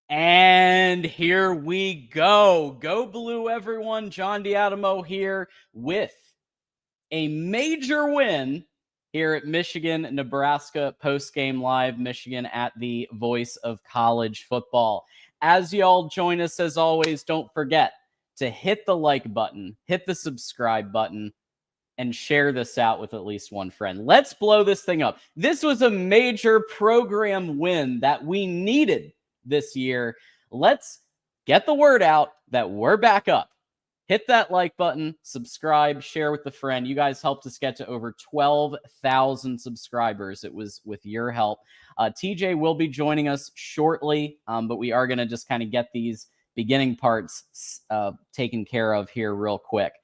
And here we go. Go Blue, everyone. John D'Adamo here with a major win here at Michigan, Nebraska, post-game live, Michigan at the voice of college football. As y'all join us, as always, don't forget to hit the like button, hit the subscribe button, and share this out with at least one friend. Let's blow this thing up. This was a major program win that we needed this year. Let's get the word out that we're back up. Hit that like button, subscribe, share with a friend. You guys helped us get to over 12,000 subscribers. It was with your help. TJ will be joining us shortly, but we are going to just kind of get these beginning parts taken care of here real quick.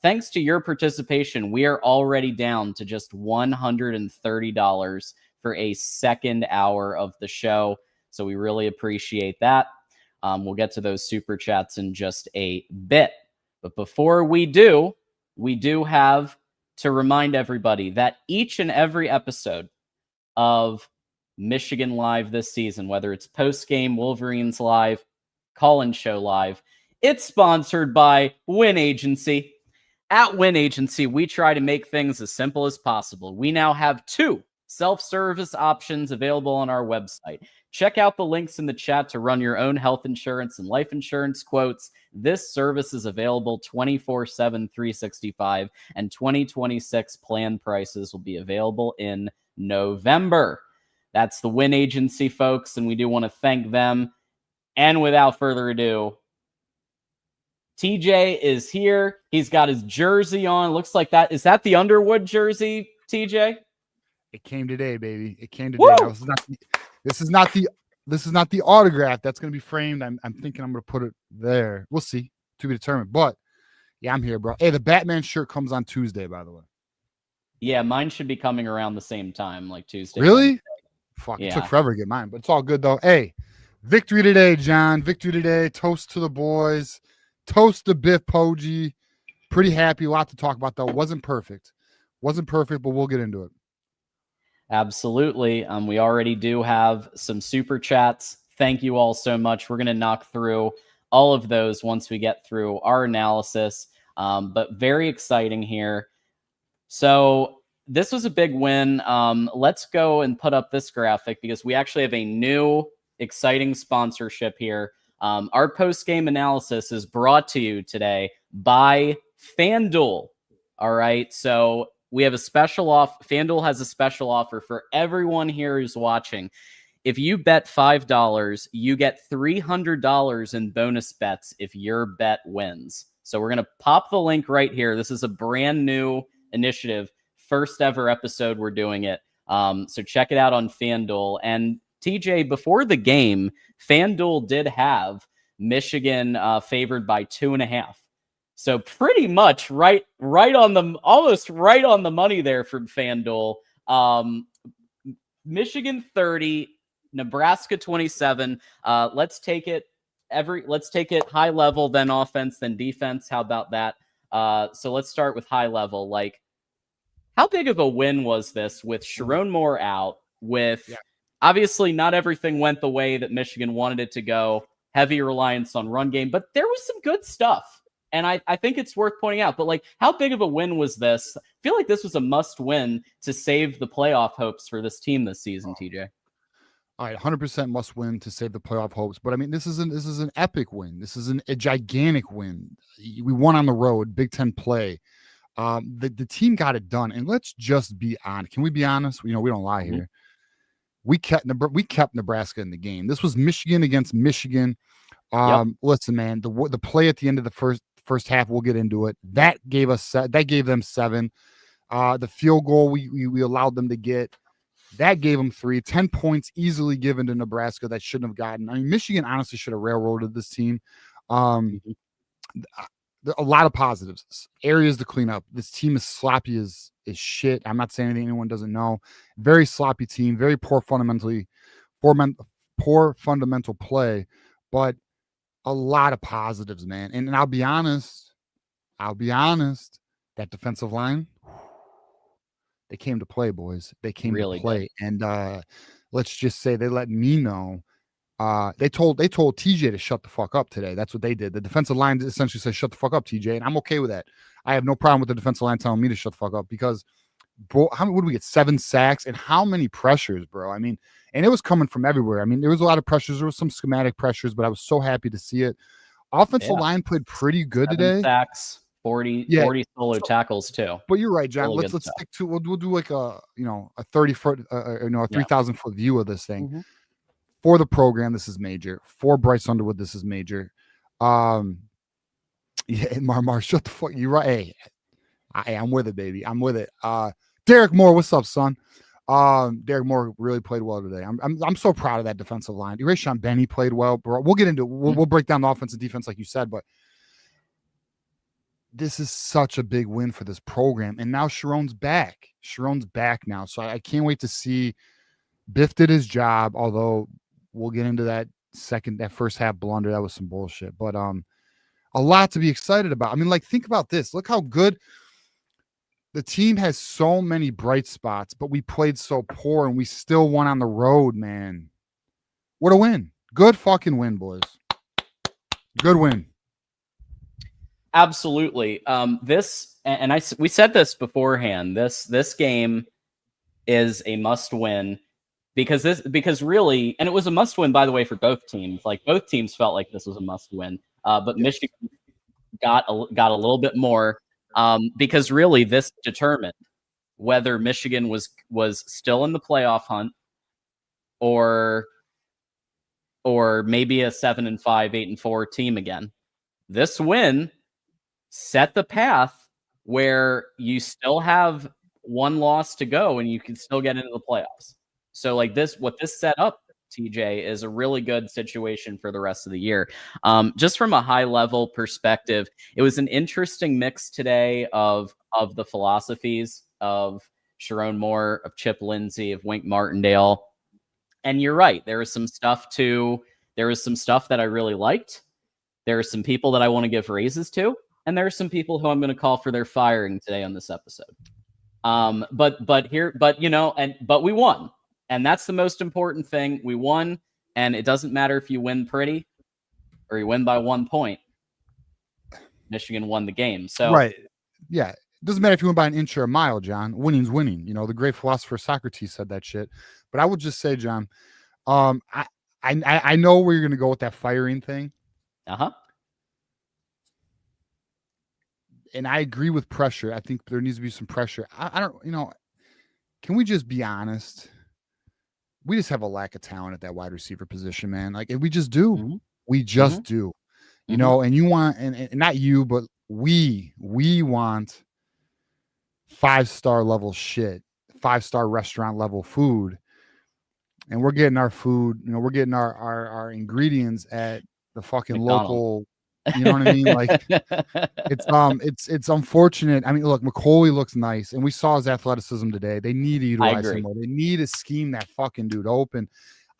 Thanks to your participation, we are already down to just $130 for a second hour of the show. So we really appreciate that. We'll get to those super chats in just a bit. But before we do have to remind everybody that each and every episode of Michigan Live this season, whether it's post-game, Wolverines Live, call-in show live, it's sponsored by Win Agency. At Win Agency, we try to make things as simple as possible. We now have 2 self-service options available on our website. Check out the links in the chat to run your own health insurance and life insurance quotes. This service is available 24/7, 365, and 2026 plan prices will be available in November. That's the Win Agency, folks, and we do want to thank them. And without further ado, TJ is here. He's got his jersey on. Looks like that. Is that the Underwood jersey, TJ? It came today, baby. It came today. No, this is not the autograph that's going to be framed. I'm thinking I'm going to put it there. We'll see. To be determined. But yeah, I'm here, bro. Hey, the Batman shirt comes on Tuesday, by the way. Yeah, mine should be coming around the same time, like Tuesday. Really? Wednesday. Fuck, yeah. It took forever to get mine, but it's all good though. Hey, victory today, John. Victory today. Toast to the boys. Toast to Biff Poggi. Pretty happy. A lot to talk about though. Wasn't perfect, but we'll get into it. Absolutely. We already do have some super chats. Thank you all so much. We're going to knock through all of those once we get through our analysis. But very exciting here. So this was a big win. Let's go and put up this graphic because we actually have a new exciting sponsorship here. Our post-game analysis is brought to you today by FanDuel. All right. So we have a special offer. FanDuel has a special offer for everyone here who's watching. If you bet $5, you get $300 in bonus bets if your bet wins. So we're going to pop the link right here. This is a brand new initiative. First ever episode we're doing it. So check it out on FanDuel. And TJ, before the game, FanDuel did have Michigan favored by 2.5. So pretty much right on the, almost right on the money there from FanDuel. Michigan 30, Nebraska 27. Let's take it high level, then offense, then defense. How about that? So let's start with high level. Like, how big of a win was this with Sharon Moore out, with obviously not everything went the way that Michigan wanted it to go, heavy reliance on run game, but there was some good stuff. And I think it's worth pointing out. But like, how big of a win was this? I feel like this was a must win to save the playoff hopes for this team this season, TJ. All right, 100% must win to save the playoff hopes. But I mean, this is an epic win. This is a gigantic win. We won on the road, Big Ten play. The team got it done. And let's just be honest. Can we be honest? We don't lie here. We kept Nebraska in the game. This was Michigan against Michigan. Listen, man, the play at the end of the first half, we'll get into it. That gave them 7. The field goal we allowed them to get, that gave them 3. 10 points easily given to Nebraska that shouldn't have gotten. I mean, Michigan honestly should have railroaded this team. A lot of positives, areas to clean up. This team is sloppy as shit. I'm not saying anything anyone doesn't know. Very sloppy team, very poor fundamental play, but a lot of positives, man. And I'll be honest, that defensive line, they came to play, boys. They came to play. Did. And let's just say they let me know. They told TJ to shut the fuck up today. That's what they did. The defensive line essentially said, shut the fuck up, TJ. And I'm okay with that. I have no problem with the defensive line telling me to shut the fuck up because, bro, what did we get? 7 sacks and how many pressures, bro? I mean, and it was coming from everywhere. I mean, there was a lot of pressures. There was some schematic pressures, but I was so happy to see it. Offensive line played pretty good 7 today. Sacks, 40 solo tackles too. But you're right, John. Let's stick to we'll do like a 30-foot a 3,000-foot view of this thing. For the program, this is major. For Bryce Underwood, this is major. Mar, shut the fuck. You're right. Hey, I'm with it, baby. I'm with it. Derek Moore, what's up, son? Derek Moore really played well today. I'm so proud of that defensive line. Erashawn Benny played well, bro. We'll get into it. We'll break down the offense and defense like you said, but this is such a big win for this program. And now Sharon's back. Sharon's back now. So I can't wait to see. Biff did his job, although we'll get into that first half blunder. That was some bullshit. But a lot to be excited about. I mean, like, think about this. Look how good the team has. So many bright spots, but we played so poor and we still won on the road, man. What a win. Good fucking win, boys. Good win. Absolutely. We said this beforehand. This game is a must win. Because really, and it was a must win, by the way, for both teams. Like, both teams felt like this was a must win, but Michigan got a little bit more because really this determined whether Michigan was still in the playoff hunt or maybe a 7-5, 8-4 team again. This win set the path where you still have one loss to go and you can still get into the playoffs. So like what this set up, TJ, is a really good situation for the rest of the year. Just from a high level perspective, it was an interesting mix today of the philosophies of Sharon Moore, of Chip Lindsey, of Wink Martindale. And you're right. There was some stuff that I really liked. There are some people that I want to give raises to, and there are some people who I'm going to call for their firing today on this episode. But we won. And that's the most important thing. We won, and it doesn't matter if you win pretty or you win by 1 point. Michigan won the game. So right. Yeah. It doesn't matter if you win by an inch or a mile, John. Winning's winning. The great philosopher Socrates said that shit. But I would just say, John, I know where you're gonna go with that firing thing. And I agree with pressure. I think there needs to be some pressure. I don't, can we just be honest? We just have a lack of talent at that wide receiver position, man. Like, we just do. We just do. And you want, and not you, but we want 5-star level shit, 5-star restaurant level food. And we're getting our food, we're getting our ingredients at the fucking McDonald's. Local. You know what I mean? Like, it's unfortunate. I mean, look, McCauley looks nice, and we saw his athleticism today. They need to utilize him more. They need to scheme that fucking dude open.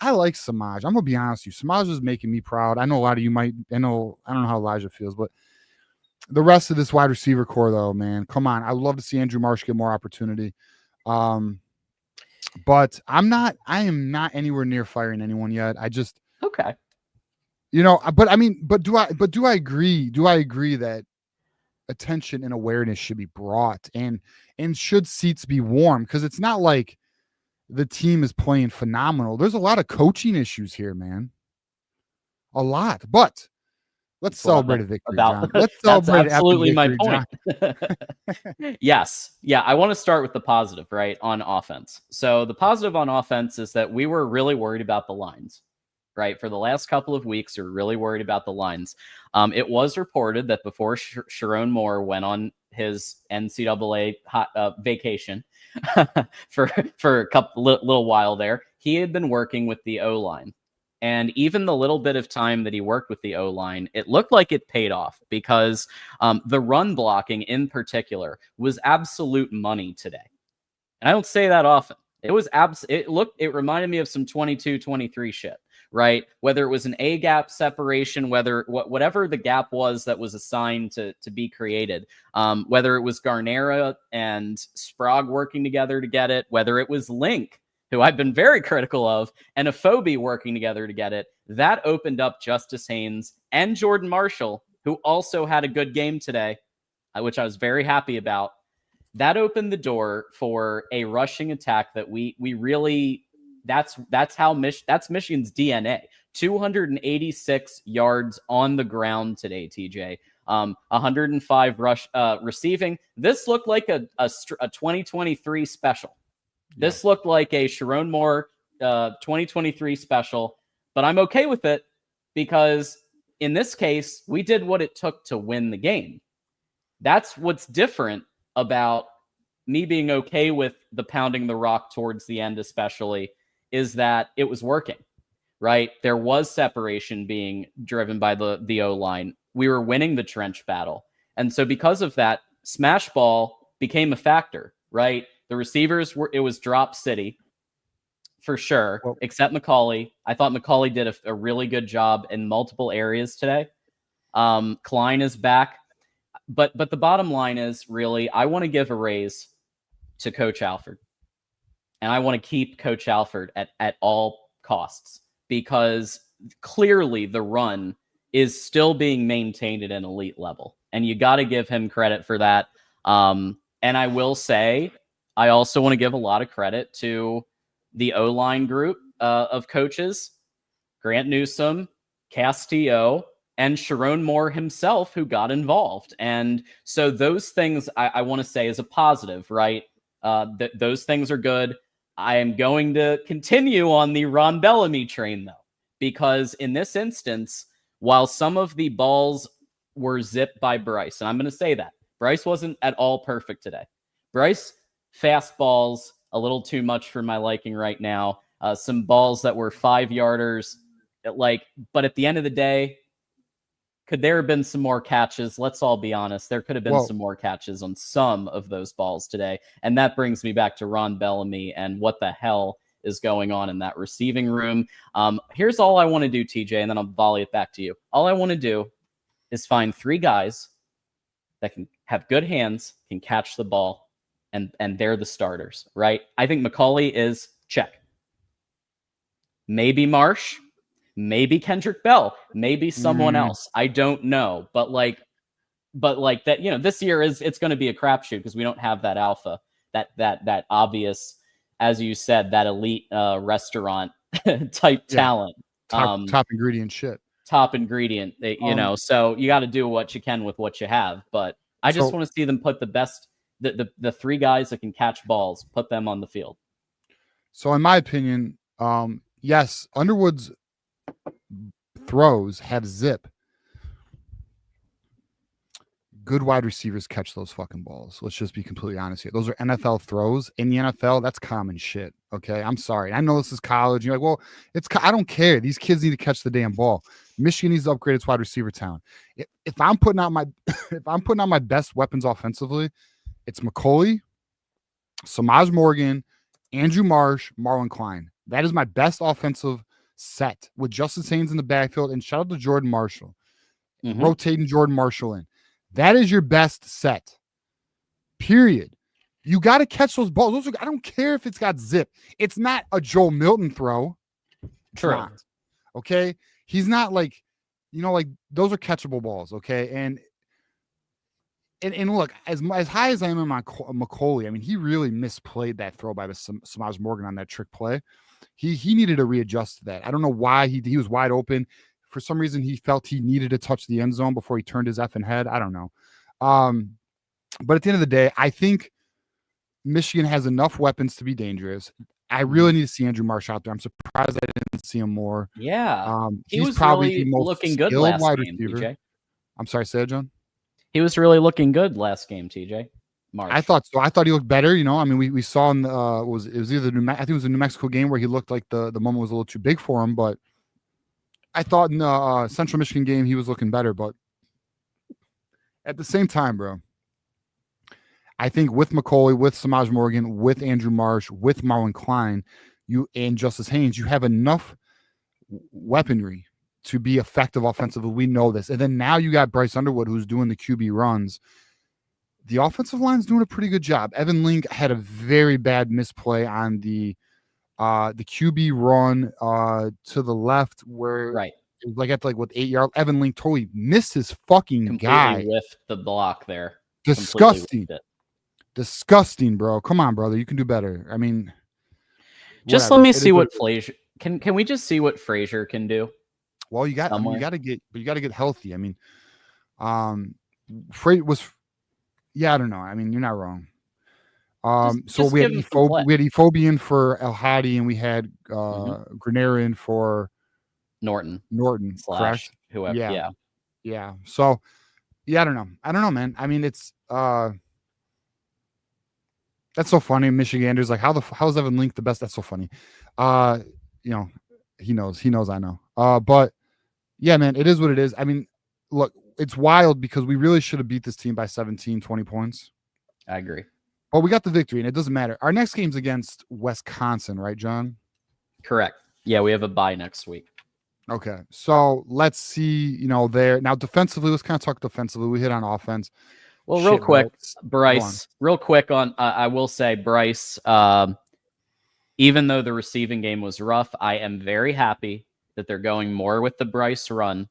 I like Samaj. I'm gonna be honest with you. Samaj is making me proud. I know a lot of you might. I don't know how Elijah feels, but The rest of this wide receiver core, though, man, come on. I'd love to see Andrew Marsh get more opportunity. But I am not anywhere near firing anyone yet. I just, okay. But do I agree? Do I agree that attention and awareness should be brought and should seats be warm? Because it's not like the team is playing phenomenal. There's a lot of coaching issues here, man. A lot. But let's celebrate a victory, John. Let's celebrate. That's absolutely my point. Yes. Yeah. I want to start with the positive, right, on offense. So the positive on offense is that we were really worried about the lines, right? For the last couple of weeks, we were really worried about the lines. It was reported that before Sharon Moore went on his NCAA vacation for a little while there, he had been working with the O-line. And even the little bit of time that he worked with the O-line, it looked like it paid off because the run blocking in particular was absolute money today. And I don't say that often. It was it reminded me of some 22-23 shit, right? Whether it was an A gap separation, whatever the gap was that was assigned to be created, whether it was Garnera and Sprague working together to get it, whether it was Link, who I've been very critical of, and Afobe working together to get it, that opened up Justice Haynes and Jordan Marshall, who also had a good game today, which I was very happy about. That opened the door for a rushing attack that we really, that's Michigan's DNA. 286 yards on the ground today, TJ. 105 receiving. This looked like a 2023 special. This looked like a Sharon Moore 2023 special, but I'm okay with it because in this case, we did what it took to win the game. That's what's different about me being okay with the pounding the rock towards the end, especially, is that it was working, right? There was separation being driven by the O-line. We were winning the trench battle. And so because of that, smash ball became a factor, right? The receivers it was drop city for sure, except McCauley. I thought McCauley did a really good job in multiple areas today. Klein is back. But the bottom line is really, I want to give a raise to Coach Alford. And I want to keep Coach Alford at all costs because clearly the run is still being maintained at an elite level. And you got to give him credit for that. And I will say, I also want to give a lot of credit to the O-line group of coaches, Grant Newsome, Castillo, and Sharon Moore himself, who got involved. And so those things I want to say is a positive, right? Those things are good. I am going to continue on the Ron Bellamy train, though, because in this instance, while some of the balls were zipped by Bryce, and I'm going to say that, Bryce wasn't at all perfect today. Bryce, fastballs, a little too much for my liking right now. Some balls that were 5-yarders, but at the end of the day, could there have been some more catches? Let's all be honest. There could have been some more catches on some of those balls today. And that brings me back to Ron Bellamy and what the hell is going on in that receiving room. Here's all I want to do, TJ, and then I'll volley it back to you. All I want to do is find 3 guys that can have good hands, can catch the ball, and they're the starters, right? I think McCauley is check. Maybe Marsh, maybe Kendrick Bell, maybe someone else. I don't know, but that, this year it's going to be a crapshoot because we don't have that alpha, that obvious, as you said, that elite restaurant type talent, top ingredient shit. Top ingredient, So you got to do what you can with what you have, but I just want to see them put the best. The 3 guys that can catch balls, put them on the field. So in my opinion, yes, Underwood's throws have zip. Good wide receivers catch those fucking balls. Let's just be completely honest here. Those are NFL throws. In the NFL, that's common shit. Okay, I'm sorry. I know this is college. You're like, well, I don't care. These kids need to catch the damn ball. Michigan needs to upgrade its wide receiver talent. If I'm putting out my best weapons offensively, it's McCauley, Samaj Morgan, Andrew Marsh, Marlon Klein. That is my best offensive set with Justice Haynes in the backfield. And shout out to Jordan Marshall, rotating Jordan Marshall in. That is your best set. Period. You got to catch those balls. I don't care if it's got zip. It's not a Joe Milton throw. It's not. Okay? He's not like, like those are catchable balls, okay? And look, as high as I am on McCauley, I mean, he really misplayed that throw by Samaj Morgan on that trick play. He needed to readjust to that. I don't know why he was wide open. For some reason, he felt he needed to touch the end zone before he turned his effing head. I don't know. But at the end of the day, I think Michigan has enough weapons to be dangerous. I really need to see Andrew Marsh out there. I'm surprised I didn't see him more. Yeah. He's probably really the most looking good skilled last wide game, receiver. TJ. I'm sorry, say it, John. He was really looking good last game, TJ. Marsh. I thought so. I thought he looked better. I mean, we saw in the it was either I think it was the New Mexico game where he looked like the moment was a little too big for him. But I thought in the Central Michigan game he was looking better. But at the same time, bro, I think with McCauley, with Samaj Morgan, with Andrew Marsh, with Marlon Klein, and Justice Haynes, you have enough weaponry to be effective offensively. We know this. And then now you got Bryce Underwood, who's doing the QB runs. The offensive line's doing a pretty good job. Evan Link had a very bad misplay on the QB run to the left where right. It was like with 8 yards. Evan Link totally missed his fucking guy. Completely whiffed the block there. Disgusting. Disgusting, bro. Come on, brother. You can do better. I mean, just let me see what Frazier can we just see what Frazier can do? Well, you got to get healthy. I mean, I don't know. I mean, you're not wrong. So we had Ephobian for El Hadi, and we had Grenera in for Norton, correct? Whoever. Yeah. So, I don't know, man. I mean, it's that's so funny. Michiganders like how's Evan Link the best? That's so funny. He knows I know. But yeah, man, it is what it is. I mean, look, it's wild because we really should have beat this team by 17, 20 points. I agree. But we got the victory, and it doesn't matter. Our next game's against Wisconsin, right, John? Correct. Yeah, we have a bye next week. Okay. So let's see, there. Now, defensively, let's kind of talk defensively. We hit on offense. Well, real quick, Bryce, I will say, Bryce, even though the receiving game was rough, I am very happy that they're going more with the Bryce run.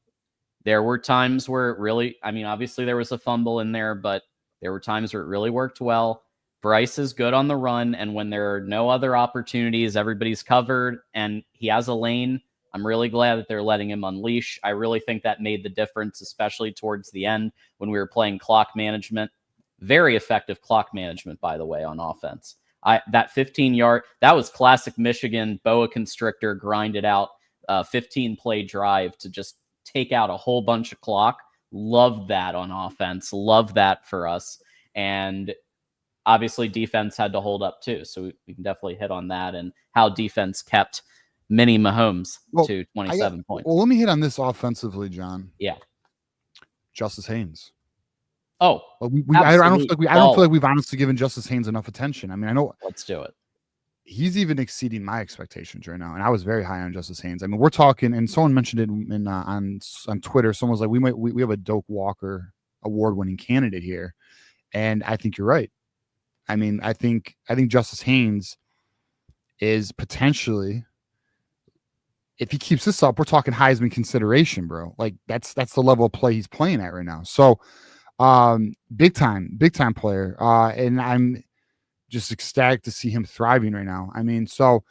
There were times where it really, I mean, obviously there was a fumble in there, but there were times where it really worked well. Bryce is good on the run, and when there are no other opportunities, everybody's covered, and he has a lane. I'm really glad that they're letting him unleash. I really think that made the difference, especially towards the end when we were playing clock management. Very effective clock management, by the way, on offense. That 15-yard, that was classic Michigan boa constrictor, grinded out 15-play drive to just take out a whole bunch of clock. Love that on offense. Love that for us. And obviously defense had to hold up too. So we can definitely hit on that and how defense kept Mini Mahomes to 27 points. Well, let me hit on this offensively, John. Yeah. Justice Haynes. Oh, I don't feel like we've honestly given Justice Haynes enough attention. I mean, I know. Let's do it. He's even exceeding my expectations right now, and I was very high on Justice Haynes. I mean, we're talking, and someone mentioned it on Twitter. Someone was like, "We have a Doak Walker award-winning candidate here," and I think you're right. I mean, I think Justice Haynes is potentially, if he keeps this up, we're talking Heisman consideration, bro. Like that's the level of play he's playing at right now. So, big time player, and I'm just ecstatic to see him thriving right now. I mean, so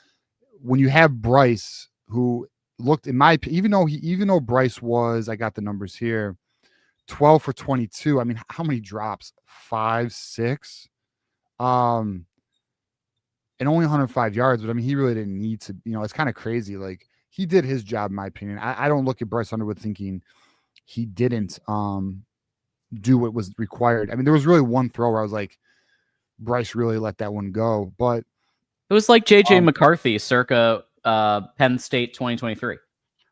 when you have Bryce, who looked, in my opinion, even though Bryce was, I got the numbers here, 12 for 22. I mean, how many drops? 5, 6, and only 105 yards. But I mean, he really didn't need to. It's kind of crazy. Like he did his job, in my opinion. I don't look at Bryce Underwood thinking he didn't do what was required. I mean, there was really one throw where I was like, Bryce really let that one go, but it was like JJ McCarthy circa Penn State 2023.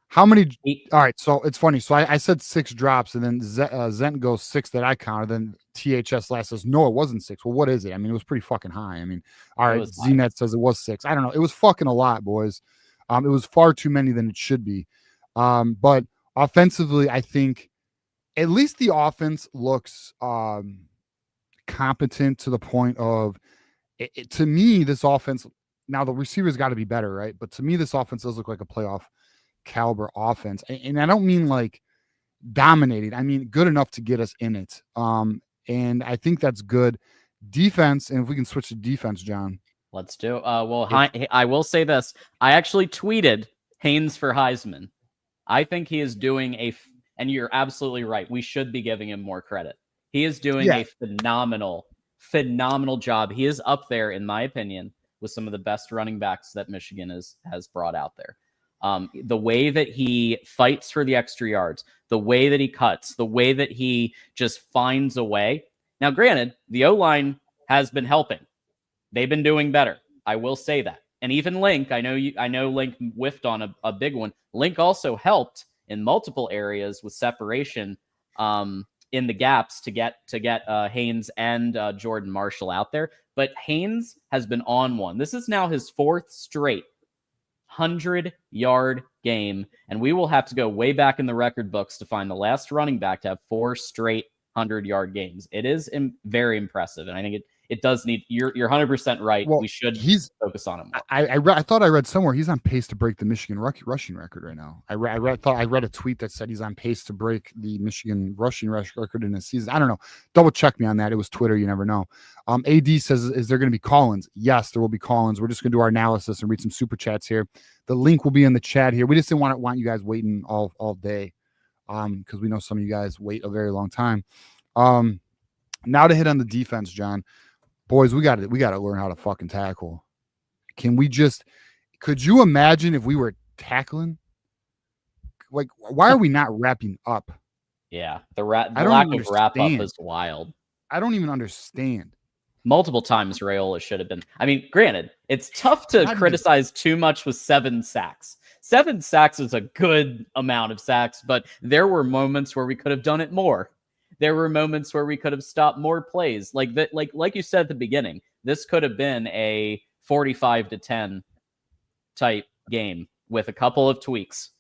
How many? All right, so it's funny. So I said 6 drops, and then Zent goes 6 that I counted. Then THS last says no, it wasn't 6. Well, what is it? I mean, it was pretty fucking high. I mean, all right, ZNet says it was 6. I don't know. It was fucking a lot, boys. It was far too many than it should be. But offensively, I think at least the offense looks competent to the point of to me, this offense, now the receivers got to be better, right? But to me, this offense does look like a playoff caliber offense. And I don't mean like dominating. I mean good enough to get us in it. And I think that's good. Defense, and if we can switch to defense, John. Let's do it. Well, I will say this. I actually tweeted Haynes for Heisman. I think he is doing and you're absolutely right. We should be giving him more credit. He is doing a phenomenal job. He is up there, in my opinion, with some of the best running backs that Michigan has brought out there. The way that he fights for the extra yards, the way that he cuts, the way that he just finds a way. Now, granted, the O-line has been helping. They've been doing better. I will say that. And even Link, I know Link whiffed on a big one. Link also helped in multiple areas with separation in the gaps to get Haynes and Jordan Marshall out there. But Haynes has been on one. This is now his 4th straight 100-yard game, and we will have to go way back in the record books to find the last running back to have 4 straight 100-yard games. It is very impressive, and I think it does need. You're 100% right. Well, we should focus on him more. I thought I read somewhere he's on pace to break the Michigan rushing record right now. I read a tweet that said he's on pace to break the Michigan rushing record in a season. I don't know. Double check me on that. It was Twitter. You never know. AD says, is there going to be call-ins? Yes, there will be call-ins. We're just going to do our analysis and read some super chats here. The link will be in the chat here. We just didn't want you guys waiting all day because we know some of you guys wait a very long time. Now to hit on the defense, John. Boys, we got to learn how to fucking tackle. Could you imagine if we were tackling? Like, why are we not wrapping up? Yeah, the lack of wrap up is wild. I don't even understand. Multiple times Raiola should have been. I mean, granted, it's tough to criticize too much with 7 sacks. 7 sacks is a good amount of sacks, but there were moments where we could have done it more. There were moments where we could have stopped more plays. Like you said at the beginning, this could have been a 45-10 type game with a couple of tweaks.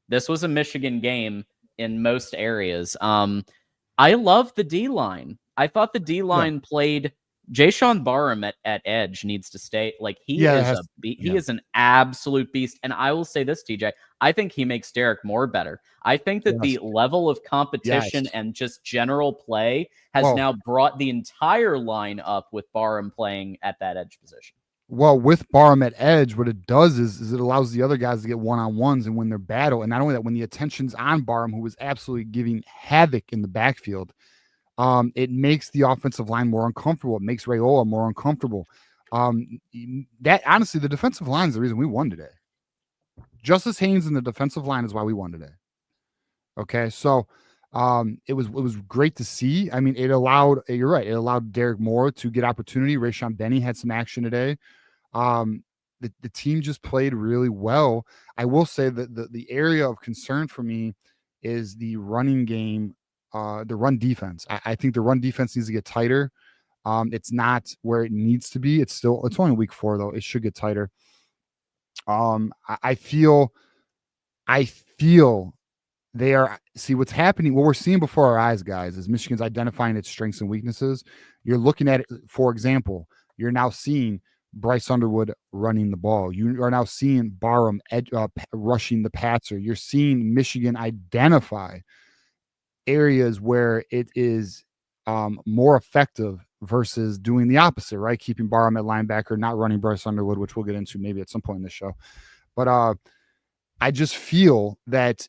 This was a Michigan game in most areas. I love the D-line. I thought the D-line played. Jayshon Barham at edge needs to stay. Like he is an absolute beast. And I will say this, TJ, I think he makes Derek Moore better. I think that the level of competition and just general play has now brought the entire line up with Barham playing at that edge position. Well, with Barham at edge, what it does is it allows the other guys to get one-on-ones and win their battle. And not only that, when the attention's on Barham, who was absolutely giving havoc in the backfield, it makes the offensive line more uncomfortable. It makes Raiola more uncomfortable. That honestly, the defensive line is the reason we won today. Justice Haynes and the defensive line is why we won today. Okay, so it was great to see. I mean, it allowed. You're right. It allowed Derek Moore to get opportunity. Rayshawn Benny had some action today. The team just played really well. I will say that the area of concern for me is the running game. The run defense. I think the run defense needs to get tighter. It's not where it needs to be. It's only week 4 though. It should get tighter. I feel they are what's happening. What we're seeing before our eyes, guys, is Michigan's identifying its strengths and weaknesses. You're looking at it, for example, you're now seeing Bryce Underwood running the ball. You are now seeing Barham rushing the passer. You're seeing Michigan identify areas where it is more effective versus doing the opposite, right? Keeping Barham at linebacker, not running Bryce Underwood, which we'll get into maybe at some point in the show. But I just feel that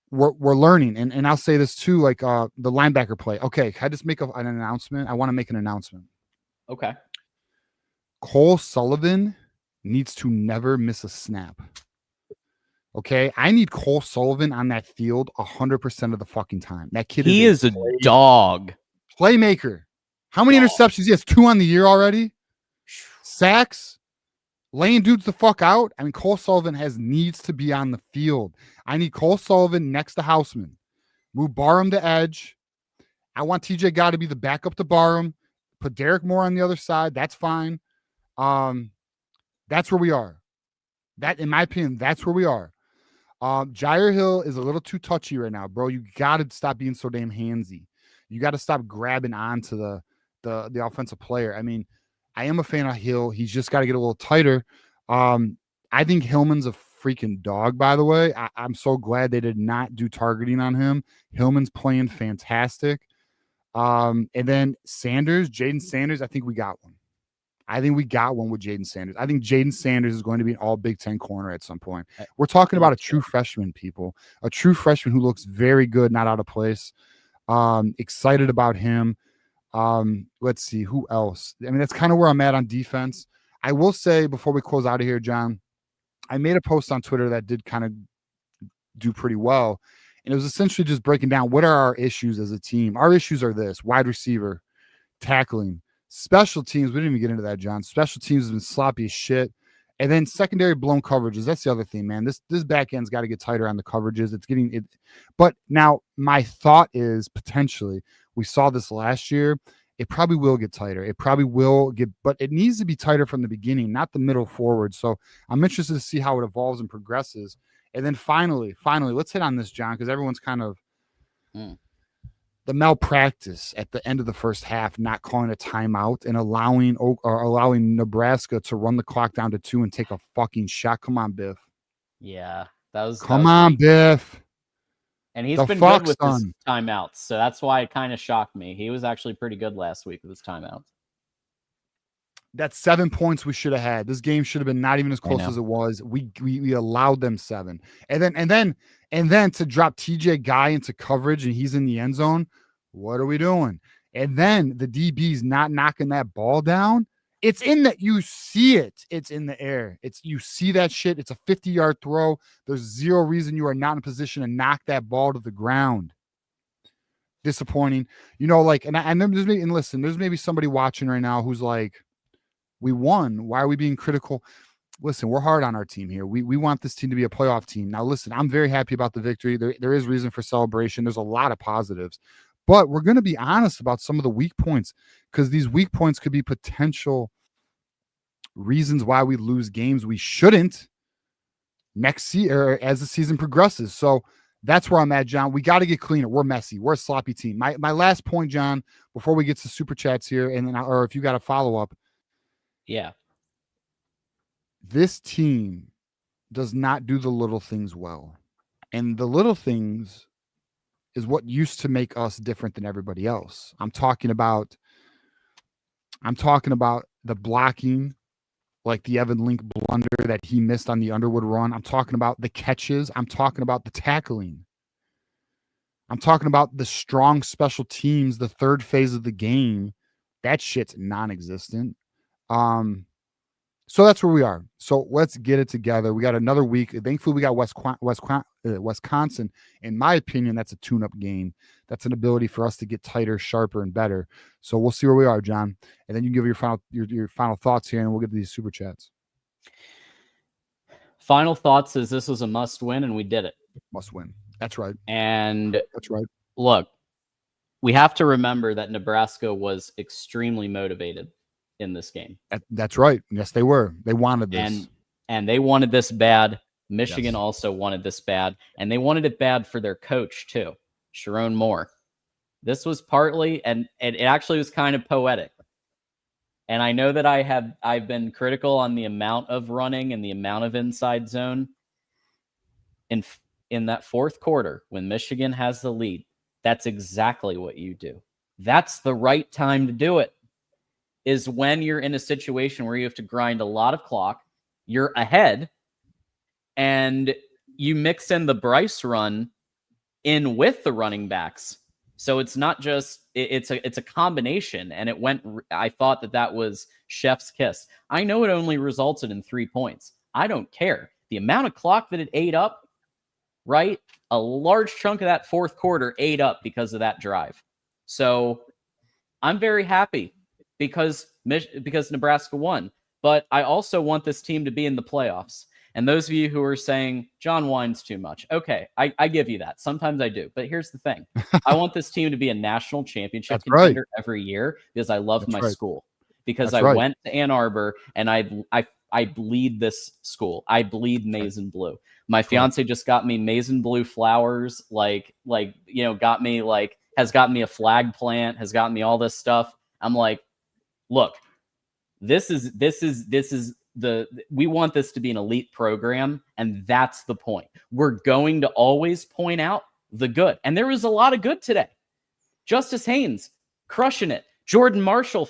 we're learning. And I'll say this too, like the linebacker play. Okay, can I just make an announcement? I want to make an announcement. Okay. Cole Sullivan needs to never miss a snap. Okay, I need Cole Sullivan on that field 100% of the fucking time. That kid is a dog. Playmaker. How many interceptions? He has 2 on the year already. Sacks. Laying dudes the fuck out. I mean, Cole Sullivan needs to be on the field. I need Cole Sullivan next to Houseman. Move Barham to edge. I want TJ Gott to be the backup to Barham. Put Derek Moore on the other side. That's fine. That's where we are. That, in my opinion, that's where we are. Jair Hill is a little too touchy right now, bro. You got to stop being so damn handsy. You got to stop grabbing onto the offensive player. I mean, I am a fan of Hill. He's just got to get a little tighter. I think Hillman's a freaking dog, by the way. I'm so glad they did not do targeting on him. Hillman's playing fantastic. And then Sanders, Jaden Sanders, I think we got one. I think we got one with Jaden Sanders. I think Jaden Sanders is going to be an all Big Ten corner at some point. We're talking about a true freshman, people. A true freshman who looks very good, not out of place. Excited about him. Let's see, who else? I mean, that's kind of where I'm at on defense. I will say before we close out of here, John, I made a post on Twitter that did kind of do pretty well. And it was essentially just breaking down what are our issues as a team. Our issues are this: wide receiver, tackling, special teams. We didn't even get into that, John. Special teams has been sloppy as shit. And then secondary blown coverages. That's the other thing, man. This back end's got to get tighter on the coverages. It's getting it. But now my thought is potentially, we saw this last year. It probably will get tighter. It probably will get, but it needs to be tighter from the beginning, not the middle forward. So I'm interested to see how it evolves and progresses. And then finally, let's hit on this, John, because everyone's kind of the malpractice at the end of the first half, not calling a timeout and allowing Nebraska to run the clock down to 2 and take a fucking shot. Come on, Biff. Yeah, that was. Come on, Biff. And he's been good with his timeouts, so that's why it kind of shocked me. He was actually pretty good last week with his timeouts. That's 7 points we should have had. This game should have been not even as close as it was. We allowed them 7. And then to drop TJ Guy into coverage and he's in the end zone. What are we doing? And then the DB's not knocking that ball down. It's in that, you see it. It's in the air. You see that shit. It's a 50-yard throw. There's zero reason you are not in a position to knock that ball to the ground. Disappointing. You know, like, and listen, there's maybe somebody watching right now who's like, we won. Why are we being critical? Listen, we're hard on our team here. We want this team to be a playoff team. Now, listen, I'm very happy about the victory. There is reason for celebration. There's a lot of positives. But we're going to be honest about some of the weak points, because these weak points could be potential reasons why we lose games we shouldn't next year as the season progresses. So that's where I'm at, John. We got to get cleaner. We're messy. We're a sloppy team. My last point, John, before we get to super chats here, and then or if you got a follow up. Yeah. This team does not do the little things well. And the little things is what used to make us different than everybody else. I'm talking about the blocking, like the Evan Link blunder that he missed on the Underwood run. I'm talking about the catches. I'm talking about the tackling. I'm talking about the strong special teams, the third phase of the game. That shit's non-existent. So that's where we are. So let's get it together. We got another week. Thankfully, we got Wisconsin. In my opinion, that's a tune-up game. That's an ability for us to get tighter, sharper, and better. So we'll see where we are, John. And then you can give your final thoughts here, and we'll get to these super chats. Final thoughts is this was a must-win, and we did it. Must win. That's right. And that's right. Look, we have to remember that Nebraska was extremely motivated in this game. That's right. Yes, they were. They wanted this. And they wanted this bad. Michigan also wanted this bad. And they wanted it bad for their coach, too, Sharon Moore. This was partly, and it actually was kind of poetic. And I know that I've been critical on the amount of running and the amount of inside zone. In that fourth quarter, when Michigan has the lead, that's exactly what you do. That's the right time to do it. Is when you're in a situation where you have to grind a lot of clock, you're ahead, and you mix in the Bryce run in with the running backs. So it's not just, it's a combination, and it went, I thought that was chef's kiss. I know it only resulted in 3 points. I don't care. The amount of clock that it ate up, right? A large chunk of that fourth quarter ate up because of that drive. So I'm very happy because Nebraska won. But I also want this team to be in the playoffs. And those of you who are saying, John whines too much. Okay, I give you that. Sometimes I do. But here's the thing. I want this team to be a national championship contender every year because I love my school. Because I went to Ann Arbor and I bleed this school. I bleed maize and blue. My fiance just got me maize and blue flowers, got me has gotten me a flag plant, has gotten me all this stuff. I'm like, look, this is we want this to be an elite program, and that's the point. We're going to always point out the good, and there was a lot of good today. Justice Haynes crushing it. Jordan Marshall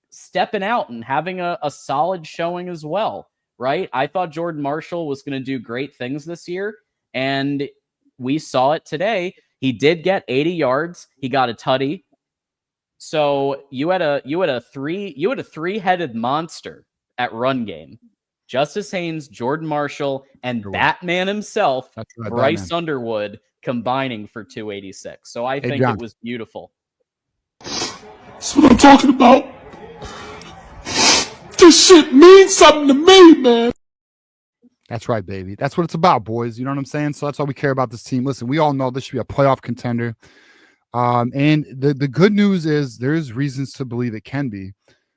stepping out and having a solid showing as well, right? I thought Jordan Marshall was going to do great things this year, and we saw it today. He did get 80 yards. He got a tutty. So you had a three-headed monster at run game. Justice Haynes, Jordan Marshall, and Batman himself, right, Bryce Batman. Underwood, combining for 286. So I think it was beautiful. That's what I'm talking about. This shit means something to me, man. That's right, baby. That's what it's about, boys. You know what I'm saying? So that's all we care about this team. Listen, we all know this should be a playoff contender. And the good news is there's reasons to believe it can be.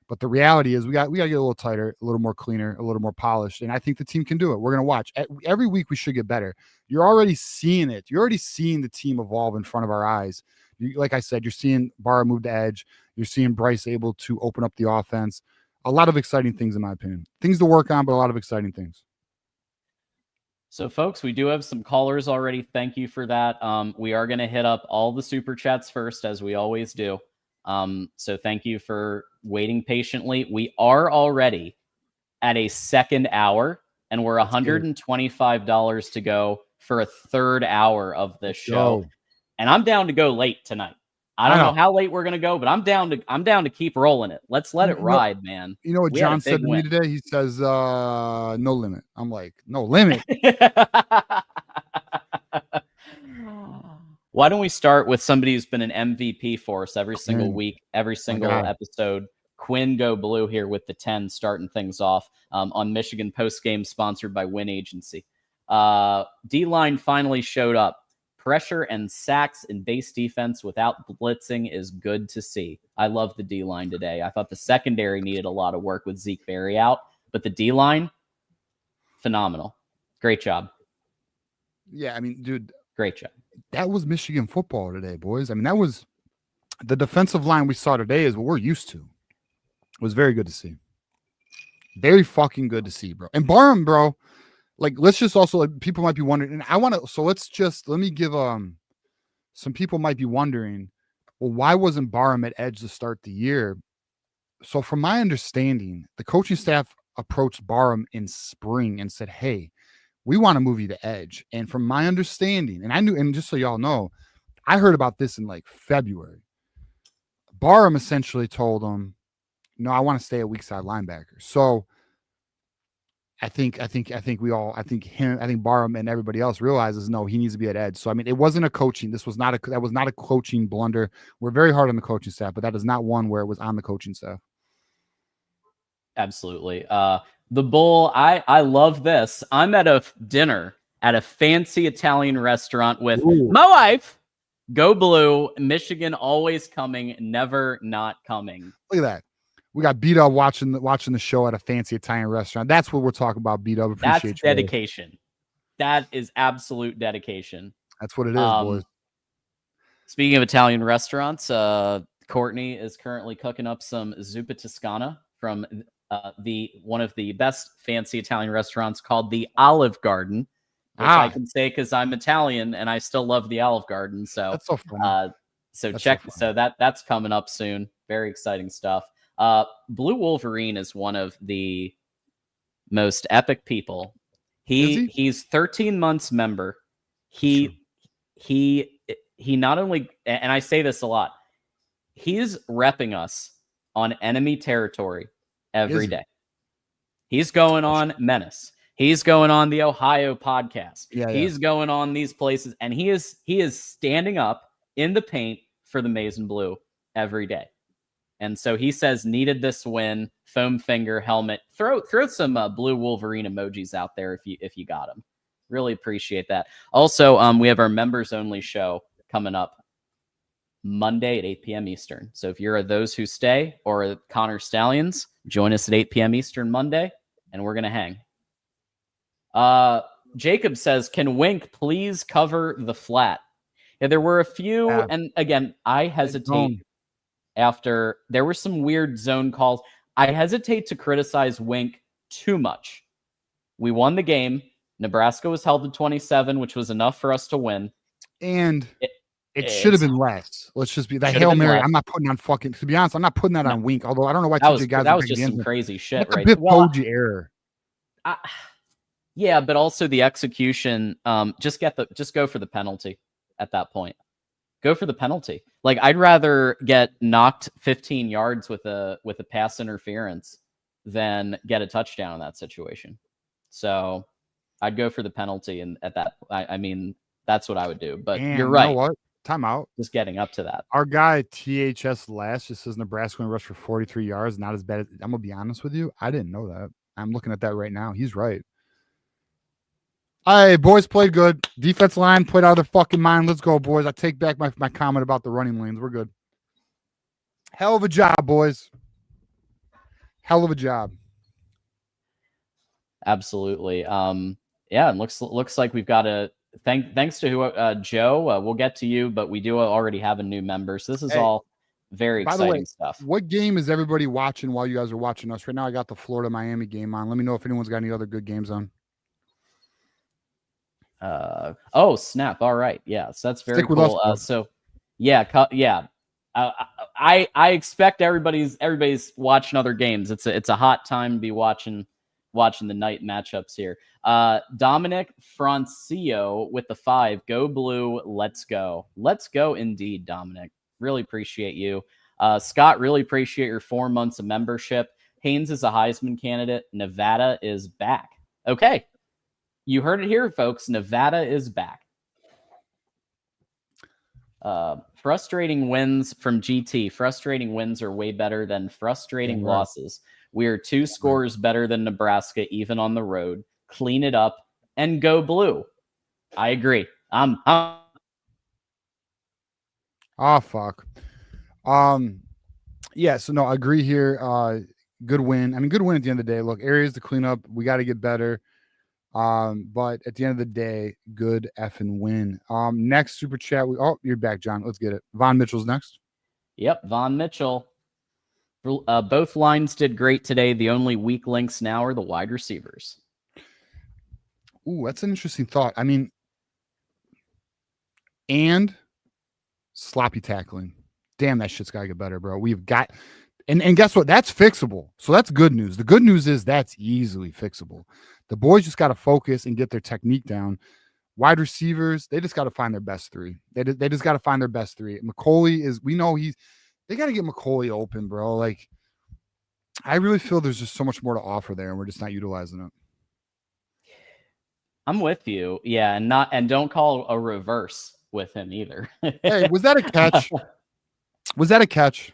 But the reality is we got to get a little tighter, a little more cleaner, a little more polished. And I think the team can do it. We're going to watch. Every week we should get better. You're already seeing it. You're already seeing the team evolve in front of our eyes. Like I said, you're seeing Barra move to edge. You're seeing Bryce able to open up the offense. A lot of exciting things, in my opinion. Things to work on, but a lot of exciting things. So, folks, we do have some callers already. Thank you for that. We are going to hit up all the super chats first, as we always do. So thank you for waiting patiently. We are already at a second hour, and we're $125 to go for a third hour of this show. And I'm down to go late tonight. I don't know how late we're gonna go, but I'm down to keep rolling it. Let's let it ride, man. You know what John said to me today? He says, no limit. I'm like, no limit. Why don't we start with somebody who's been an MVP for us every single week, every single episode? Quinn Go Blue here with the 10, starting things off on Michigan Postgame, sponsored by Win Agency. D-line finally showed up. Pressure and sacks in base defense without blitzing is good to see. I love the D-line today. I thought the secondary needed a lot of work with Zeke Berry out, but the D-line, phenomenal. Great job. Yeah, I mean, dude. Great job. That was Michigan football today, boys. I mean, that was the defensive line we saw today is what we're used to. It was very good to see. Very fucking good to see, bro. And Barham, bro, like, let's just also, like, people might be wondering, and I want to, so let me give, some people might be wondering, well, why wasn't Barham at edge to start the year? So from my understanding, the coaching staff approached Barham in spring and said, hey, we want to move you to edge. And from my understanding, and I knew, and just so y'all know, I heard about this in like February. Barham essentially told him, no, I want to stay a weak side linebacker. So I think Barham and everybody else realizes, no, he needs to be at edge. So, I mean, it wasn't a coaching. That was not a coaching blunder. We're very hard on the coaching staff, but that is not one where it was on the coaching staff. Absolutely. The Bull, I love this. I'm at a dinner at a fancy Italian restaurant with my wife. Go Blue. Michigan always coming, never not coming. Look at that. We got beat up watching the show at a fancy Italian restaurant. That's what we're talking about. Beat up. Appreciate That's dedication. That is absolute dedication. That's what it is, boys. Speaking of Italian restaurants, Courtney is currently cooking up some zuppa Toscana from one of the best fancy Italian restaurants called the Olive Garden, which I can say because I'm Italian and I still love the Olive Garden. So that's so funny. That's coming up soon. Very exciting stuff. Blue Wolverine is one of the most epic people. He's 13 months member. He not only, and I say this a lot, he's repping us on enemy territory every day. He's going on Menace. He's going on the Ohio podcast. He's going on these places, and he is standing up in the paint for the Maize and Blue every day. And so he says, needed this win, foam finger, helmet. Throw some Blue Wolverine emojis out there if you got them. Really appreciate that. Also, we have our members only show coming up Monday at 8 p.m. Eastern. So if you're those who stay or Connor Stallions, join us at 8 p.m. Eastern Monday, and we're going to hang. Jacob says, "Can Wink please cover the flat?" Yeah, there were a few, and again, I hesitate after there were some weird zone calls. I hesitate to criticize Wink too much. We won the game. Nebraska was held to 27, which was enough for us to win. And it should have been less. Let's just be that Hail Mary. I'm not putting on fucking. To be honest, I'm not putting that on Wink. Although I don't know why TJ guys. That was just some crazy shit, right? That's a Bitpoji error. Yeah, but also the execution. Just go for the penalty at that point. Go for the penalty. Like, I'd rather get knocked 15 yards with a pass interference than get a touchdown in that situation. So I'd go for the penalty, and at that, I mean, that's what I would do. But you're right. You know what? Timeout. Just getting up to that. Our guy THS Last just says Nebraska going to rush for 43 yards. Not as bad as, I'm gonna be honest with you. I didn't know that. I'm looking at that right now. He's right. All right, boys played good. Defense line played out of their fucking mind. Let's go, boys. I take back my comment about the running lanes. We're good. Hell of a job, boys. Hell of a job. Absolutely. Yeah, it looks like we've got a thanks to Joe. We'll get to you, but we do already have a new member. So this is all very exciting stuff. What game is everybody watching while you guys are watching us? Right now I got the Florida-Miami game on. Let me know if anyone's got any other good games on. Oh snap! All right, yeah, so that's very cool. So yeah, I expect everybody's watching other games. It's a hot time to be watching the night matchups here. Dominic Francio with the 5. Go Blue, let's go indeed, Dominic. Really appreciate you. Scott, really appreciate your 4 months of membership. Haynes is a Heisman candidate. Nevada is back. Okay. You heard it here, folks. Nevada is back. Frustrating wins from GT. Frustrating wins are way better than frustrating losses. We are 2 scores better than Nebraska, even on the road. Clean it up and go Blue. I agree. Oh, fuck. Yeah, so no, I agree here. Good win. I mean, good win at the end of the day. Look, areas to clean up. We got to get better. But at the end of the day, good effing win. Next super chat. You're back, John. Let's get it. Von Mitchell's next. Yep, Von Mitchell. Both lines did great today. The only weak links now are the wide receivers. Ooh, that's an interesting thought. I mean, and sloppy tackling. Damn, that shit's gotta get better, bro. We've got, and guess what? That's fixable. So that's good news. The good news is that's easily fixable. The boys just got to focus and get their technique down. Wide receivers, they just got to find their best 3. They just got to find their best 3. McCauley they got to get McCauley open, bro. Like, I really feel there's just so much more to offer there, and we're just not utilizing it. I'm with you. Yeah, and don't call a reverse with him either. Hey, was that a catch? Was that a catch?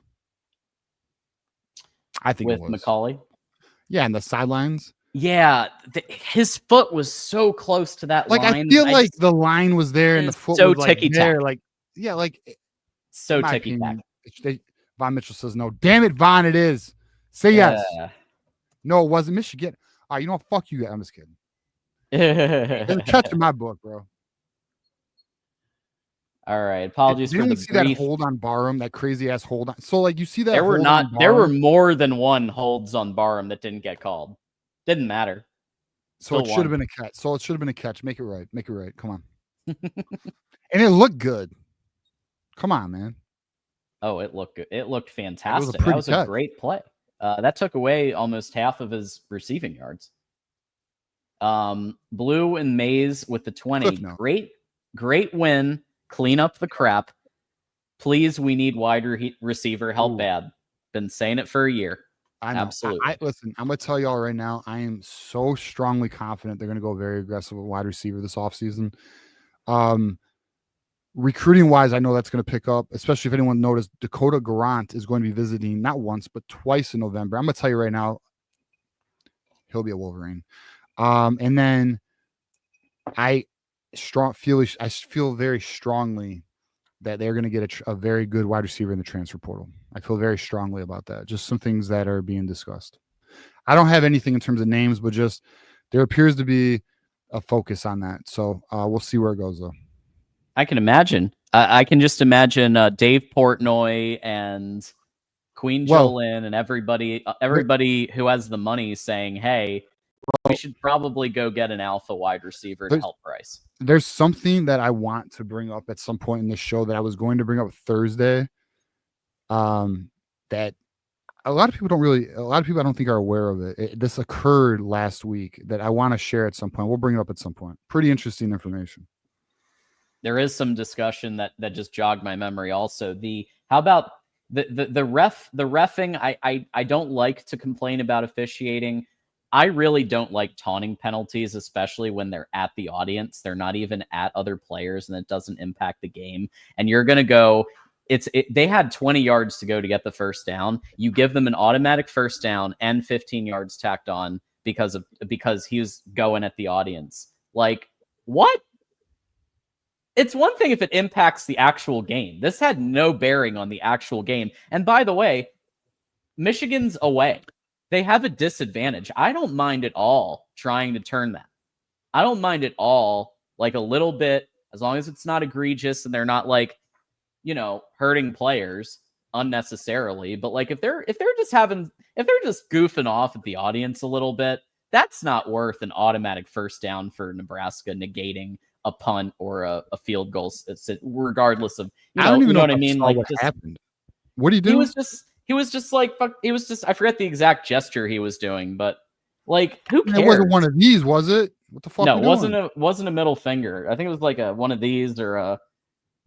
I think with it was. McCauley. Yeah, and the sidelines. Yeah, his foot was so close to that line. I feel like the line was there and the foot was like there. Like, yeah, like so ticky-tack. Von Mitchell says no. Damn it, Von, it is. Say yes. No, it wasn't Michigan. All right, you know what? Fuck you. I'm just kidding. There's a catch in my book, bro. All right. Apologies for the see that hold on Barham, that crazy ass hold on. So like you see that there were more than one holds on Barham that didn't get called. Didn't matter. So it should have been a catch. Make it right. Make it right. Come on. And it looked good. Come on, man. Oh, it looked good. It looked fantastic. That was a great play. That took away almost half of his receiving yards. Blue and Mays with the 20. Great win. Clean up the crap. Please, we need wide receiver help bad. Been saying it for a year. I know. Absolutely. Listen, I'm going to tell y'all right now, I am so strongly confident they're going to go very aggressive with wide receiver this offseason. Recruiting-wise, I know that's going to pick up, especially if anyone noticed, Dakota Garant is going to be visiting not once, but twice in November. I'm going to tell you right now, he'll be a Wolverine. And then I feel very strongly that they're going to get a very good wide receiver in the transfer portal. I feel very strongly about that. Just some things that are being discussed. I don't have anything in terms of names, but just there appears to be a focus on that. So we'll see where it goes though. I can imagine. I can just imagine Dave Portnoy and Queen Jolyn and everybody who has the money saying, "Hey, we should probably go get an alpha wide receiver to help Bryce." There's something that I want to bring up at some point in this show that I was going to bring up Thursday. That a lot of people I don't think are aware of it. This occurred last week that I want to share at some point. We'll bring it up at some point. Pretty interesting information. There is some discussion that just jogged my memory. Also, how about the reffing? I don't like to complain about officiating. I really don't like taunting penalties, especially when they're at the audience. They're not even at other players, and it doesn't impact the game. And you're gonna go. They had 20 yards to go to get the first down. You give them an automatic first down and 15 yards tacked on because he was going at the audience. Like, what? It's one thing if it impacts the actual game. This had no bearing on the actual game. And by the way, Michigan's away. They have a disadvantage. I don't mind at all trying to turn that. I don't mind at all, like a little bit, as long as it's not egregious and they're not like, hurting players unnecessarily. But like if they're just goofing off at the audience a little bit, that's not worth an automatic first down for Nebraska, negating a punt or a field goal, regardless of I don't even know what I mean. Like, what happened. What do you do? He was just like, fuck. He was just, I forget the exact gesture he was doing, but like, who cares? It wasn't one of these, was it? What the fuck? No, it wasn't a middle finger. I think it was like one of these or a.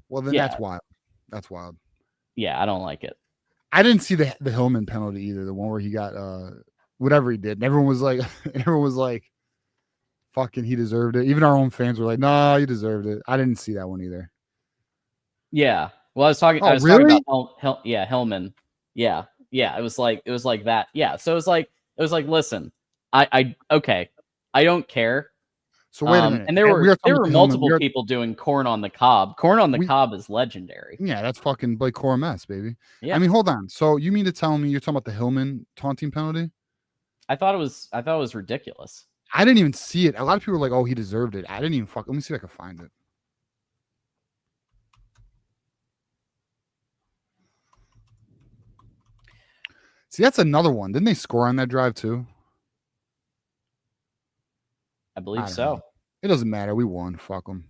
Well, then that's wild. That's wild. Yeah, I don't like it. I didn't see the Hillman penalty either. The one where he got whatever he did, and everyone was like, fucking, he deserved it. Even our own fans were like, "No, he deserved it." I didn't see that one either. Yeah. Well, I was talking about Hillman. Yeah. It was like that. Yeah. So it was like, listen, I don't care. So wait a minute. And there were multiple people doing corn on the cob. Corn on the cob is legendary. Yeah, that's fucking Blake Cormess, baby. Yeah. I mean, hold on. So you mean to tell me you're talking about the Hillman taunting penalty? I thought it was ridiculous. I didn't even see it. A lot of people were like, "Oh, he deserved it." I didn't even Let me see if I can find it. See, that's another one. Didn't they score on that drive too? I believe so. It doesn't matter. We won. Fuck them.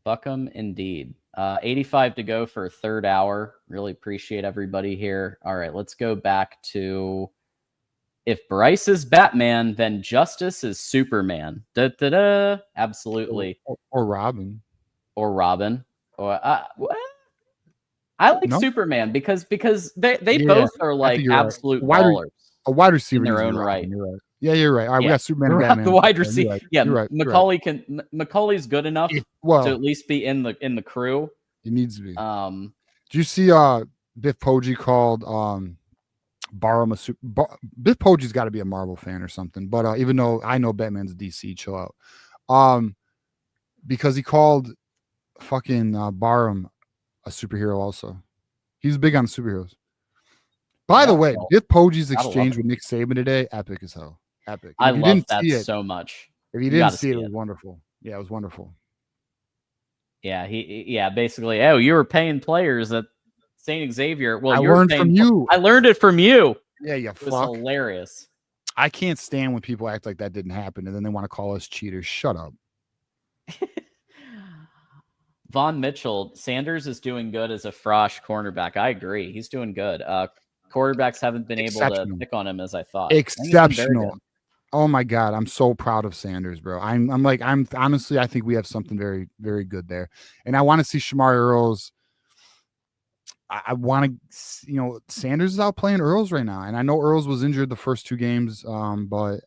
Fuck them indeed. 85 to go for a third hour. Really appreciate everybody here. All right, let's go back to, if Bryce is Batman, then Justice is Superman. Da-da-da. Absolutely. Or Robin. Or what? I like Superman because they both are like absolute ballers. A wide receiver in their own right. You're right. Yeah, you're right. All right, we got Superman and Batman. The wide receiver. Right. Yeah, right. Macaulay's good enough to at least be in the crew. He needs to be. Do you see Biff Poggi called Barham Biff Poggi's got to be a Marvel fan or something. But even though I know Batman's DC, chill out. Because he called fucking Barham a superhero also. He's big on superheroes. By the way, Biff Poggi's exchange with Nick Saban today, epic as hell. Epic. I love that so much. If you didn't see it, it was wonderful. Yeah, it was wonderful. Yeah, basically, you were paying players at St. Xavier. Well, I learned from you. I learned it from you. Yeah, it was hilarious. I can't stand when people act like that didn't happen and then they want to call us cheaters. Shut up. Von Mitchell, Sanders is doing good as a frosh cornerback. I agree. He's doing good. Quarterbacks haven't been able to pick on him as I thought. Exceptional. Oh my God. I'm so proud of Sanders, bro. I'm honestly, I think we have something very, very good there. And I want to see Shamari Earls. I want to, Sanders is out playing Earls right now. And I know Earls was injured the first two games, but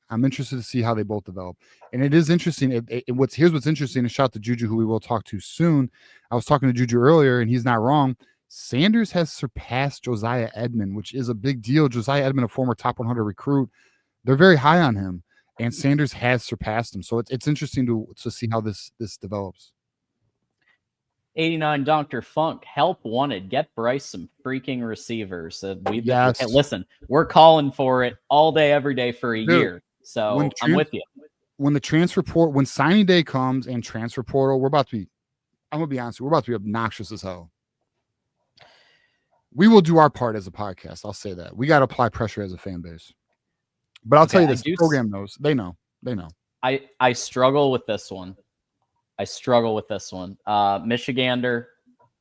I'm interested to see how they both develop. And it is interesting. Here's what's interesting. And shout out to Juju, who we will talk to soon. I was talking to Juju earlier, and he's not wrong. Sanders has surpassed Josiah Edmond, which is a big deal. Josiah Edmond, a former top 100 recruit, they're very high on him, and Sanders has surpassed him. So it's interesting to see how this develops. 89 Dr. Funk, help wanted. Get Bryce some freaking receivers. Yes. Listen, we're calling for it all day, every day for a year. So I'm with you. When the transfer portal, when signing day comes and transfer portal, I'm gonna be honest, we're about to be obnoxious as hell. We will do our part as a podcast. I'll say that. We got to apply pressure as a fan base. But I'll tell you this, the program knows. They know. I struggle with this one. Michigander,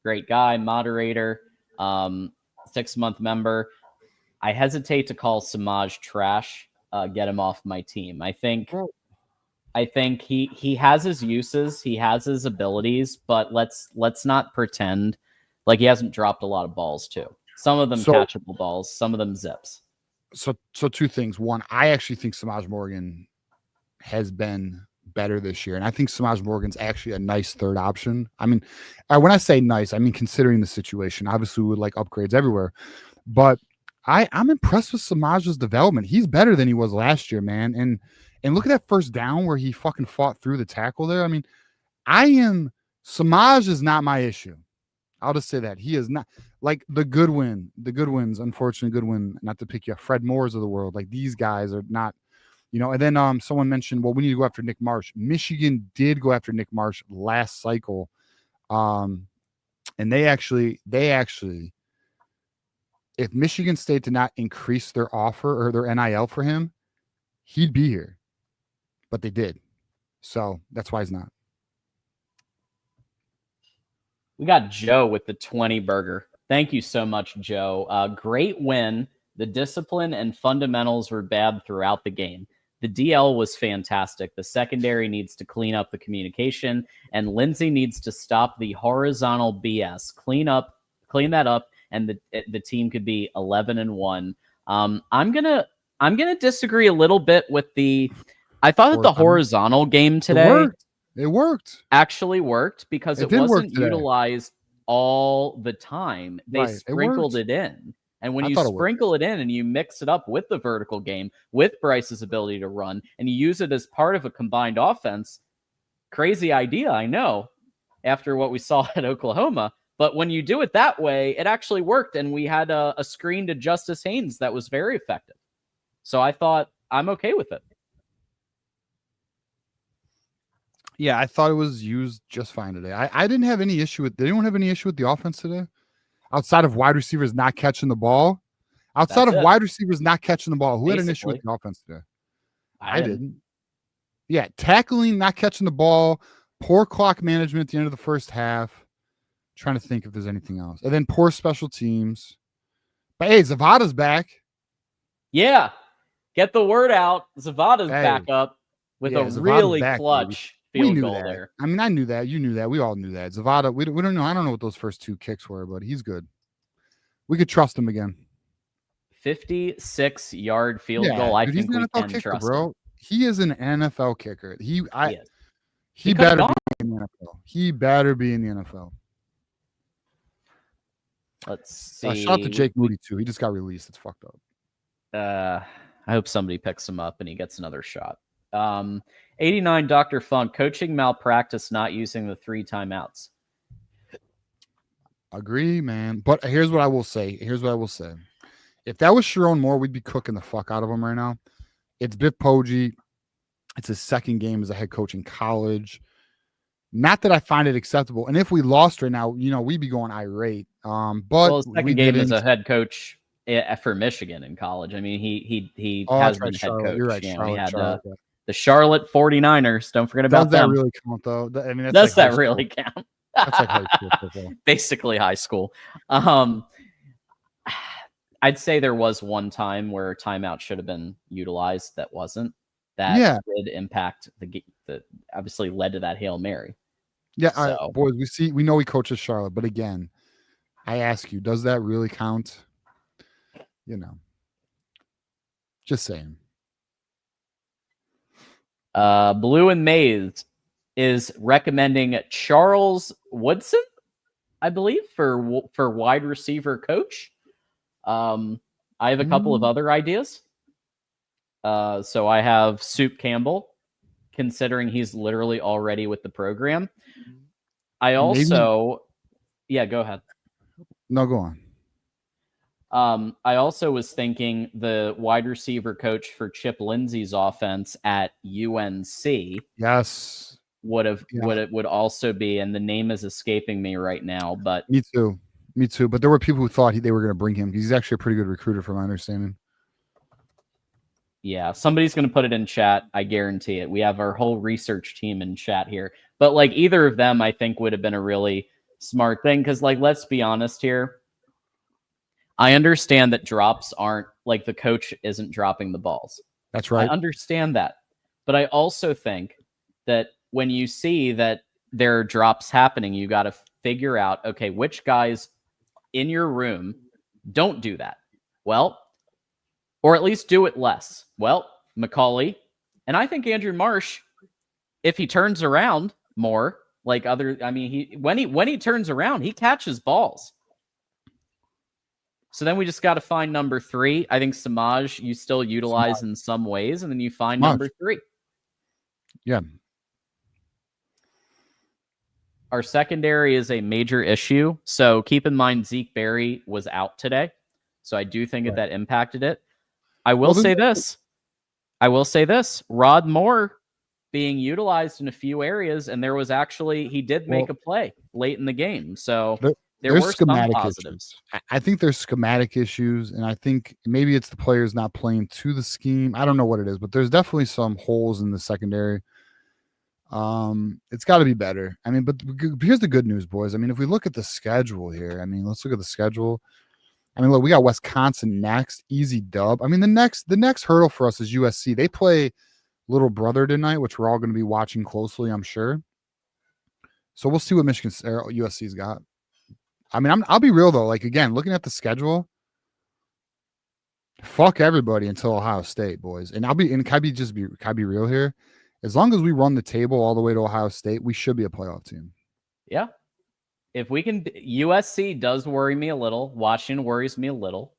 great guy, moderator, 6-month member. I hesitate to call Samaj trash. Get him off my team. I think he has his uses, he has his abilities, but let's not pretend like he hasn't dropped a lot of balls too. Some of them catchable balls, some of them zips. So two things. One, I actually think Samaj Morgan has been better this year, and I think Samaj Morgan's actually a nice third option. I mean, when I say nice, I mean considering the situation. Obviously, we would like upgrades everywhere, but I'm impressed with Samaj's development. He's better than he was last year, man. And look at that first down where he fucking fought through the tackle there. I mean, Samaj is not my issue. I'll just say that he is not like the Goodwins, unfortunately Goodwin, not to pick you up, Fred Moores of the world. Like these guys are not, and then someone mentioned, well, we need to go after Nick Marsh. Michigan did go after Nick Marsh last cycle. And they actually, if Michigan State did not increase their offer or their NIL for him, he'd be here. But they did. So that's why he's not. We got Joe with the 20 burger. Thank you so much, Joe. Great win. The discipline and fundamentals were bad throughout the game. The DL was fantastic. The secondary needs to clean up the communication, and Lindsay needs to stop the horizontal BS. Clean that up, and the team could be 11-1. I'm gonna disagree a little bit with the. I thought that the horizontal game today. It worked. Actually worked because it wasn't utilized all the time. They sprinkled it in. And when you sprinkle it in and you mix it up with the vertical game, with Bryce's ability to run, and you use it as part of a combined offense, crazy idea, I know, after what we saw at Oklahoma. But when you do it that way, it actually worked. And we had a screen to Justice Haynes that was very effective. So I thought I'm okay with it. Yeah, I thought it was used just fine today. I didn't have any issue with. Did anyone have any issue with the offense today? Outside of wide receivers not catching the ball? Wide receivers not catching the ball, who had an issue with the offense today? I didn't. Yeah, tackling, not catching the ball, poor clock management at the end of the first half. Trying to think if there's anything else. And then poor special teams. But hey, Zavada's back. Yeah. Get the word out. Zavada's back up with a really clutch field goal there. I mean, I knew that. You knew that. We all knew that. Zavada, we don't know. I don't know what those first two kicks were, but he's good. We could trust him again. 56-yard field goal. I think we can trust him. He is an NFL kicker. He better be in the NFL. He better be in the NFL. Let's see. Shout out to Jake Moody too. He just got released. It's fucked up. I hope somebody picks him up and he gets another shot. 89 Dr. Funk, coaching malpractice, not using the 3 timeouts. Agree, man. But here's what I will say. If that was Sharon Moore, we'd be cooking the fuck out of him right now. It's Biff Poggi. It's his second game as a head coach in college. Not that I find it acceptable. And if we lost right now, we'd be going irate. But his second game as a head coach for Michigan in college. I mean, he has been head coach. You're right. We had the Charlotte 49ers. Don't forget about them. Does that really count, though? I mean, does that really count? That's like high school football. Basically high school. I'd say there was one time where timeout should have been utilized that wasn't. That did impact the obviously led to that Hail Mary. Yeah, so. Boys, we know he coaches Charlotte, but again, I ask you, does that really count? Just saying. Blue and Maze is recommending Charles Woodson, I believe, for wide receiver coach. I have a couple of other ideas. So I have Soup Campbell, considering he's literally already with the program. I also, yeah, go ahead. No, go on. I also was thinking the wide receiver coach for Chip Lindsey's offense at UNC. Yes. Would also be, and the name is escaping me right now, but me too. But there were people who thought they were going to bring him because he's actually a pretty good recruiter, from my understanding. Yeah, somebody's going to put it in chat. I guarantee it. We have our whole research team in chat here, but like either of them, I think would have been a really smart thing because, like, let's be honest here. I understand that drops aren't like the coach isn't dropping the balls. That's right. I understand that. But I also think that when you see that there are drops happening, you got to figure out, okay, which guys in your room don't do that. Well, or at least do it less. Well, McCauley, and I think Andrew Marsh, if he turns around more, like when he turns around, he catches balls. So then we just got to find number 3. I think Samaj you still utilize in some ways, and then you find number 3. Yeah. Our secondary is a major issue. So keep in mind Zeke Berry was out today. So I do think that impacted it. I will say this. Rod Moore being utilized in a few areas, and there was actually he did make a play late in the game. So there were some positives. Issues. I think there's schematic issues, and I think maybe it's the players not playing to the scheme. I don't know what it is, but there's definitely some holes in the secondary. It's got to be better. I mean, but here's the good news, boys. I mean, if we look at the schedule here, I mean, let's look at the schedule. I mean, look, we got Wisconsin next, easy dub. I mean, the next hurdle for us is USC. They play Little Brother tonight, which we're all going to be watching closely, I'm sure. So we'll see what USC's got. I mean, I'll be real though. Like again, looking at the schedule, fuck everybody until Ohio State, boys. And can I be real here? As long as we run the table all the way to Ohio State, we should be a playoff team. Yeah. If we can, USC does worry me a little. Washington worries me a little.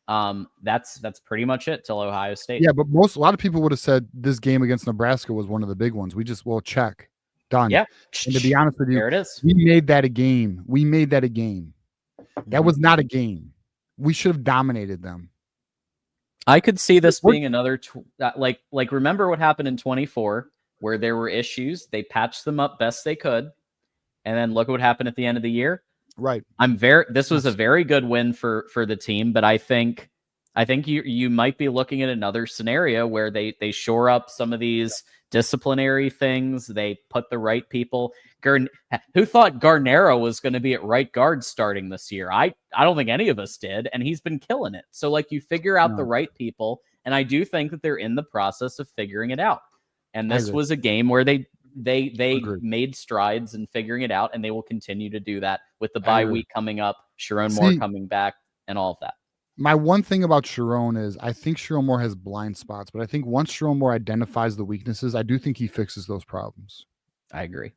That's pretty much it till Ohio State. Yeah, but a lot of people would have said this game against Nebraska was one of the big ones. We just check. Done. Yeah. And to be honest with you, there it is. We made that a game. That was not a game. We should have dominated them. I could see this being another like remember what happened in 24 where there were issues. They patched them up best they could. And then look what happened at the end of the year. Right. This was a very good win for the team, but I think you might be looking at another scenario where they shore up some of these disciplinary things. They put the right people. Who thought Garnero was going to be at right guard starting this year? I don't think any of us did, and he's been killing it. So like you figure out the right people, and I do think that they're in the process of figuring it out. And this was a game where they made strides in figuring it out, and they will continue to do that with the bye week coming up, Sharon Moore coming back, and all of that. My one thing about Sharon is I think Sharon Moore has blind spots, but I think once Sharon Moore identifies the weaknesses, I do think he fixes those problems. I agree.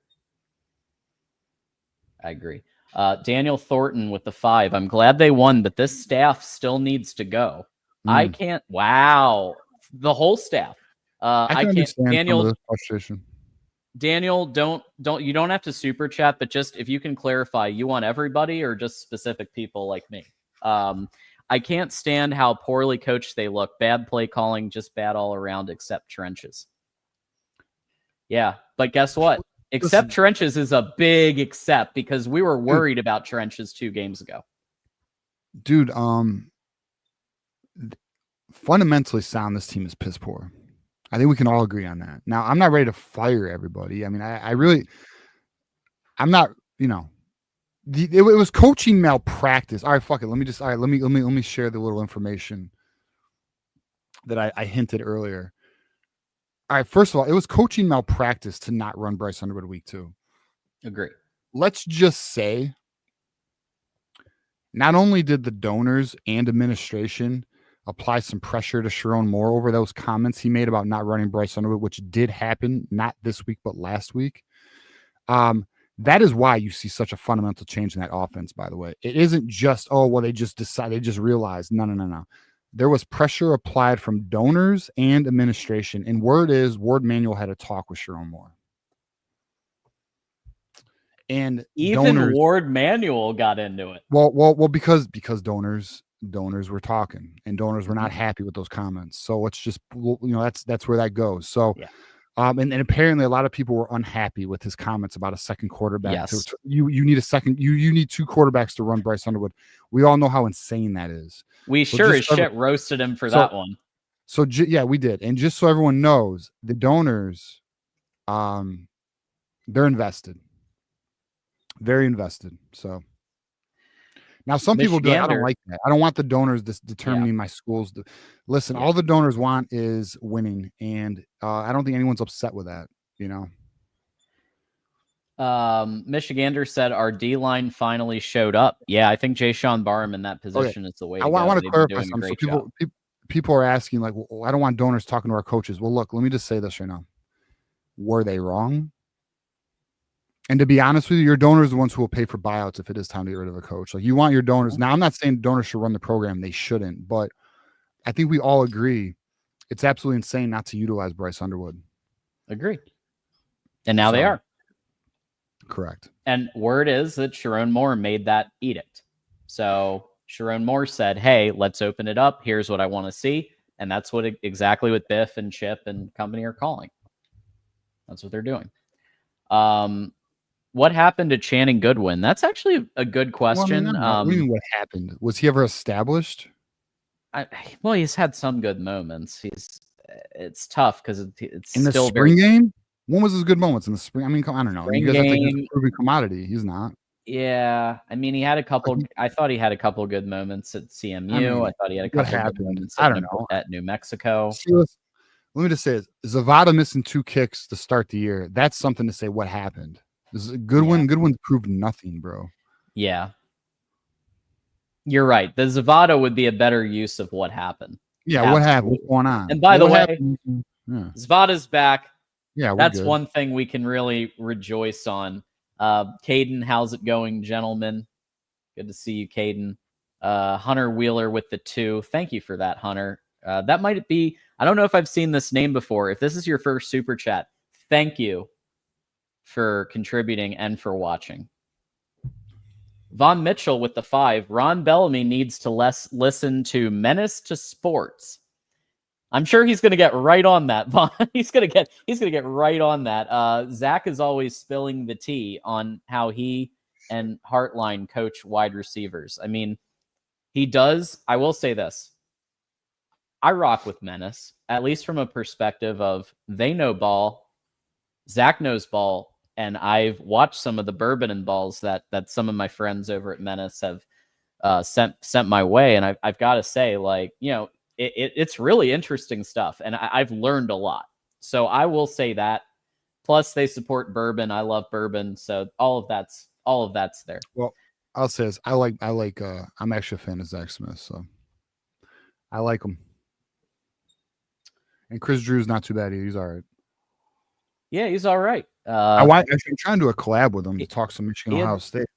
Daniel Thornton with the 5. I'm glad they won, but this staff still needs to go. I can't. Wow. The whole staff. I can't. Daniel, you don't have to super chat, but just if you can clarify, you want everybody or just specific people like me? I can't stand how poorly coached they look. Bad play calling, just bad all around, except trenches. Yeah, but guess what? Except trenches is a big except because we were worried about trenches 2 games ago. Dude, fundamentally sound, this team is piss poor. I think we can all agree on that. Now, I'm not ready to fire everybody. I mean, I'm not, it was coaching malpractice. All right, fuck it. Let me share the little information that I hinted earlier. All right, first of all, it was coaching malpractice to not run Bryce Underwood week 2. Agree. Let's just say not only did the donors and administration apply some pressure to Sharon Moore over those comments he made about not running Bryce Underwood, which did happen not this week, but last week. That is why you see such a fundamental change in that offense, by the way. It isn't just, they just realized. No. There was pressure applied from donors and administration. And word Manuel had a talk with Sharon Moore. And even donors, Ward Manuel got into it. well, because donors were talking, and donors were not happy with those comments. So it's just, that's where that goes. So, Yeah. And apparently a lot of people were unhappy with his comments about a second quarterback. Yes. You need a second. You need 2 quarterbacks to run Bryce Underwood. We all know how insane that is. We So sure as shit roasted him for that one. So yeah, we did. And just so everyone knows, the donors, they're invested, very invested. So now some people be like, I don't like that. I don't want the donors determining my schools. Listen, all the donors want is winning, and I don't think anyone's upset with that. Michigander said our D-line finally showed up. Yeah, I think Jay Sean Barham in that position is the way to go. I want to clarify something. So people are asking, like, well, I don't want donors talking to our coaches. Well, look, let me just say this right now. Were they wrong? And to be honest with you, your donors are the ones who will pay for buyouts if it is time to get rid of a coach. Like, you want your donors. Now, I'm not saying donors should run the program. They shouldn't. But I think we all agree it's absolutely insane not to utilize Bryce Underwood. Agreed. And now they are. Correct. And word is that Sharon Moore made that edict. So Sharon Moore said, hey, let's open it up. Here's what I want to see. And that's exactly what Biff and Chip and company are calling. That's what they're doing. What happened to Channing Goodwin? That's actually a good question. What do you mean what happened? Was he ever established? Well, he's had some good moments. It's tough because it's in the still spring game. When was his good moments in the spring? I mean, I don't know. Spring you guys game, think he's a proven commodity. He's not. Yeah, I mean, he had a couple. I thought he had a couple good moments at CMU. I thought he had a couple good moments at New Mexico. See, let me just say, Zavada missing 2 kicks to start the year. That's something to say. What happened? This is a Goodwin proved nothing, bro. Yeah, you're right. The Zavada would be a better use of what happened. Yeah, what happened? What's going on? And by the way, Zavada's back. Yeah, that's one thing we can really rejoice on. Caden, how's it going, gentlemen? Good to see you, Caden. Hunter Wheeler with the 2. Thank you for that, Hunter. That might be, I don't know if I've seen this name before. If this is your first super chat, thank you for contributing and for watching. Von Mitchell with the 5. Ron Bellamy needs to listen to Menace to Sports. I'm sure he's going to get right on that, Vaughn. He's going to get right on that. Zach is always spilling the tea on how he and Hartline coach wide receivers. I mean, he does. I will say this. I rock with Menace, at least from a perspective of they know ball, Zach knows ball, and I've watched some of the bourbon and balls that some of my friends over at Menace have sent my way, and I've got to say, like, it's really interesting stuff, and I've learned a lot. So I will say that. Plus, they support bourbon. I love bourbon, so all of that's there. Well, I'll say this: I'm actually a fan of Zach Smith, so I like him. And Chris Drew's not too bad either. He's all right. Yeah, he's all right. I'm trying to do a collab with him to talk some Michigan Ohio State.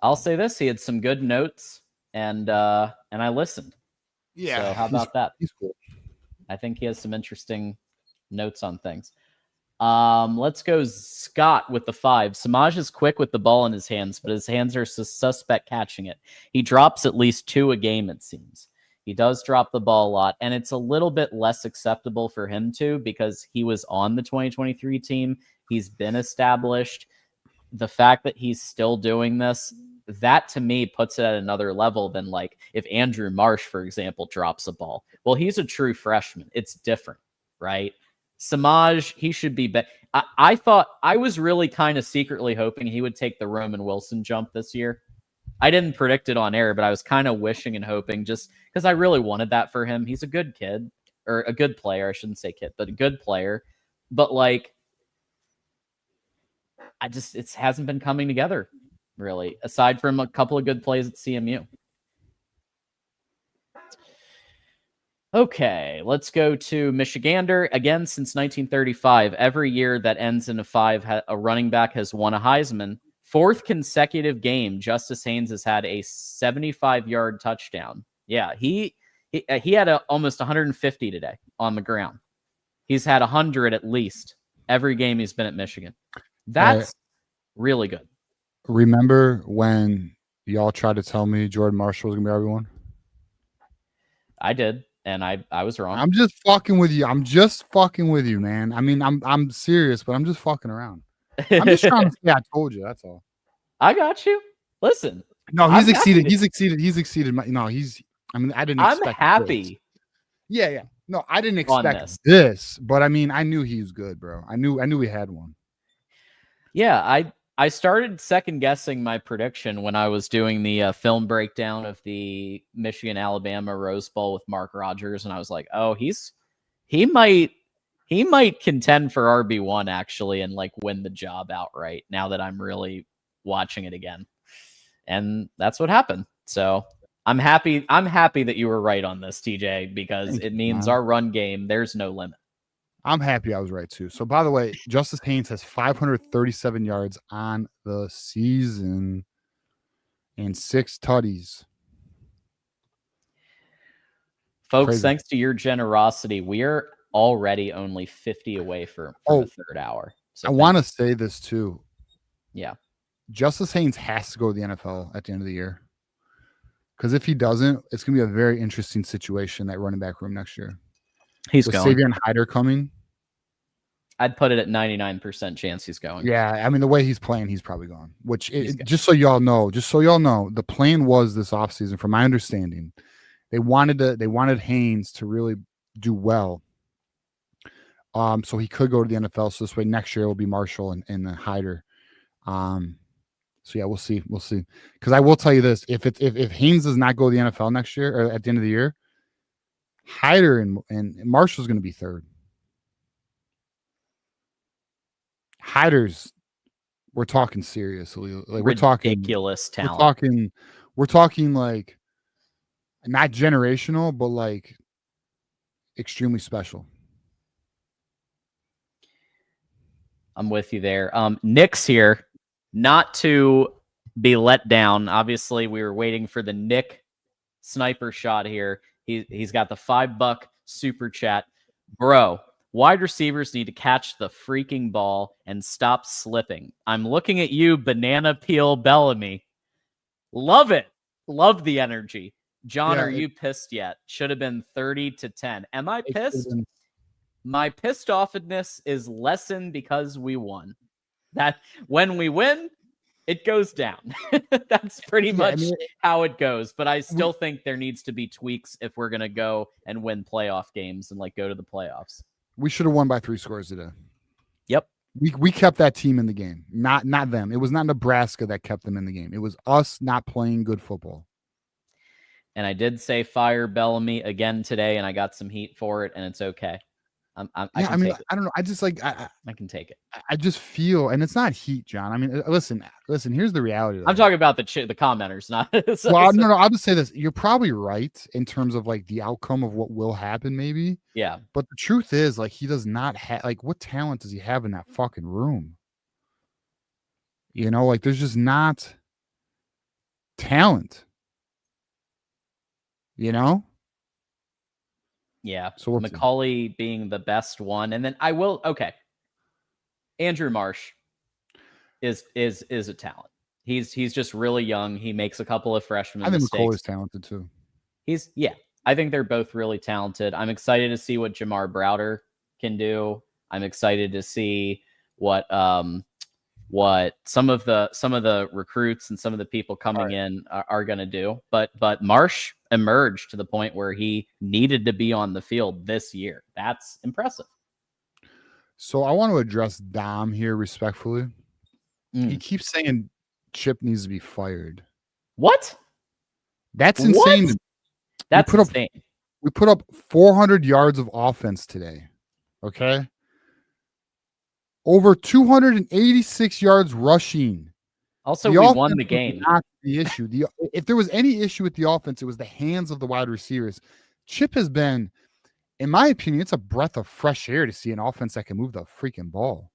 I'll say this: he had some good notes, and I listened. Yeah. So how about that? He's cool. I think he has some interesting notes on things. Let's go Scott with the 5. Samaj is quick with the ball in his hands, but his hands are suspect catching it. He drops at least 2 a game, it seems. He does drop the ball a lot, and it's a little bit less acceptable for him to because he was on the 2023 team. He's been established. The fact that he's still doing this, that to me puts it at another level than like if Andrew Marsh, for example, drops a ball. Well, he's a true freshman. It's different, right? Samaj, he should be better. I thought I was really kind of secretly hoping he would take the Roman Wilson jump this year. I didn't predict it on air, but I was kind of wishing and hoping just because I really wanted that for him. He's a good kid, or a good player. I shouldn't say kid, but a good player. But like, it hasn't been coming together really, aside from a couple of good plays at CMU. Okay, let's go to Michigander. Again, since 1935, every year that ends in a 5, a running back has won a Heisman. 4th consecutive game, Justice Haynes has had a 75-yard touchdown. Yeah, he had almost 150 today on the ground. He's had 100 at least every game he's been at Michigan. That's really good. Remember when y'all tried to tell me Jordan Marshall was gonna be RB1? I did, and I was wrong. I'm just fucking with you. I'm just fucking with you, man. I mean, I'm serious, but I'm just fucking around. I'm just trying to say I told you. That's all. I got you. Listen. No, he's I'm exceeded. happy. He's exceeded. No, he's. I mean, I didn't I'm expect. happy. This. Yeah. No, I didn't on expect this, but I mean, I knew he was good, bro. I knew we had one. Yeah, I started second guessing my prediction when I was doing the film breakdown of the Michigan-Alabama Rose Bowl with Mark Rogers, and I was like, oh, he might contend for RB1 actually and like win the job outright now that I'm really watching it again. And that's what happened. So I'm happy that you were right on this, TJ, because it means our run game, there's no limit. I'm happy I was right too. So by the way, Justice Haynes has 537 yards on the season and 6 tutties. Folks, Crazy. Thanks to your generosity, we're already only 50 away from the third hour. So I want to say this too. Yeah. Justice Haynes has to go to the NFL at the end of the year. Because if he doesn't, it's going to be a very interesting situation at running back room next year. He's With going. Savion Hyder coming. I'd put it at 99% chance he's going. Yeah, I mean, the way he's playing, he's probably gone. Just so y'all know, the plan was this offseason, from my understanding, they wanted Haynes to really do well. So he could go to the NFL. So this way next year it will be Marshall and then Hyder. So yeah, we'll see. Because I will tell you this: if Haynes does not go to the NFL next year or at the end of the year, Hyder and Marshall's going to be third. Hyder's, we're talking seriously. Like we're talking ridiculous talent. We're talking like not generational, but like extremely special. I'm with you there. Nick's here, not to be let down. Obviously, we were waiting for the Nick sniper shot here. He's got the $5 super chat. Bro, wide receivers need to catch the freaking ball and stop slipping. I'm looking at you, Banana Peel Bellamy. Love it. Love the energy. John, are you pissed yet? Should have been 30-10. Am I pissed? My pissed offness is lessened because we won. That when we win, it goes down. That's pretty much how it goes. But I still think there needs to be tweaks if we're gonna go and win playoff games and like go to the playoffs. We should have won by 3 scores today. Yep. We kept that team in the game, not them. It was not Nebraska that kept them in the game. It was us not playing good football. And I did say fire Bellamy again today, and I got some heat for it, and it's okay. I don't know. I just like I can take it. I just feel, and it's not heat, John. I mean, listen. Here's the reality. I'm talking about the commenters, not. No. I'll just say this: you're probably right in terms of like the outcome of what will happen, maybe. Yeah. But the truth is, like, he does not have what talent does he have in that fucking room? You know, like there's just not talent. You know. Yeah, so Macaulay being the best one, and then Andrew Marsh is a talent. He's just really young. He makes a couple of freshman mistakes. I think Macaulay's talented too. I think they're both really talented. I'm excited to see what Jamar Browder can do. I'm excited to see what some of the recruits and some of the people coming in are going to do. But Marsh emerged to the point where he needed to be on the field this year. That's impressive. So I want to address Dom here respectfully. He keeps saying Chip needs to be fired. What? That's insane. What? That's insane. We put up 400 yards of offense today. Okay. Over 286 yards rushing. Also, we won the game. Not the issue. If there was any issue with the offense, it was the hands of the wide receivers. Chip has been, in my opinion, it's a breath of fresh air to see an offense that can move the freaking ball.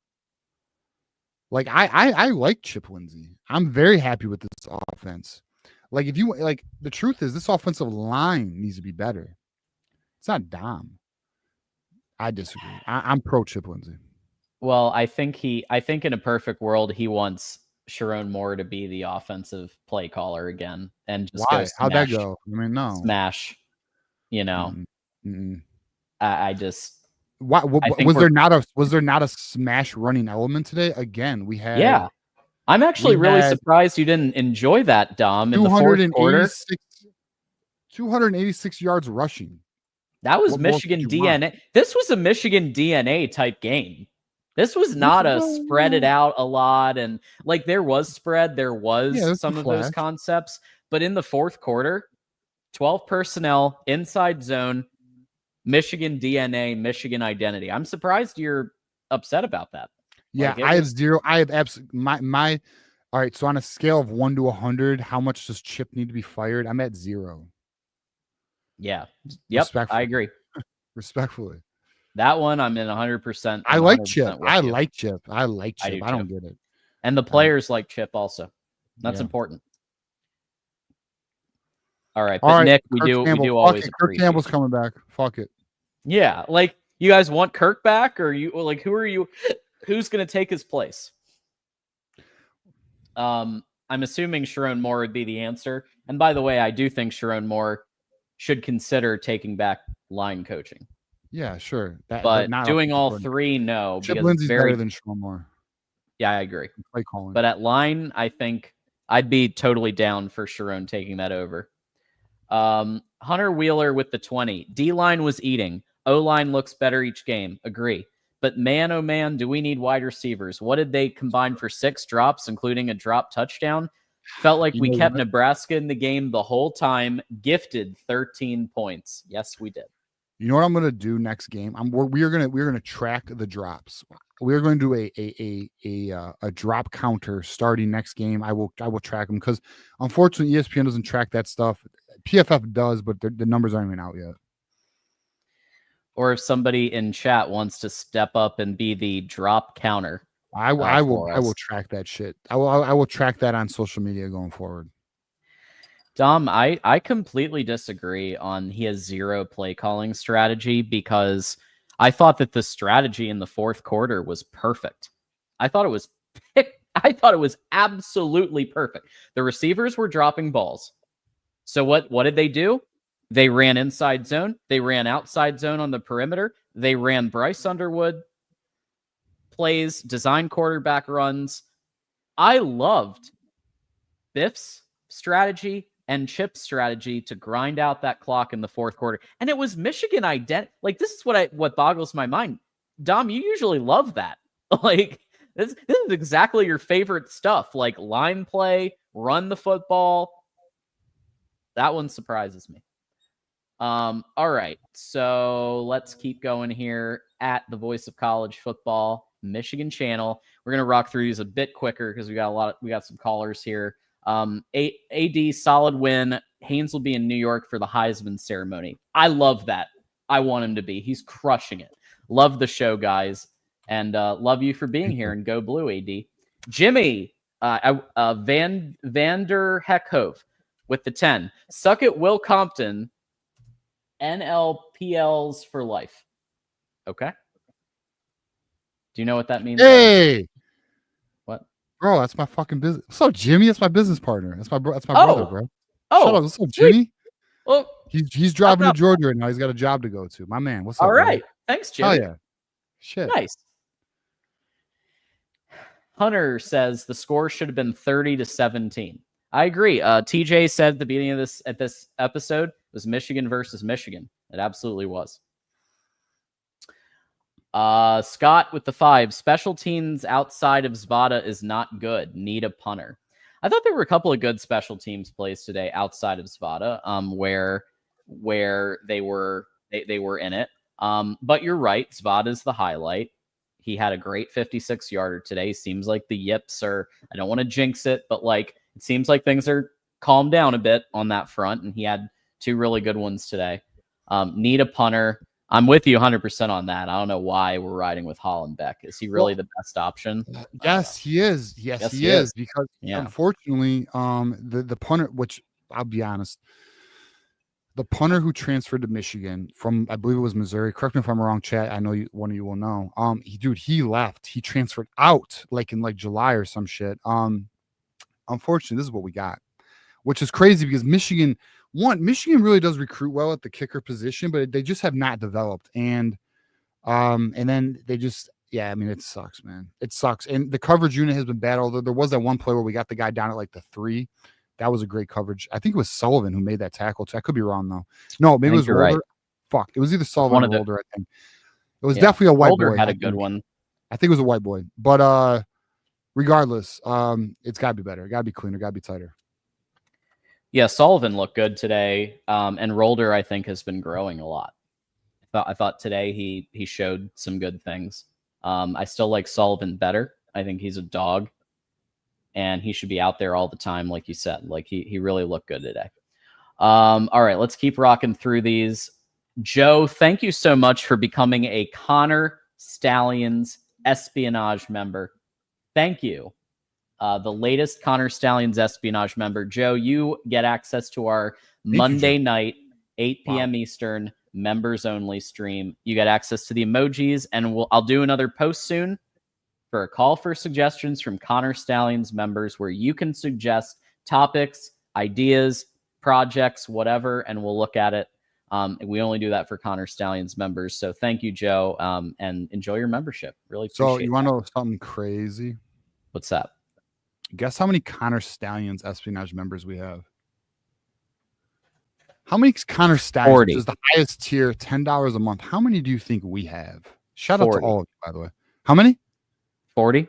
Like I like Chip Lindsey. I'm very happy with this offense. Like if you like, the truth is this offensive line needs to be better. It's not Dom. I disagree. I'm pro Chip Lindsey. Well, I think in a perfect world, he wants Sharon Moore to be the offensive play caller again and just Why? How'd that go? I mean, no. Smash. You know, I just. Why was there not a smash running element today? Again, we had. Yeah, I'm actually really surprised you didn't enjoy that, Dom. In the fourth quarter, 286 yards rushing. That was Michigan DNA. This was a Michigan DNA type game. This was not a spread it out a lot. And like there was spread, there was some of those concepts. But in the fourth quarter, 12 personnel, inside zone, Michigan DNA, Michigan identity. I'm surprised you're upset about that. Yeah, I have zero. I have absolutely my. All right, so on a scale of 1 to 100, how much does Chip need to be fired? I'm at 0. Yeah. Yep. I agree. Respectfully. That one, I'm in 100%. I like Chip. I like Chip. I don't get it. And the players like Chip also. That's important. All right. But Nick, we do always. Kirk Campbell's coming back. Fuck it. Yeah. Like, you guys want Kirk back? Or you like who's going to take his place? I'm assuming Sharon Moore would be the answer. And by the way, I do think Sharon Moore should consider taking back line coaching. Yeah, sure. But doing all three, no. Chip Lindsey's better than Sharon Moore. Yeah, I agree. Play calling. But at line, I think I'd be totally down for Sharon taking that over. Hunter Wheeler with the 20. D-line was eating. O-line looks better each game. Agree. But man, oh man, do we need wide receivers? What did they combine for 6 drops, including a drop touchdown? Felt like we kept Nebraska in the game the whole time. Gifted 13 points. Yes, we did. You know what I'm going to do next game? We're going to track the drops. We're going to do a drop counter starting next game. I will track them because unfortunately ESPN doesn't track that stuff. PFF does, but the numbers aren't even out yet. Or if somebody in chat wants to step up and be the drop counter, I will track that shit. I will track that on social media going forward. Dom, I completely disagree on he has 0 play calling strategy because I thought that the strategy in the fourth quarter was perfect. I thought it was absolutely perfect. The receivers were dropping balls. So what did they do? They ran inside zone. They ran outside zone on the perimeter. They ran Bryce Underwood plays, design quarterback runs. I loved Biff's strategy and Chip's strategy to grind out that clock in the fourth quarter. And it was Michigan identity. Like, this is what boggles my mind. Dom, you usually love that. Like, this is exactly your favorite stuff. Like, line play, run the football. That one surprises me. All right. So let's keep going here at the Voice of College Football Michigan channel. We're going to rock through these a bit quicker because we got some callers here. AD solid win. Haynes will be in New York for the Heisman ceremony. I love that. I want him to be. He's crushing it. Love the show, guys. And love you for being here, and go blue, AD. Jimmy Vander Heckhove with the 10. Suck it, Will Compton. NLPLs for life. Okay. Do you know what that means? Hey. What? Bro, that's my fucking business. What's up, Jimmy? That's my business partner. That's my brother, bro. Oh. Shut up. What's up, Jimmy? Well, he's driving to Georgia right now. He's got a job to go to. My man. What's up? All right. Bro? Thanks, Jimmy. Oh yeah. Shit. Nice. Hunter says the score should have been 30-17. I agree. TJ said at the beginning of this episode, it was Michigan versus Michigan. It absolutely was. Scott with the 5. Special teams outside of Zvada is not good. Need a punter. I thought there were a couple of good special teams plays today outside of Zvada, where they were in it. But you're right. Zvada's the highlight. He had a great 56-yarder today. Seems like the yips are, I don't want to jinx it, but like it seems like things are calmed down a bit on that front, and he had 2 really good ones today. Need a punter. I'm with you 100% on that. I don't know why we're riding with Hollenbeck. Is he really the best option? Yes, he is. Yes, he is. Because unfortunately, the punter, which I'll be honest, the punter who transferred to Michigan from, I believe it was Missouri. Correct me if I'm wrong, chat. I know one of you will know. He left. He transferred out in July or some shit. unfortunately, this is what we got, which is crazy because Michigan really does recruit well at the kicker position, but they just have not developed. And then they just, yeah, I mean, it sucks, man. It sucks. And the coverage unit has been bad, although there was that one play where we got the guy down at like the 3. That was a great coverage. I think it was Sullivan who made that tackle too. I could be wrong though. No, maybe it was Rolder. Right. Fuck, it was either Sullivan or Rolder, I think. It was definitely a white Rolder boy. Had a good one. I think it was a white boy. But regardless, it's gotta be better. It gotta be cleaner, gotta be tighter. Yeah, Sullivan looked good today. And Rolder, I think, has been growing a lot. I thought today he showed some good things. I still like Sullivan better. I think he's a dog. And he should be out there all the time, like you said. Like he really looked good today. All right, let's keep rocking through these. Joe, thank you so much for becoming a Connor Stallions espionage member. Thank you. The latest Connor Stallions espionage member. Joe, you get access to our Monday night, 8 p.m. Eastern, members only stream. You get access to the emojis, and I'll do another post soon for a call for suggestions from Connor Stallions members where you can suggest topics, ideas, projects, whatever, and we'll look at it. We only do that for Connor Stallions members. So thank you, Joe, and enjoy your membership. Really appreciate it. So you want to know something crazy? What's that? Guess how many Connor Stallions espionage members we have? How many Connor Stallions, 40. Which is the highest tier, $10 a month? How many do you think we have? Shout 40. out to all of you, by the way. How many? 40.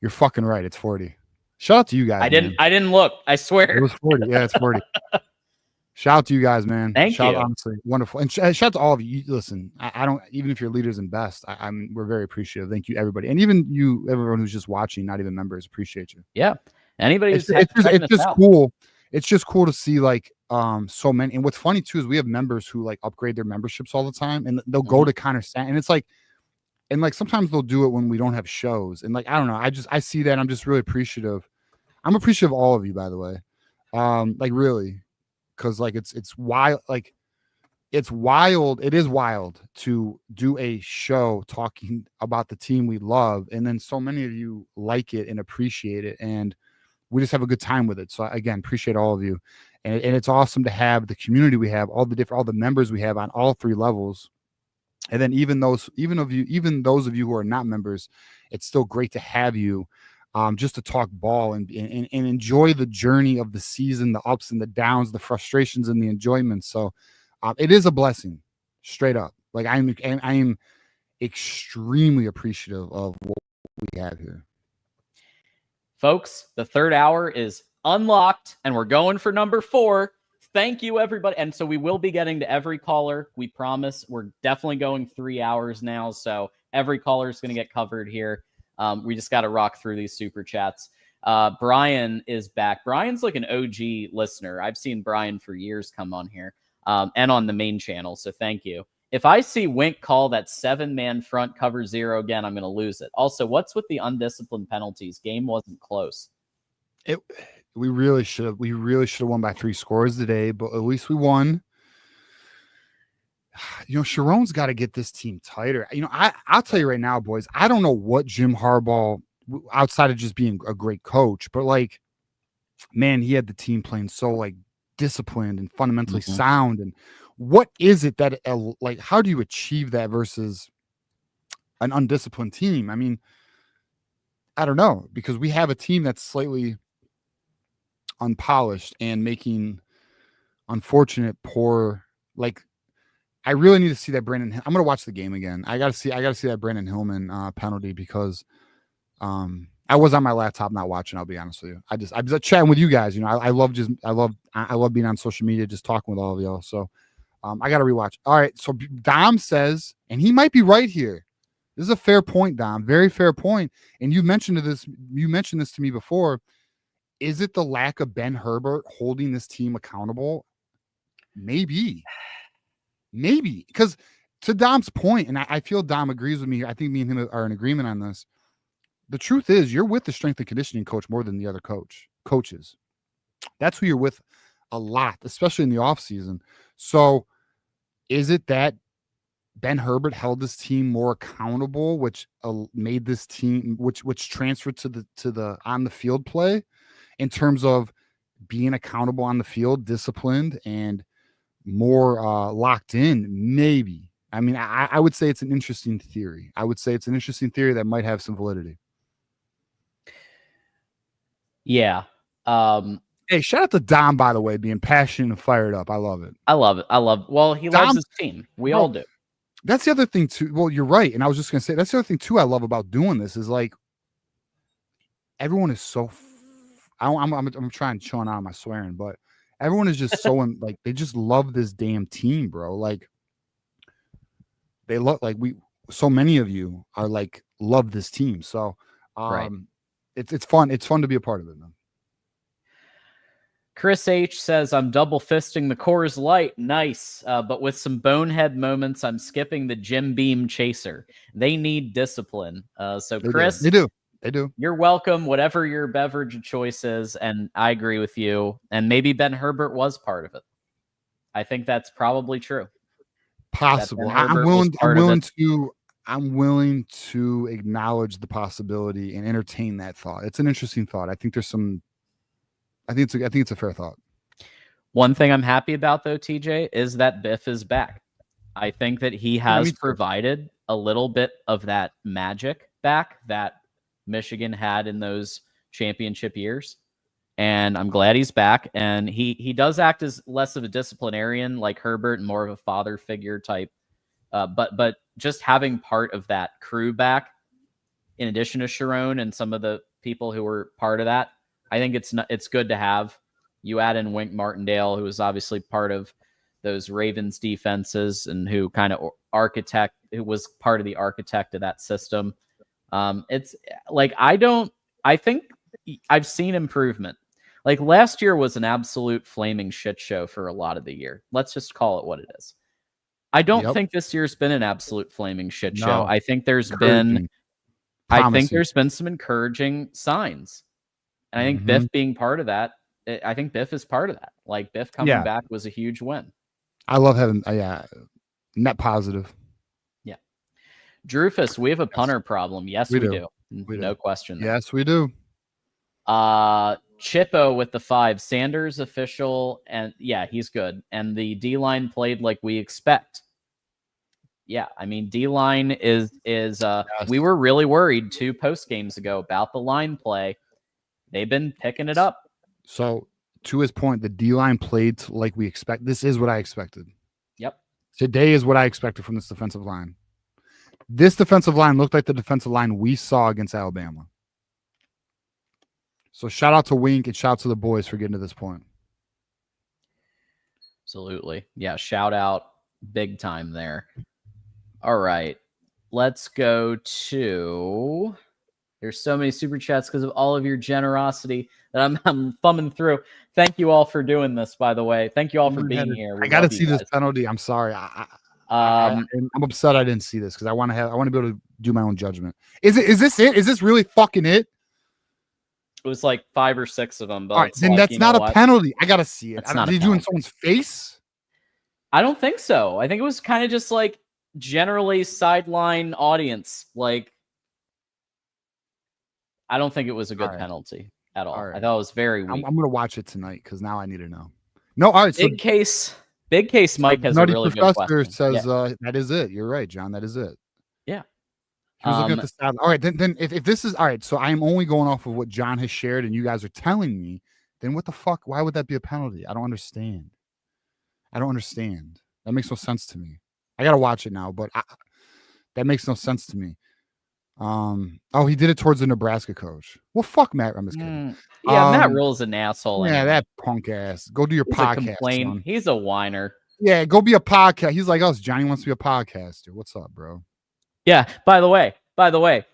You're fucking right. It's 40. Shout out to you guys. I didn't look. I swear. It was 40. Yeah, it's 40. Shout out to you guys, man. Thank you. Honestly, wonderful. And shout out to all of you. Listen, I don't, even if you're leaders and best, we're very appreciative. Thank you, everybody. And even you, everyone who's just watching, not even members, appreciate you. Yeah. Anybody it's just cool. It's just cool to see like so many. And what's funny too is we have members who like upgrade their memberships all the time, and they'll go to Connor Stallions, and it's like, and like sometimes they'll do it when we don't have shows. And like, I don't know. I see that. And I'm just really appreciative. I'm appreciative of all of you, by the way. Like really, because like it's wild. Like it's wild. It is wild to do a show talking about the team we love. And then so many of you like it and appreciate it. And we just have a good time with it. So again, appreciate all of you. And it's awesome to have the community we have, all the members we have on all 3 levels. And then even those of you who are not members, it's still great to have you just to talk ball and enjoy the journey of the season, the ups and the downs, the frustrations and the enjoyment. So it is a blessing, straight up. Like I am extremely appreciative of what we have here. Folks, the 3rd hour is unlocked and we're going for number 4. Thank you, everybody. And so we will be getting to every caller. We promise. We're definitely going 3 hours now. So every caller is going to get covered here. We just got to rock through these super chats. Brian is back. Brian's like an OG listener. I've seen Brian for years come on here and on the main channel. So thank you. If I see Wink call that 7-man front cover 0 again, I'm going to lose it. Also, what's with the undisciplined penalties? Game wasn't close. We really should have won by 3 scores today, but at least we won. You know, Sharon's got to get this team tighter. You know, I'll tell you right now, boys, I don't know what Jim Harbaugh, outside of just being a great coach, but like, man, he had the team playing so like disciplined and fundamentally sound. And what is it that like, how do you achieve that versus an undisciplined team? I mean, I don't know, because we have a team that's slightly unpolished and making unfortunate poor, like, I really need to see that Brandon. I'm going to watch the game again. I got to see that Brandon Hillman penalty because I was on my laptop not watching. I'll be honest with you. I was chatting with you guys. You know, I love being on social media, just talking with all of y'all. So I got to rewatch. All right. So Dom says, and he might be right here. This is a fair point, Dom. Very fair point. And you mentioned this to me before. Is it the lack of Ben Herbert holding this team accountable? Maybe, because to Dom's point, and I feel Dom agrees with me. I think me and him are in agreement on this. The truth is, you're with the strength and conditioning coach more than the other coaches. That's who you're with a lot, especially in the offseason. So is it that Ben Herbert held this team more accountable, which made this team, which transferred to the on the field play? in terms of being accountable on the field, disciplined, and more locked in, maybe. I mean, I would say it's an interesting theory. I would say it's an interesting theory that might have some validity. Yeah. Hey, shout out to Dom, by the way, being passionate and fired up. I love it. I love it. Well, he loves his team. We all do. That's the other thing too. Well, you're right. And I was just going to say, that's the other thing too I love about doing this is like, everyone is so, I'm trying to chone out my swearing, but everyone is just so, like, they just love this damn team, bro. Like, they look like so many of you are like, love this team. So, Right. It's fun. It's fun to be a part of it, man. Chris H says, I'm double fisting the Coors Light. Nice. But with some bonehead moments, I'm skipping the Jim Beam chaser. They need discipline. So Chris, they do. You're welcome, whatever your beverage of choice is. And I agree with you. And maybe Ben Herbert was part of it. I think that's probably true. Possible. I'm willing to acknowledge the possibility and entertain that thought. It's an interesting thought. I think it's a fair thought. One thing I'm happy about, though, TJ, is that Biff is back. I think that he has provided a little bit of that magic back that Michigan had in those championship years. And I'm glad he's back. And he does act as less of a disciplinarian like Herbert and more of a father figure type. But just having part of that crew back, in addition to Sharon and some of the people who were part of that, I think it's good to have. You add in Wink Martindale, who was obviously part of those Ravens defenses and who kind of who was part of the architect of that system. It's like, I think I've seen improvement. Like last year was an absolute flaming shit show for a lot of the year. Let's just call it what it is. I don't think this year's been an absolute flaming shit show. I think there's been some encouraging signs. And I think Biff being part of that, I think Biff is part of that. Like Biff coming back was a huge win. I love having, net positive. Yeah. Drufus, we have a punter problem. Yes, we do. No question. Yes, we do. Chippo with the 5. Sanders official, and he's good. And the D-line played like we expect. Yeah, I mean, D-line is we were really worried 2 post games ago about the line play. They've been picking it up. So, to his point, the D-line played like we expect. This is what I expected. Yep. Today is what I expected from this defensive line. This defensive line looked like the defensive line we saw against Alabama. So, shout out to Wink and shout out to the boys for getting to this point. Absolutely. Yeah, shout out big time there. All right. Let's go to... There's so many super chats because of all of your generosity that I'm thumbing through. Thank you all for doing this, by the way. Thank you all for being here. I got to see this penalty. I'm sorry. I'm upset I didn't see this because I want to be able to do my own judgment. Is this it? Is this really fucking it? It was like 5 or 6 of them. But all right, then that's not a penalty. I got to see it. Did he do it in someone's face? I don't think so. I think it was kind of just like generally sideline audience. Like, I don't think it was a good penalty at all. I thought it was very weak. I'm going to watch it tonight because now I need to know. No, all right. Big case Mike has a really good question. Says that is it. You're right, John. That is it. Yeah. He was looking at the stat. All right, then if this is all right, so I am only going off of what John has shared and you guys are telling me, then what the fuck? Why would that be a penalty? I don't understand. That makes no sense to me. I got to watch it now, but that makes no sense to me. He did it towards the Nebraska coach. Well, fuck Matt. I'm just kidding. Matt Rule's an asshole. Yeah, that punk ass. Go do your podcast. He's a whiner. Yeah, go be a podcast. He's like us. Johnny wants to be a podcaster. What's up, bro? Yeah. By the way,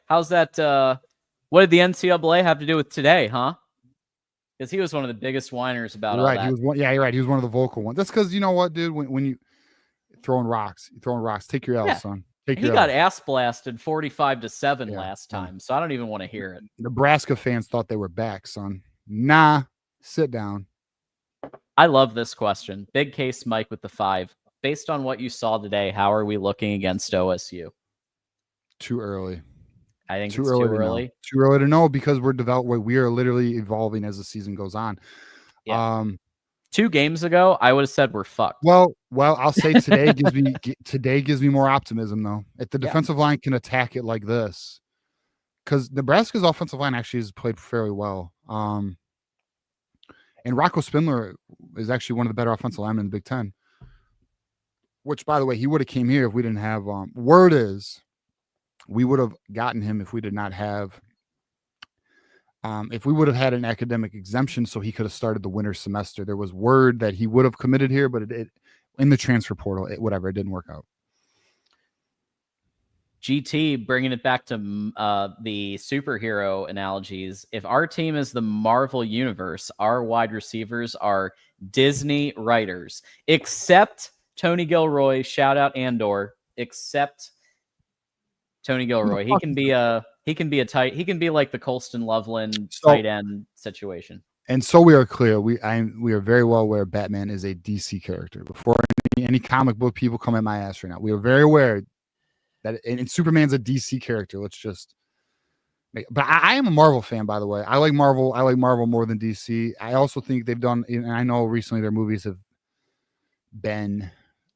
how's that? What did the NCAA have to do with today, huh? Because he was one of the biggest whiners about all that. You're right. He was one of the vocal ones. That's because you know what, dude. When you throwing rocks, take your L, son. He got ass blasted 45-7 last time, so I don't even want to hear it. Nebraska fans thought they were back, son. Nah, sit down. I love this question. Big case Mike with the 5. Based on what you saw today, how are we looking against OSU? Too early. I think it's too early. Too early to know because we are literally evolving as the season goes on. Yeah. 2 games ago, I would have said we're fucked. Well, I'll say today gives me more optimism though. If the defensive line can attack it like this, because Nebraska's offensive line actually has played fairly well. And Rocco Spindler is actually one of the better offensive linemen in the Big Ten. Which, by the way, he would have came here if we didn't have. Word is, we would have gotten him if we did not have. If we would have had an academic exemption, so he could have started the winter semester. There was word that he would have committed here, but it in the transfer portal, it didn't work out. GT, bringing it back to the superhero analogies. If our team is the Marvel universe, our wide receivers are Disney writers, except Tony Gilroy. Shout out Andor. Except Tony Gilroy. He can be like the Colston Loveland tight end situation. And so we are clear. We are very well aware Batman is a DC character. Before any comic book people come at my ass right now, we are very aware that and Superman's a DC character. Let's just but I am a Marvel fan, by the way. I like Marvel more than DC. I also think they've done, and I know recently their movies have been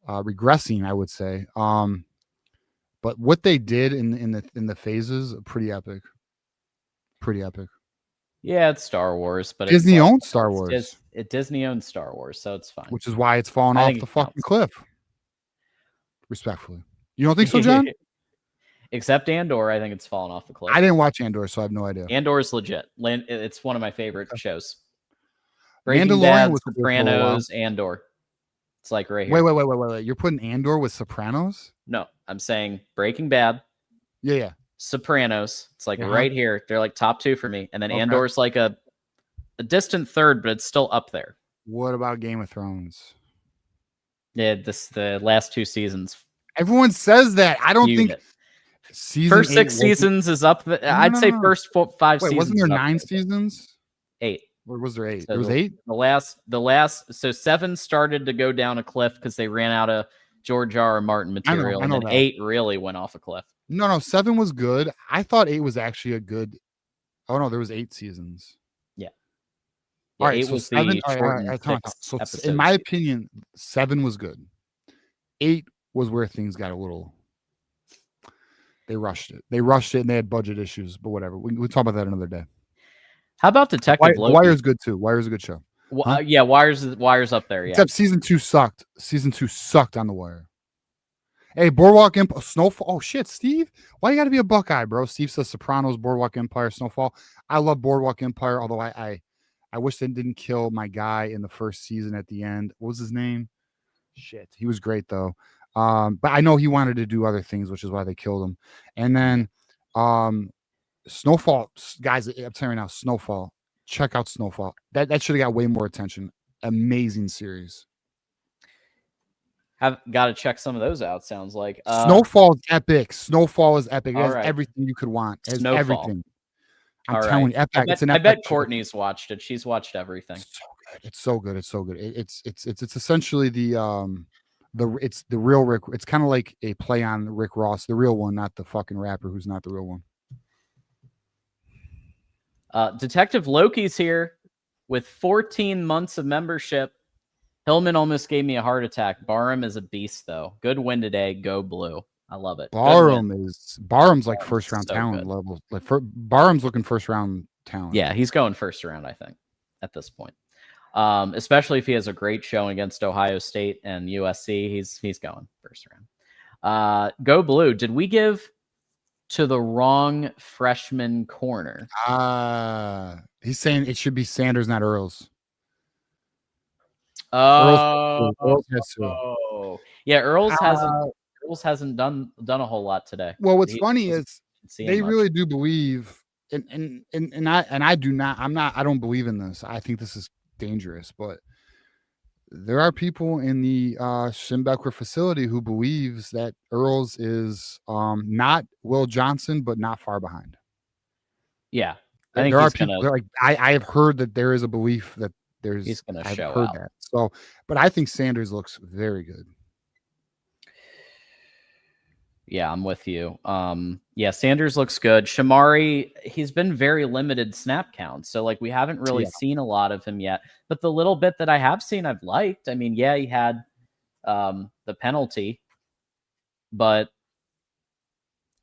regressing, I would say. But what they did in the phases, pretty epic. Pretty epic. Yeah, it's Star Wars, but Disney owns Star Wars. Disney owns Star Wars, so it's fine. Which is why it's fallen off the fucking cliff. Respectfully. You don't think so, John? Except Andor, I think it's fallen off the cliff. I didn't watch Andor, so I have no idea. Andor is legit. It's one of my favorite shows. Breaking Bad, Sopranos, Andor. It's like right here. Wait. You're putting Andor with Sopranos? No, I'm saying Breaking Bad. Yeah. Sopranos. It's like right here. They're like top 2 for me. And then Andor's like a distant third, but it's still up there. What about Game of Thrones? Yeah, the last 2 seasons. Everyone says that. I don't think first 6 seasons is up. I'd say first 5 seasons. Wasn't there 9 seasons? 8. Or was there 8? So there was 8? The last. So 7 started to go down a cliff because they ran out of George R. R. Martin material. And then 8 really went off a cliff. No, 7 was good. I thought 8 was actually a good. Oh no, there was 8 seasons. Yeah. All right, 8 so was 7. the So in my opinion, 7 was good. 8 was where things got a little. They rushed it. And they had budget issues, but whatever. We'll talk about that another day. How about Detective Loki? Wire's good too. Wire's a good show. Huh? Yeah, Wire's up there. Yeah. Except season 2 sucked. Season 2 sucked on The Wire. Hey, Boardwalk Empire, Snowfall. Oh shit, Steve. Why you got to be a Buckeye, bro? Steve says Sopranos, Boardwalk Empire, Snowfall. I love Boardwalk Empire, although I wish they didn't kill my guy in the first season at the end. What was his name? Shit, he was great though. But I know he wanted to do other things, which is why they killed him. And then Snowfall, guys, I'm telling you now, Snowfall. Check out Snowfall. That should have got way more attention. Amazing series. Have got to check some of those out. Sounds like Snowfall is epic. Snowfall is epic. It has right. everything you could want. It has Snowfall. everything. I'm All telling right. you, epic. I bet Courtney's watched it. She's watched everything. It's so good. It's so good. It's essentially the real Rick. It's kind of like a play on Rick Ross, the real one, not the fucking rapper who's not the real one. Detective Loki's here with 14 months of membership. Hillman almost gave me a heart attack. Barham is a beast, though. Good win today. Go blue. I love it. Barham's like first round talent level. Like Barham's looking first round talent. Yeah, he's going first round, I think, at this point. Especially if he has a great showing against Ohio State and USC, he's going first round. Go blue. Did we give to the wrong freshman corner? He's saying it should be Sanders, not Earls. Oh, yeah. Earls hasn't done a whole lot today. Well, what's funny is they really do believe, and I do not. I don't believe in this. I think this is dangerous, but there are people in the Schembecker facility who believes that Earls is not Will Johnson, but not far behind. Yeah, I think there are people like I have heard that there is a belief that he's going to show out. That. So, but I think Sanders looks very good. Yeah, I'm with you. Yeah, Sanders looks good. Shamari, he's been very limited snap count. So, like, we haven't really seen a lot of him yet. But the little bit that I have seen, I've liked. I mean, yeah, he had the penalty, but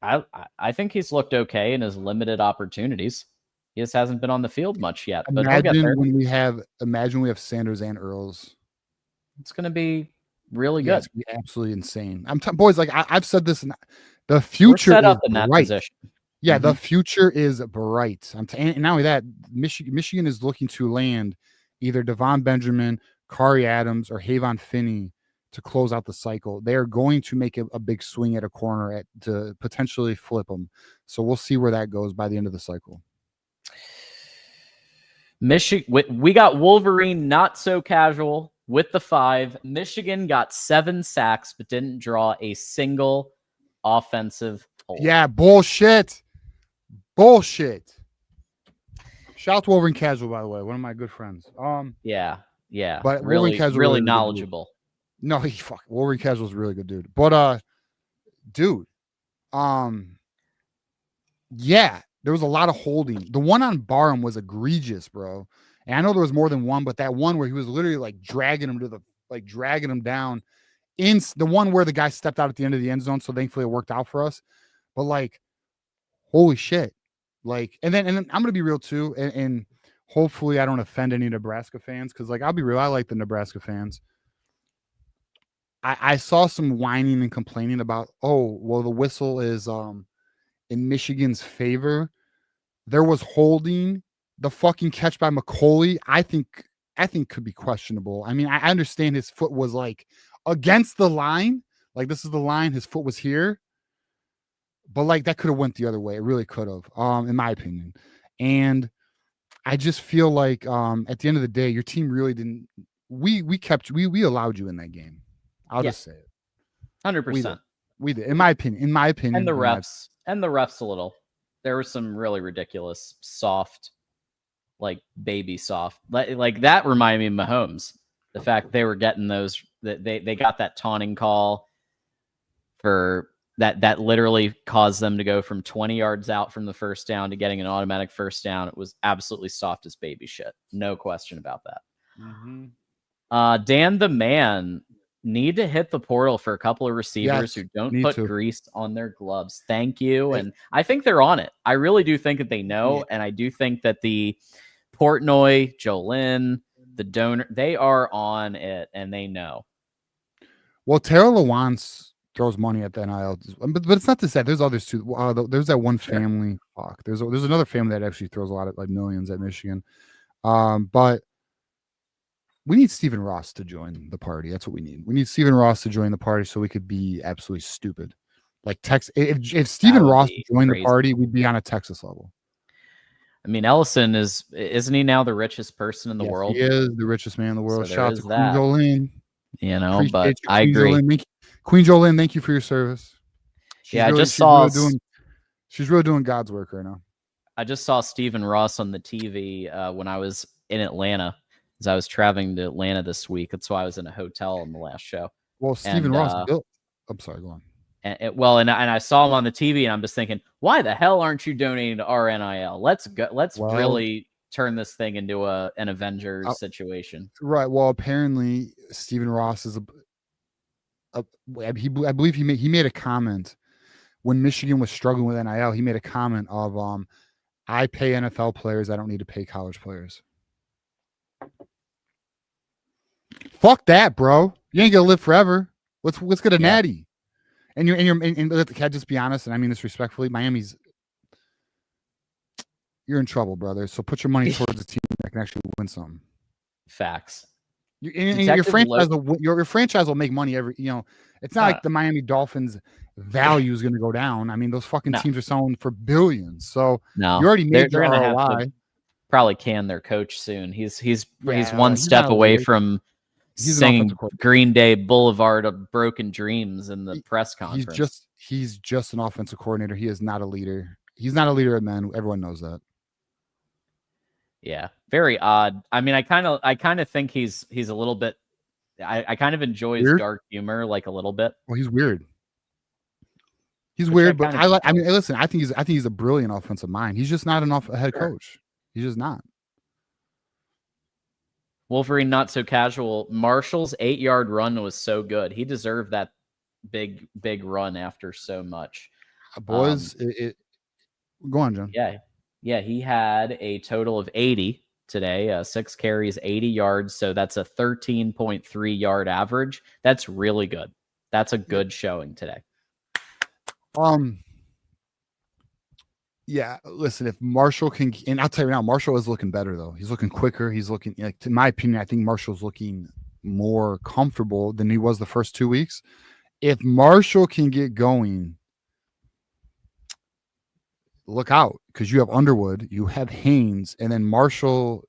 I think he's looked okay in his limited opportunities. He just hasn't been on the field much yet. But he'll get there. Imagine we have Sanders and Earls. It's going to be really good. It's gonna be absolutely insane. Boys, like I've said this. The future set is up in that bright. position. Yeah, the future is bright. And not only that, Michigan is looking to land either Devon Benjamin, Kari Adams, or Havon Finney to close out the cycle. They are going to make a big swing at a corner to potentially flip them. So we'll see where that goes by the end of the cycle. We got Wolverine not so casual with the 5. Michigan got 7 sacks but didn't draw a single offensive hold. Yeah, bullshit. Shout out to Wolverine Casual, by the way, one of my good friends. Yeah, but really knowledgeable. No, Wolverine Casual is a really good dude. But dude, yeah, there was a lot of holding. The one on Barham was egregious, bro. And I know there was more than one, but that one where he was literally like dragging him down. In the one where the guy stepped out at the end of the end zone, so thankfully it worked out for us. But like, holy shit! Like, and then I'm gonna be real too, and hopefully I don't offend any Nebraska fans, because like I'll be real, I like the Nebraska fans. I saw some whining and complaining about, oh well, the whistle is in Michigan's favor. There was holding. The fucking catch by McCauley, I think could be questionable. I mean, I understand his foot was like against the line, like this is the line, his foot was here, but like that could have went the other way. It really could have, in my opinion. And I just feel like at the end of the day, your team really didn't. We allowed you in that game. I'll just say it. 100%. We did, in my opinion. And the refs a little. There was some really ridiculous soft, like baby soft, like that reminded me of Mahomes. The fact they were getting those, that they got that taunting call for that literally caused them to go from 20 yards out from the first down to getting an automatic first down. It was absolutely soft as baby shit. No question about that. Dan the Man, need to hit the portal for a couple of receivers who don't put grease on their gloves. Thank you. And I think they're on it. I really do think that they know. And I do think that the Portnoy, Jolin, the donor, they are on it and they know. Well, Tara Lawance throws money at the NIL, but it's not to say there's others too. There's that one family. Fuck, there's another family that actually throws a lot of like millions at Michigan. But we need Stephen Ross to join the party. That's what we need. We need Stephen Ross to join the party so we could be absolutely stupid. Like if Stephen Ross joined the party, we'd be on a Texas level. I mean, Ellison isn't he now the richest person in the world? He is the richest man in the world. So shout out to Queen Jolene. You know, but I agree. Queen Jolene, thank you for your service. I just saw she's really doing God's work right now. I just saw Stephen Ross on the TV when I was in Atlanta, as I was traveling to Atlanta this week. That's why I was in a hotel on the last show. Well, Stephen Ross built. I'm sorry, go on. And I saw him on the TV, and I'm just thinking, why the hell aren't you donating to our NIL? Let's go. Let's really turn this thing into an Avengers situation. Right. Well, apparently Stephen Ross is I believe he made a comment when Michigan was struggling with NIL. He made a comment of I pay NFL players, I don't need to pay college players. Fuck that, bro. You ain't gonna live forever. Let's get a natty. And can I just be honest? And I mean this respectfully. You're in trouble, brother. So put your money towards a team that can actually win something. Facts. Your franchise will make money every. You know, it's not like the Miami Dolphins' value is going to go down. I mean, those fucking teams are selling for billions. So you already made your ROI. Probably can their coach soon. He's one step away from singing Green Day Boulevard of Broken Dreams in the press conference. He's just an offensive coordinator. He is not a leader. He's not a leader of men. Everyone knows that. Yeah, very odd. I mean, I kind of think he's a little bit. I kind of enjoy his dark humor, like a little bit. Well, he's weird. He's which weird, but kind of I mean, listen, I think he's a brilliant offensive mind. He's just not enough a head coach. He's just not. Wolverine not so casual. Marshall's 8-yard run was so good. He deserved that big run after so much. Boys, go on, John. Yeah, he had a total of 80 today, 6 carries, 80 yards. So that's a 13.3 yard average. That's really good. That's a good showing today. Yeah, listen, if Marshall can, and I'll tell you now, Marshall is looking better though. He's looking quicker. He's looking, like, in my opinion, I think Marshall's looking more comfortable than he was the first 2 weeks. If Marshall can get going, look out, because you have Underwood, you have Haynes, and then Marshall.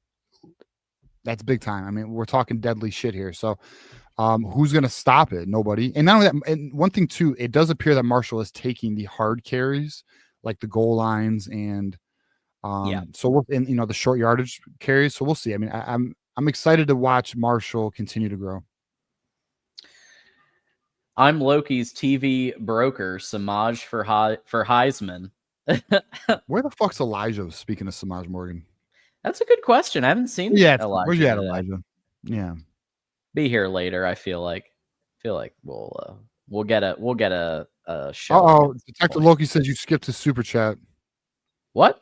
That's big time. I mean, we're talking deadly shit here. So, who's going to stop it? Nobody. And not only that, and one thing too, it does appear that Marshall is taking the hard carries, like the goal lines and so we're in, the short yardage carries. So we'll see. I mean, I'm excited to watch Marshall continue to grow. I'm Loki's TV broker, Samaj for Heisman. Where the fuck's Elijah? Speaking of Samaj Morgan, that's a good question. I haven't seen Elijah. Where's you at, Elijah? Yeah, be here later. I feel like we'll get a show. Detective Loki says you skipped his super chat. What?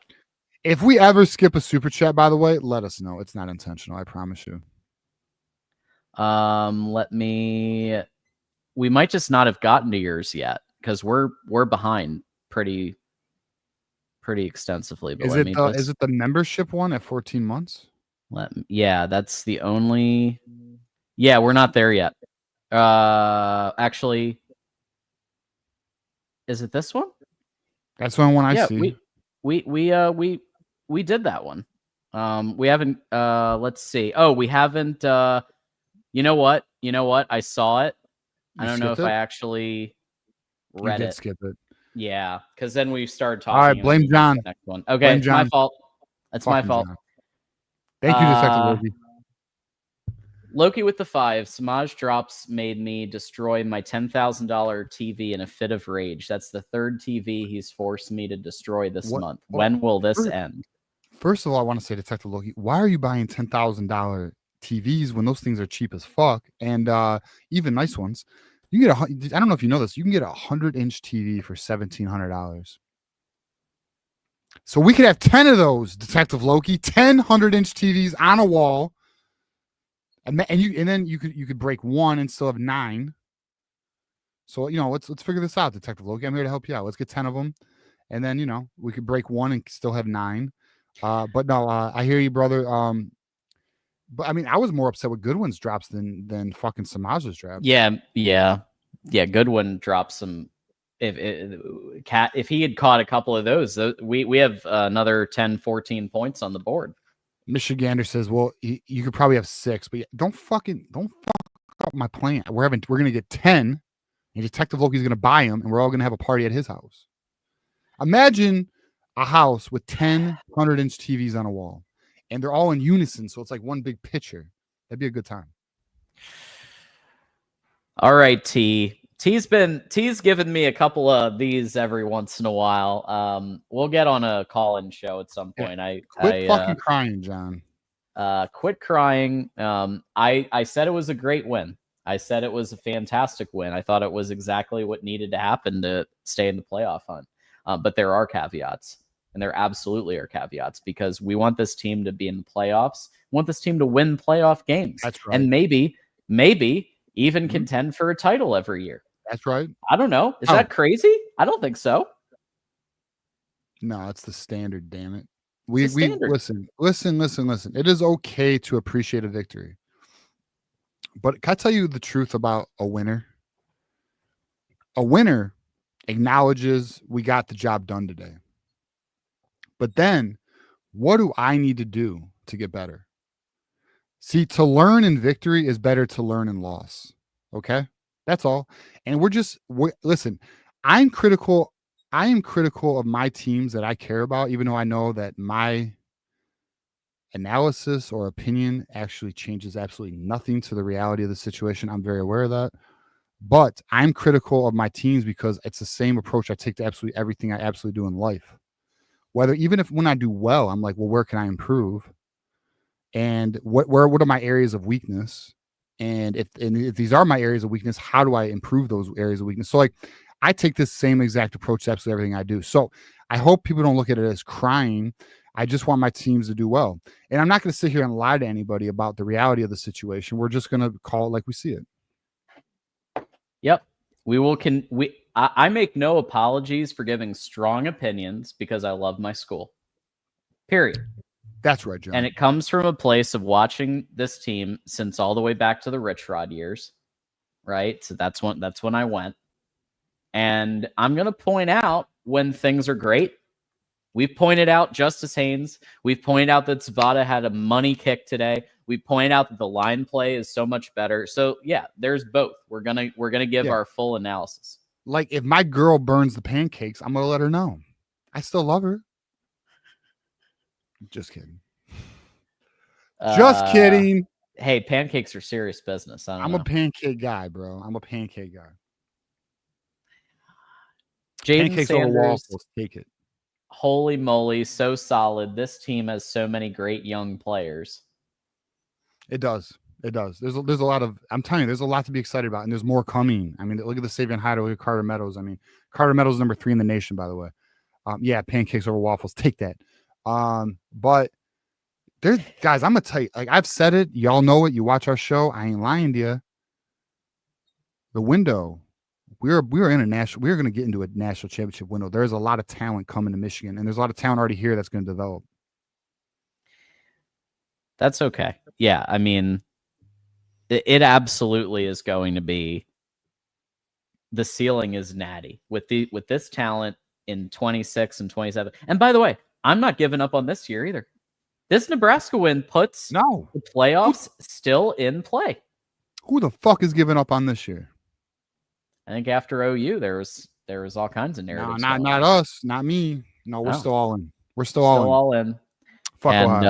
If we ever skip a super chat, by the way, let us know. It's not intentional. I promise you. We might just not have gotten to yours yet because we're behind pretty extensively. But is it the membership one at 14 months? That's the only. Yeah, we're not there yet. Actually, is it this one? That's the one I see. We did that one. We haven't. Let's see. Oh, we haven't. You know what? I saw it. I don't know if I actually read it. Skip it. Yeah, because then we started talking. All right, blame John. Next one. Okay, it's my fault. That's my fault. John. Thank you, Detective Loki. Loki with the 5. Samaj drops made me destroy my $10,000 TV in a fit of rage. That's the 3rd TV he's forced me to destroy this month. When will this end? First of all, I want to say, Detective Loki, why are you buying $10,000 TVs when those things are cheap as fuck? And even nice ones. You can get I don't know if you know this. You can get a 100-inch TV for $1,700. So we could have 10 of those, Detective Loki. 10 100-inch TVs on a wall. And then you could break one and still have 9. So let's figure this out, Detective Loki. I'm here to help you out. Let's get 10 of them, and then we could break one and still have 9. But no, I hear you, brother. But I mean, I was more upset with Goodwin's drops than fucking Samaj's drops. Yeah. Goodwin dropped some. If he had caught a couple of those, we have another 10, 14 points on the board. Michigander says, "Well, you could probably have 6, but don't fuck up my plan. We're gonna get 10, and Detective Loki's gonna buy them, and we're all gonna have a party at his house. Imagine a house with 10 100-inch TVs on a wall, and they're all in unison, so it's like one big picture. That'd be a good time." All right, T's given me a couple of these every once in a while. We'll get on a call-in show at some point. Quit fucking crying, John. Quit crying. I said it was a great win. I said it was a fantastic win. I thought it was exactly what needed to happen to stay in the playoff hunt. But there are caveats, and there absolutely are caveats, because we want this team to be in the playoffs. We want this team to win playoff games. That's right. And maybe even contend for a title every year. That's right. I don't know. Is that crazy? I don't think so. No, it's the standard, damn it. We listen. It is okay to appreciate a victory. But can I tell you the truth about a winner? A winner acknowledges we got the job done today. But then, what do I need to do to get better? See, to learn in victory is better to learn in loss. Okay? That's all. And listen, I am critical of my teams that I care about, even though I know that my analysis or opinion actually changes absolutely nothing to the reality of the situation. I'm very aware of that. But I'm critical of my teams because it's the same approach I take to absolutely everything I absolutely do in life. Even if when I do well, I'm like, well, where can I improve? And what are my areas of weakness? And if these are my areas of weakness, how do I improve those areas of weakness? So like I take this same exact approach to absolutely everything I do. So I hope people don't look at it as crying. I just want my teams to do well. And I'm not going to sit here and lie to anybody about the reality of the situation. We're just going to call it like we see it. Yep. I make no apologies for giving strong opinions because I love my school. Period. That's right, John. And it comes from a place of watching this team since all the way back to the Rich Rod years, right? So that's when I went. And I'm going to point out when things are great. We've pointed out Justice Haynes. We've pointed out that Zapata had a money kick today. We point out that the line play is so much better. So yeah, there's both. We're gonna give our full analysis. Like if my girl burns the pancakes, I'm gonna let her know. I still love her. Just kidding. Just kidding. Hey, pancakes are serious business. I'm a pancake guy, bro. I'm a pancake guy. Pancakes over waffles. Take it. Holy moly, so solid. This team has so many great young players. It does. There's a lot of, I'm telling you, there's a lot to be excited about, and there's more coming. I mean, look at the Savion Hideaway, look at Carter Meadows. I mean, Carter Meadows is number 3 in the nation, by the way. Yeah, pancakes over waffles. Take that. But there's guys, I'm gonna tell you, like I've said it, y'all know it. You watch our show. I ain't lying to you. The window. We're going to get into a national championship window. There's a lot of talent coming to Michigan, and there's a lot of talent already here that's going to develop. That's okay. Yeah, I mean, it absolutely is going to be. The ceiling is natty with this talent in 26 and 27. And by the way, I'm not giving up on this year either. This Nebraska win puts the playoffs still in play. Who the fuck is giving up on this year? I think after OU, there was all kinds of narratives. No, not us, not me. No, we're still all in. We're still all in. Fuck and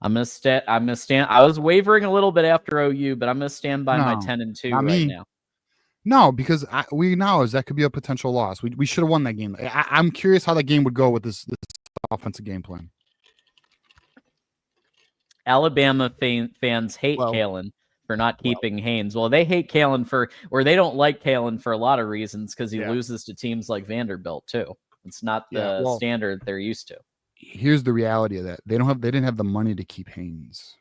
I'm gonna stand. I was wavering a little bit after OU, but I'm gonna stand by my 10-2 right now. No, because we acknowledge that could be a potential loss. We should have won that game. I'm curious how that game would go with this offensive game plan. Alabama fans hate Kalen for not keeping Haynes. Well, they hate Kalen they don't like Kalen for a lot of reasons because he loses to teams like Vanderbilt too. It's not the standard they're used to. Here's the reality of that. They didn't have the money to keep Haynes.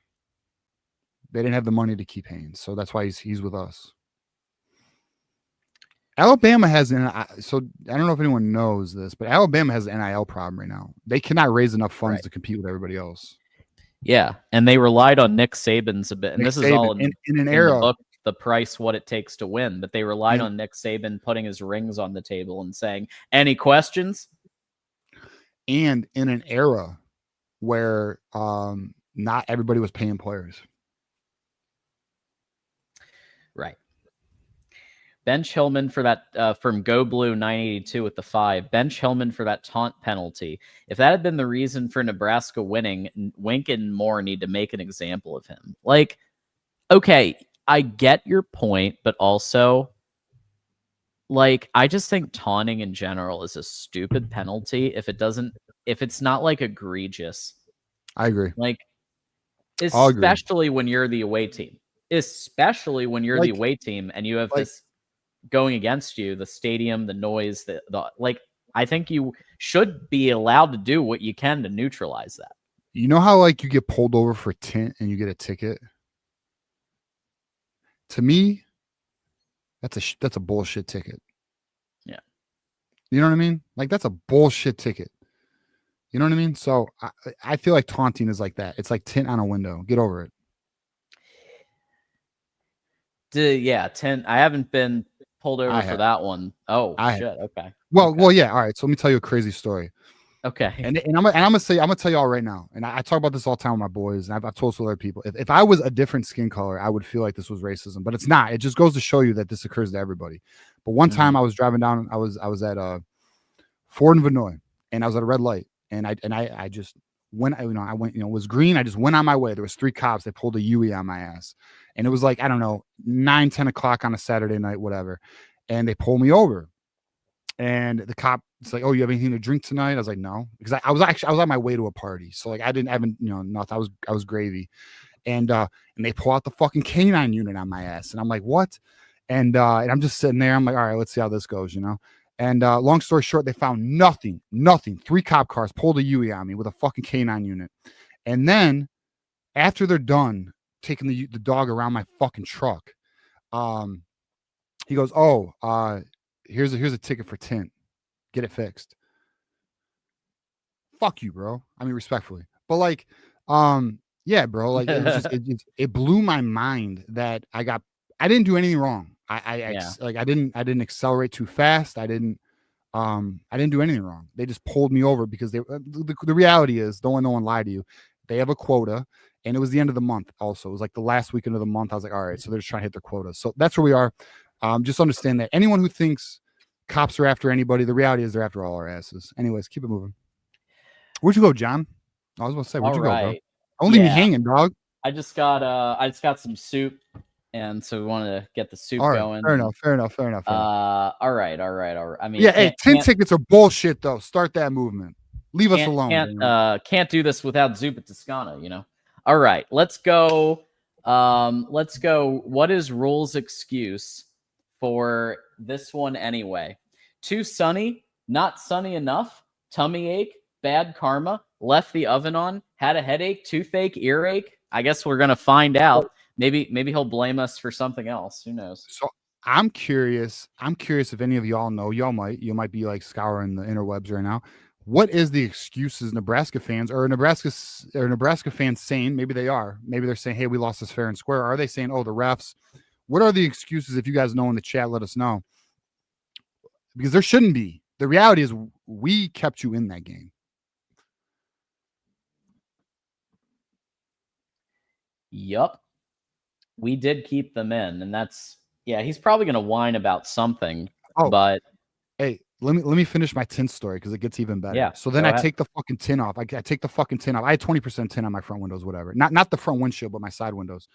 So that's why he's with us. Alabama has so I don't know if anyone knows this, but Alabama has an NIL problem right now. They cannot raise enough funds to compete with everybody else. Yeah, and they relied on Nick Saban's a bit, and this is all in an era. The book, The Price, What It Takes to Win. But they relied on Nick Saban putting his rings on the table and saying, "Any questions?" And in an era where not everybody was paying players, right? Bench Hillman for that from Go Blue 982 with the 5. Bench Hillman for that taunt penalty. If that had been the reason for Nebraska winning, Wink and Moore need to make an example of him. Like, okay, I get your point, but also, like, I just think taunting in general is a stupid penalty if it's not like egregious. I agree. Like, especially when you're the away team. Especially when you're the away team and you have this going against you, the stadium, the noise, the I think you should be allowed to do what you can to neutralize that. You know how you get pulled over for tint and you get a ticket? To me, that's a bullshit ticket. Yeah. You know what I mean? Like that's a bullshit ticket. You know what I mean? So I feel like taunting is like that. It's like tint on a window. Get over it. Tint. I haven't been pulled over for that one. Oh, shit. Okay. Well, yeah. All right. So let me tell you a crazy story. Okay. And I'm gonna tell y'all right now. And I talk about this all the time with my boys, and I've told other people. If I was a different skin color, I would feel like this was racism, but it's not. It just goes to show you that this occurs to everybody. But one time I was driving down. I was at Ford and Vinoy, and I was at a red light, and I just when I went, it was green. I just went on my way. There was 3 cops. They pulled a Yui on my ass. And it was like, I don't know, 9, 10 o'clock on a Saturday night, whatever. And they pulled me over. And the cop, it's like, oh, you have anything to drink tonight? I was like, no, because I was on my way to a party. So like, I didn't have, nothing. I was gravy. And they pull out the fucking canine unit on my ass. And I'm like, what? And I'm just sitting there. I'm like, all right, let's see how this goes, And long story short, they found nothing. 3 cop cars pulled a Yui on me with a fucking canine unit. And then after they're done taking the dog around my fucking truck, he goes, oh, here's a ticket for tint. Get it fixed. Fuck you, bro. I mean, respectfully. But like, yeah, bro. Like it was just, it blew my mind that I didn't do anything wrong. I didn't accelerate too fast. I didn't do anything wrong. They just pulled me over because the reality is, don't let no one lie to you. They have a quota, and it was the end of the month. Also, it was like the last weekend of the month. I was like, all right, so they're just trying to hit their quota. So that's where we are. Just understand that anyone who thinks cops are after anybody, the reality is they're after all our asses. Anyways, keep it moving. Where'd you go, John? I was about to say, where'd you go, bro? Don't leave me hanging, dog. I just got some soup. And so we wanted to get the soup going. Fair enough. All right. I mean, yeah, hey, tint tickets are bullshit, though. Start that movement. Leave us alone. Can't do this without Zupa Toscana, All right, let's go. What is Rule's excuse for this one anyway? Too sunny, not sunny enough, tummy ache, bad karma, left the oven on, had a headache, toothache, earache. I guess we're gonna find out. Maybe he'll blame us for something else. Who knows? So I'm curious if any of y'all know. You might be like scouring the interwebs right now. What is the excuses Nebraska fans or Nebraska fans saying? Maybe they are. Maybe they're saying, hey, we lost this fair and square. Are they saying, oh, the refs? What are the excuses? If you guys know in the chat, let us know. Because there shouldn't be. The reality is we kept you in that game. Yup. We did keep them in, and he's probably going to whine about something, but hey, let me finish my tint story because it gets even better. Yeah. So then I take the fucking tint off. I take the fucking tint off. I had 20% tint on my front windows, whatever. Not the front windshield, but my side windows.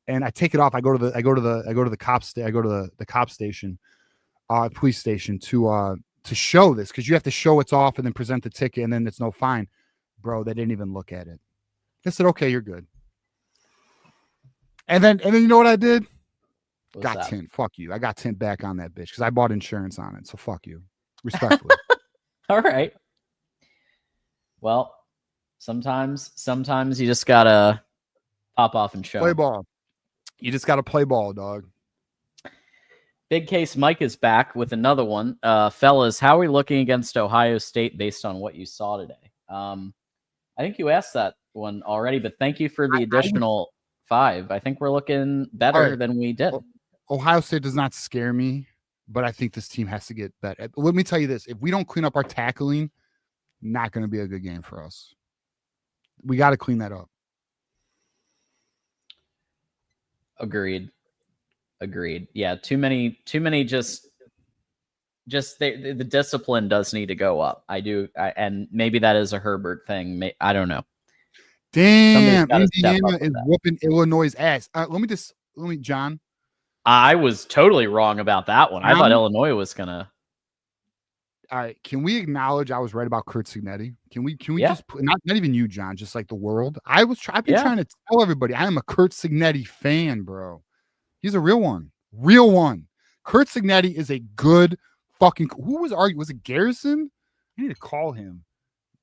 And I take it off. I go to the cop station, police station to show this, because you have to show it's off and then present the ticket and then it's no fine. Bro, they didn't even look at it. They said, okay, you're good. And then you know what I did? Got tint. Fuck you. I got tint back on that bitch because I bought insurance on it. So fuck you. Respectfully. All right. Well, sometimes you just gotta pop off and show. Play ball. You just gotta play ball, dog. Big Case Mike is back with another one. Fellas, how are we looking against Ohio State based on what you saw today? I think you asked that one already, but thank you for the additional 5. I think we're looking better than we did. Ohio State does not scare me, but I think this team has to get better. Let me tell you this. If we don't clean up our tackling, not going to be a good game for us. We got to clean that up. Agreed. Yeah, too many just the discipline does need to go up. And maybe that is a Herbert thing. I don't know. Damn, Indiana is whooping Illinois' ass. John. I was totally wrong about that one. I thought Illinois was gonna. All right, can we acknowledge I was right about Curt Cignetti? Can we just put, not even you, John, just like the world? I've been trying to tell everybody I am a Curt Cignetti fan, bro. He's a real one. Curt Cignetti is a good fucking. Who was arguing? Was it Garrison? I need to call him.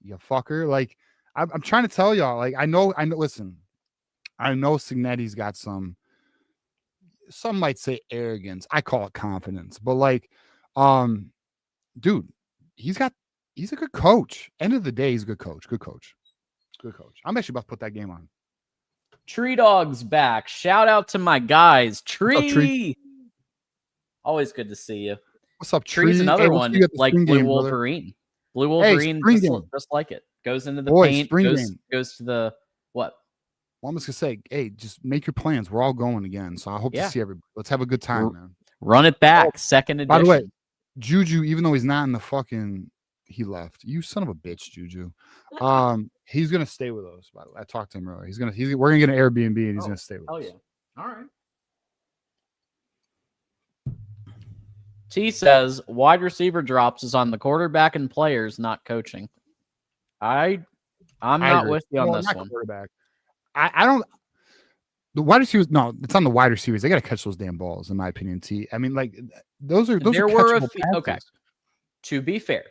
You fucker. Like, I'm trying to tell y'all. Like, I know. Listen, I know Cignetti's got some might say arrogance. I call it confidence. But like, dude, he's a good coach. End of the day, he's a good coach. Good coach. I'm actually about to put that game on. Tree Dog's back. Shout out to my guys. Tree. What's up, Tree? Always good to see you. What's up, Tree's Tree? another one like Blue Wolverine. Blue Wolverine, just like it. Goes into the paint, goes to the what? Well, I'm just gonna say, hey, just make your plans. We're all going again, so I hope to see everybody. Let's have a good time, man. Run it back, second edition. By the way, Juju, even though he's not in the fucking, he left. You son of a bitch, Juju. He's gonna stay with us. By the way, I talked to him earlier. We're gonna get an Airbnb and he's gonna stay with us. Oh yeah. All right. T says wide receiver drops is on the quarterback and players, not coaching. I'm not with you on this one. Quarterback. I don't. The wide receivers, no, it's on the wide receivers. They got to catch those damn balls, in my opinion. T. I mean, like those are catchable passes. Okay. To be fair,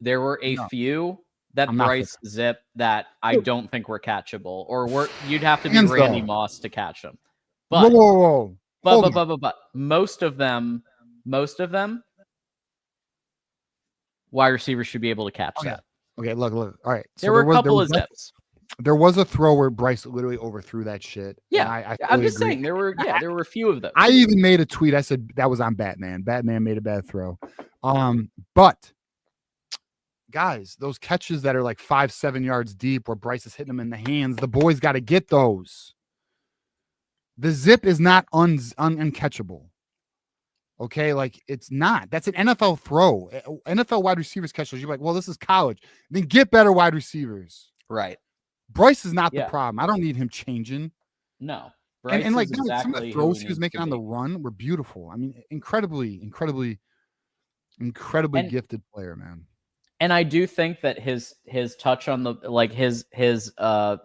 there were a few that Bryce zipped that I don't think were catchable, or you'd have to be Randy Moss to catch them. But whoa. But most of them, wide receivers should be able to catch that. Okay, look. All right. There were a couple of zips. There was a throw where Bryce literally overthrew that shit. Yeah, I'm just saying there were a few of them. I even made a tweet. I said that was on Batman. Batman made a bad throw. But guys, those catches that are like 5-7 yards deep where Bryce is hitting them in the hands, the boys got to get those. The zip is not uncatchable. Okay, like it's not. That's an NFL throw. NFL wide receivers catch those. You're like, well, this is college. Then get better wide receivers. Right. Bryce is not the problem. I don't need him changing. No. And like exactly some of the throws he was making on the run were beautiful. I mean, incredibly gifted player, man. And I do think that his touch on the his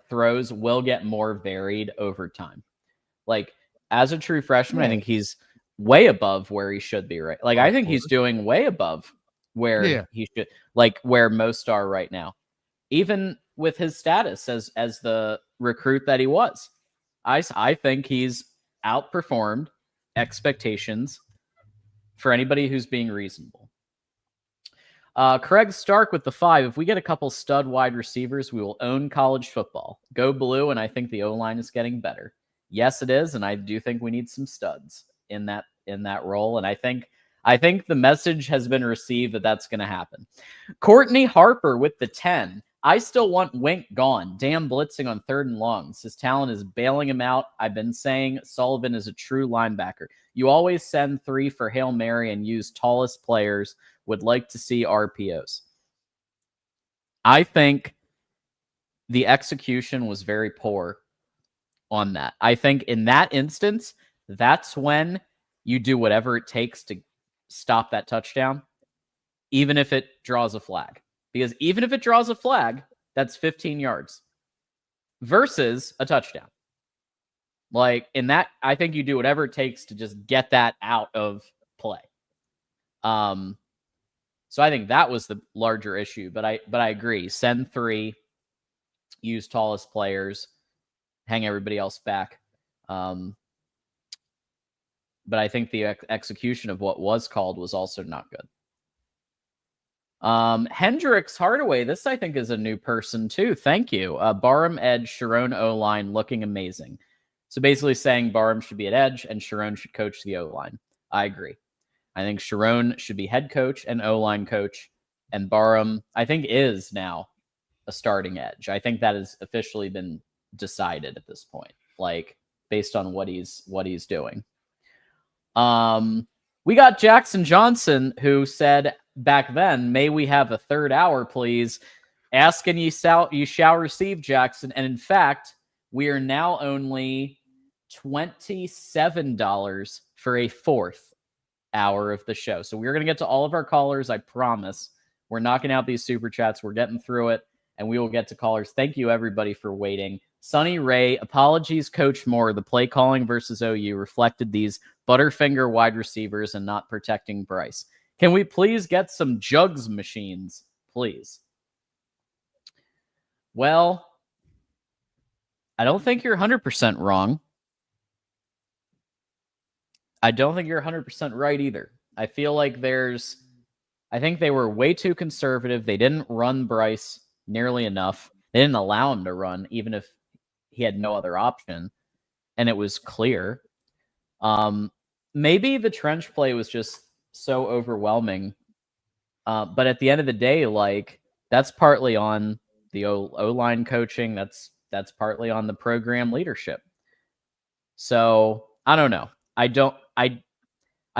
throws will get more varied over time. Like as a true freshman, I think he's way above where he should be, right? Like I think he's doing way above where he should, like where most are right now. Even with his status as the recruit that he was. I think he's outperformed expectations for anybody who's being reasonable. Craig Stark with the 5. If we get a couple stud wide receivers, we will own college football. Go blue, and I think the O-line is getting better. Yes, it is, and I do think we need some studs in that role, and I think the message has been received that that's going to happen. Courtney Harper with the 10. I still want Wink gone. Damn blitzing on 3rd and longs. His talent is bailing him out. I've been saying Sullivan is a true linebacker. You always send 3 for Hail Mary and use tallest players. Would like to see RPOs. I think the execution was very poor on that. I think in that instance, that's when you do whatever it takes to stop that touchdown, even if it draws a flag. Because even if it draws a flag, that's 15 yards versus a touchdown. Like in that, I think you do whatever it takes to just get that out of play. So I think that was the larger issue. But I agree. Send 3, use tallest players, hang everybody else back. But I think the execution of what was called was also not good. Hendricks Hardaway, this I think is a new person too. Thank you. Barham edge, Sharon O-line looking amazing. So basically saying Barham should be at edge and Sharon should coach the O-line. I agree. I think Sharon should be head coach and O-line coach, and Barham I think is now a starting edge. I think that has officially been decided at this point, like based on what he's doing. We got Jackson Johnson who said back then, may we have a 3rd hour, please? Ask and you shall receive, Jackson. And in fact, we are now only $27 for a 4th hour of the show. So we're going to get to all of our callers, I promise. We're knocking out these super chats. We're getting through it, and we will get to callers. Thank you, everybody, for waiting. Sonny Ray, apologies, Coach Moore. The play calling versus OU reflected these Butterfinger wide receivers and not protecting Bryce. Can we please get some jugs machines, please? Well, I don't think you're 100% wrong. I don't think you're 100% right either. I feel like I think they were way too conservative. They didn't run Bryce nearly enough. They didn't allow him to run, even if he had no other option. And it was clear. Maybe the trench play was just so overwhelming. But at the end of the day, like that's partly on the O-line coaching. That's partly on the program leadership. So I don't know. I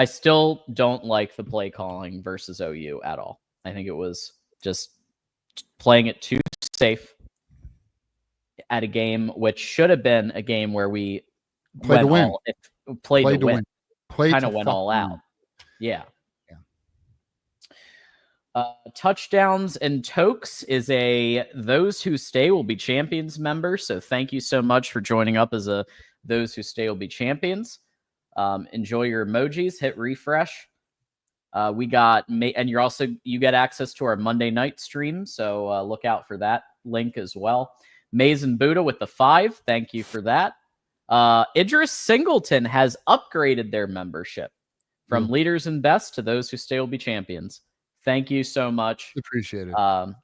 still don't like the play calling versus OU at all. I think it was just playing it too safe. at a game which should have been a game where we Play to win. Played to win. Play kind to of went all out. win. Yeah. Touchdowns and Tokes is a Those Who Stay Will Be Champions member. So thank you so much for joining up as a Those Who Stay Will Be Champions. Enjoy your emojis. Hit refresh. We got, and you get access to our Monday night stream. So look out for that link as well. Maze and Buddha with the 5. Thank you for that. Idris Singleton has upgraded their membership from Leaders and Best to Those Who Stay Will Be Champions. Thank you so much. Appreciate it.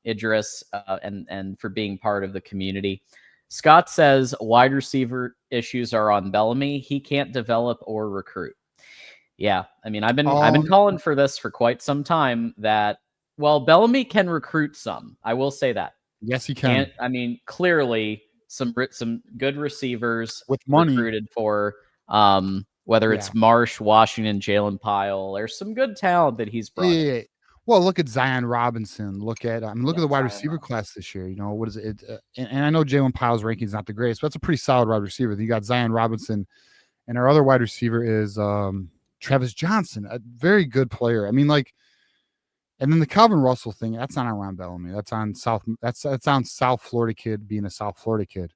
Idris, and for being part of the community. Scott says wide receiver issues are on Bellamy. He can't develop or recruit. Yeah, I mean, I've been calling for this for quite some time that, well, Bellamy can recruit some. I will say that. Yes, he can. And, I mean, clearly some good receivers with money recruited for, whether it's Marsh, Washington, Jalen Pyle. There's some good talent that he's brought. Yeah. Well, look at Zion Robinson. Look at the wide receiver class this year. You know, what is it? And I know Jalen Pyle's ranking is not the greatest, but that's a pretty solid wide receiver. You got Zion Robinson, and our other wide receiver is Travis Johnson, a very good player. I mean, like, and then the Calvin Russell thing, that's not on Ron Bellamy. That's on South Florida kid being a South Florida kid.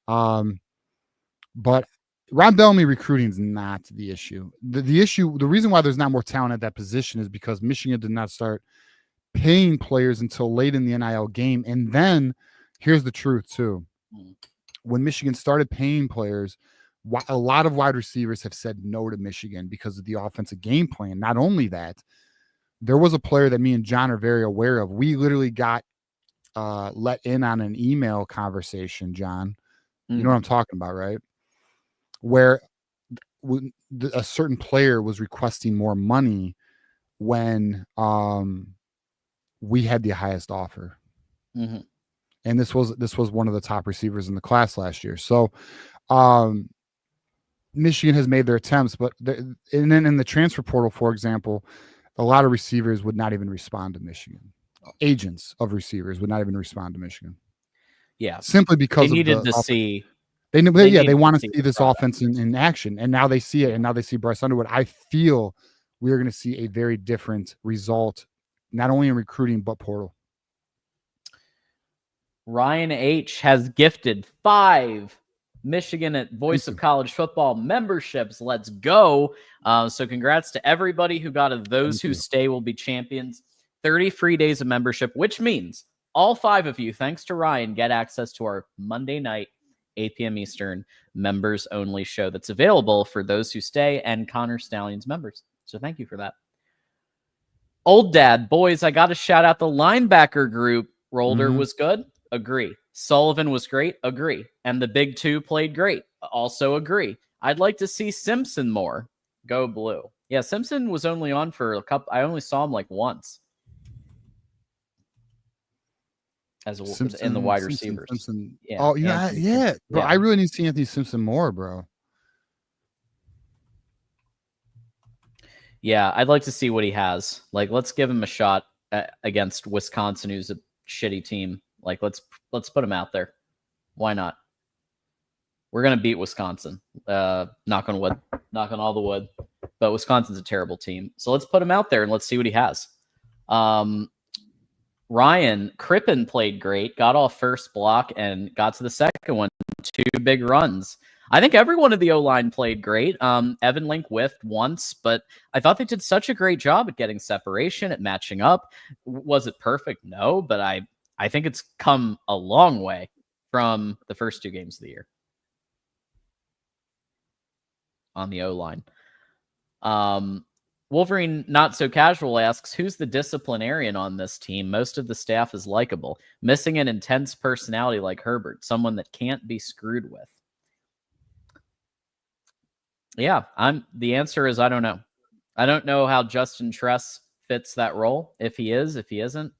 But Ron Bellamy recruiting is not the issue. The issue, the reason why there's not more talent at that position is because Michigan did not start paying players until late in the NIL game. And then here's the truth too. When Michigan started paying players, a lot of wide receivers have said no to Michigan because of the offensive game plan. Not only that, there was a player that me and John are very aware of. We literally got let in on an email conversation, John. You know what I'm talking about, right? Where a certain player was requesting more money when we had the highest offer. And this was one of the top receivers in the class last year. So Michigan has made their attempts, but and then in the transfer portal, for example, a lot of receivers would not even respond to Michigan. Agents of receivers would not even respond to Michigan. Yeah. Simply because they needed to see. They want to see this offense in action, and now they see it, and now they see Bryce Underwood. I feel we're going to see a very different result, not only in recruiting, but portal. Ryan H. has gifted 5 Michigan at Voice of College Football memberships. Let's go. So congrats to everybody who got a Those Who Stay Will Be Champions. 30 free days of membership, which means all 5 of you, thanks to Ryan, get access to our Monday night 8 p.m. Eastern members only show that's available for Those Who Stay and Connor Stallions members. So thank you for that. Old Dad, boys, I got to shout out the linebacker group. Rolder was good. Agree. Sullivan was great. Agree. And the big 2 played great. Also agree. I'd like to see Simpson more. Go Blue. Yeah, Simpson was only on for a couple. I only saw him like once. As in the wide receivers. Simpson. Yeah. Oh, yeah. Bro, I really need to see Anthony Simpson more, bro. Yeah, I'd like to see what he has. Like, let's give him a shot against Wisconsin, who's a shitty team. Like, let's put him out there. Why not? We're gonna beat Wisconsin. Knock on wood. Knock on all the wood. But Wisconsin's a terrible team. So let's put him out there and let's see what he has. Ryan Crippen played great, got off first block and got to the second one. 2 big runs. I think every one of the O-line played great. Evan Link whiffed once, but I thought they did such a great job at getting separation, at matching up. Was it perfect? No, but I think it's come a long way from the first 2 games of the year on the O-line. Wolverine Not So Casual asks, who's the disciplinarian on this team? Most of the staff is likable. Missing an intense personality like Herbert, someone that can't be screwed with. Yeah, the answer is I don't know. I don't know how Justin Tress fits that role, if he is, if he isn't.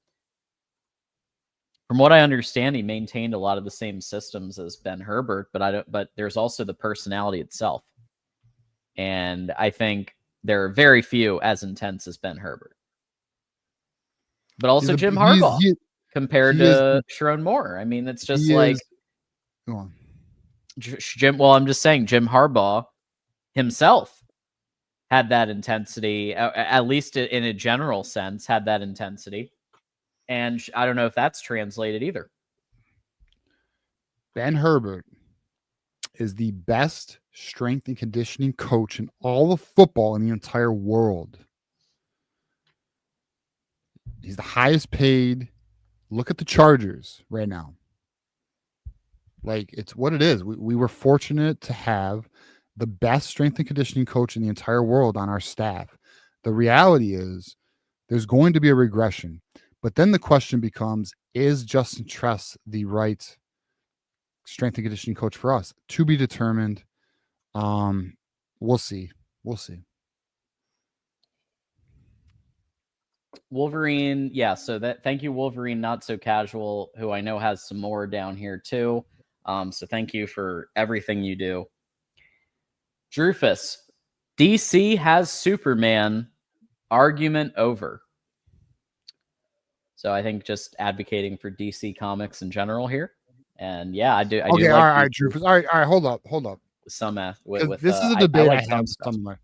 From what I understand, he maintained a lot of the same systems as Ben Herbert, but there's also the personality itself. And I think there are very few as intense as Ben Herbert. But also Jim Harbaugh compared to Sharon Moore. I mean, it's just like Go on. Jim. Well, I'm just saying, Jim Harbaugh himself had that intensity, at least in a general sense, had that intensity. And I don't know if that's translated either. Ben Herbert is the best strength and conditioning coach in all of football in the entire world. He's the highest paid. Look at the Chargers right now. Like, it's what it is. We were fortunate to have the best strength and conditioning coach in the entire world on our staff. The reality is there's going to be a regression. But then the question becomes, is Justin Tress the right strength and conditioning coach for us? To be determined. We'll see. We'll see. Wolverine, yeah. So thank you, Wolverine, not so casual, who I know has some more down here too. So thank you for everything you do. Drufus, DC has Superman. Argument over. So I think just advocating for DC comics in general here. And yeah, I do. Okay, do like all right, Drufus. All right. Hold up. Some with this is a debate I have stuff. somewhere.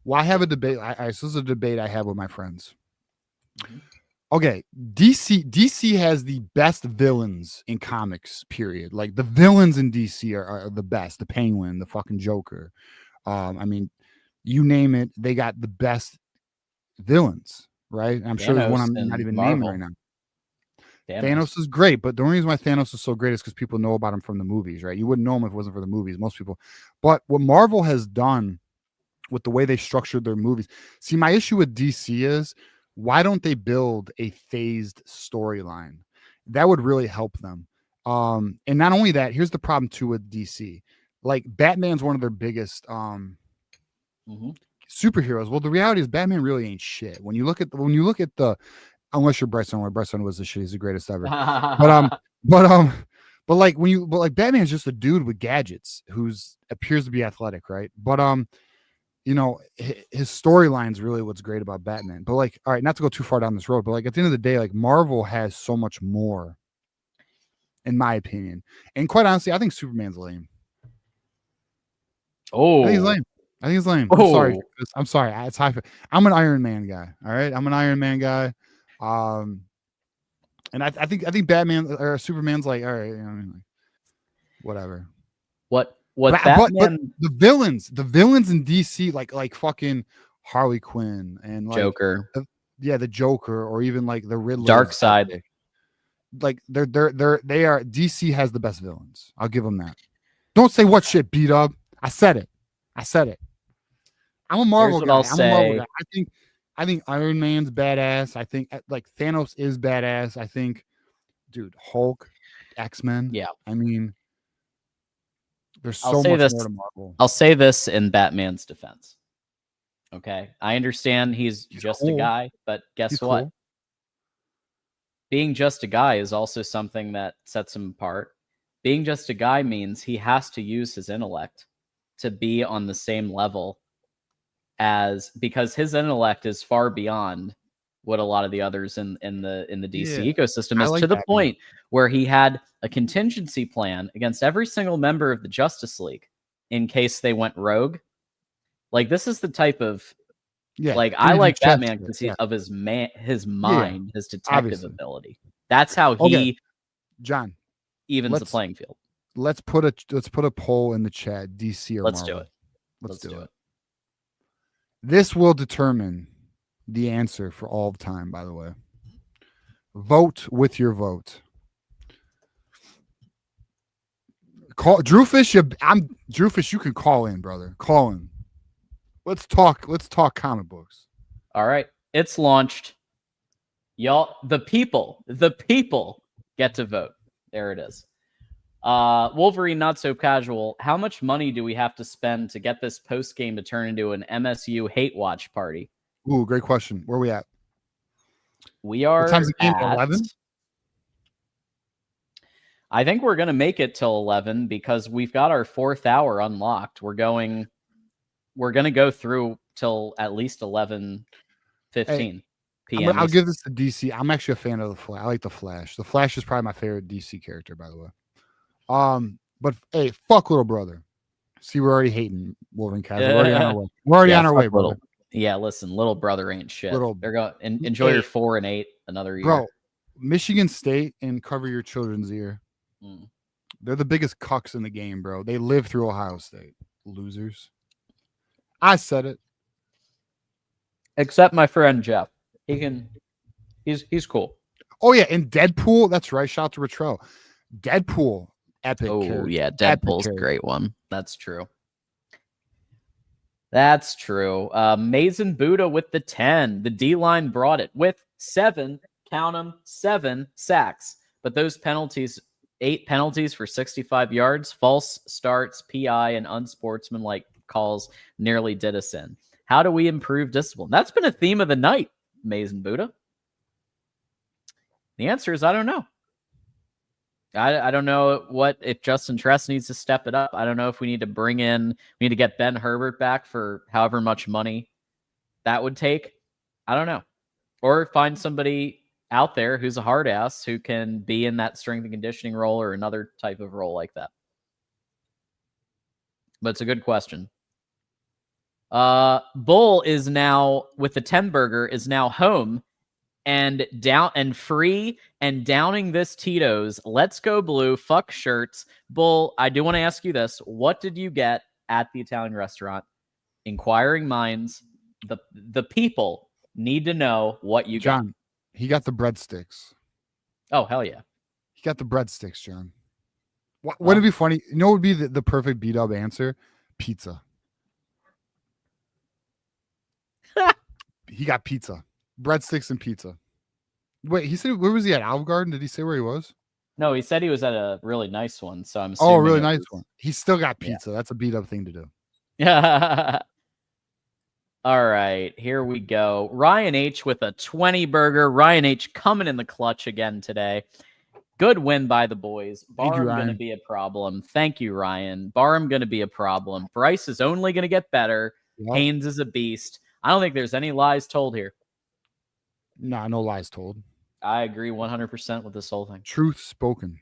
Well, I have a debate. So this is a debate I have with my friends. Okay, DC has the best villains in comics, period. Like, the villains in DC are the best. The Penguin, the fucking Joker. I mean, you name it, they got the best villains, right? I'm sure there's one I'm not even naming right now. Thanos is great, but the only reason why Thanos is so great is because people know about him from the movies, right? You wouldn't know him if it wasn't for the movies, most people. But what Marvel has done with the way they structured their movies, see, my issue with DC is, why don't they build a phased storyline? That would really help them. And not only that, here's the problem too with DC. Like, Batman's one of their biggest superheroes. Well, the reality is Batman really ain't shit. When you look at the unless you're Bryson, where Bryson was the shit, he's the greatest ever. But like Batman's just a dude with gadgets who's appears to be athletic, right? But you know, his storyline's really what's great about Batman. But like, all right, not to go too far down this road, but like at the end of the day, like Marvel has so much more, in my opinion. And quite honestly, I think Superman's lame. Oh, I think he's lame. I'm sorry. It's high. I'm an Iron Man guy. All right, I'm an Iron Man guy. And I think Batman or Superman's like, all right, you know, like, whatever. But the villains in DC, like fucking Harley Quinn and like Joker, the Joker, or even like the Riddler, Darkseid. Like they are. DC has the best villains. I'll give them that. Don't say what shit, B-Dub. I said it. I'm a Marvel guy. I think Iron Man's badass. I think like Thanos is badass. I think, dude, Hulk, X-Men. Yeah. I mean, there's so much more to Marvel. I'll say this in Batman's defense. Okay. I understand he's just a guy, but guess what? Cool. Being just a guy is also something that sets him apart. Being just a guy means he has to use his intellect to be on the same level because his intellect is far beyond what a lot of the others in the DC ecosystem is, to the point where he had a contingency plan against every single member of the Justice League in case they went rogue. Like, this is the type of like, I like Batman because of his mind, his detective ability. That's how he John evens the playing field. Let's put a poll in the chat. DC or let's Marvel? Do it. Let's do it. This will determine the answer for all time, by the way. Vote with your vote. Call Drewfish. Drewfish, you can call in, brother. Call in. Let's talk comic books. All right. It's launched. Y'all, the people get to vote. There it is. Wolverine, not so casual. How much money do we have to spend to get this post game to turn into an MSU hate watch party? Ooh, great question. Where are we at? We are what time's the game? 11? I think we're gonna make it till 11 because we've got our 4th hour unlocked. We're gonna go through till at least 11:15 p.m. I'll give this to DC. I'm actually a fan of the Flash. I like the Flash. The Flash is probably my favorite DC character, by the way. But hey, fuck little brother. See, we're already hating Wolverine cats. We're already on our way. We're already on our way, brother. Yeah, listen, little brother ain't shit. They're going enjoy your 4-8 another year. Bro, Michigan State and cover your children's ear. They're the biggest cucks in the game, bro. They live through Ohio State. Losers. I said it. Except my friend Jeff. He's cool. Oh, yeah, and Deadpool. That's right. Shout out to Retro. Deadpool. Epic. Oh, yeah, Deadpool's a great one. That's true. That's true. Mason Buddha with the 10. The D-line brought it with 7, count them, 7 sacks. But those penalties, 8 penalties for 65 yards, false starts, PI, and unsportsmanlike calls nearly did us in. How do we improve discipline? That's been a theme of the night, Mason Buddha. The answer is I don't know. I don't know if Justin Tress needs to step it up. I don't know if we need to get Ben Herbert back for however much money that would take. I don't know. Or find somebody out there who's a hard ass who can be in that strength and conditioning role or another type of role like that. But it's a good question. Bull is now, with the 10 burger, is now home and down and free and downing this Tito's. Let's go blue. Fuck shirts. Bull, I do want to ask you this. What did you get at the Italian restaurant? Inquiring minds, the people need to know what you got. John, he got the breadsticks. Oh, hell yeah. He got the breadsticks, John. Wouldn't it be funny? You know what would be the perfect beat-up answer? Pizza. He got pizza. Breadsticks and pizza. Wait, he said, where was he at? Olive Garden? Did he say where he was? No, he said he was at a really nice one. So I'm assuming. Oh, a really nice one. He still got pizza. Yeah. That's a beat up thing to do. Yeah. All right, here we go. Ryan H with a 20 burger. Ryan H coming in the clutch again today. Good win by the boys. Barham going to be a problem. Thank you, Ryan. Barham going to be a problem. Bryce is only going to get better. Yep. Haynes is a beast. I don't think there's any lies told here. Nah, no lies told. I agree 100% with this whole thing. Truth spoken.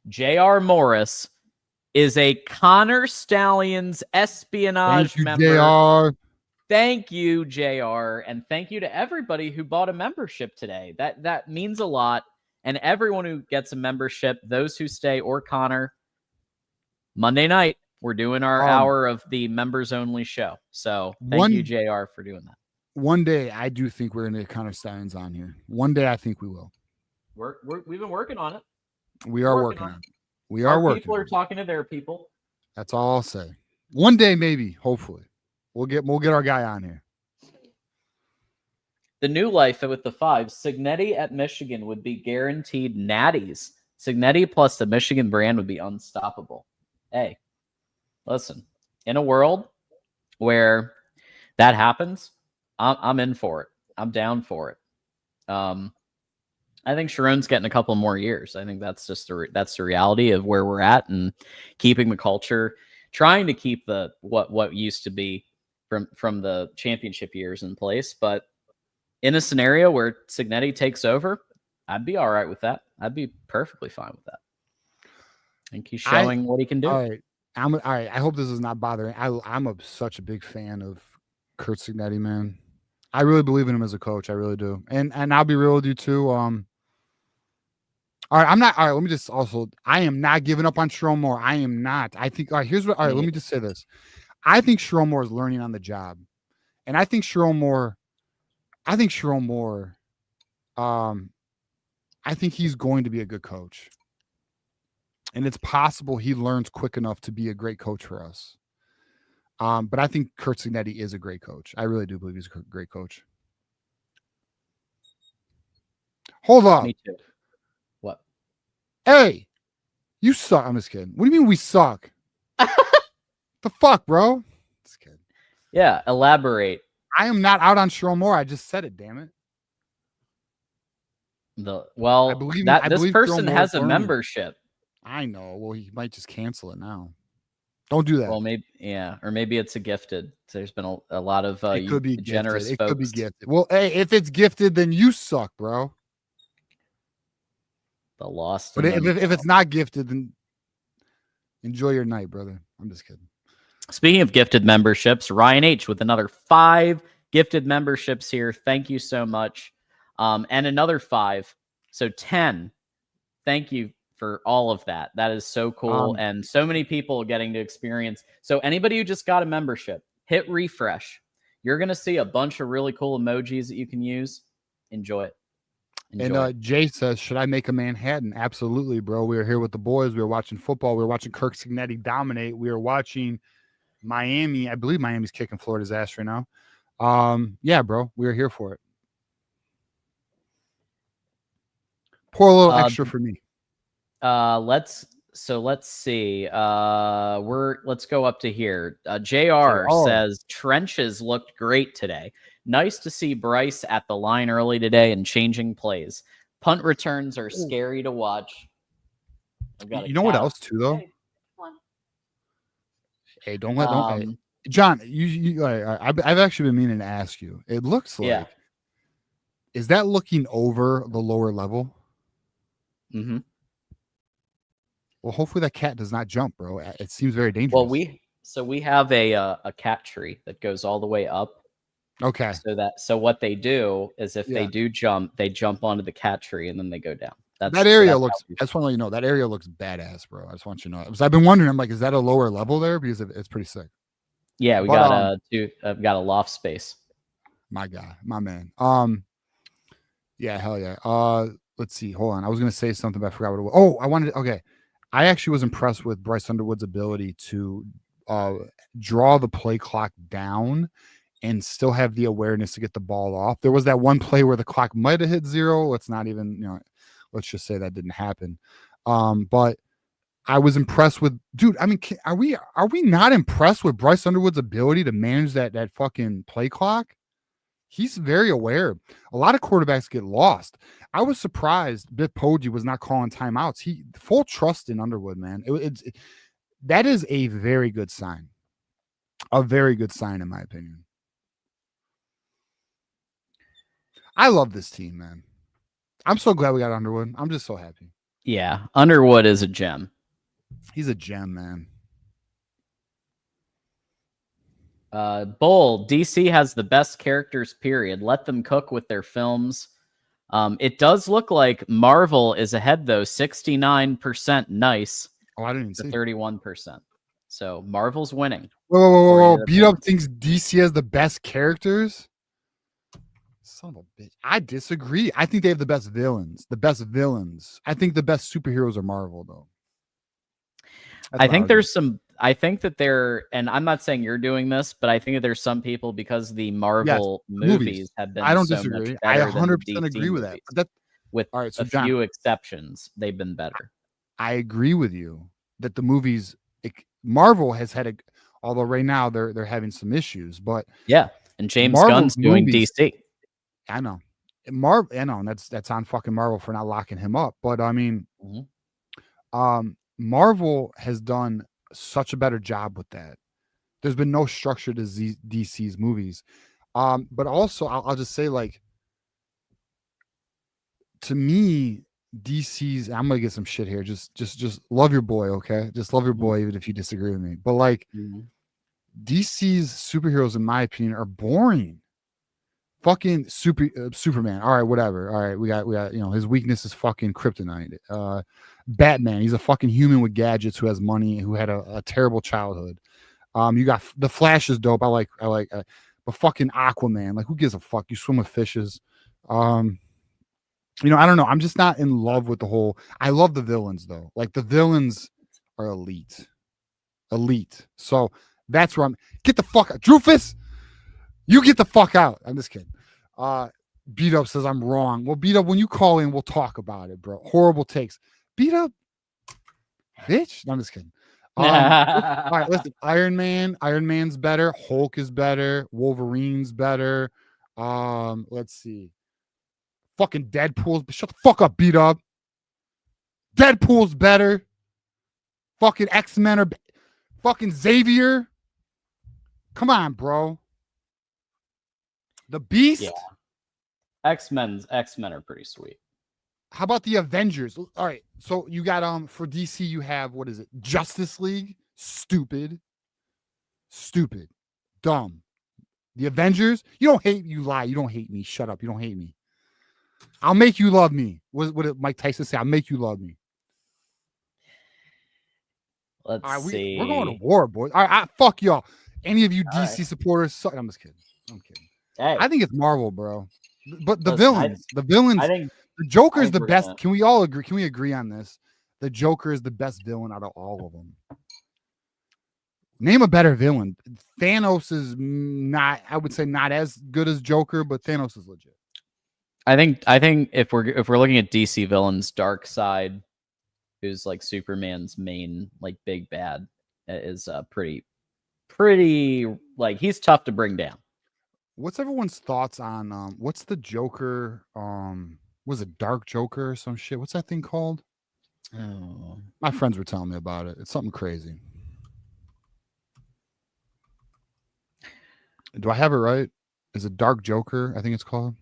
J.R. Morris is a Connor Stallions espionage member. JR. Thank you, JR. And thank you to everybody who bought a membership today. That means a lot. And everyone who gets a membership, those who stay, or Connor, Monday night, we're doing our hour of the members-only show. So thank you, JR, for doing that. One day, I do think we're going to get Connor Stallions on here. One day, I think we will. We've been working on it. We are working on it. We are working. People are talking to their people. That's all I'll say. One day, maybe, hopefully, we'll get our guy on here. The new life with the 5, Signetti at Michigan would be guaranteed natties. Signetti plus the Michigan brand would be unstoppable. Hey, listen, in a world where that happens, I'm in for it. I'm down for it. I think Sharon's getting a couple more years. I think that's just that's the reality of where we're at and keeping the culture, trying to keep the what used to be from the championship years in place. But in a scenario where Signetti takes over, I'd be all right with that. I'd be perfectly fine with that. I think he's showing what he can do. All right. All right. I hope this is not bothering. I'm such a big fan of Curt Signetti, man. I really believe in him as a coach. I really do. And I'll be real with you too. All right, I'm not. All right, let me just also. I am not giving up on Sharon Moore. I am not. I think. All right, here's what. All right, let me just say this. I think Sharon Moore is learning on the job, and I think Sharon Moore. I think he's going to be a good coach, and it's possible he learns quick enough to be a great coach for us. But I think Curt Signetti is a great coach. I really do believe he's a great coach. Hold up. Me too. What? Hey, you suck. I'm just kidding. What do you mean we suck? The fuck, bro? Just kidding. Yeah, elaborate. I am not out on Sharon Moore. I just said it, damn it. This person has a membership. I know. Well, he might just cancel it now. Don't do that. Well, maybe, yeah, or maybe it's a gifted. There's been a lot of it could be generous gifted. folks. It could be gifted. Well, hey, if it's gifted, then you suck, bro. The lost. But if it's not gifted, then Enjoy your night, brother. I'm just kidding. Speaking of gifted memberships, Ryan H with another 5 gifted memberships here. Thank you so much. And another 5. So 10. Thank you for all of that. That is so cool. And so many people getting to experience. So anybody who just got a membership, hit refresh. You're going to see a bunch of really cool emojis that you can use. Enjoy it. And Jay says, should I make a Manhattan? Absolutely, bro. We were here with the boys. We were watching football. We were watching Kirk Cignetti dominate. We were watching Miami. I believe Miami's kicking Florida's ass right now. Yeah, bro. We were here for it. Pour a little extra for me. Let's see. Let's go up to here. JR says trenches looked great today. Nice to see Bryce at the line early today and changing plays. Punt returns are scary to watch. You know what else too though? Hey, don't let hey, John. I've actually been meaning to ask you. It looks like is that looking over the lower level? Mm-hmm. Well, hopefully that cat does not jump, bro. It seems very dangerous. Well, we have a cat tree that goes all the way up. Okay. So what they do is if they do jump, they jump onto the cat tree and then they go down. That area looks. I just want to let you know that area looks badass, bro. I just want you to know. Because I've been wondering. I'm like, is that a lower level there? Because it's pretty sick. Yeah, we got got a loft space. My guy, my man. Yeah, hell yeah. Let's see. Hold on. I was gonna say something, but I forgot what it was. Oh, I wanted. Okay, I actually was impressed with Bryce Underwood's ability to draw the play clock down and still have the awareness to get the ball off. There was that one play where the clock might have hit 0. Let's not even, let's just say that didn't happen. But I was impressed with, dude. I mean, are we not impressed with Bryce Underwood's ability to manage that fucking play clock? He's very aware. A lot of quarterbacks get lost. I was surprised Biff Poggi was not calling timeouts. He full trust in Underwood, man. That is a very good sign. A very good sign, in my opinion. I love this team, man. I'm so glad we got Underwood. I'm just so happy. Yeah, Underwood is a gem. He's a gem, man. Bull, DC has the best characters, period. Let them cook with their films. It does look like Marvel is ahead, though. 69% nice. Oh, I didn't even see 31%. So Marvel's winning. Whoa. Beat Up thinks DC has the best characters? Son of a bitch. I disagree. I think they have the best villains. I think the best superheroes are Marvel, though. I think that there, and I'm not saying you're doing this, but I think that there's some people, because the Marvel movies have been. I don't so disagree. Much I better 100% agree with that. But with all right, so John, few exceptions, they've been better. I agree with you that the movies, Marvel has had although right now they're having some issues, but yeah, and James Gunn's doing DC. I know, and that's on fucking Marvel for not locking him up. But I mean, Marvel has done such a better job with that. There's been no structure to DC's movies. But also I'll just say, like, to me, DC's, I'm gonna get some shit here. Just love your boy, okay? Just love your boy, even if you disagree with me. But like, DC's superheroes, in my opinion, are boring. Fucking Superman. All right, whatever. All right, we got his weakness is fucking kryptonite. Batman, he's a fucking human with gadgets who has money, who had a terrible childhood. You got the Flash is dope. I like but fucking Aquaman, like, who gives a fuck? You swim with fishes. I don't know. I'm just not in love with the whole. I love the villains though. Like, the villains are elite. So that's where I'm. Get the fuck out, Drufus. You get the fuck out. I'm just kidding. Beat Up says I'm wrong. Well, Beat Up, when you call in, we'll talk about it, bro. Horrible takes. Beat Up, bitch. No, I'm just kidding. All right, listen. Iron Man's better. Hulk is better. Wolverine's better. Let's see. Fucking Deadpool's. Shut the fuck up, Beat Up. Deadpool's better. Fucking X-Men are. Fucking Xavier. Come on, bro. The Beast. Yeah. X-Men are pretty sweet. How about the Avengers? All right. So you got for DC, you have what is it? Justice League? Stupid. Dumb. The Avengers? You don't hate, you lie. You don't hate me. Shut up. You don't hate me. I'll make you love me. What did Mike Tyson say? I'll make you love me. Let's see. We're going to war, boys. All right, fuck y'all. Any of you All DC supporters? I'm just kidding. I'm kidding. Hey, I think it's Marvel, bro. But the listen, villains, I think the Joker is the we're best. gonna- Can we all agree? Can we agree on this? The Joker is the best villain out of all of them. Name a better villain. Thanos is not, I would say, not as good as Joker, but Thanos is legit. I think if we're looking at DC villains, Darkseid, who's like Superman's main like big bad, is pretty like he's tough to bring down. What's everyone's thoughts on what's the Joker? Was it Dark Joker or some shit? What's that thing called? Oh. My friends were telling me about it. It's something crazy. Do I have it right? Is it Dark Joker? I think it's called.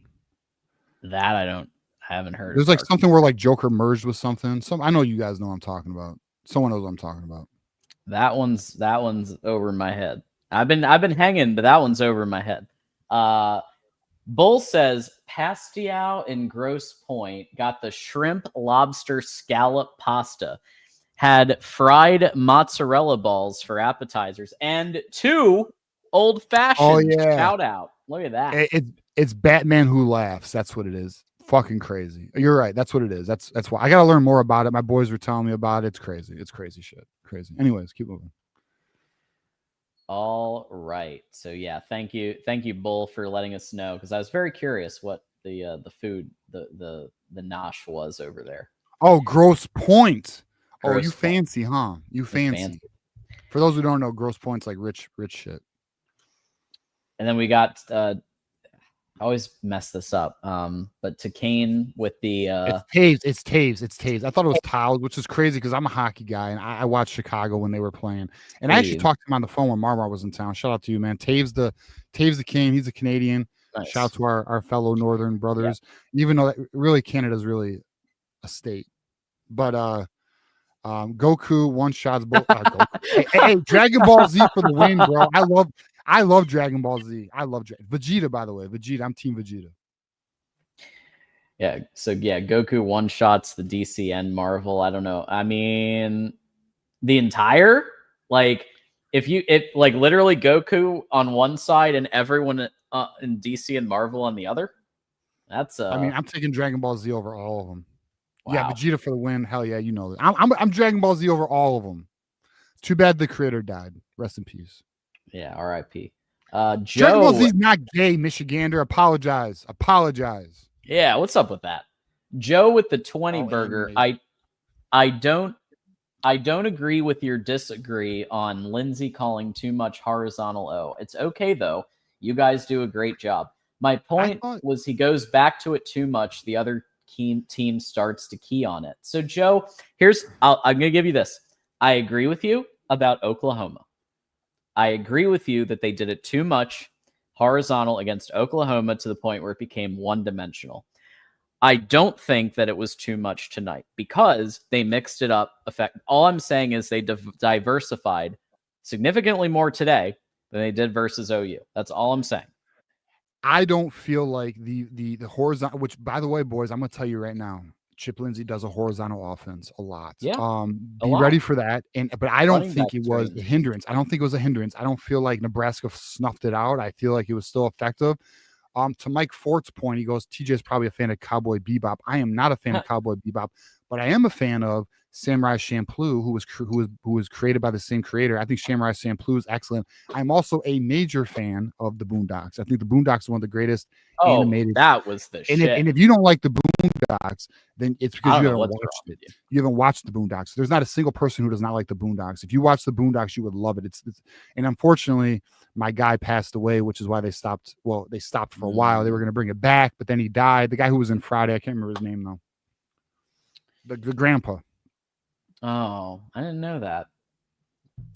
That I haven't heard. There's like something where like Joker merged with something. I know you guys know what I'm talking about. Someone knows what I'm talking about. That one's over my head. I've been hanging, but that one's over my head. Bull says Pastiao in Grosse Pointe got the shrimp lobster scallop pasta, had fried mozzarella balls for appetizers, and 2 old fashioned. Oh yeah! Shout out! Look at that. It's Batman Who Laughs. That's what it is. Fucking crazy. You're right. That's what it is. That's why I gotta learn more about it. My boys were telling me about it. It's crazy. It's crazy shit. Crazy. Anyways, keep moving. All right. So yeah, thank you, Bull, for letting us know, because I was very curious what the food, the nosh was over there. Oh, Grosse Pointe. Oh, Grosse you Pointe. fancy, huh? You fancy. For those who don't know, Grosse Pointe's like rich shit. And then we got I always mess this up. But Takane with the It's Taves. I thought it was Tiled, which is crazy because I'm a hockey guy and I watched Chicago when they were playing. And I actually talked to him on the phone when Marmar was in town. Shout out to you, man. Taves the King. He's a Canadian. Nice. Shout out to our fellow Northern brothers. Yeah. Even though that really Canada's really a state. But Goku one shots. Hey, Dragon Ball Z for the win, bro. I love Dragon Ball Z. I love Vegeta, by the way. Vegeta. I'm Team Vegeta. Yeah. So yeah, Goku one shots the DC and Marvel. I don't know. I mean, the entire if literally Goku on one side and everyone in DC and Marvel on the other. That's I mean, I'm taking Dragon Ball Z over all of them. Wow. Yeah, Vegeta for the win. Hell yeah, you know that. I'm Dragon Ball Z over all of them. Too bad the creator died. Rest in peace. Yeah, R.I.P. Joe, Dragon Ball Z's not gay, Michigander. Apologize. Yeah, what's up with that? Joe with the 20 burger. I don't agree with your disagree on Lindsay calling too much horizontal O. It's okay though. You guys do a great job. My point was he goes back to it too much. The other team starts to key on it. So Joe, I'm going to give you this. I agree with you about Oklahoma. I agree with you that they did it too much horizontal against Oklahoma to the point where it became one-dimensional. I don't think that it was too much tonight because they mixed it up. All I'm saying is they diversified significantly more today than they did versus OU. That's all I'm saying. I don't feel like the horizontal, which by the way, boys, I'm going to tell you right now, Chip Lindsey does a horizontal offense a lot. Yeah. Be ready for that. But I don't think it was a hindrance. I don't think it was a hindrance. I don't feel like Nebraska snuffed it out. I feel like it was still effective. To Mike Fort's point, he goes, TJ is probably a fan of Cowboy Bebop. I am not a fan of Cowboy Bebop, but I am a fan of Samurai Champloo, who was created by the same creator. I think Samurai Champloo is excellent. I'm also a major fan of the Boondocks. I think the Boondocks are one of the greatest animated. That was the shit. And if you don't like the Boondocks, then it's because you haven't watched it. You haven't watched the Boondocks. There's not a single person who does not like the Boondocks. If you watch the Boondocks, you would love it. And unfortunately, my guy passed away, which is why they stopped. Well, they stopped for a while. They were going to bring it back, but then he died. The guy who was in Friday, I can't remember his name though. The grandpa. Oh, I didn't know that.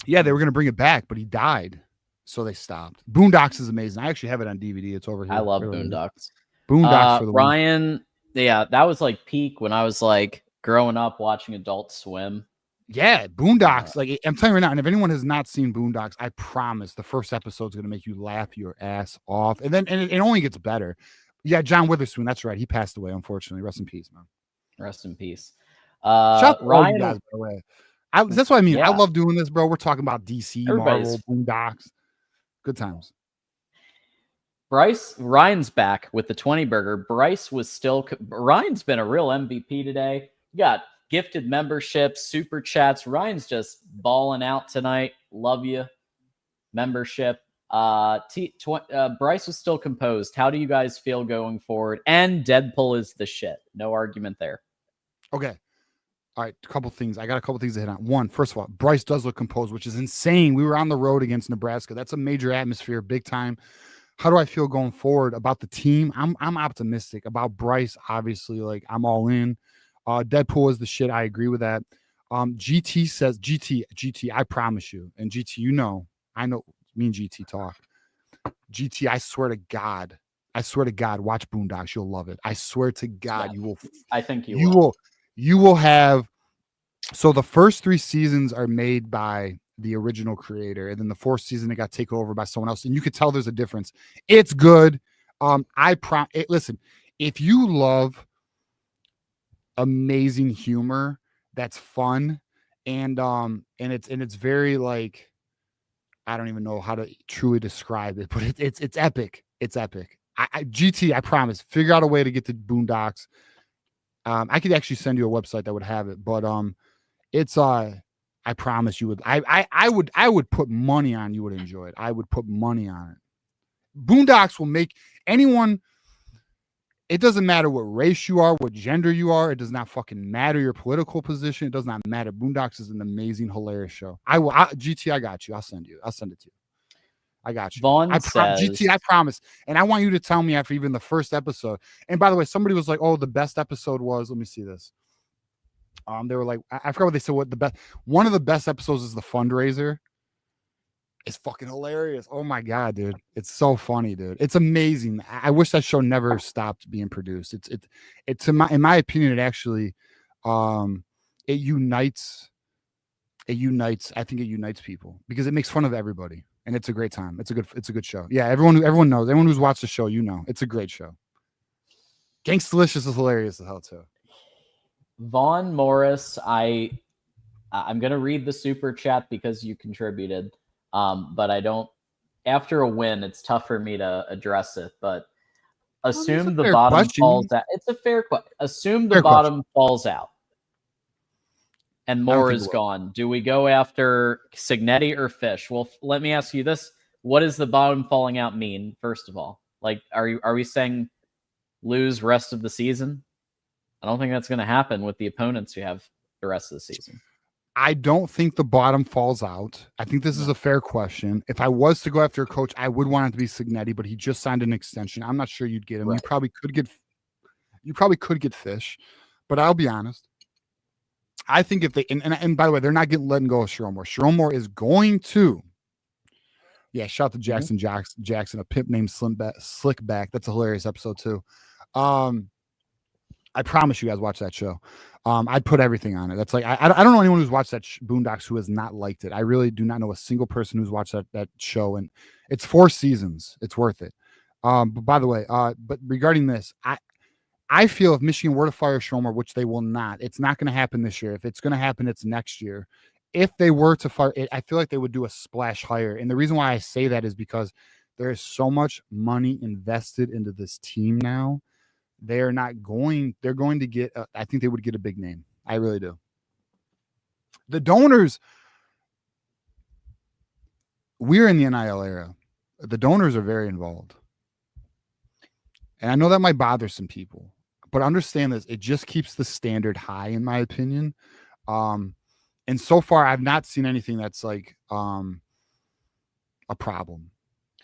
Yeah, they were going to bring it back, but he died. So they stopped. Boondocks is amazing. I actually have it on DVD. It's over here. I love Boondocks. Boondocks for the Ryan Yeah, that was like peak when I was like growing up watching Adult Swim. Yeah, Boondocks. Like I'm telling you right now, and if anyone has not seen Boondocks, I promise the first episode is going to make you laugh your ass off, and then it only gets better. Yeah, John Witherspoon. That's right. He passed away, unfortunately. Rest in peace, man. Rest in peace. Shout out to all Ryan, you guys, by the way. That's what I mean. Yeah. I love doing this, bro. We're talking about DC, Everybody's- Marvel, Boondocks. Good times. Ryan's back with the 20 burger. Ryan's been a real MVP today. You got gifted memberships, super chats. Ryan's just balling out tonight. Love you. Membership. Bryce was still composed. How do you guys feel going forward? And Deadpool is the shit. No argument there. Okay. All right, a couple things. I got a couple things to hit on. One, first of all, Bryce does look composed, which is insane. We were on the road against Nebraska. That's a major atmosphere, big time. How do I feel going forward about the team? I'm optimistic about Bryce. Obviously, like I'm all in. Deadpool is the shit. I agree with that. GT says GT. I promise you, and GT, I know. Me and GT talk. GT, I swear to God, watch Boondocks. You'll love it. I swear to God, you will. I think you will. You will have. So the first 3 seasons are made by the original creator, and then the 4th season it got taken over by someone else, and you could tell there's a difference. It's good. Listen, if you love amazing humor that's fun, and it's very like, I don't even know how to truly describe it, but it's epic. It's epic. GT, I promise, figure out a way to get to Boondocks. I could actually send you a website that would have it, but it's I promise you would. I would put money on you would enjoy it. I would put money on it. Boondocks will make anyone. It doesn't matter what race you are, what gender you are. It does not fucking matter your political position. It does not matter. Boondocks is an amazing, hilarious show. GT, I got you. I'll send it to you. I got you. GT, I promise. And I want you to tell me after even the first episode. And by the way, somebody was like, "Oh, the best episode was." Let me see this. They were like, I forgot what they said. What the best? One of the best episodes is the fundraiser. It's fucking hilarious. Oh my God, dude. It's so funny, dude. It's amazing. I wish that show never stopped being produced. It's in my opinion, it actually it unites. I think it unites people because it makes fun of everybody. And it's a great time. It's a good show. Yeah, everyone knows. Everyone who's watched the show, it's a great show. Gangstalicious is hilarious as hell too. Vaughn Morris, I'm gonna read the super chat because you contributed. But I don't. After a win, it's tough for me to address it. But assume the bottom falls out. It's a fair question. Assume the bottom falls out, and Moore is gone. Do we go after Signetti or Fish? Well, let me ask you this: what does the bottom falling out mean? First of all, like, are we saying lose rest of the season? I don't think that's going to happen with the opponents you have the rest of the season. I don't think the bottom falls out. I think this is a fair question. If I was to go after a coach, I would want it to be Signetti, but he just signed an extension. I'm not sure you'd get him. Right. You probably could get Fish, but I'll be honest. I think if they and by the way, they're not letting go of Sherrone. Sherrone is going to. Yeah, shout out to Jackson Jackson, a pimp named Slickback. That's a hilarious episode too. I promise you guys watch that show. I'd put everything on it. That's like I don't know anyone who's watched that Boondocks who has not liked it. I really do not know a single person who's watched that show, and it's 4 seasons. It's worth it. But by the way, but regarding this, I feel if Michigan were to fire Sherrone, which they will not, it's not going to happen this year. If it's going to happen, it's next year. If they were to fire it, I feel like they would do a splash hire. And the reason why I say that is because there is so much money invested into this team now. They're going to get, I think they would get a big name. I really do. The donors, we're in the NIL era. The donors are very involved. And I know that might bother some people, but understand this. It just keeps the standard high, in my opinion. And so far, I've not seen anything that's like a problem.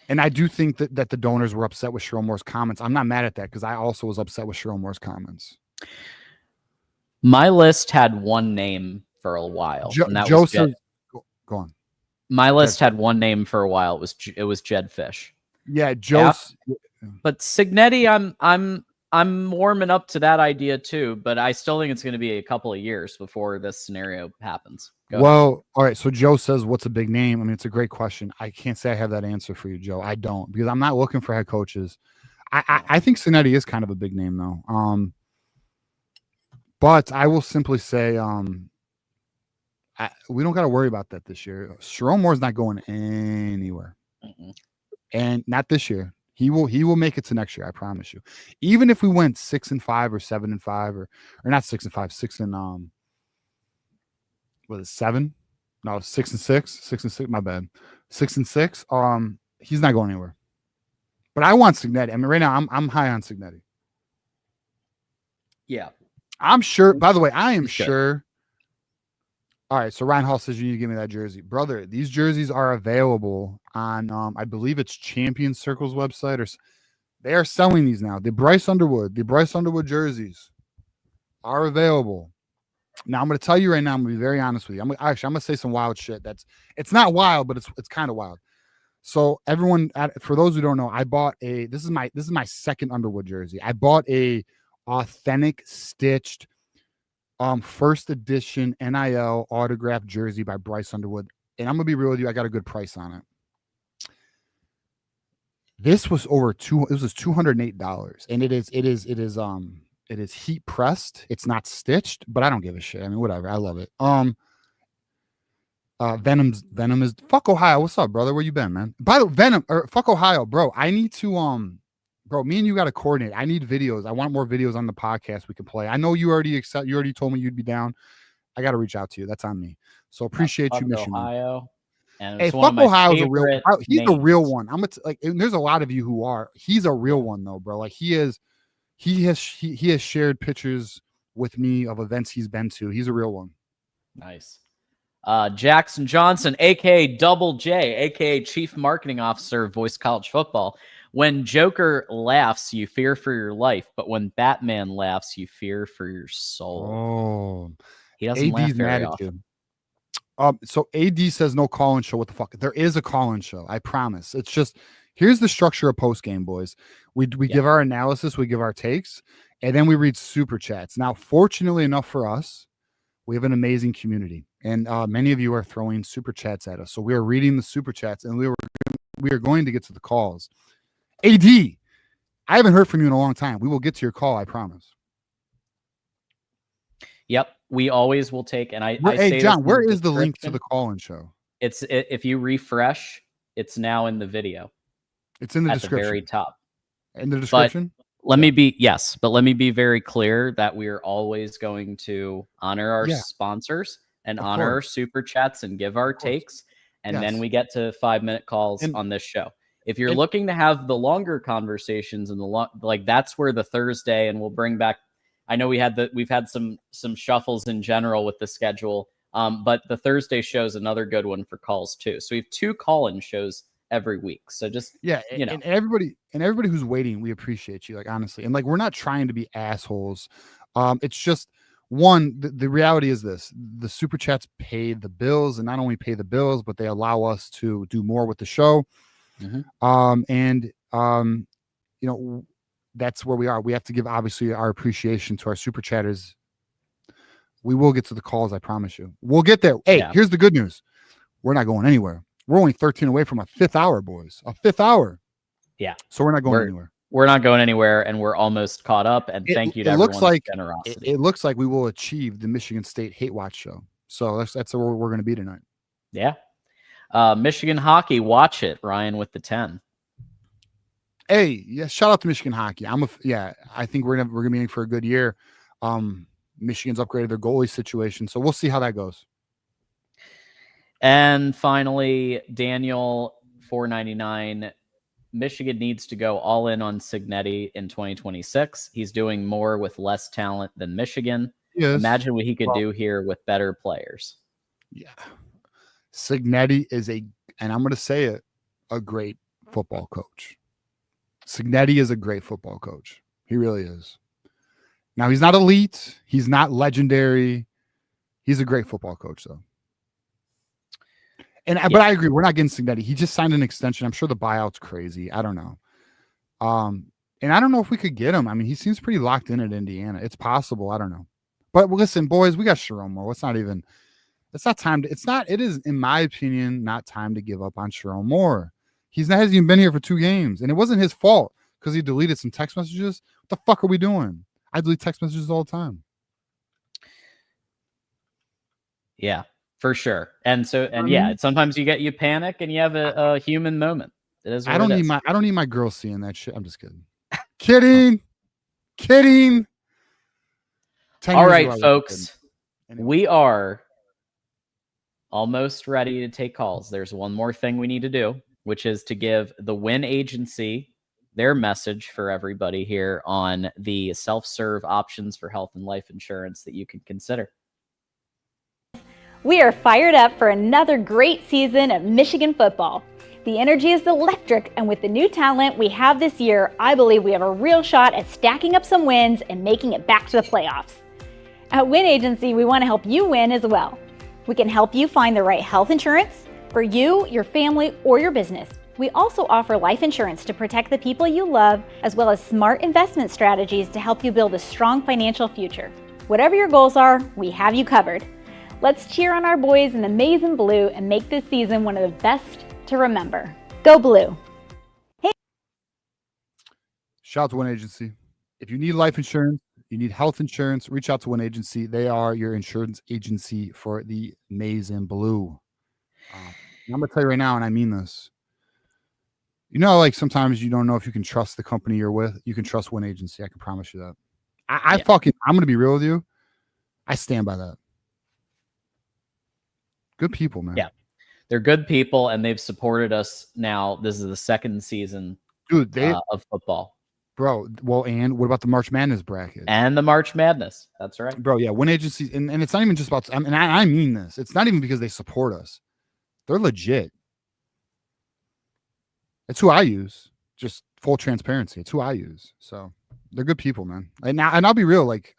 And I do think that the donors were upset with Sherrone comments. I'm not mad at that because I also was upset with Sherrone comments. My list had one name for a while. And that Joe was Jed. Go on. My list had one name for a while. It was Jed Fish. Yeah, Joe. But Signetti, I'm warming up to that idea too, but I still think it's going to be a couple of years before this scenario happens. Go ahead. All right. So Joe says, what's a big name? I mean, it's a great question. I can't say I have that answer for you, Joe. I don't, because I'm not looking for head coaches. I think Cincinnati is kind of a big name though. But I will simply say, we don't got to worry about that this year. Sharon Moore's not going anywhere, and not this year. He will make it to next year. I promise you. Even if we went 6-5 or 7-5 or not 6-5, 6 and was it 7? No, 6-6, 6-6. My bad, 6-6. He's not going anywhere. But I want Cignetti. I mean, right now I'm high on Cignetti. Yeah, I'm sure. By the way, I am sure. All right, so Ryan Hall says you need to give me that jersey. Brother, these jerseys are available on, I believe it's Champion Circle's website, or they are selling these now. The Bryce Underwood jerseys are available. Now, I'm going to tell you right now, I'm going to be very honest with you. I'm going to say some wild shit. It's not wild, but it's kind of wild. So everyone, for those who don't know, I bought this is my second Underwood jersey. I bought a authentic stitched first edition NIL autographed jersey by Bryce Underwood. And I'm gonna be real with you, I got a good price on it. This was $208. And it is heat pressed. It's not stitched, but I don't give a shit. I mean, whatever. I love it. Venom is fuck Ohio. What's up, brother? Where you been, man? By the way, Venom or fuck Ohio, bro. I need to bro, me and you got to coordinate. I need videos. I want more videos on the podcast we can play. I know you already told me you'd be down. I got to reach out to you. That's on me. So appreciate you, Michigan. Ohio. And hey, fuck Ohio's a real. He's a real one. I'm like, and there's a lot of you who are. He's a real one though, bro. Like he has shared pictures with me of events he's been to. He's a real one. Nice. Jackson Johnson, aka Double J, aka Chief Marketing Officer of Voice College Football. When Joker laughs, you fear for your life, but when Batman laughs, you fear for your soul. Oh, he doesn't laugh very often. So AD says no call-in show. What the fuck? There is a call-in show. I promise. It's just here's the structure of Postgame, boys. We give our analysis, we give our takes, and then we read super chats. Now, fortunately enough for us, we have an amazing community, and many of you are throwing super chats at us. So we are reading the super chats, and we are going to get to the calls. AD, I haven't heard from you in a long time. We will get to your call, I promise. Yep, we always will take. And hey, John, where is the link to the call-in show? If you refresh, it's now in the video. It's in the description. At the very top. In the description? Let me be very clear that we are always going to honor our sponsors and honor our super chats and give our takes. And then we get to 5-minute calls on this show. If you're looking to have the longer conversations and that's where the Thursday, and we'll bring back, I know we've had some shuffles in general with the schedule. But the Thursday show is another good one for calls too. So we have 2 call-in shows every week. So just, and everybody who's waiting, we appreciate you, like, honestly. And like, we're not trying to be assholes. It's just the reality is this: the super chats pay the bills, and not only pay the bills, but they allow us to do more with the show. That's where we are. We have to give obviously our appreciation to our super chatters. We will get to the calls, I promise you. We'll get there. Hey, here's the good news: we're not going anywhere. We're only 13 away from a 5th hour, boys. A 5th hour. Yeah. So we're not going anywhere. We're not going anywhere, and we're almost caught up. And thank you to everyone's generosity. It looks like we will achieve the Michigan State Hate Watch show. So that's where we're going to be tonight. Yeah. Michigan hockey, watch it, Ryan, with the 10. Hey, yeah, shout out to Michigan hockey. I think we're gonna be in for a good year. Michigan's upgraded their goalie situation, so we'll see how that goes. And finally, Daniel 499. Michigan needs to go all in on Cignetti in 2026. He's doing more with less talent than Michigan. Yes. Imagine what he could do here with better players. Yeah. Cignetti is and I'm going to say it, a great football coach. Cignetti is a great football coach. He really is. Now, he's not elite. He's not legendary. He's a great football coach, though. But I agree, we're not getting Cignetti. He just signed an extension. I'm sure the buyout's crazy. I don't know. And I don't know if we could get him. I mean, he seems pretty locked in at Indiana. It's possible. I don't know. But listen, boys, we got Sharon Moore. It's not time to, it is, in my opinion, not time to give up on Sharon Moore. Hasn't even been here for 2 games. And it wasn't his fault because he deleted some text messages. What the fuck are we doing? I delete text messages all the time. Yeah, for sure. And sometimes you panic and you have a human moment. It is what I don't it need is. I don't need my girl seeing that shit. I'm just kidding. Kidding. All right, folks. Anyway. We are almost ready to take calls. There's one more thing we need to do, which is to give the Win Agency their message for everybody here on the self-serve options for health and life insurance that you can consider. We are fired up for another great season of Michigan football. The energy is electric, and with the new talent we have this year, I believe we have a real shot at stacking up some wins and making it back to the playoffs. At Win Agency, we want to help you win as well. We can help you find the right health insurance for you, your family, or your business. We also offer life insurance to protect the people you love, as well as smart investment strategies to help you build a strong financial future. Whatever your goals are, we have you covered. Let's cheer on our boys in the maize and blue and make this season one of the best to remember. Go Blue. Hey. Shout out to Win Agency. If you need life insurance, you need health insurance, reach out to Win Agency. They are your insurance agency for the maize and blue. I'm going to tell you right now, and I mean this. You know, like sometimes you don't know if you can trust the company you're with. You can trust Win Agency. I can promise you that. I'm going to be real with you. I stand by that. Good people, man. Yeah. They're good people, and they've supported us now. This is the second season of football. Bro, well, and what about the March Madness bracket? And the March Madness. That's right. Bro, yeah, Win Agency, and it's not even just about, and I mean this. It's not even because they support us. They're legit. It's who I use. Just full transparency. It's who I use. So they're good people, man. And I'll be real. Like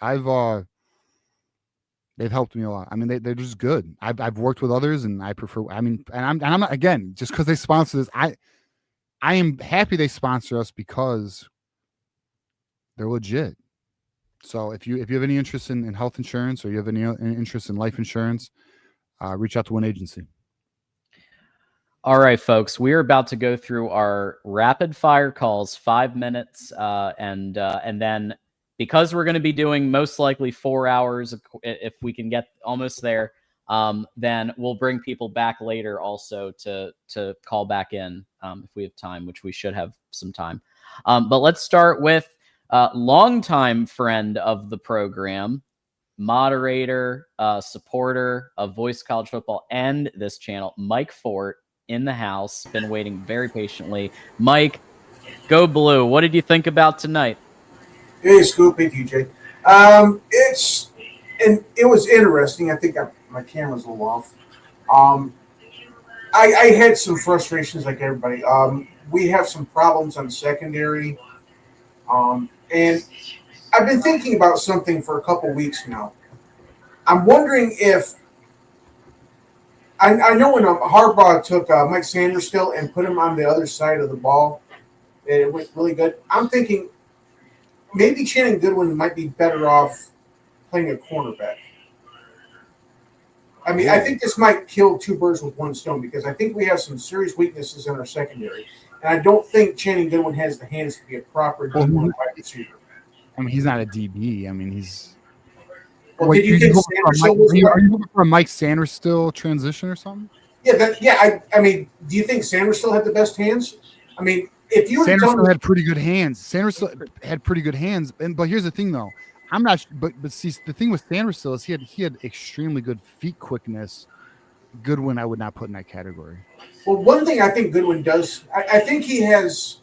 they've helped me a lot. I mean, they're just good. I've worked with others, and I prefer. I mean, and I'm not, again, just because they sponsor this. I am happy they sponsor us because they're legit. So if you have any interest in health insurance, or you have any interest in life insurance, reach out to Win Agency. All right, folks, we're about to go through our rapid fire calls, 5 minutes, and then because we're going to be doing most likely 4 hours, if we can get almost there, then we'll bring people back later also to call back in if we have time, which we should have some time. But let's start with longtime friend of the program, moderator, supporter of Voice College Football and this channel, Mike Fort, in the house. Been waiting very patiently. Mike, go Blue. What did you think about tonight? Hey, Scoop. Hey, DJ. It was interesting. I think my camera's a little off. I had some frustrations like everybody. We have some problems on secondary. And I've been thinking about something for a couple weeks now. I'm wondering if I know when Harbaugh took Mike Sanders still and put him on the other side of the ball, it went really good. I'm thinking maybe Channing Goodwin might be better off playing a cornerback. I mean, I think this might kill 2 birds with 1 stone, because I think we have some serious weaknesses in our secondary. And I don't think Channing Goodwin has the hands to be a proper D1 wide receiver. I mean, he's not a DB. I mean, he's... Well, did you think Sanders are you looking for a Mike Sanders still transition or something? Yeah, I mean, do you think Sanders still had the best hands? I mean, if you Sanders still had pretty good hands. Sanders still had pretty good hands. But here's the thing, though. I'm not. But see, the thing with Sanders still is he had extremely good feet quickness. Goodwin, I would not put in that category. Well, one thing I think Goodwin does, I think he has,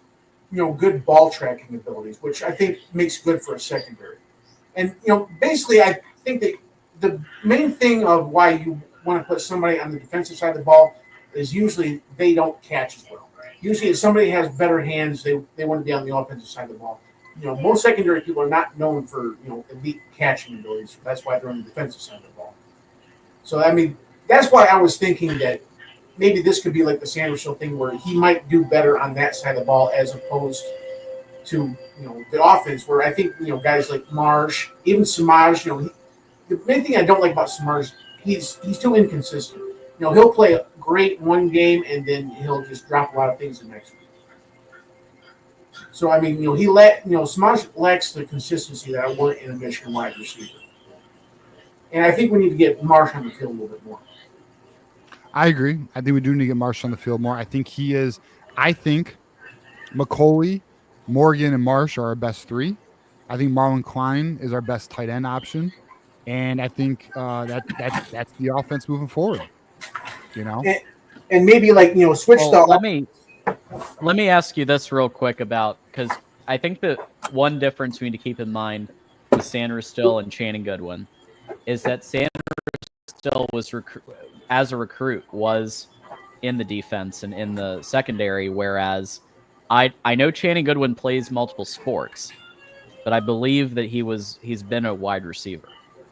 good ball tracking abilities, which I think makes good for a secondary. And basically, I think that the main thing of why you want to put somebody on the defensive side of the ball is usually they don't catch as well. Usually, if somebody has better hands, they want to be on the offensive side of the ball. Most secondary people are not known for elite catching abilities. That's why they're on the defensive side of the ball. So I mean, that's why I was thinking that maybe this could be like the Sanders thing, where he might do better on that side of the ball as opposed to the offense. Where I think guys like Marsh, even Samaj, the main thing I don't like about Samaj, he's too inconsistent. He'll play great one game and then he'll just drop a lot of things the next week. So I mean, Samaj lacks the consistency that I want in a Michigan wide receiver. And I think we need to get Marsh on the field a little bit more. I agree. I think we do need to get Marsh on the field more. I think he is. I think McCauley, Morgan, and Marsh are our best three. I think Marlon Klein is our best tight end option, and I think that's the offense moving forward. And maybe switch Well, let me ask you this real quick about, because I think that one difference we need to keep in mind with Sanders Still and Channing Goodwin is that Sanders Still was as a recruit was in the defense and in the secondary, whereas I know Channing Goodwin plays multiple sports, but I believe that he's been a wide receiver.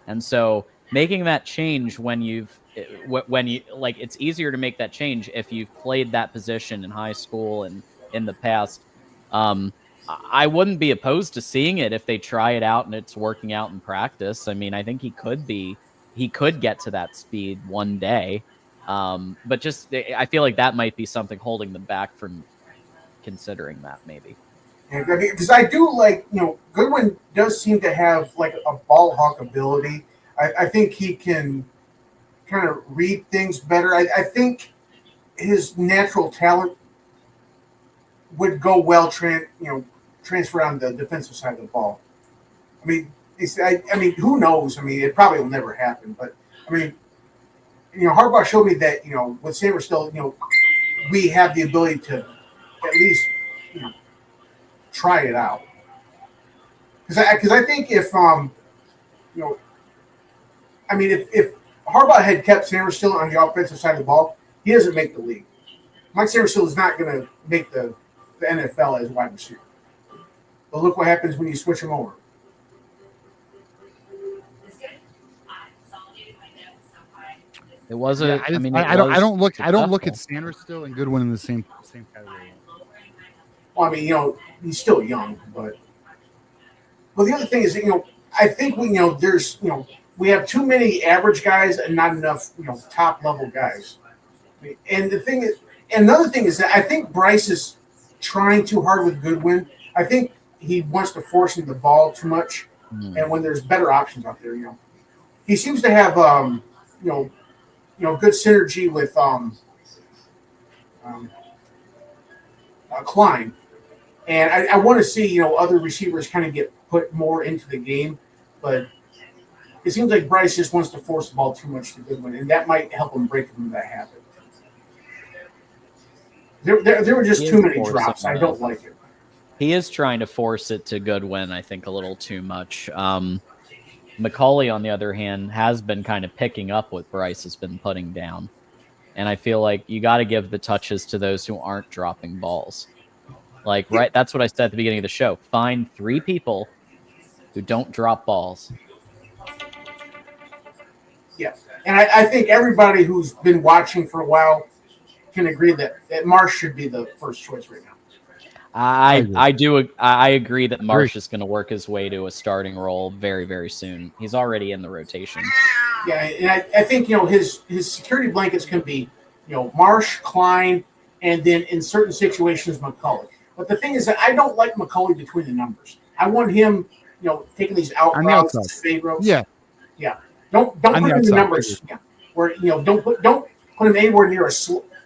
And so making that change when you it's easier to make that change if you've played that position in high school and in the past. I wouldn't be opposed to seeing it if they try it out and it's working out in practice. I mean, I think he could get to that speed one day. But just, I feel like that might be something holding them back from considering that maybe. Because I do Goodwin does seem to have like a ball hawk ability. I think he can kind of read things better. I think his natural talent would go well transfer on the defensive side of the ball. I mean, who knows? I mean, it probably will never happen. But I mean, Harbaugh showed me that with Sanders Still, we have the ability to at least try it out. Because I think if if Harbaugh had kept Sanders Still on the offensive side of the ball, he doesn't make the league. Mike Sanders Still is not going to make the NFL as a wide receiver. But look what happens when you switch him over. It wasn't. I don't look at Sanders Still and Goodwin in the same category. Well, I mean, he's still young, but the other thing is that, I think we have too many average guys and not enough top level guys. And another thing is that I think Bryce is trying too hard with Goodwin. I think he wants to force him the ball too much, and when there's better options out there, he seems to have good synergy with Klein, and I want to see other receivers kind of get put more into the game, but it seems like Bryce just wants to force the ball too much to Goodwin, and that might help him break from that habit. There were just too many drops. I don't like it. He is trying to force it to Goodwin, I think, a little too much. McCauley, on the other hand, has been kind of picking up what Bryce has been putting down. And I feel like you got to give the touches to those who aren't dropping balls. Right, that's what I said at the beginning of the show. Find 3 people who don't drop balls. Yeah, and I think everybody who's been watching for a while can agree that Marsh should be the first choice right now. I agree that Marsh is going to work his way to a starting role very, very soon. He's already in the rotation. Yeah, and I think his security blankets can be Marsh, Klein, and then in certain situations McCauley. But the thing is that I don't like McCauley between the numbers. I want him taking these out routes, fade routes. Yeah. Don't put him in the numbers. Yeah. Where don't put him anywhere near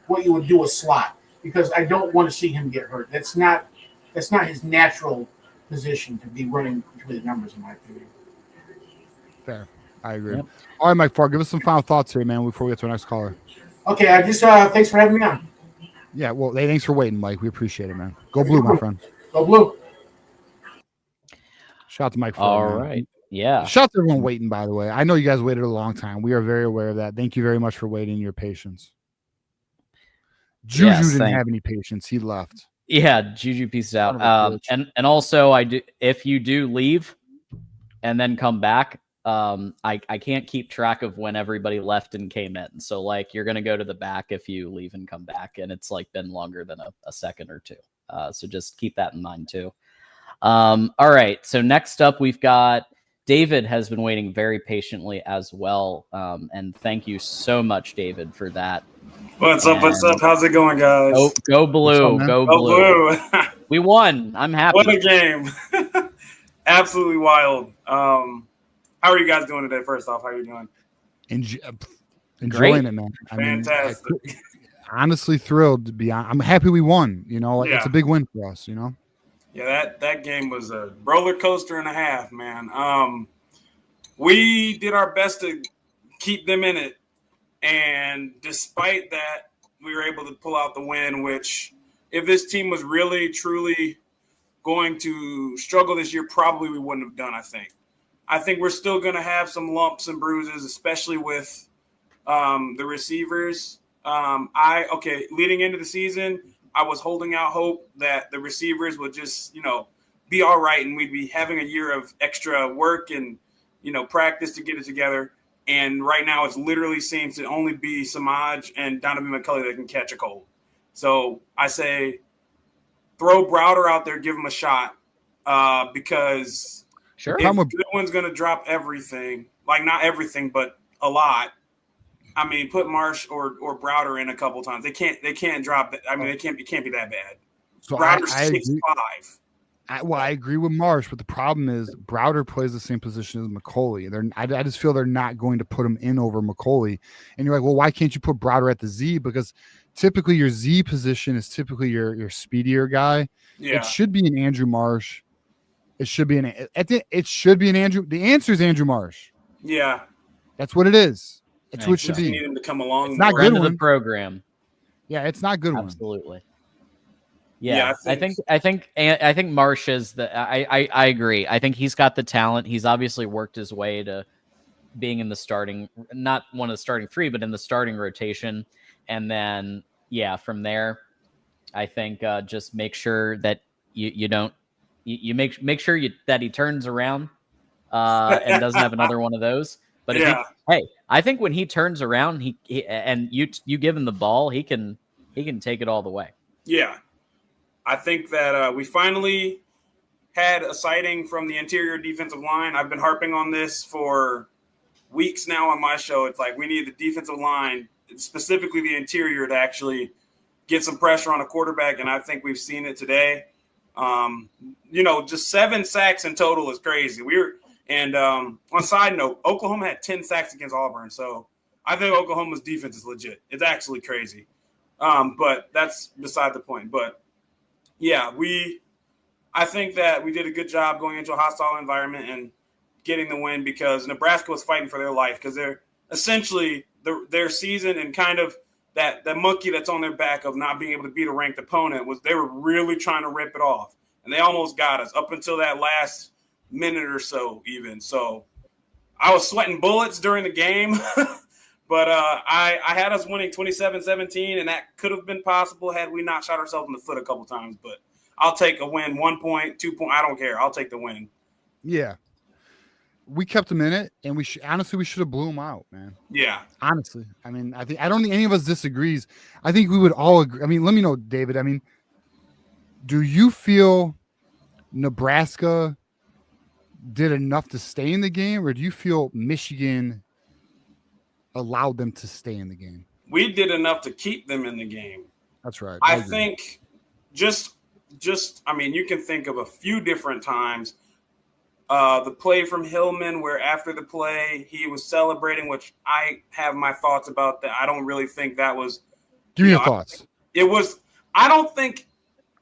what you would do a slot, because I don't want to see him get hurt. That's not his natural position to be running between the numbers, in my opinion. Fair. I agree. Yep. All right, Mike Farr, give us some final thoughts here, man, before we get to our next caller. Okay, I just thanks for having me on. Yeah, well, hey, thanks for waiting, Mike. We appreciate it, man. Go Blue, my friend. Go Blue. Shout out to Mike Farr. All right. Yeah. Shout out to everyone waiting, by the way. I know you guys waited a long time. We are very aware of that. Thank you very much for waiting, your patience. Juju didn't have any patience. He left. Yeah, Juju pieced out. And also, if you do leave and then come back, I can't keep track of when everybody left and came in. So you're going to go to the back if you leave and come back, and it's been longer than a second or two. So just keep that in mind too. All right. So next up, we've got David has been waiting very patiently as well. And thank you so much, David, for that. What's up? What's up? How's it going, guys? Go blue. man? Go Oh, blue. blue. We won. I'm happy. What a game. Absolutely wild. How are you guys doing today? First off, how are you doing? Enjoying it, man. Fantastic. Honestly thrilled to be on. I'm happy we won. It's a big win for us, Yeah, that game was a roller coaster and a half, man. We did our best to keep them in it. And despite that, we were able to pull out the win, which if this team was really, truly going to struggle this year, probably we wouldn't have done, I think. I think we're still going to have some lumps and bruises, especially with the receivers. Leading into the season, I was holding out hope that the receivers would just, be all right and we'd be having a year of extra work and, practice to get it together. And right now it literally seems to only be Samaj and Donovan McCulley that can catch a cold. So I say throw Browder out there, give him a shot because Sure. if Goodwin's going to drop everything, like not everything, but a lot. I mean, put Marsh or Browder in a couple times. They can't drop that. I mean, it can't be that bad. So Browder's I 6'5". I agree with Marsh, but the problem is Browder plays the same position as McCauley. I just feel they're not going to put him in over McCauley. And you're like, well, why can't you put Browder at the Z? Because typically your Z position is typically your speedier guy. Yeah. It should be an Andrew Marsh. It should be an Andrew. The answer is Andrew Marsh. Yeah. That's what it is. It's what it should You be. need him to come along. It's not more. good Friend of one. the program. Yeah, it's not good one. Absolutely. Yeah, I think Marsh is I agree. I think he's got the talent. He's obviously worked his way to being in the starting, not one of the starting three, but in the starting rotation. And then, from there, I think just make sure that you don't make sure that he turns around and doesn't have another one of those. But I think when he turns around, he and you give him the ball, he can take it all the way. Yeah. I think that we finally had a sighting from the interior defensive line. I've been harping on this for weeks now on my show. It's like we need the defensive line, specifically the interior, to actually get some pressure on a quarterback, and I think we've seen it today. Just 7 sacks in total is crazy. On a side note, Oklahoma had 10 sacks against Auburn, so I think Oklahoma's defense is legit. It's actually crazy. But that's beside the point. But yeah, I think that we did a good job going into a hostile environment and getting the win because Nebraska was fighting for their life because they're essentially their season and kind of that monkey that's on their back of not being able to beat a ranked opponent was they were really trying to rip it off. And they almost got us up until that last minute or so even. So I was sweating bullets during the game. But I had us winning 27-17, and that could have been possible had we not shot ourselves in the foot a couple times. But I'll take a win, 1 point, 2 point. I don't care. I'll take the win. Yeah. We kept them in it, and we should have blew them out, man. Yeah. Honestly. I mean, I don't think any of us disagrees. I think we would all agree. I mean, let me know, David. I mean, do you feel Nebraska did enough to stay in the game, or do you feel Michigan allowed them to stay in the game? We did enough to keep them in the game. That's right. I think you can think of a few different times. The play from Hillman where after the play he was celebrating, which I have my thoughts about that. I don't really think that was – Give me your thoughts. I don't think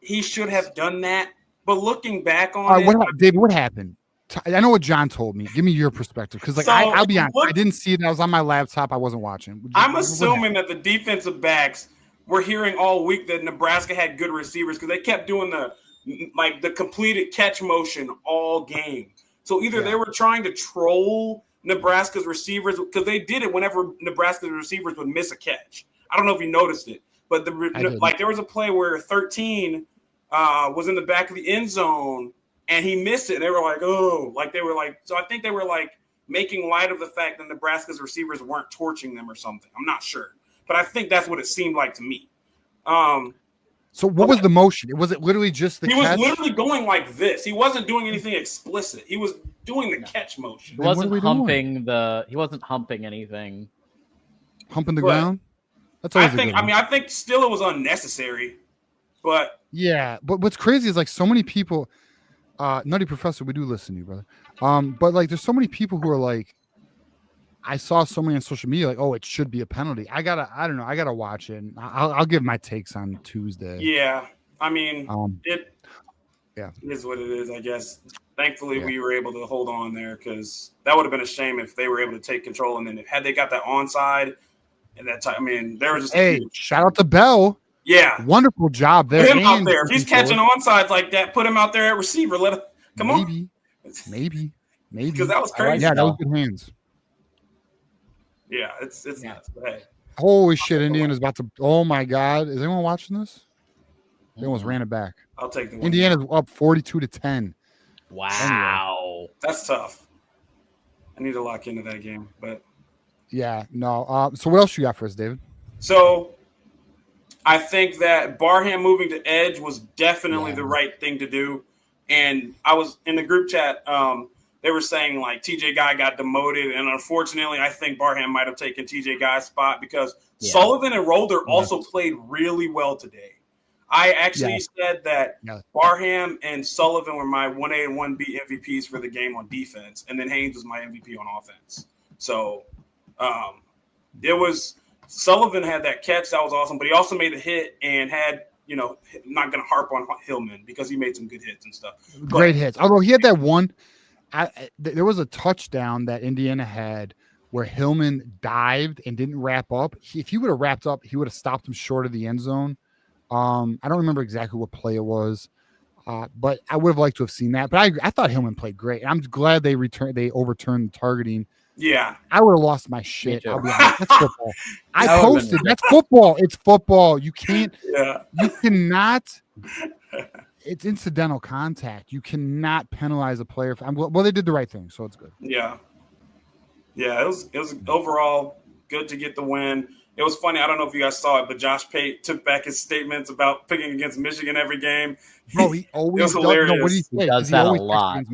he should have done that. But looking back on David, what happened? I know what John told me. Give me your perspective. Because I'll be honest, I didn't see it. I was on my laptop. I wasn't watching. I'm assuming that the defensive backs were hearing all week that Nebraska had good receivers because they kept doing the completed catch motion all game. So either they were trying to troll Nebraska's receivers because they did it whenever Nebraska's receivers would miss a catch. I don't know if you noticed it, but there was a play where 13 was in the back of the end zone. And he missed it. And they were like, oh, so I think they were making light of the fact that Nebraska's receivers weren't torching them or something. I'm not sure. But I think that's what it seemed like to me. So So what was the motion? Was it literally just the He catch? was literally going like this. He wasn't doing anything explicit. He was doing the catch motion. He wasn't humping he wasn't humping anything. Humping the ground? That's always I think still it was unnecessary. But yeah, but what's crazy is like so many people, Nutty Professor, we do listen to you, brother. But like there's so many people who are like, I saw so many on social media like, oh, it should be a penalty. I don't know. I gotta watch it. And I'll give my takes on Tuesday. Yeah, I mean, it yeah, is what it is, I guess. Thankfully, we were able to hold on there because that would have been a shame if they were able to take control. And then had they got that onside at that time, I mean, there was just shout out to Bell. Yeah, wonderful job there. Put him out there. If he's catching onsides like that, put him out there at receiver. Let him come on. Maybe because that was crazy. Yeah, that was good hands. Yeah, it's nuts. But hey. Holy shit! Indiana's about to. Oh my God! Is anyone watching this? They almost ran it back. I'll take the win. Indiana's up 42-10. Wow, that's tough. I need to lock into that game, but yeah, no. So what else you got for us, David? So I think that Barham moving to edge was definitely the right thing to do. And I was in the group chat. They were saying like TJ Guy got demoted, and unfortunately, I think Barham might have taken TJ Guy's spot because Sullivan and Rolder also played really well today. I actually said that Barham and Sullivan were my 1A and 1B MVPs for the game on defense, and then Haynes was my MVP on offense. So it was Sullivan had that catch that was awesome, but he also made a hit and had. Not going to harp on Hillman because he made some good hits and stuff. Great hits. Although he had that one, there was a touchdown that Indiana had where Hillman dived and didn't wrap up. If he would have wrapped up, he would have stopped him short of the end zone. I don't remember exactly what play it was, but I would have liked to have seen that. But I thought Hillman played great. I'm glad they overturned the targeting. Yeah, I would have lost my shit. I'll be honest. That's football. I posted. That's football. It's football. You can't. Yeah. You cannot. It's incidental contact. You cannot penalize a player. Well, they did the right thing, so it's good. Yeah. Yeah, it was overall good to get the win. It was funny. I don't know if you guys saw it, but Josh Pate took back his statements about picking against Michigan every game. Bro, he always does. No, what did he say? He does that a lot.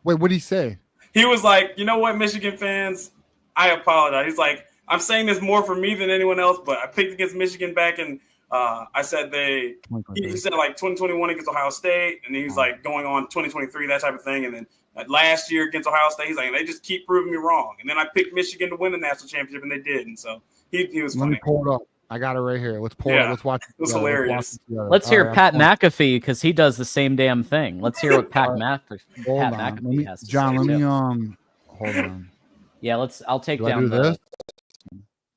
Wait, what did he say? He was like, you know what, Michigan fans, I apologize. He's like, I'm saying this more for me than anyone else, but I picked against Michigan back in, I said he said like 2021 against Ohio State, and then he's like going on 2023, that type of thing. And then last year against Ohio State, he's like, they just keep proving me wrong. And then I picked Michigan to win the national championship, and they did. And so he was funny. Let me pull it up. I got it right here. Let's pull it. Let's watch it. It was hilarious. Let's hear Pat McAfee because he does the same damn thing. Let's hear what Pat McAfee has to say. John, let me hold on. Yeah, I'll take down I do this.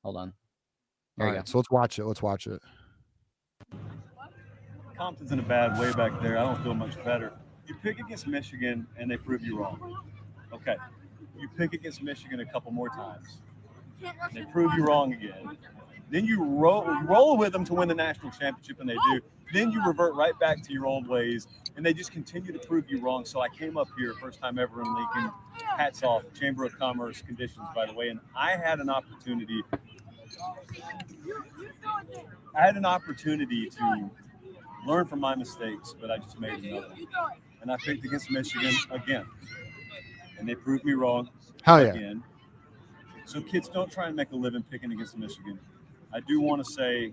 Hold on. All right, so let's watch it. Compton's in a bad way back there. I don't feel much better. You pick against Michigan and they prove you wrong. Okay. You pick against Michigan a couple more times. And they prove you wrong again. Then you roll with them to win the national championship, and they do. Then you revert right back to your old ways, and they just continue to prove you wrong. So I came up here, first time ever in Lincoln. Hats off, Chamber of Commerce conditions, by the way. And I had an opportunity to learn from my mistakes, but I just made another one. And I picked against Michigan again, and they proved me wrong. Hell yeah. Again. So kids, don't try and make a living picking against Michigan. I do want to say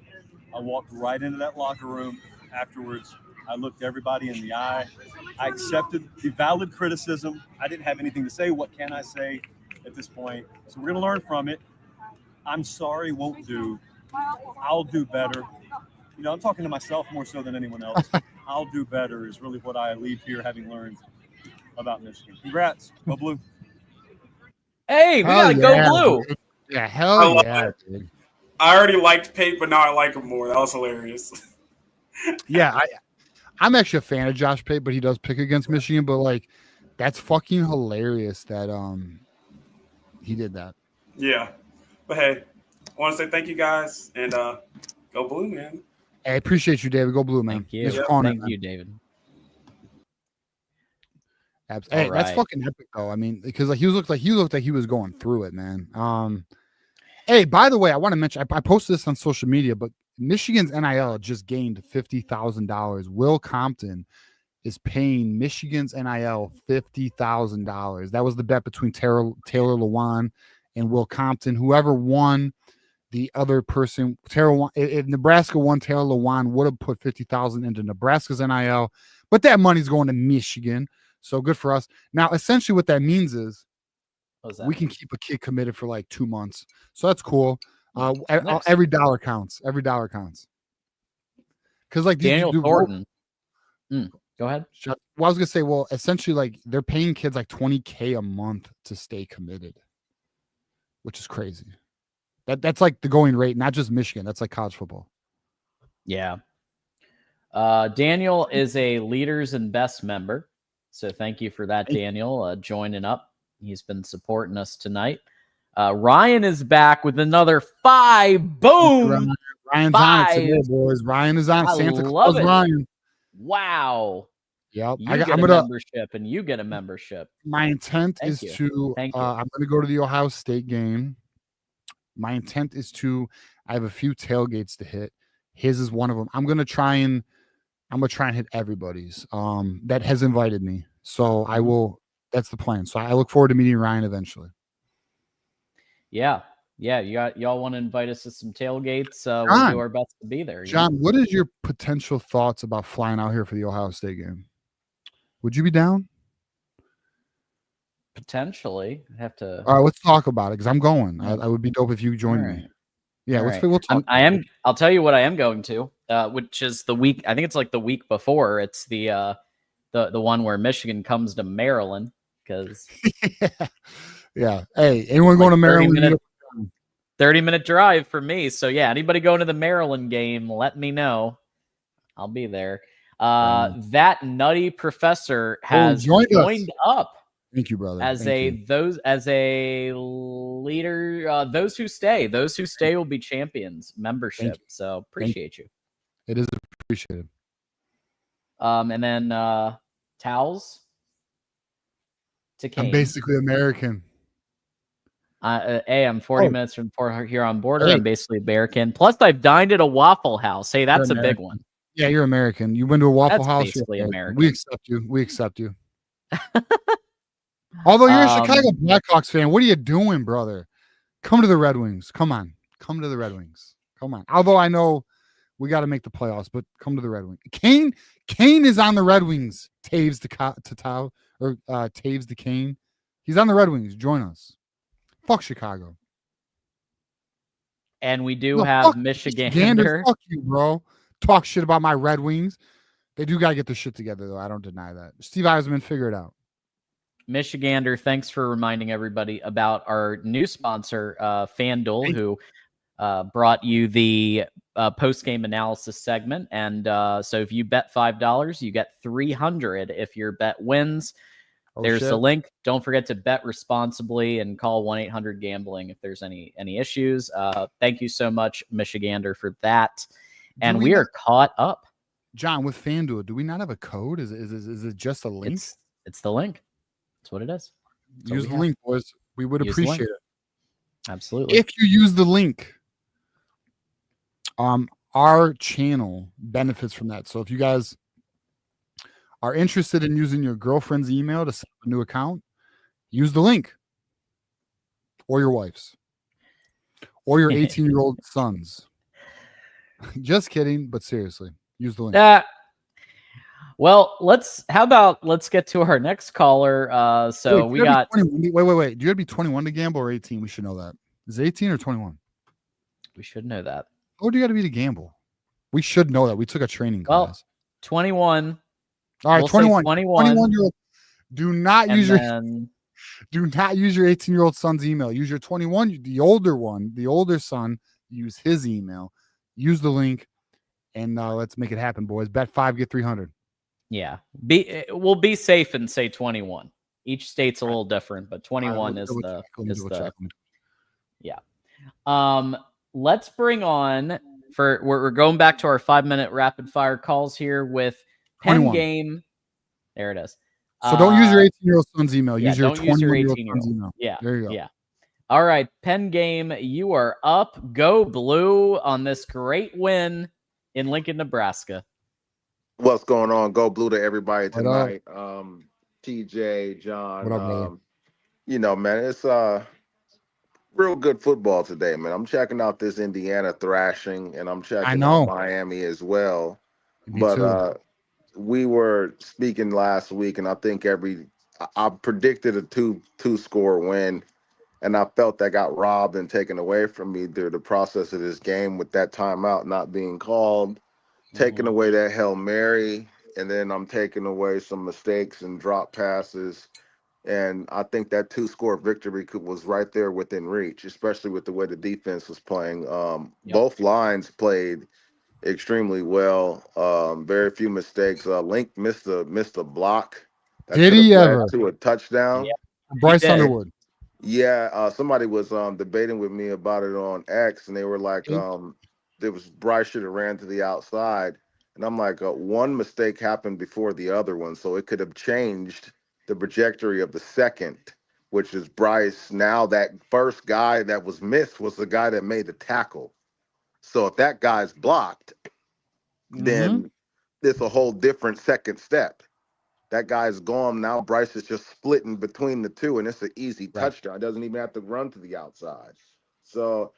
I walked right into that locker room afterwards. I looked everybody in the eye. I accepted the valid criticism. I didn't have anything to say. What can I say at this point? So we're going to learn from it. I'm sorry, won't do. I'll do better. I'm talking to myself more so than anyone else. I'll do better is really what I leave here having learned about Michigan. Congrats. Go Blue. Hey, we got to go Blue. Dude. Yeah, hell yeah, dude. I already liked Pate, but now I like him more. That was hilarious. Yeah, I'm actually a fan of Josh Pate, but he does pick against Michigan. But like, that's fucking hilarious that he did that. Yeah, but hey, I want to say thank you guys and go Blue, man. Hey, I appreciate you, David. Go Blue, man. Thank you. Thank you, David. Hey, that's fucking epic, though. I mean, because like he looked like he was going through it, man. Hey, by the way, I want to mention I posted this on social media, but Michigan's NIL just gained $50,000. Will Compton is paying Michigan's NIL $50,000. That was the bet between Taylor Lewan and Will Compton. Whoever won, the other person, if Nebraska won, Taylor Lewan would have put $50,000 into Nebraska's NIL, but that money's going to Michigan. So good for us. Now, essentially, what that means is we can keep a kid committed for like 2 months. So that's cool. Nice. Every dollar counts. Every dollar counts. Because like Daniel Thornton. Go ahead. Well, I was gonna say, well, essentially, like they're paying kids like $20K a month to stay committed, which is crazy. That's like the going rate, not just Michigan. That's like college football. Yeah. Daniel is a Leaders and Best member, so thank you for that, Daniel, joining up. He's been supporting us tonight. Ryan is back with another 5. Boom! Ryan's 5. on it today, boys. Ryan is on. Santa love Claus it. Ryan. Wow. Yep. You get a membership, and you get a membership. My intent Thank is you. to. Thank you. I'm going to go to the Ohio State game. My intent is to. I have a few tailgates to hit. His is one of them. I'm going to try and hit everybody's. That has invited me. So I will. That's the plan. So I look forward to meeting Ryan eventually. Yeah. Y'all want to invite us to some tailgates? We'll do our best to be there. John, what is your potential thoughts about flying out here for the Ohio State game? Would you be down? Potentially. I have to. All right, let's talk about it because I'm going. I would be dope if you joined me. Yeah, we'll talk. I am. I'll tell you what I am going to, which is the week. I think it's like the week before. It's the one where Michigan comes to Maryland because. Yeah. Hey, anyone going to Maryland? 30-minute drive for me. So yeah, anybody going to the Maryland game, let me know. I'll be there. That nutty professor has joined up. Thank you, brother. As a leader, those who stay will be champions membership. So appreciate you. It is appreciated. And then towels to Kane. I'm basically American. I'm 40 minutes from Port Huron border. I'm basically American. Plus, I've dined at a Waffle House. Hey, that's a big one. Yeah, you're American. You went to a Waffle House. Basically American. We accept you. Although you're a Chicago Blackhawks fan, what are you doing, brother? Come to the Red Wings. Come on. Come to the Red Wings. Come on. Although I know we got to make the playoffs, but come to the Red Wings. Kane is on the Red Wings. Taves to Kane. He's on the Red Wings. Join us. Fuck Chicago. And we do have Michigander. Fuck you, bro. Talk shit about my Red Wings. They do got to get their shit together, though. I don't deny that. Steve Eisman, figure it out. Michigander, thanks for reminding everybody about our new sponsor, FanDuel, who brought you the post-game analysis segment. And so if you bet $5, you get $300 if your bet wins. There's the link. Don't forget to bet responsibly and call 1-800-GAMBLING if there's any issues. Thank you so much, Michigander, for that. And we are caught up. John, with FanDuel, do we not have a code? Is it just a link? It's the link. That's what it is. Use the link, boys. We would appreciate it. Absolutely. If you use the link, our channel benefits from that. So if you guys are interested in using your girlfriend's email to set up a new account, use the link. Or your wife's. Or your 18-year-old son's. Just kidding, but seriously, use the link. Well, let's get to our next caller. So we got. Wait. Do you got to be 21 to gamble or 18? We should know that. Is it 18 or 21? We should know that. Or do you got to be to gamble? We should know that. We took a training class. 21. All right, 21. 21-year-old. Do not use your 18-year-old son's email. Use your 21, the older son. Use his email. Use the link, and let's make it happen, boys. Bet 5, get 300. Yeah, we'll be safe and say 21. Each state's a little different, but 21 is the yeah. Let's bring on we're going back to our 5-minute rapid fire calls here with Pen Game. There it is. So don't use your 18-year-old son's email. Use your 21-year-old son's email. Yeah, there you go. Yeah. All right, Pen Game, you are up. Go Blue on this great win in Lincoln, Nebraska. What's going on? Go Blue to everybody What up? tonight. TJ, John. What up, brother? Man, it's real good football today, man. I'm checking out this Indiana thrashing, and I'm checking out know. Miami as well. Me But too. we were speaking last week, and I think I predicted a two score win, and I felt that got robbed and taken away from me through the process of this game with that timeout not being called, taking away that Hail Mary, and then I'm taking away some mistakes and drop passes. And I think that two-score victory was right there within reach, especially with the way the defense was playing. Both lines played extremely well. Very few mistakes. Link missed a block that Did could have he led ever? to a touchdown. Yeah. Bryce did. Underwood. Yeah, somebody was debating with me about it on X, and they were like, there was Bryce should have ran to the outside, and I'm like, one mistake happened before the other one, so it could have changed the trajectory of the second, which is Bryce. Now that first guy that was missed was the guy that made the tackle. So if that guy's blocked, then it's a whole different second step. That guy's gone. Now Bryce is just splitting between the two, and it's an easy touchdown. It doesn't even have to run to the outside. So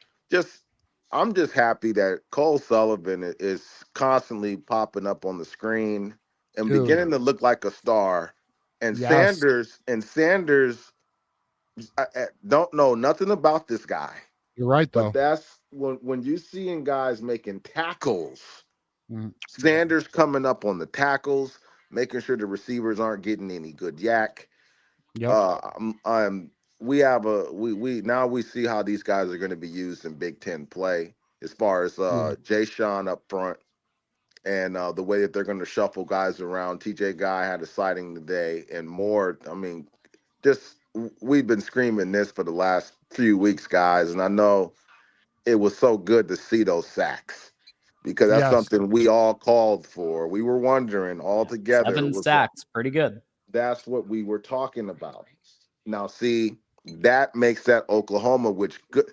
I'm just happy that Cole Sullivan is constantly popping up on the screen and beginning to look like a star. And Yes. Sanders, I don't know nothing about this guy. You're right, though. But that's when you seeing guys making tackles, Sanders coming up on the tackles, making sure the receivers aren't getting any good yak. Yep. We see how these guys are going to be used in Big Ten play as far as Jay Sean up front and the way that they're going to shuffle guys around. TJ Guy had a sighting today and more. I mean, we've been screaming this for the last few weeks, guys, and I know it was so good to see those sacks because that's something we all called for. We were wondering all together. 7 sacks, pretty good. That's what we were talking about. Now, see, that makes that Oklahoma, which good.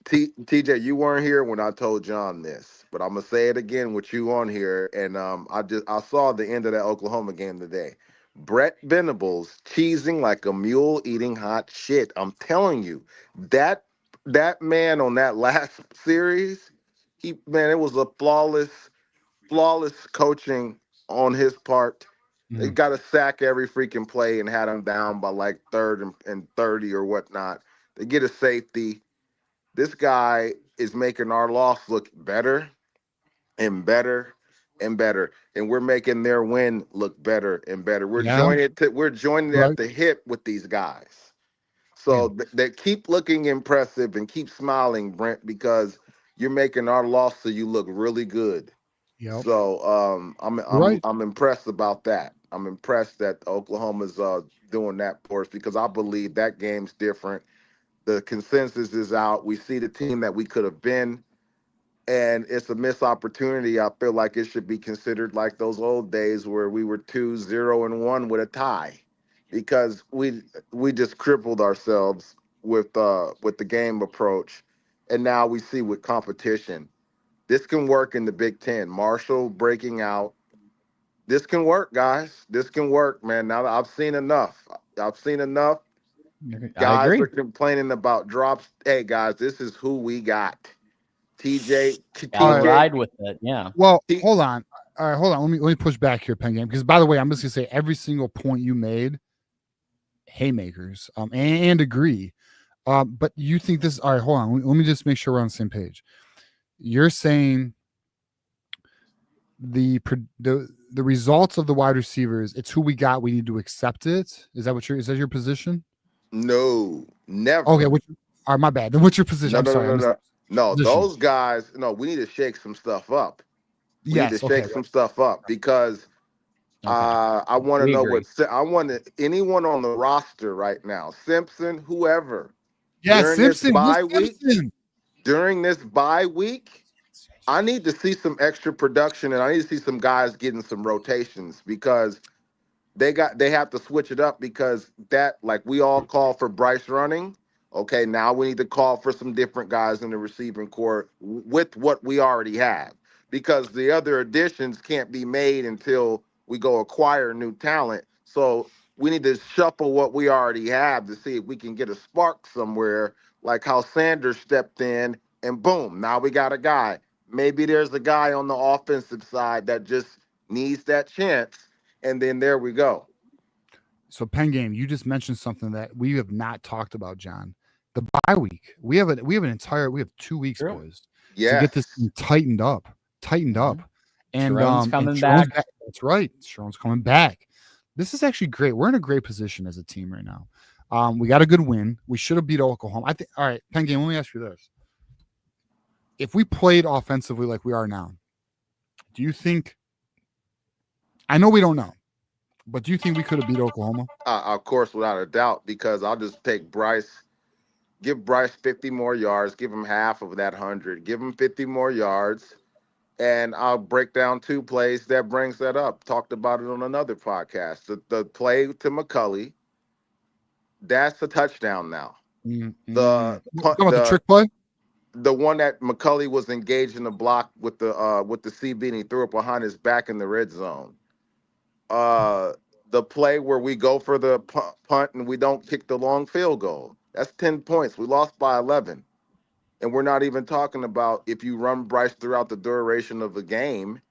TJ, you weren't here when I told John this, but I'm gonna say it again with you on here. And I saw the end of that Oklahoma game today. Brett Venables cheesing like a mule eating hot shit. I'm telling you, that man on that last series, it was a flawless coaching on his part. They got a sack every freaking play and had him down by like 3rd and 30 or whatnot. They get a safety. This guy is making our loss look better and better and better, and we're making their win look better and better. We're joining at the hip with these guys. So they keep looking impressive and keep smiling, Brent, because you're making our loss so you look really good. Yep. So I'm impressed about that. I'm impressed that Oklahoma's doing that for us because I believe that game's different. The consensus is out. We see the team that we could have been, and it's a missed opportunity. I feel like it should be considered like those old days where we were 2-0-1 with a tie, because we just crippled ourselves with the game approach, and now we see with competition, this can work in the Big Ten. Marshall breaking out. This can work, guys. This can work, man. Now I've seen enough. Guys are complaining about drops. Hey, guys, this is who we got. TJ, ride with it. Yeah. Well, hold on. All right, hold on. Let me push back here, Pen Game. Because by the way, I'm just gonna say every single point you made, haymakers. And agree. But you think this? All right, hold on. Let me just make sure we're on the same page. You're saying the results of the wide receivers, it's who we got. We need to accept it. Is that your position? No, never. Okay, all right, my bad. Then what's your position? No, those guys. No, we need to shake some stuff up. We need to shake some stuff up because I want to know anyone on the roster right now, Simpson, whoever. Yeah, Simpson. During this bye week, I need to see some extra production, and I need to see some guys getting some rotations because they have to switch it up because that, like we all call for Bryce running, Okay, now we need to call for some different guys in the receiving core with what we already have, because the other additions can't be made until we go acquire new talent. So we need to shuffle what we already have to see if we can get a spark somewhere, like how Sanders stepped in and boom, now we got a guy. Maybe there's a guy on the offensive side that just needs that chance, and then there we go. So Pen Game, you just mentioned something that we have not talked about, John. The bye week. We have 2 weeks, True. boys, to get this Yes. thing tightened up. And Sharon's coming and back. That's right. Sharon's coming back. This is actually great. We're in a great position as a team right now. We got a good win. We should have beat Oklahoma. I think. All right, Pen Game, let me ask you this. If we played offensively like we are now, do you think, I know we don't know, but do you think we could have beat Oklahoma? Of course, without a doubt, because I'll just take Bryce, give Bryce 50 more yards, give him half of that 100, give him 50 more yards, and I'll break down 2 plays that brings that up. Talked about it on another podcast. The play to McCulley, that's a touchdown now. The punt, the trick play? The one that McCulley was engaged in the block with the CB and he threw it behind his back in the red zone. The play where we go for the punt and we don't kick the long field goal. That's 10 points. We lost by 11. And we're not even talking about if you run Bryce throughout the duration of the game,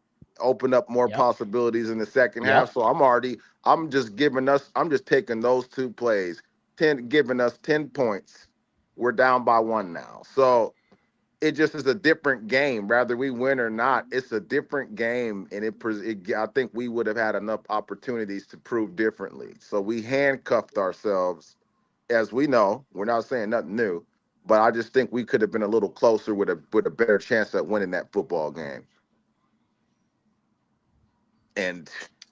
open up more possibilities in the second half. So I'm just taking those 2 plays, giving us 10 points. We're down by 1 now. So it just is a different game. Whether we win or not, it's a different game. And I think we would have had enough opportunities to prove differently. So we handcuffed ourselves. As we know, we're not saying nothing new, but I just think we could have been a little closer with a better chance at winning that football game. And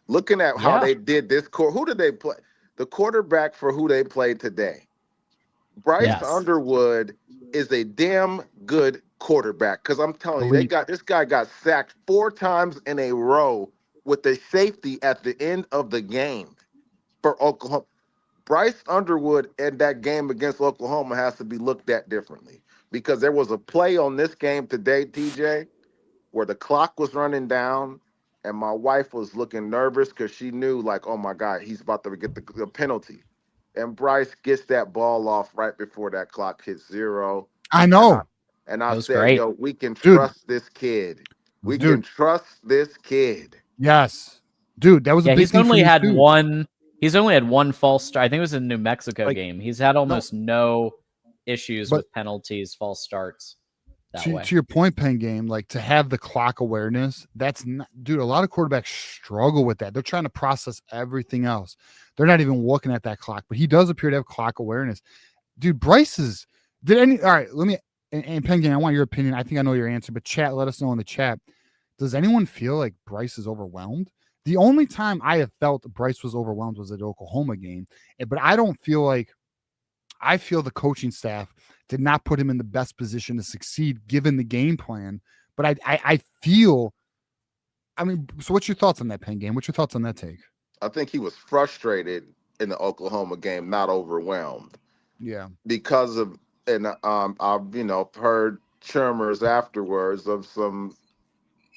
looking at how they did this who did they play? The quarterback for who they played today. Bryce Underwood is a damn good quarterback, because I'm telling you, this guy got sacked 4 times in a row with a safety at the end of the game for Oklahoma. Bryce Underwood in that game against Oklahoma has to be looked at differently, because there was a play on this game today, TJ, where the clock was running down and my wife was looking nervous because she knew, like, oh my God, he's about to get the penalty. And Bryce gets that ball off right before that clock hits 0. I know. And I said, great. yo, we can trust this kid. We can trust this kid. Yes. Dude, that was a big he's thing only for me had too. He's only had 1 false start. I think it was a New Mexico game. He's had almost no issues with penalties, false starts. To your point, Pen Game, like, to have the clock awareness, that's not, dude, a lot of quarterbacks struggle with that. They're trying to process everything else. They're not even looking at that clock, but he does appear to have clock awareness. Dude, Bryce's, all right, let me, and Pen Game, I want your opinion. I think I know your answer, but chat, let us know in the chat. Does anyone feel like Bryce is overwhelmed? The only time I have felt Bryce was overwhelmed was at the Oklahoma game, but I feel the coaching staff did not put him in the best position to succeed given the game plan. But I feel, I mean, so what's your thoughts on that, Pen Game? What's your thoughts on that take? I think he was frustrated in the Oklahoma game, not overwhelmed. Yeah. Because of, and I've, heard churmurs afterwards of some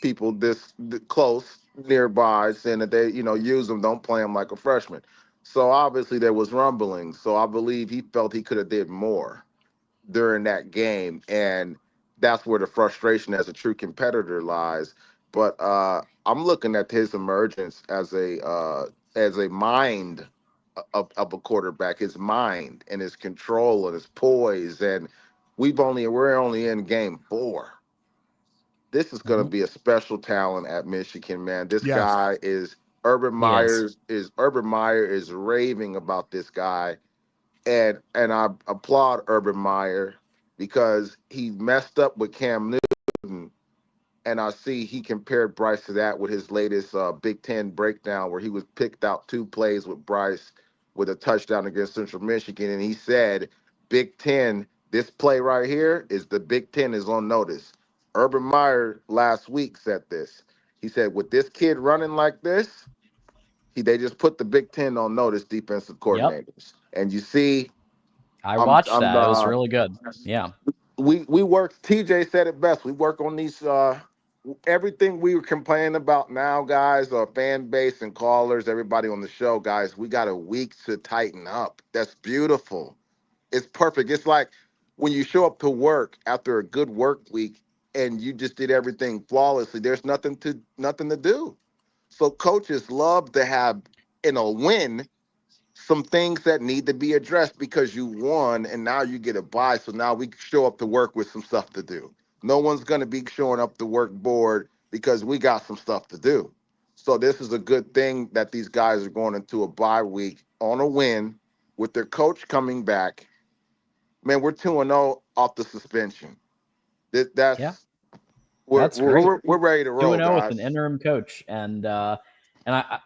people this close nearby saying that they, use him, don't play him like a freshman. So obviously there was rumbling. So I believe he felt he could have did more during that game, and that's where the frustration as a true competitor lies. But I'm looking at his emergence as a mind of a quarterback, his mind and his control and his poise. And we're only in game 4. This is going to be a special talent at Michigan, man. This guy is Urban Meyer is raving about this guy. And I applaud Urban Meyer because he messed up with Cam Newton. And I see he compared Bryce to that with his latest Big Ten breakdown, where he was picked out 2 plays with Bryce with a touchdown against Central Michigan. And he said, Big Ten, this play right here is the Big Ten is on notice. Urban Meyer last week said this. He said, with this kid running like this, they just put the Big Ten on notice, defensive coordinators. And you see, I watched that. It was really good. Yeah. We work. TJ said it best. We work on these. Everything we were complaining about now, guys, our fan base and callers, everybody on the show, guys. We got a week to tighten up. That's beautiful. It's perfect. It's like when you show up to work after a good work week and you just did everything flawlessly. There's nothing to do. So coaches love to have in a win some things that need to be addressed because you won and now you get a bye. So now we show up to work with some stuff to do. No one's going to be showing up to work bored because we got some stuff to do. So this is a good thing that these guys are going into a bye week on a win with their coach coming back. Man, we're 2-0 off the suspension. That's Yeah. we're ready to roll, 2-0 guys. with an interim coach, and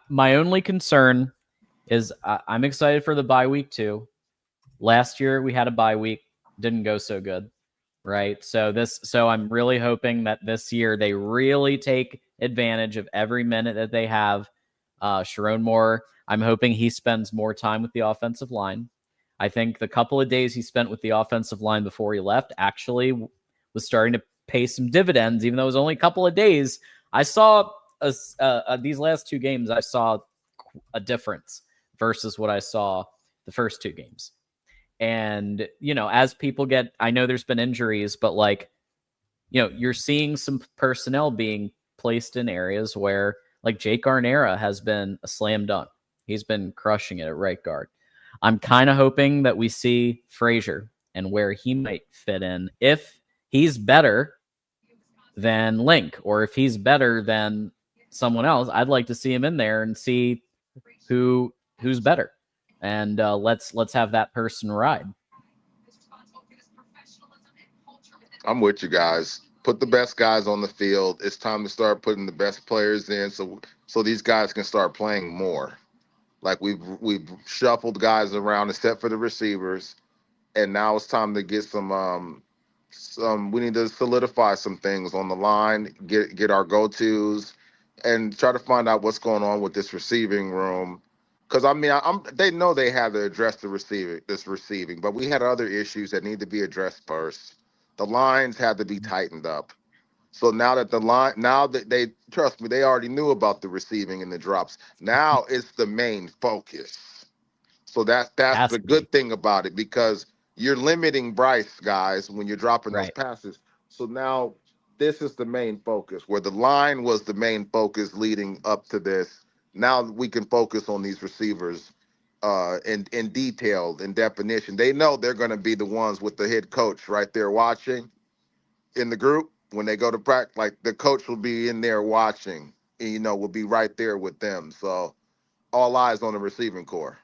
my only concern is I'm excited for the bye week too. Last year we had a bye week, didn't go so good, right? So I'm really hoping that this year they really take advantage of every minute that they have. Sharon Moore, I'm hoping he spends more time with the offensive line. I think the couple of days he spent with the offensive line before he left actually was starting to pay some dividends, even though it was only a couple of days. I saw these last two games, I saw a difference versus what I saw the first two games. And, as people get, I know there's been injuries, but you're seeing some personnel being placed in areas where Jake Garnera has been a slam dunk. He's been crushing it at right guard. I'm kind of hoping that we see Frazier and where he might fit in. If he's better than Link, or if he's better than someone else, I'd like to see him in there and see who's better. And let's have that person ride. I'm with you guys. Put the best guys on the field. It's time to start putting the best players in so these guys can start playing more. Like we've shuffled guys around except for the receivers, and now it's time to get some we need to solidify some things on the line, get our go-tos, and try to find out what's going on with this receiving room. Because they know they have to address this receiving, but we had other issues that need to be addressed first. The lines had to be tightened up. So now that they trust me, they already knew about the receiving and the drops. Now it's the main focus. So that's the good thing about it, because you're limiting Bryce, guys, when you're dropping those passes. So now this is the main focus, where the line was the main focus leading up to this. Now we can focus on these receivers in detail, in definition. They know they're going to be the ones with the head coach right there watching in the group. When they go to practice, the coach will be in there watching, and, will be right there with them. So all eyes on the receiving core.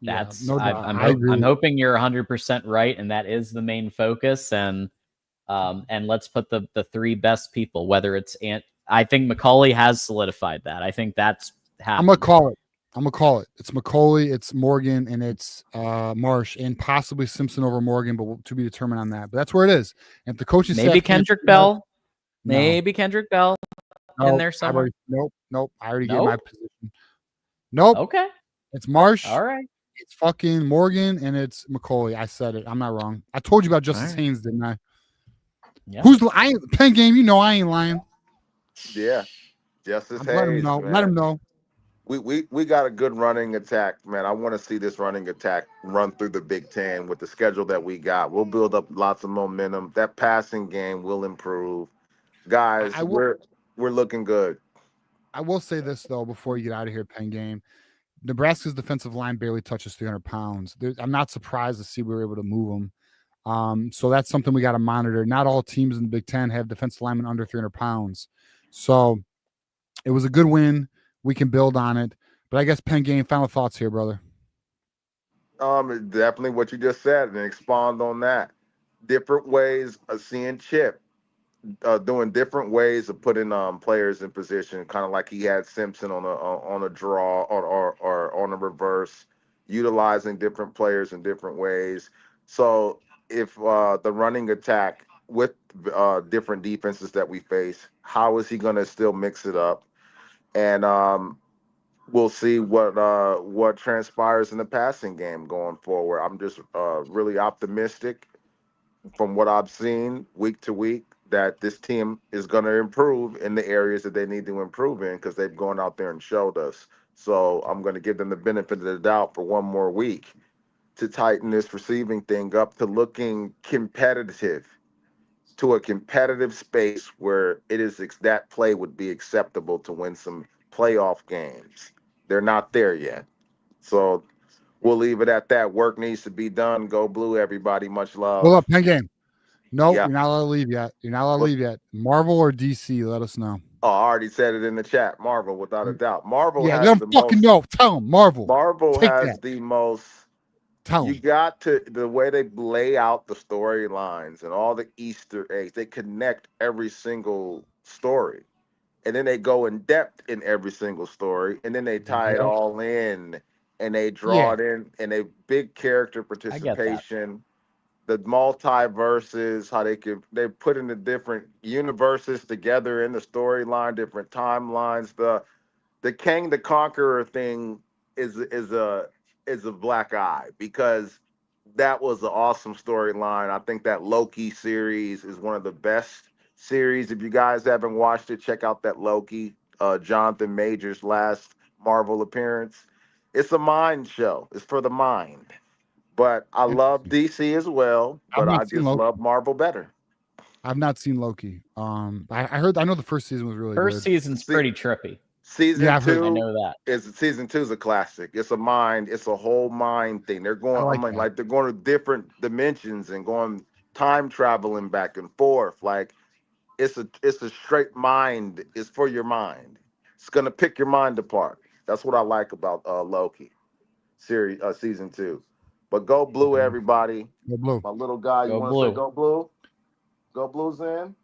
That's no doubt. I'm hoping you're 100% right, and that is the main focus. And let's put the three best people, whether it's I think McCauley has solidified that. I think that's happened. I'm gonna call it. It's McCauley, it's Morgan, and it's Marsh, and possibly Simpson over Morgan, but to be determined on that. But that's where it is. And if the coaching maybe staff Kendrick Bell, maybe Kendrick Bell in there somewhere. Nope. I already gave my position. Nope. Okay. It's Marsh. All right. It's fucking Morgan, and it's McCauley. I said it. I'm not wrong. I told you about Justice Haynes, didn't I? Yeah. Pen game? I ain't lying. Yeah. Justice Haynes. Let him know. Man. Let him know. We got a good running attack, man. I want to see this running attack run through the Big Ten with the schedule that we got. We'll build up lots of momentum. That passing game will improve. Guys, we're looking good. I will say this, though, before you get out of here, Pen game. Nebraska's defensive line barely touches 300 pounds. I'm not surprised to see we were able to move them. So that's something we got to monitor. Not all teams in the Big Ten have defensive linemen under 300 pounds. So it was a good win. We can build on it. But I guess, Pen game, final thoughts here, brother. Definitely what you just said, and expand on that. Different ways of seeing Chip. Doing different ways of putting players in position, kind of like he had Simpson on a draw or on a reverse, utilizing different players in different ways. So if the running attack with different defenses that we face, how is he going to still mix it up? And we'll see what transpires in the passing game going forward. I'm just really optimistic from what I've seen week to week that this team is going to improve in the areas that they need to improve in because they've gone out there and showed us. So I'm going to give them the benefit of the doubt for one more week to tighten this receiving thing up to looking competitive, to a competitive space where it is that play would be acceptable to win some playoff games. They're not there yet. So we'll leave it at that. Work needs to be done. Go Blue, everybody. Much love. Hold up, pen game. No, Yeah. you're not allowed to leave yet. You're not allowed to leave yet. Marvel or DC? Let us know. Oh, I already said it in the chat. Marvel, without a doubt. Marvel Yeah, has let the them fucking most. know. Tell them Marvel. Marvel Take has that. the most. Tell You them. got to the way they lay out the storylines and all the Easter eggs. They connect every single story, and then they go in depth in every single story, and then they tie it all in, and they draw it in, and a big character I get that. participation. The multiverses, how they put in the different universes together in the storyline, different timelines. The Kang the Conqueror thing is a black eye because that was an awesome storyline. I think that Loki series is one of the best series. If you guys haven't watched it, check out that Loki, Jonathan Majors' last Marvel appearance. It's a mind show. It's for the mind. But I love DC as well, but I just love Marvel better. I've not seen Loki. I know the first season was really First good. season's pretty trippy. Season two, I know that. Season 2 is a classic. It's a whole mind thing. They're going, they're going to different dimensions and going time traveling back and forth. Like it's a straight mind. It's for your mind. It's gonna pick your mind apart. That's what I like about Loki series, season 2. But go Blue, everybody. Go Blue. My little guy, you want to say go Blue? Go Blues in.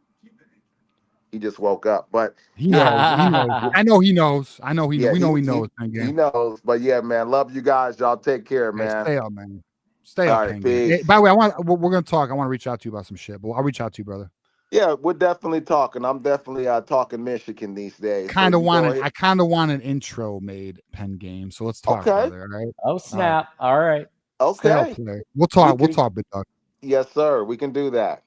He just woke up, but he knows. He knows. I know he knows. I know he. Yeah, we know he knows. He knows. But yeah, man, love you guys. Y'all take care, man. Stay up, man. Stay All up, right, Penguin. Hey, by the way, we're gonna talk. I want to reach out to you about some shit, but I'll reach out to you, brother. Yeah, we're definitely talking. I'm definitely talking Michigan these days. I kind of want an intro made, Pen Game. So let's talk, brother. All right. Oh snap! All right. Okay. Stay up, player. We'll talk. We'll talk, big dog. Yes, sir. We can do that.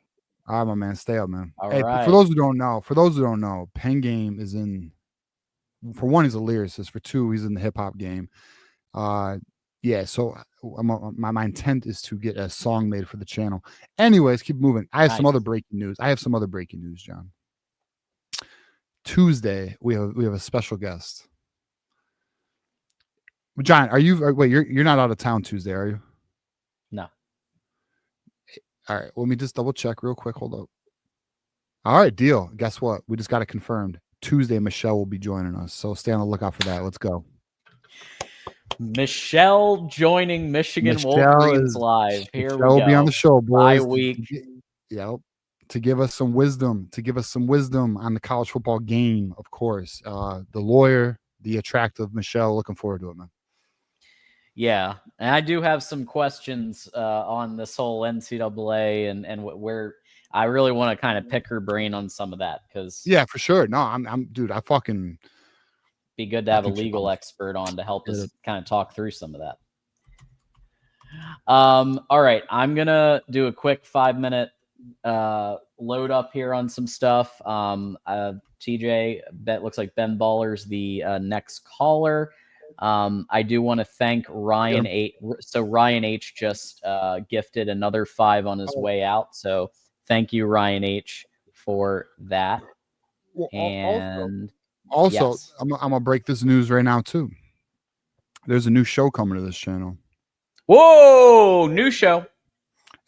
All right, my man. Stay up, man. All hey, right. for those who don't know, Pen Game is in. For one, he's a lyricist. For two, he's in the hip hop game. Yeah. So my intent is to get a song made for the channel. Anyways, keep moving. I have some other breaking news. John. Tuesday, we have a special guest. John, you're not out of town Tuesday, are you? No. All right, let me just double check real quick. Hold up. All right, deal. Guess what? We just got it confirmed. Tuesday, Michelle will be joining us. So stay on the lookout for that. Let's go. Michelle joining Michigan Wolverines live. Here we go. Michelle will be on the show, boys. Bye week. Yep. To give us some wisdom, on the college football game, of course. The lawyer, the attractive Michelle. Looking forward to it, man. Yeah, and I do have some questions on this whole NCAA and where I really want to kind of pick her brain on some of that because yeah, for sure. No, I'm dude. I fucking be good to have a legal expert on to help us kind of talk through some of that. All right, I'm gonna do a quick 5-minute load up here on some stuff. TJ, looks like Ben Baller's the next caller. I do want to thank Ryan H. So Ryan H just gifted another 5 on his way out. So thank you, Ryan H, for that. Well, and also, yes. I'm gonna break this news right now too. There's a new show coming to this channel. Whoa, new show.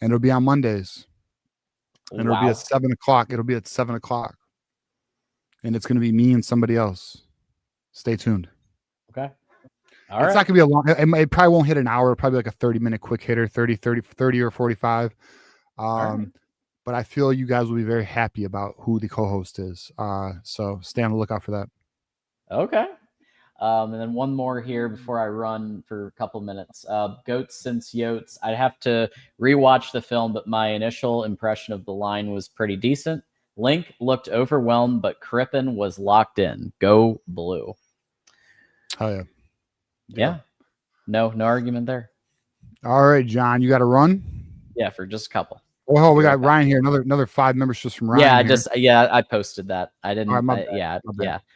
And it'll be on Mondays. And it'll be at 7 o'clock. And it's going to be me and somebody else. Stay tuned. Okay. All right. It's not going to be a long, it probably won't hit an hour, probably like a 30-minute quick hitter, 30 or 45. But I feel you guys will be very happy about who the co-host is. So stay on the lookout for that. Okay. And then one more here before I run for a couple minutes. Goats since Yotes. I'd have to rewatch the film, but my initial impression of the line was pretty decent. Link looked overwhelmed, but Crippen was locked in. Go Blue. Oh, yeah. Yeah. No argument there. All right, John, you got to run. Yeah, for just a couple. Oh, we got Ryan here. Another 5 members just from Ryan. I posted that. I didn't. All right, yeah.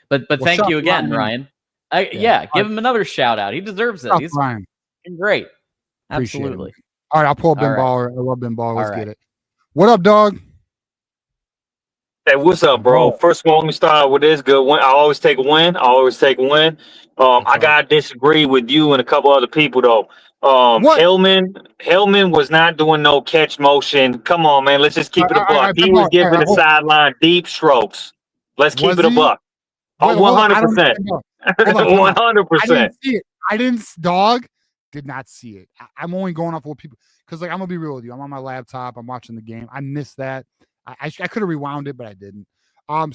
But Well, thank you again, Ryan. Give him another shout out. He deserves it. He's Ryan. Great. Appreciate Absolutely. It. All right, I'll pull Ben Baller. I love Ben Baller. Let's get it. What up, dog? Hey, what's up, bro? First of all, let me start with this good win. I always take a win. I gotta disagree with you and a couple other people though. Hellman was not doing no catch motion. Come on, man. Let's just keep it a buck. He was giving the sideline deep strokes. Let's keep it a buck. 100%. 100%. I didn't, dog. Did not see it. I'm only going off what people, because I'm gonna be real with you. I'm on my laptop. I'm watching the game. I missed that. I could have rewound it, but I didn't.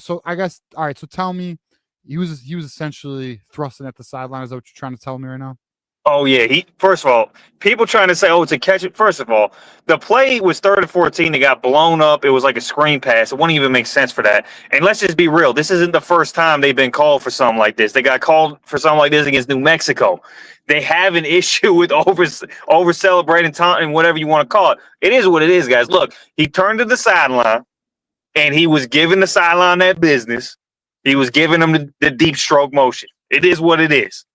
So I guess, all right. So tell me, he was essentially thrusting at the sideline. Is that what you're trying to tell me right now? Oh yeah. First of all, people trying to say, "Oh, it's a catch." First of all, the play was 3rd and 14. It got blown up. It was like a screen pass. It wouldn't even make sense for that. And let's just be real. This isn't the first time they've been called for something like this. They got called for something like this against New Mexico. They have an issue with over celebrating taunting, whatever you want to call it. It is what it is, guys. Look, he turned to the sideline, and he was giving the sideline that business. He was giving them the deep stroke motion. It is what it is.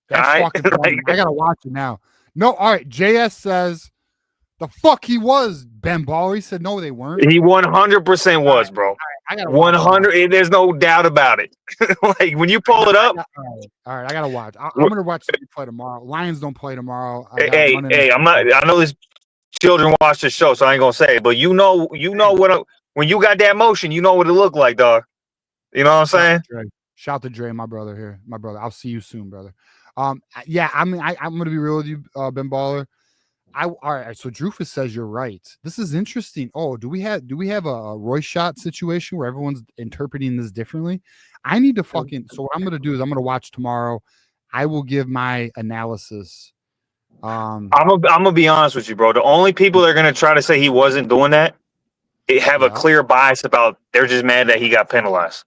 That's fucking funny. I gotta watch it now. No, all right. JS says the fuck he was Ben Baller. He said no, they weren't. He 100% was, bro. I got 100. There's no doubt about it. Like when you pull it up. All right, I gotta watch. I'm gonna watch the play tomorrow. Lions don't play tomorrow. Hey, I'm not. I know these children watch the show, so I ain't gonna say it. But you know what? When you got that motion, you know what it looked like, dog. You know what I'm saying? Shout to Dre, my brother here. My brother. I'll see you soon, brother. Yeah, I mean, I'm gonna be real with you, Ben Baller. All right, so Drufus says you're right. This is interesting. Oh, do we have a Roy shot situation where everyone's interpreting this differently? I need to so what I'm gonna do is I'm gonna watch tomorrow. I will give my analysis. I'm gonna be honest with you, bro. The only people that are gonna try to say he wasn't doing that have a clear bias about they're just mad that he got penalized.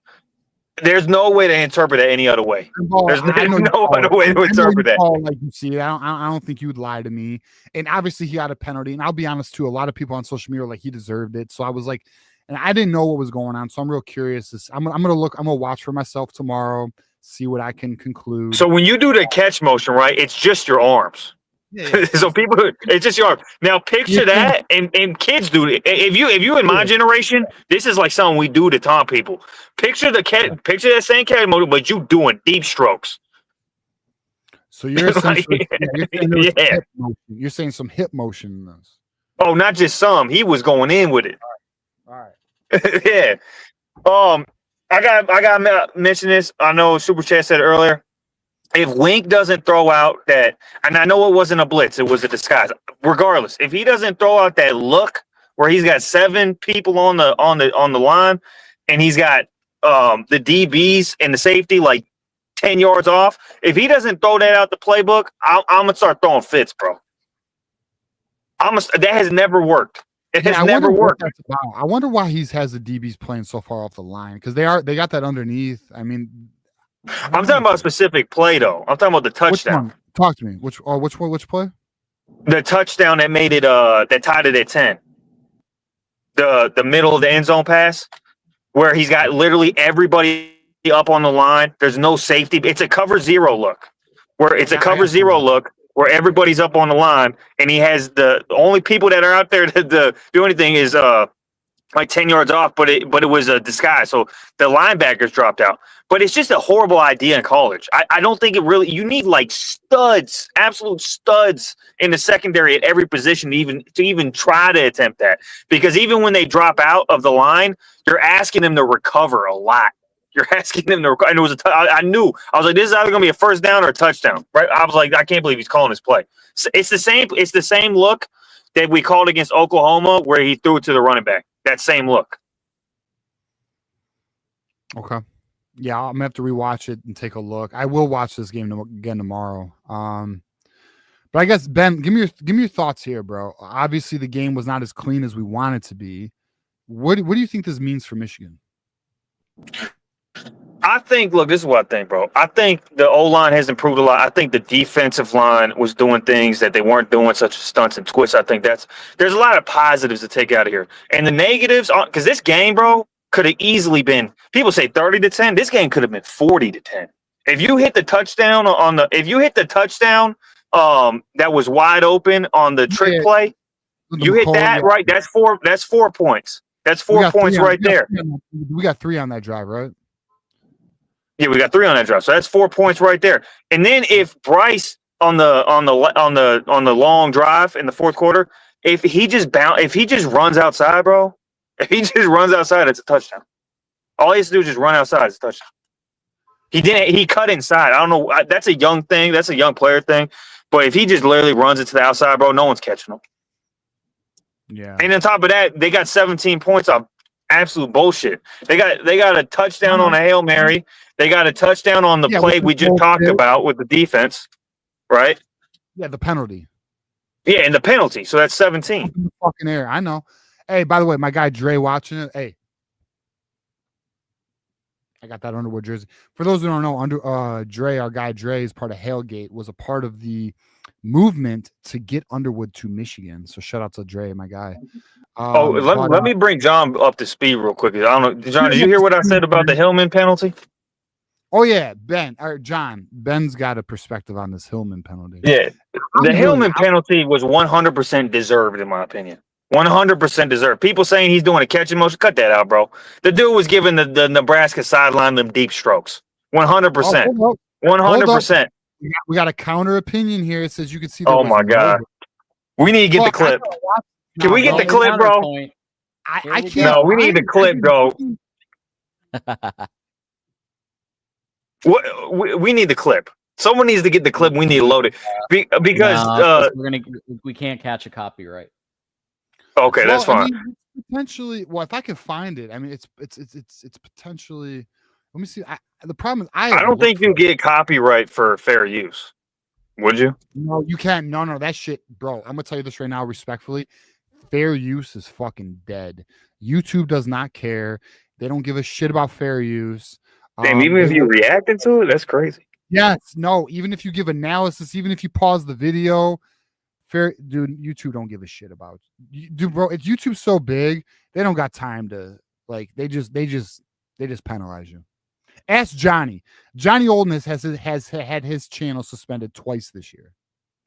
There's no way to interpret it any other way. There's no other way to interpret that. Like you see it, I don't think you would lie to me. And obviously, he got a penalty. And I'll be honest too. A lot of people on social media were like he deserved it. So I was like, and I didn't know what was going on. So I'm real curious. I'm gonna watch for myself tomorrow, see what I can conclude. So when you do the catch motion, right? It's just your arms. Yeah. So people, it's just your arms. Now picture that, and kids do it. If you in my generation, this is like something we do to taunt people. Picture that same catch motion, but you doing deep strokes. So you're essentially you're saying some hip motion in this. Oh, not just some. He was going in with it. All right. Yeah. I got to mention this. I know Super Chat said it earlier. If Wink doesn't throw out that, and I know it wasn't a blitz, it was a disguise. Regardless, if he doesn't throw out that look where he's got 7 people on the line, and he's got the DBs and the safety like 10 yards off, if he doesn't throw that out the playbook, I'm gonna start throwing fits, bro. That has never worked. It has never worked. I wonder why he has the DBs playing so far off the line, because they got that underneath. I mean. I'm talking about a specific play, though. I'm talking about the touchdown. Talk to me. Which play? The touchdown that made it that tied it at 10. The middle of the end zone pass, where he's got literally everybody up on the line. There's no safety. It's a cover zero look. Where everybody's up on the line, and he has the only people that are out there to do anything is like 10 yards off, but it was a disguise. So the linebackers dropped out. But it's just a horrible idea in college. I don't think it really – you need like studs, absolute studs in the secondary at every position to even try to attempt that. Because even when they drop out of the line, you're asking them to recover a lot. You're asking them to recover. And it was I knew. I was like, this is either going to be a first down or a touchdown. Right? I was like, I can't believe he's calling this play. So it's the same look that we called against Oklahoma where he threw it to the running back. That same look. Okay. Yeah, I'm gonna have to rewatch it and take a look. I will watch this game again tomorrow. But I guess Ben, give me your thoughts here, bro. Obviously, the game was not as clean as we want it to be. What do you think this means for Michigan? I think, look, this is what I think, bro. I think the O-line has improved a lot. I think the defensive line was doing things that they weren't doing, such as stunts and twists. I think there's a lot of positives to take out of here. And the negatives, because this game, bro, could have easily been, people say 30-10. This game could have been 40-10. If you hit the touchdown that was wide open on the trick play, you hit that, right? That's 4 points. That's 4 points right there. We got 3 on that drive, right? Yeah, we got 3 on that drive, so that's 4 points right there. And then if Bryce on the long drive in the fourth quarter, if he just runs outside, bro, it's a touchdown. All he has to do is just run outside, it's a touchdown. He cut inside. I don't know. That's a young thing. That's a young player thing. But if he just literally runs it to the outside, bro, no one's catching him. Yeah. And on top of that, they got 17 points off absolute bullshit. They got a touchdown on a Hail Mary. They got a touchdown on the play we just talked about with the defense, right? Yeah, the penalty. Yeah, and the penalty. So that's 17. In the fucking air. I know. Hey, by the way, my guy Dre watching it. Hey, I got that Underwood jersey. For those who don't know, Dre, our guy Dre, is part of Hailgate, was a part of the movement to get Underwood to Michigan. So shout out to Dre, my guy. Let me bring John up to speed real quick. I don't know, John. Did you hear what I said about the Hillman penalty? Oh yeah, John. Ben's got a perspective on this Hillman penalty. Yeah, the Hillman penalty was 100% deserved, in my opinion. 100% deserved. People saying he's doing a catching motion, cut that out, bro. The dude was giving the Nebraska sideline them deep strokes. 100%. 100%. We got a counter opinion here. It says you can see. Oh my god, we need to get the clip. Can we get the clip, bro? I can't. No, we need the clip, bro. We need the clip. Someone needs to get the clip. We need to load it because we can't catch a copyright. Okay, that's fine. I mean, potentially, if I can find it, I mean, it's potentially. Let me see. The problem is I don't think you get copyright for fair use. Would you? No, you can't. No, that shit, bro. I'm gonna tell you this right now, respectfully. Fair use is fucking dead. YouTube does not care. They don't give a shit about fair use. Damn, even if you reacted to it, that's crazy. Yes, no. Even if you give analysis, even if you pause the video, dude, YouTube don't give a shit about. Dude, bro, it's YouTube's so big, they don't got time to they just penalize you. Ask Johnny. Johnny Olden has had his channel suspended twice this year.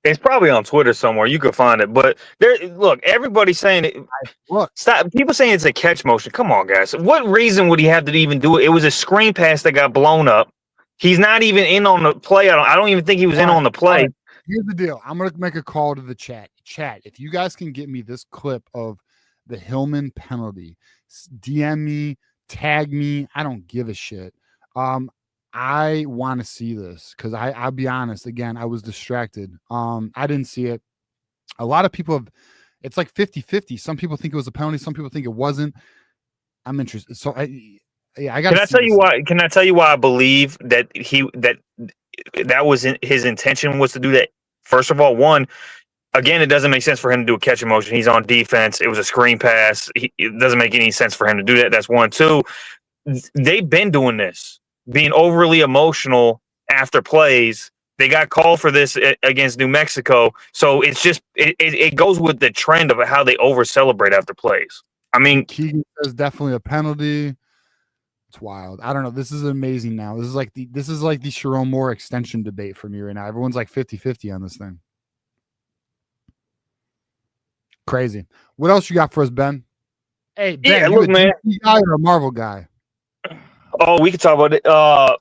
It's probably on Twitter somewhere. You could find it. But look, everybody's saying it. Look, stop. People saying it's a catch motion. Come on, guys. What reason would he have to even do it? It was a screen pass that got blown up. He's not even in on the play. I don't even think he was in on the play. Right. Here's the deal. I'm gonna make a call to the chat. Chat, if you guys can get me this clip of the Hillman penalty, DM me, tag me. I don't give a shit. I want to see this because I'll be honest. Again, I was distracted. I didn't see it. A lot of people it's like 50-50. Some people think it was a penalty. Some people think it wasn't. I'm interested. So I got. Can I tell you why? Can I tell you why I believe that that was his intention was to do that? First of all, one, again, it doesn't make sense for him to do a catch motion. He's on defense. It was a screen pass. It doesn't make any sense for him to do that. That's one. Two, they've been doing this, being overly emotional after plays. They got called for this against New Mexico. So it's just, it goes with the trend of how they over celebrate after plays. I mean, Keegan says definitely a penalty. It's wild. I don't know. This is amazing now. This is like the Sharon Moore extension debate for me right now. Everyone's like 50-50 on this thing. Crazy. What else you got for us, Ben? Hey, Ben, you a DC guy or a Marvel guy? Oh, we could talk about it.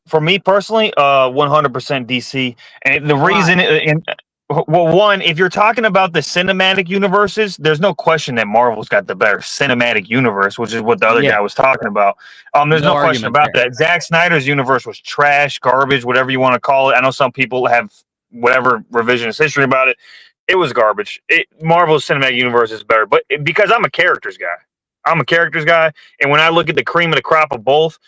For me personally, 100% DC. And the reason, one, if you're talking about the cinematic universes, there's no question that Marvel's got the better cinematic universe, which is what the other guy was talking about. There's no question about that. Zack Snyder's universe was trash, garbage, whatever you want to call it. I know some people have whatever revisionist history about it. It was garbage. Marvel's cinematic universe is better, but because I'm a characters guy. And when I look at the cream of the crop of both,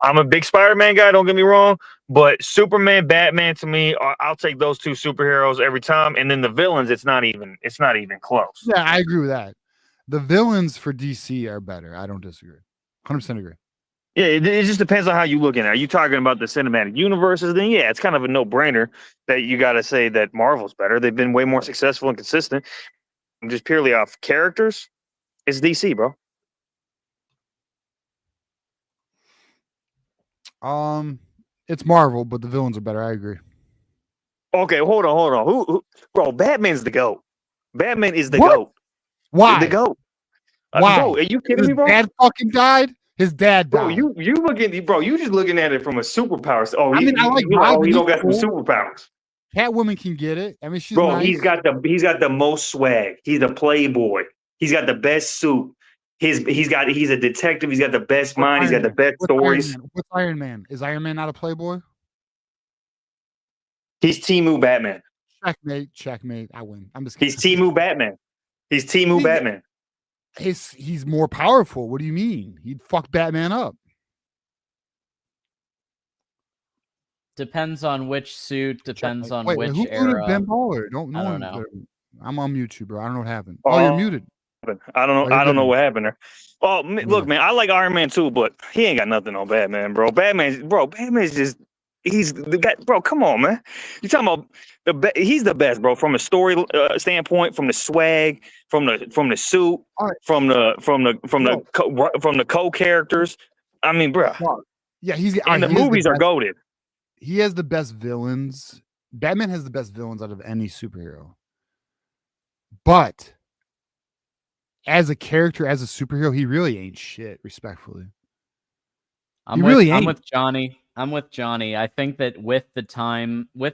I'm a big Spider-Man guy, don't get me wrong, but Superman, Batman, to me, I'll take those two superheroes every time. And then the villains, it's not even close. Yeah, I agree with that. The villains for DC are better. I don't disagree. 100% agree. Yeah, it just depends on how you look at it. Are you talking about the cinematic universes? Then yeah, it's kind of a no-brainer that you got to say that Marvel's better. They've been way more successful and consistent. And just purely off characters, it's DC, bro. It's Marvel, but the villains are better. I agree. Okay, hold on. Who bro? Batman's the GOAT. Batman is the What? GOAT. Why? The GOAT. Why? Bro, are you kidding me, bro? His dad fucking died. His dad died. Bro, you looking, bro? You just looking at it from a superpower. Oh, I mean, I like he don't got some superpowers. Catwoman can get it. I mean, she's Bro, nice. he's got the most swag. He's a playboy. He's got the best suit. He's a detective. He's got the best mind. He's got the best stories. What's Iron Man? Is Iron Man not a playboy? He's Temu Batman. Checkmate. I win. I'm just kidding. He's Temu Batman. He's Temu Batman. He's more powerful. What do you mean? He'd fuck Batman up. Depends on which suit. Depends on which who era. Ben Baller? I don't know. I'm on mute, bro. I don't know what happened. Oh, you're muted. I don't know. I don't know what happened there. Oh, look, man. I like Iron Man too, but he ain't got nothing on Batman, bro. Batman's just. He's the guy, bro. Come on, man. You talking about he's the best, bro. From a story standpoint, from the swag, from the suit, from the co-characters. I mean, bro. Yeah, the movies are goated. He has the best villains. Batman has the best villains out of any superhero. But as a character, as a superhero, he really ain't shit. Respectfully, I'm with Johnny. I think that with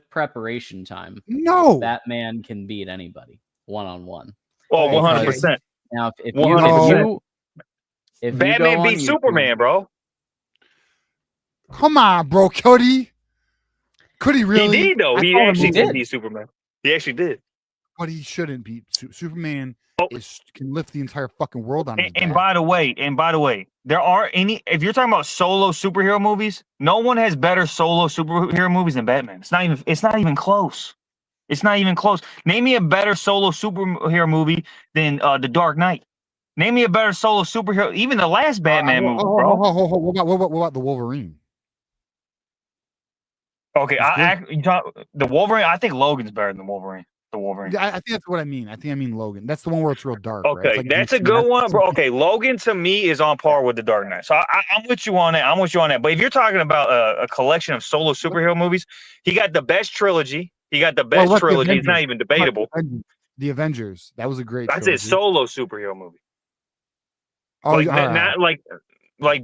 preparation time, Batman can beat anybody one-on-one. Oh, 100%. Now, if Batman beat Superman, bro. Come on, bro. Could he really? He did, though. He actually did beat Superman. He actually did. But he shouldn't beat Superman. Can lift the entire fucking world on his back. And by the way, there are if you're talking about solo superhero movies, no one has better solo superhero movies than Batman. It's not even close. It's not even close. Name me a better solo superhero movie than The Dark Knight. Name me a better solo superhero, even the last Batman movie, bro. What about the Wolverine? Okay, the Wolverine. I think Logan's better than Wolverine. The Wolverine. I think that's what I mean. I mean Logan. That's the one where it's real dark. Okay, right? Like that's a good one, bro. Okay, Logan to me is on par with The Dark Knight. So I'm with you on that. But if you're talking about a collection of solo superhero movies, he got the best trilogy. It's not even debatable. The Avengers. That was a great. That's a solo superhero movie. Oh, not like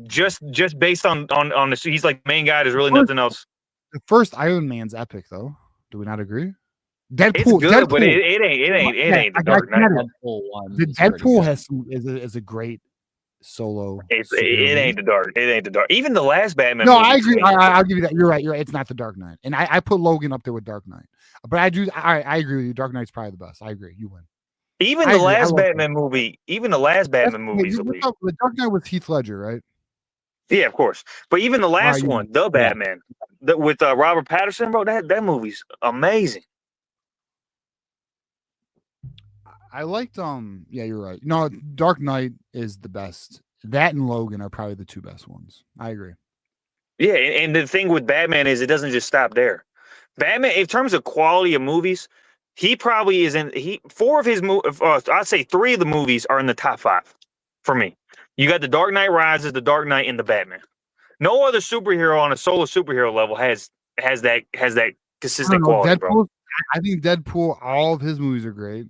just based on the. He's like the main guy. There's really nothing else. The first Iron Man's epic, though. Do we not agree? Deadpool, it's good, but it ain't the Dark Knight. The Deadpool is a great solo. It ain't the Dark. Even the last Batman. No, I agree. I'll give you that. You're right. It's not the Dark Knight, and I put Logan up there with Dark Knight. But I agree with you. Dark Knight's probably the best. I agree. You win. Even the last Batman movie. Even the last Batman movie. The Dark Knight with Heath Ledger, right? Yeah, of course. But even the last one, the Batman, with Robert Pattinson, bro, that movie's amazing. I liked yeah, you're right. No, Dark Knight is the best. That and Logan are probably the two best ones. I agree. Yeah, and the thing with Batman is it doesn't just stop there. Batman, in terms of quality of movies, he probably isn't. Four of his movies, I'd say three of the movies are in the top 5 for me. You got The Dark Knight Rises, The Dark Knight, and The Batman. No other superhero on a solo superhero level has that consistent quality, Deadpool, bro. I think Deadpool, all of his movies are great.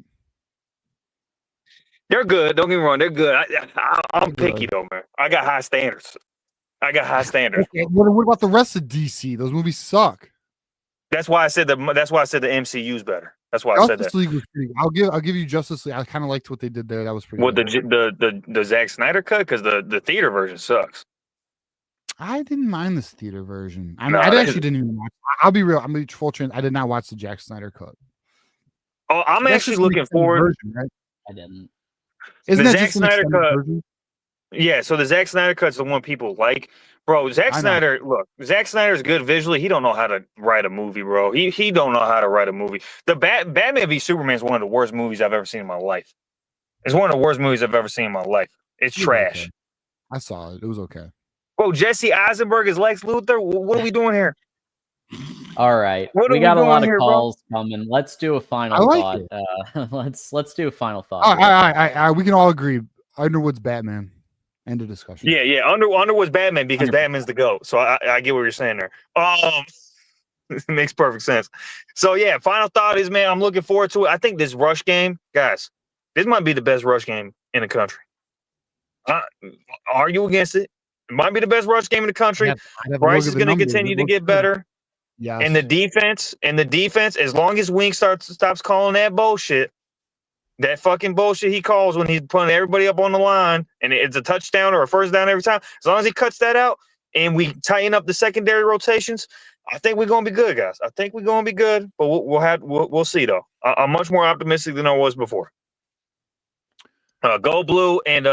They're good. Don't get me wrong. They're good. I'm picky though, man. I got high standards. Okay, what about the rest of DC? Those movies suck. That's why I said the MCU's better. That's why I said that. League was pretty. I'll give you Justice League. I kind of liked what they did there. That was pretty. What the Zack Snyder cut? Because the theater version sucks. I didn't mind this theater version. I actually didn't even watch. I'll be real. I'm gonna be full trend. I did not watch the Zack Snyder cut. Oh, I'm actually looking forward. Version, right? I didn't. Isn't the that Zack Snyder cut? Version? Yeah, so the Zack Snyder cut's the one people like, bro. Zack Snyder's good visually. He don't know how to write a movie, bro. He don't know how to write a movie. The Batman v Superman is one of the worst movies I've ever seen in my life. It's one of the worst movies I've ever seen in my life. It's trash. Okay. I saw it. It was okay. Bro, Jesse Eisenberg is Lex Luthor. What are we doing here? All right, What we are we got a lot doing of here, bro? calls coming. Let's do a I final like thought. it. Let's do a final thought. All here. right. We can all agree. Underwood's Batman. End of discussion. Yeah. Underwood's Batman because 100%. Batman's the GOAT. So I get what you're saying there. It makes perfect sense. So yeah, final thought is, man, I'm looking forward to it. I think this rush game, guys, this might be the best rush game in the country. Argue against it. It might be the best rush game in the country. Bryce is going to continue to get better. Yes. And the defense, as long as Wink stops calling that bullshit, that fucking bullshit he calls when he's putting everybody up on the line, and it's a touchdown or a first down every time. As long as he cuts that out and we tighten up the secondary rotations, I think we're going to be good, guys. I think we're going to be good, but we'll see though. I'm much more optimistic than I was before. Go blue and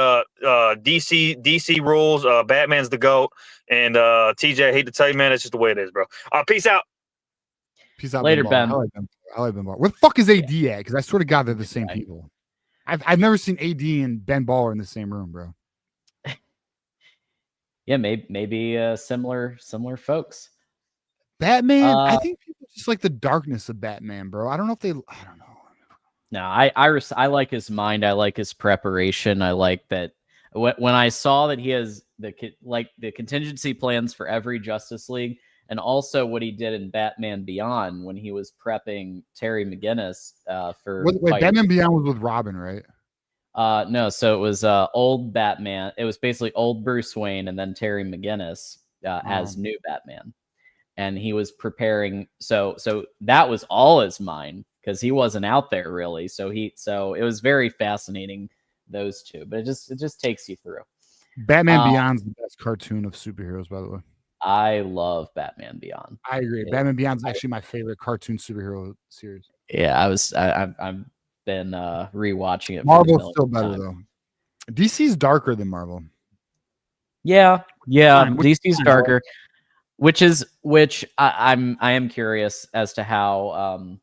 DC rules. Batman's the GOAT. And TJ, I hate to tell you, man, it's just the way it is, bro. Peace out. Peace out. Later, Ben. I like Ben Baller. Where the fuck is AD at? Because I swear to God, they're the same people. I've never seen AD and Ben Baller in the same room, bro. Yeah, maybe similar folks. Batman. I think people just like the darkness of Batman, bro. I don't know if they. I don't know. No, I like his mind. I like his preparation. I like that when I saw that he has the contingency plans for every Justice League, and also what he did in Batman Beyond when he was prepping Terry McGinnis for. Wait, Batman Beyond was with Robin, right? No, so it was old Batman. It was basically old Bruce Wayne and then Terry McGinnis as new Batman, and he was preparing. So that was all his mind, because he wasn't out there really. So it was very fascinating, those two. But it just takes you through. Batman Beyond's the best cartoon of superheroes, by the way. I love Batman Beyond. I agree. Batman Beyond's actually my favorite cartoon superhero series. Yeah, I've been rewatching it. Marvel's still better though. DC's darker than Marvel. Yeah. DC's darker, which I am curious as to how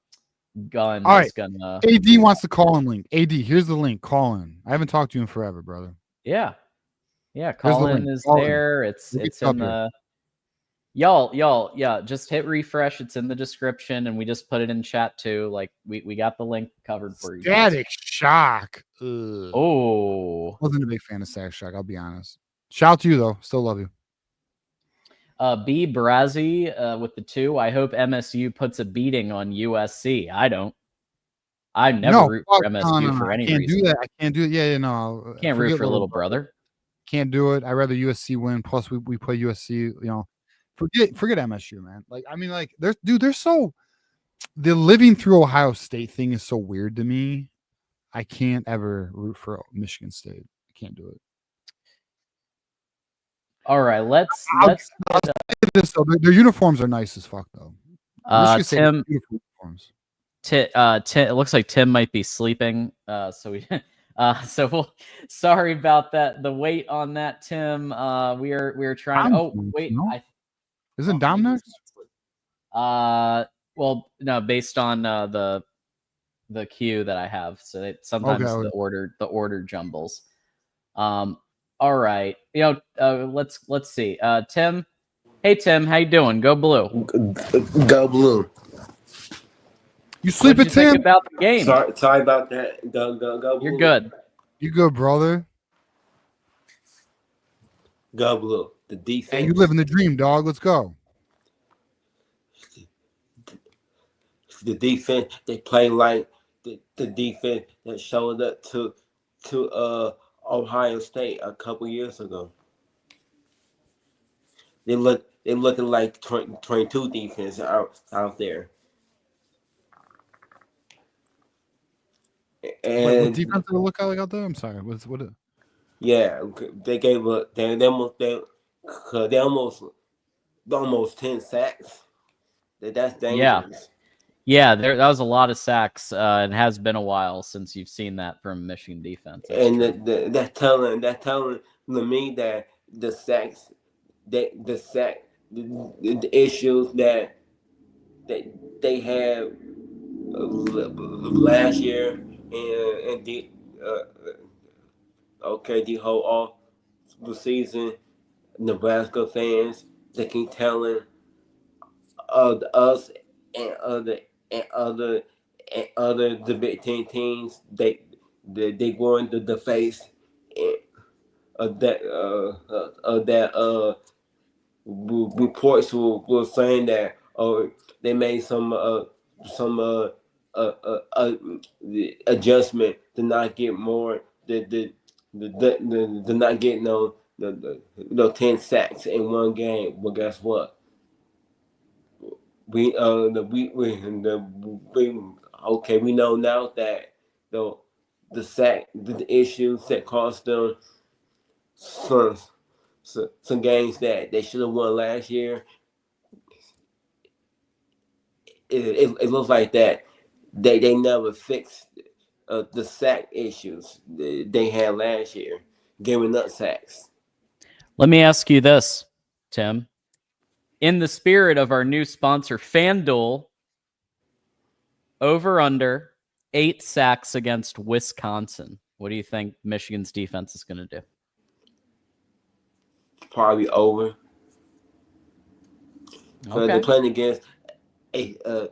Gunn is gonna. AD wants the call-in link. AD, here's the link. Call in. I haven't talked to you in forever, brother. Yeah. Call in is there. It's in the. Y'all, just hit refresh. It's in the description, and we just put it in chat too. Like we got the link covered for you. Static Shock. Ugh. Oh, Wasn't a big fan of Static Shock. I'll be honest. Shout out to you though. Still love you. B Brazzy with the 2. I hope MSU puts a beating on USC. I don't. I never root for MSU for any reason. Do that. I can't do it. Yeah, no. Can't root for little brother. Can't do it. I'd rather USC win. Plus, we play USC. You know, forget MSU, man. Like, I mean, like, they're so. The living through Ohio State thing is so weird to me. I can't ever root for Michigan State. I can't do it. All right, let's this though. Their uniforms are nice as fuck though. Tim, it looks like Tim might be sleeping. Sorry about that. The wait on that, Tim. We are trying. Isn't Dom next? Well, no, based on the queue that I have. So sometimes the order jumbles. All right. Let's see. Tim. Hey Tim, how you doing? Go blue. Go blue. You sleep at Tim? About the game. Sorry about that. Go blue. You're good. You good, brother. Go blue. The defense. Hey, you living the dream, dog. Let's go. The defense, they play like the defense that showed up to Ohio State a couple years ago. They're looking like 22 defense out there. And what defense did it look like out there? I'm sorry. What? Yeah, they gave up. They almost 10 sacks. That's dangerous. Yeah, that was a lot of sacks, and has been a while since you've seen that from Michigan defense. And that's telling me that the sacks, the issues that they had last year and the whole off the season, Nebraska fans, they keep telling us and other the Big Ten teams they going to the face of that reports were saying that they made some uh, uh, uh, adjustment to not get more the not get no 10 sacks in one game. But guess what? We okay. We know now that the sack the issues that cost them some some games that they should have won last year. It looks like that they never fixed the sack issues they had last year, giving up sacks. Let me ask you this, Tim. In the spirit of our new sponsor, FanDuel, over under 8 sacks against Wisconsin. What do you think Michigan's defense is going to do? Probably over. So Okay. they're playing against the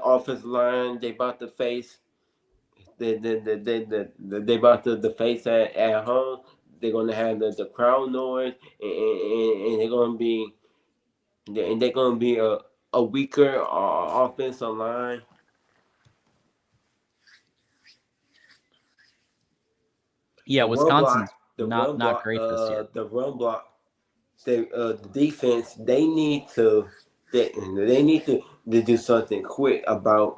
offensive line they about to face. They about to face at home. They're gonna have the crowd noise, and they're gonna be a weaker offensive line. Yeah, Wisconsin's not great this year. The run block, the defense, they need to do something quick about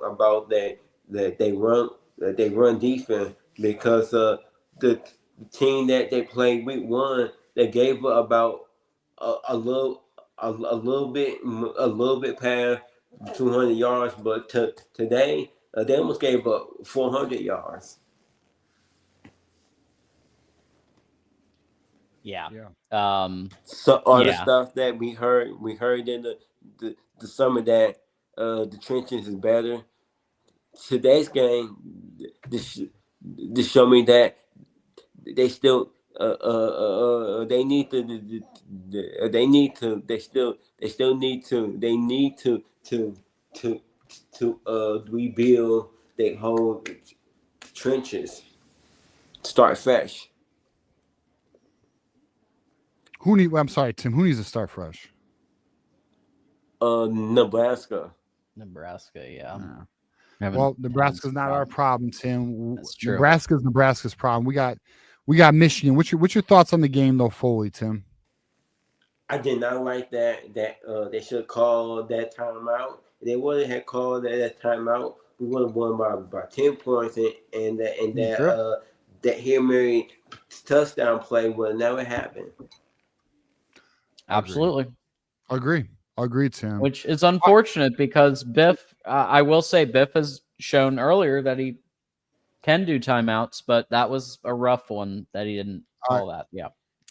they run defense, because the team that they played week 1, they gave up about a little bit past 200 yards, but today they almost gave up 400 yards. Yeah. So all the yeah. stuff that we heard in the summer that the trenches is better. Today's game, this show me that they still they need to rebuild their whole trenches, start fresh. I'm sorry, Tim. Who needs to start fresh? Nebraska. Yeah. Well, Nebraska's not our problem, Tim. That's true. Nebraska's problem. We got Michigan. What's your thoughts on the game though, fully, Tim? I did not like that they should call that timeout. If they wouldn't have called that timeout, we would have won by 10 points, and that Hail Mary touchdown play would have never happened. Absolutely. Agree, Tim. Which is unfortunate because Biff, I will say Biff has shown earlier that he can do timeouts, but that was a rough one that he didn't call that. Yeah.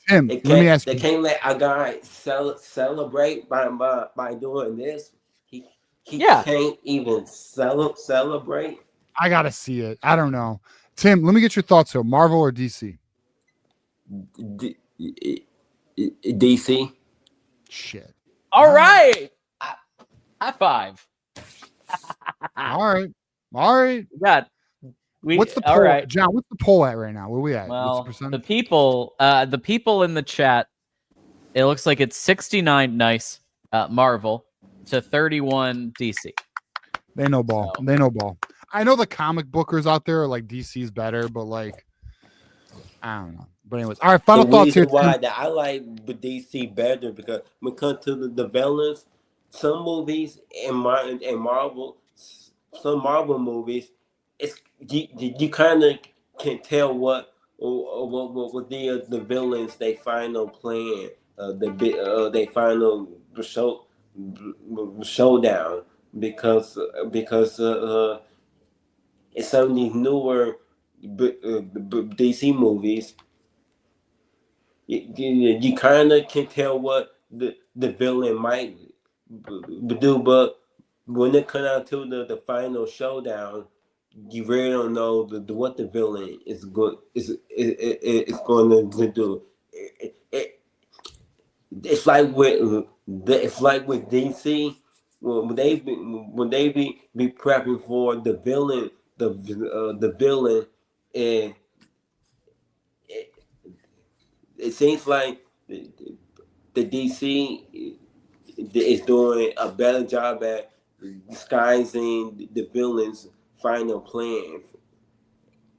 Tim, let me ask you. They can't let a guy celebrate by doing this. He can't even celebrate. I gotta see it. I don't know. Tim, let me get your thoughts here. Marvel or DC? DC. Shit. All right. High five. All right. What's the poll? right. John, what's the poll at right now? Where we at? Well, what's the the people in the chat, it looks like it's 69 nice Marvel to 31 DC. They know ball. So. They know ball. I know the comic bookers out there are like DC's better, but like I don't know. But anyways, all right. Final thoughts here. Why that I like DC better, because when it comes to the villains, some movies and Marvel, some Marvel movies, it's you kind of can tell what the villains they final plan, they final showdown, because in some of these newer DC movies, you kind of can tell what the villain might do, but when it comes down to the final showdown, you really don't know what the villain is going to do. it's like with DC when they be prepping for the villain, the villain, and it seems like the DC is doing a better job at disguising the villain's final plan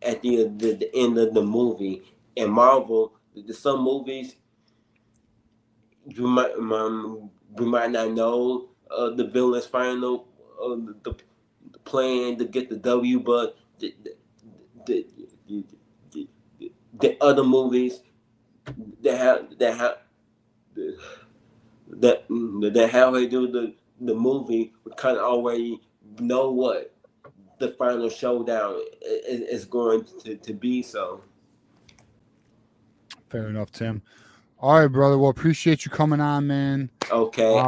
at the end of the movie. And Marvel, some movies we might not know the villain's final the plan to get the W, but the, the other movies that how they do the movie, we kind of already know what the final showdown is going to be. So Fair enough, Tim. All right, brother. Well, appreciate you coming on, man. okay,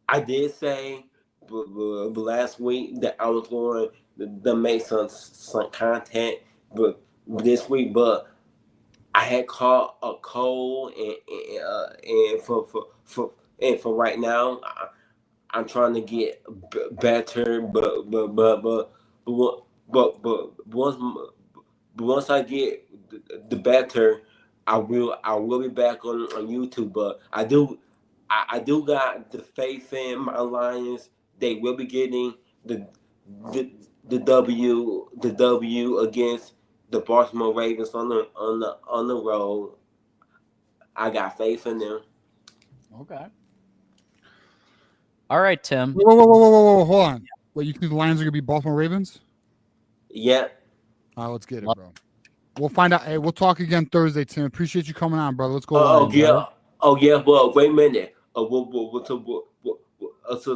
I did say last week that I was going to make some content, but this week, but I had caught a cold, and for right now, I'm trying to get better, but once I get the better, I will be back on YouTube. But I do got the faith in my Lions. They will be getting the W against the Baltimore Ravens on the road. I got faith in them. Okay. All right, Tim. Whoa, hold on. Wait, you think the Lions are gonna be Baltimore Ravens? Yeah. All right, let's get it, bro. We'll find out. Hey, we'll talk again Thursday, Tim. Appreciate you coming on, brother. Let's go. Oh yeah. But wait a minute. So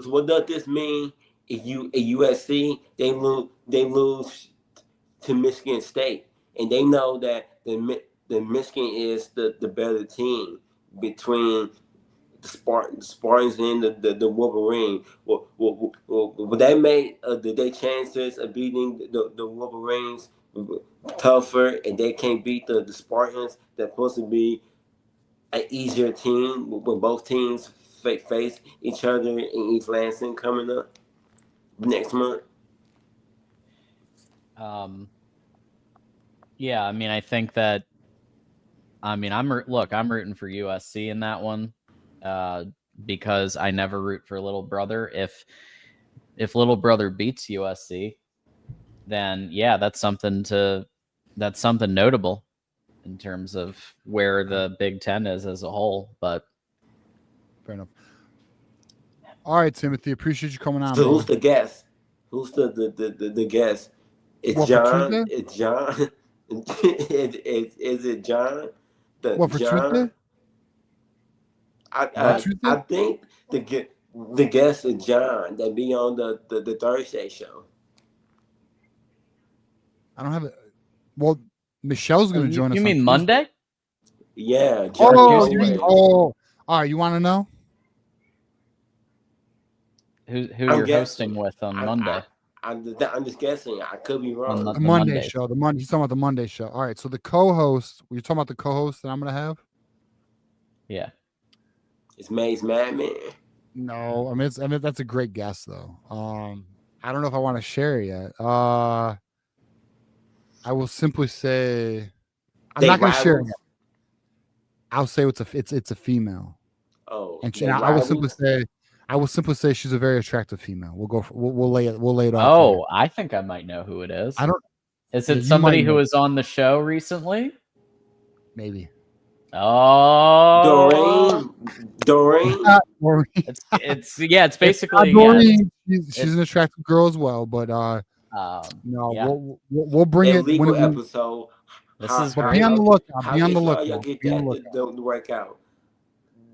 what does this mean? If USC they lose to Michigan State, and they know that the Michigan is the better team between the Spartans and the Wolverines. Would that make their chances of beating the Wolverines tougher, and they can't beat the Spartans? That's supposed to be an easier team when both teams face each other in East Lansing coming up next month. Yeah, I mean, I think that. I mean, I'm rooting for USC in that one, because I never root for little brother. If little brother beats USC, then yeah, that's something notable in terms of where the Big Ten is as a whole. But fair enough. All right, Timothy, appreciate you coming on. So who's the guest? Who's the guest? It's John. It's John. Is it John? What for Tuesday? I think the guest is John. That be on the Thursday show. I don't have it. Well, Michelle's going to join us. You mean Monday? Yeah. John all right. You want to know who you're hosting with on Monday? I'm just guessing. I could be wrong. The Monday show. He's talking about the Monday show. All right. So the co-host. You're talking about the co-host that I'm going to have? Yeah. It's Maze Madman. No, I mean that's a great guess though. I don't know if I want to share it yet. I will simply say I'm not going to share it yet. I'll say it's a female. Oh, and I will simply say she's a very attractive female. We'll lay it off. Oh, I think I might know who it is. Is it somebody who was on the show recently? Maybe. Oh, Doreen. It's basically Doreen. She's an attractive girl as well, but no, yeah. we'll bring it when episode. This is be on the lookout. Be on the lookout. Y'all get that don't work out.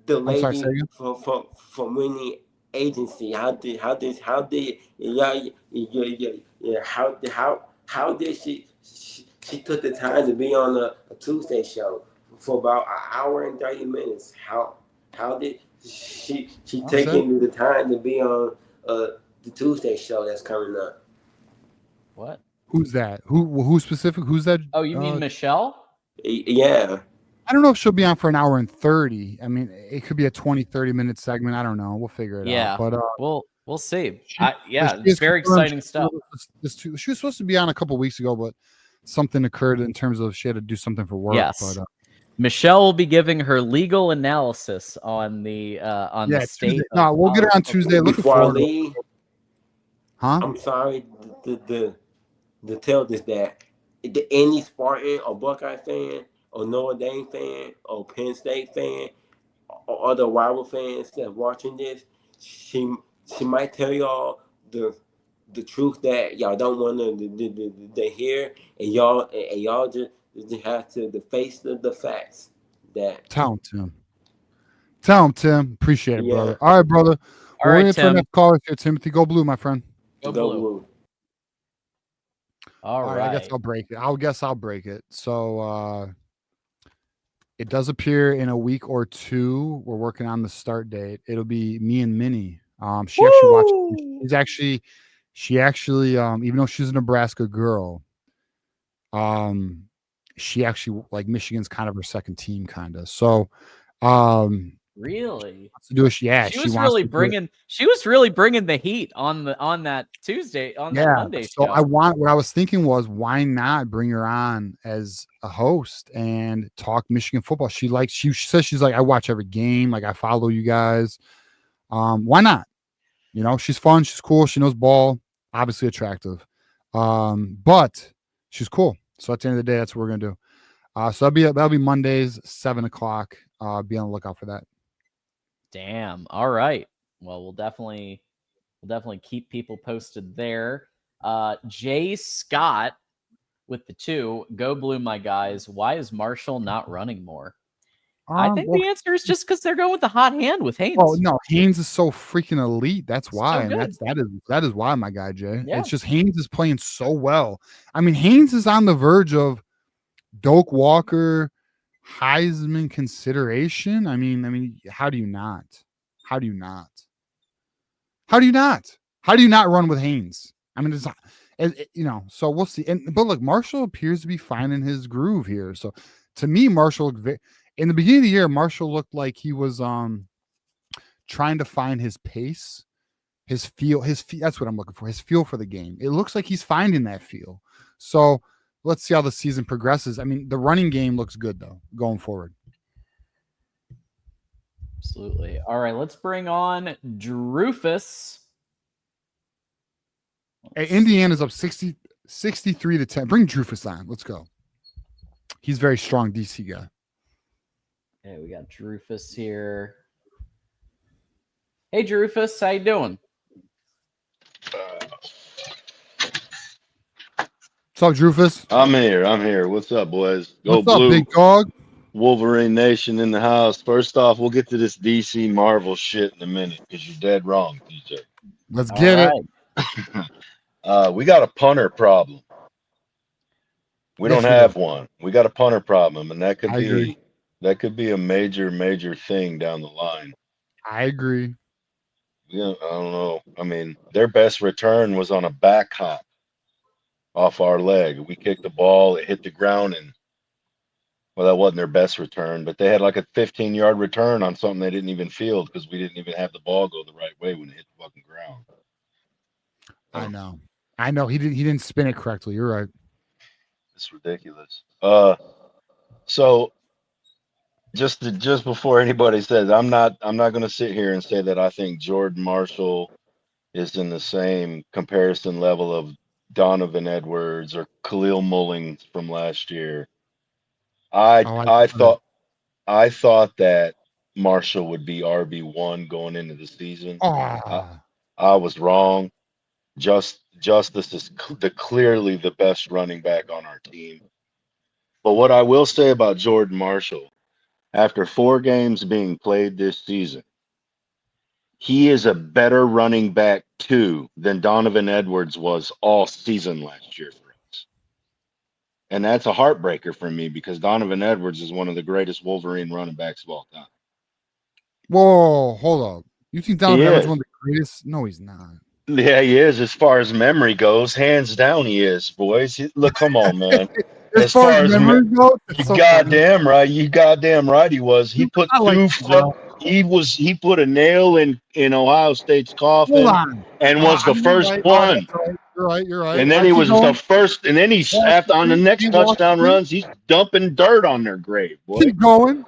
The lady from Winnie Agency. How did she took the time to be on a Tuesday show for about an hour and 30 minutes? How did she take into the time to be on the Tuesday show that's coming up? What? Who's that? Who specific? Who's that? Oh, you mean Michelle? Yeah. I don't know if she'll be on for an hour and 30. I mean, it could be a 20, 30-minute segment. I don't know. We'll figure it out. But we'll see. she It's very confirmed exciting stuff. she was supposed to be on a couple weeks ago, but something occurred in terms of she had to do something for work. Yes. But, Michelle will be giving her legal analysis on the state. Tuesday. No, we'll get her on Tuesday. Looking Before I forward. leave, Huh? I'm sorry to tell this that any Spartan or Buckeye fan or Notre Dame fan or Penn State fan or other rival fans that watching this, she might tell y'all the truth that y'all don't want to hear, and y'all just have to face the facts. That Tell him, Tim. Appreciate it, brother. All right, brother. All right, Tim. Next caller here, Timothy. Go blue, my friend. Go blue. All right. I guess I'll break it. I'll break it. So it does appear in a week or two. We're working on the start date. It'll be me and Minnie. She actually watched. She actually, even though she's a Nebraska girl, she actually like Michigan's kind of her second team, kind of. So, really, to do it, yeah, she was really bringing. She was really bringing the heat on that Tuesday that Monday so show. what I was thinking was, why not bring her on as a host and talk Michigan football? She says she's like, I watch every game, like I follow you guys. Why not? You know, she's fun, she's cool, she knows ball, obviously attractive, but she's cool. So at the end of the day, that's what we're gonna do. So that'll be Mondays, 7:00. Be on the lookout for that. Damn. All right. Well, we'll definitely keep people posted there. Jay Scott with the 2. Go blue, my guys. Why is Marshall not running more? I think the answer is just because they're going with the hot hand with Haynes. Oh no, Haynes is so freaking elite. That's why, so and that is why, my guy Jay. Yeah. It's just Haynes is playing so well. I mean, Haynes is on the verge of Doak Walker Heisman consideration. I mean, how do you not? How do you not? How do you not? How do you not run with Haynes? I mean, so we'll see. But look, Marshall appears to be finding his groove here. So to me, Marshall in the beginning of the year, Marshall looked like he was trying to find his pace, his feel. That's what I'm looking for. His feel for the game. It looks like he's finding that feel. So let's see how the season progresses. I mean, the running game looks good though, going forward. Absolutely. All right, let's bring on Drufus. Hey, Indiana's up 63-10. Bring Drufus on. Let's go. He's very strong DC guy. Okay, we got Drufus here. Hey, Drufus, how you doing? What's up, Drufus? I'm here. What's up, boys? Go What's blue. Up, big dog? Wolverine Nation in the house. First off, we'll get to this DC Marvel shit in a minute because you're dead wrong, DJ. Let's get it. We got a punter problem. We don't have one. We got a punter problem, and that could be a major thing down the line. I agree. Yeah, I don't know. I mean, their best return was on a back hop off our leg. We kicked the ball, it hit the ground, and well, that wasn't their best return, but they had like a 15-yard return on something they didn't even field because we didn't even have the ball go the right way when it hit the fucking ground. I know. He didn't spin it correctly. You're right. It's ridiculous. So just before anybody says, I'm not going to sit here and say that I think Jordan Marshall is in the same comparison level of Donovan Edwards or Khalil Mullings from last year. I thought that Marshall would be RB1 going into the season. I was wrong. Justice is clearly the best running back on our team. But what I will say about Jordan Marshall, after 4 games being played this season, he is a better running back too than Donovan Edwards was all season last year for us. And that's a heartbreaker for me because Donovan Edwards is one of the greatest Wolverine running backs of all time. Whoa, hold up. You think Donovan Edwards is one of the greatest? No, he's not. Yeah, he is. As far as memory goes, hands down, he is, boys. Look, come on, man. As far as memories go, you goddamn right. You goddamn right. He was. He put he put a nail in Ohio State's coffin, and was the first one. You're right. You're right. And then he was the first. And then he's after on the next touchdown runs, he's dumping dirt on their grave. Boy. Keep going.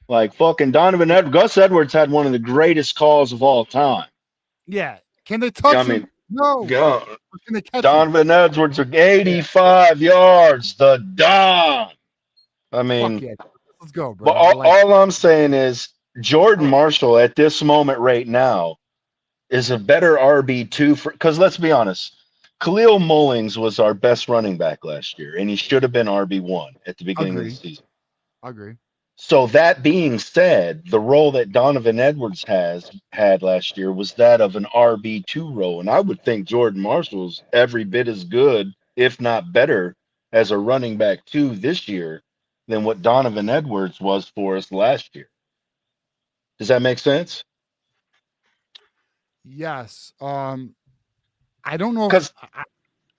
Like fucking Donovan Edwards. Gus Edwards had one of the greatest calls of all time. Yeah. Can they touch him? No. Can they catch Donovan Edwards took 85 yards. The Don. I mean, fuck yeah. Let's go, bro. But all I'm saying is Jordan Marshall at this moment right now is a better RB2 because let's be honest, Khalil Mullings was our best running back last year, and he should have been RB1 at the beginning of the season. I agree. So that being said, the role that Donovan Edwards had last year was that of an RB2 role. And I would think Jordan Marshall's every bit as good, if not better, as a running back 2 this year than what Donovan Edwards was for us last year. Does that make sense? Yes. I don't know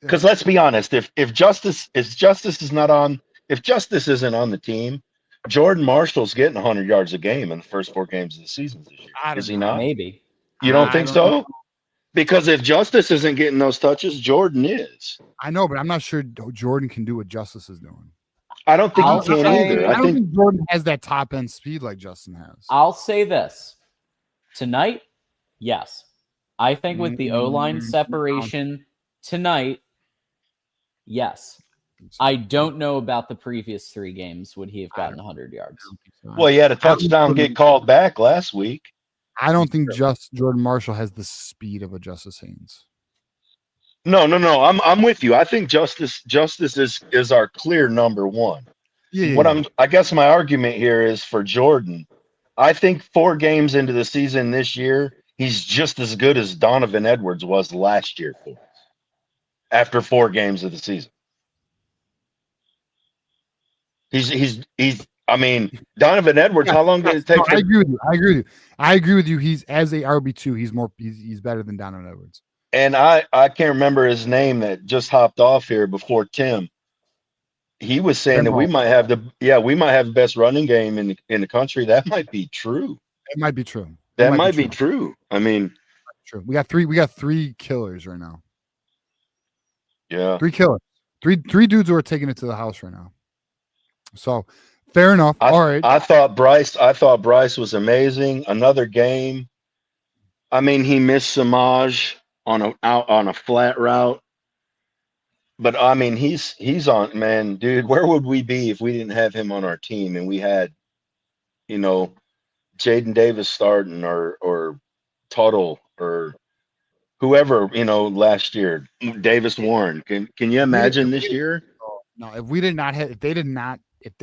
because let's be honest, if Justice isn't on the team, Jordan Marshall's getting 100 yards a game in the first 4 games of the season this year. Is he not? Maybe. You don't think so? Because if Justice isn't getting those touches, Jordan is. I know, but I'm not sure Jordan can do what Justice is doing. I don't think he can either. I don't think Jordan has that top end speed like Justin has. I'll say this. Tonight, yes. I think with the O-line separation tonight, yes. I don't know about the previous 3 games. Would he have gotten 100 yards? Well, he had a touchdown get called back last week. I don't think Jordan Marshall has the speed of a Justice Haynes. No. I'm with you. I think Justice is our clear number 1. Yeah. I guess my argument here is for Jordan. I think 4 games into the season this year, he's just as good as Donovan Edwards was last year for us. After 4 games of the season. I mean, Donovan Edwards, how long did it take? I agree with you. He's as a RB2, he's better than Donovan Edwards. And I can't remember his name that just hopped off here before Tim. He was saying that we might have the best running game in the country. That might be true. It might be true. That might be true. I mean, true. We got 3 killers right now. Yeah. 3 killers. 3 dudes who are taking it to the house right now. So fair enough. All right. I thought Bryce was amazing. Another game. I mean, he missed Samaj on a flat route. But I mean, he's on, man, dude, where would we be if we didn't have him on our team and we had, Jaden Davis starting or Tuttle or whoever, last year, Davis Warren. Can you imagine this year? No, if they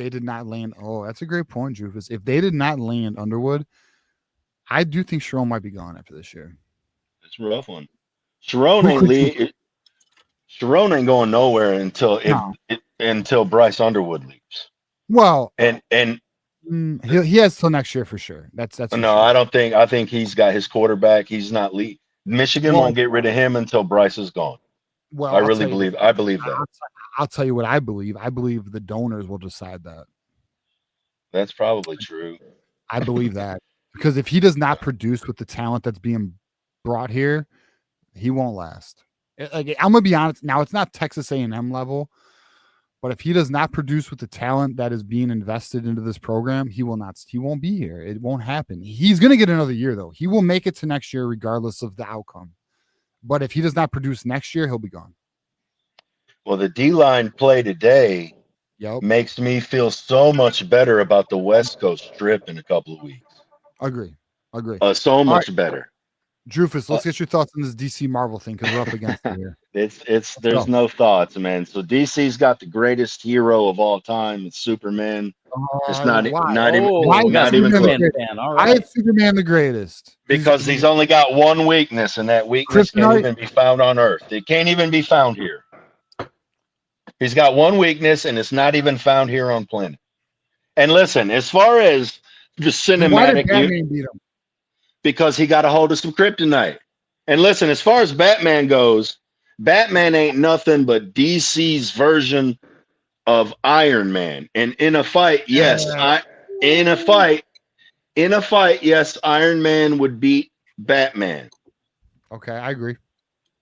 did not land, that's a great point, Jufus. If they did not land Underwood, I do think Sharon might be gone after this year. It's a rough one. Sharon ain't going nowhere until Bryce Underwood leaves. Well, and he has till next year for sure. That's no. Sure. I think he's got his quarterback. He's not lead. Michigan won't get rid of him until Bryce is gone. Well, I believe that. I'll tell you what I believe. I believe the donors will decide that. That's probably true. I believe that because if he does not produce with the talent that's being brought here, he won't last. I'm gonna be honest. Now it's not Texas A&M level, but if he does not produce with the talent that is being invested into this program, he won't be here. It won't happen. He's gonna get another year though. He will make it to next year regardless of the outcome. But if he does not produce next year, he'll be gone. Well, the D-line play today makes me feel so much better about the West Coast trip in a couple of weeks. Agree. So much better. Drufus, let's get your thoughts on this DC Marvel thing because we're up against it here. There's no thoughts, man. So DC's got the greatest hero of all time. It's Superman. It's not even close. Why is Superman the greatest? Because he's only got one weakness, and that weakness can't even be found on Earth. It can't even be found here. He's got one weakness, and it's not even found here on planet. And listen, as far as the cinematic, why did Batman beat him? Because he got a hold of some kryptonite. And listen, as far as Batman goes, Batman ain't nothing but DC's version of Iron Man. And in a fight, yes, in a fight, yes, Iron Man would beat Batman. Okay, I agree.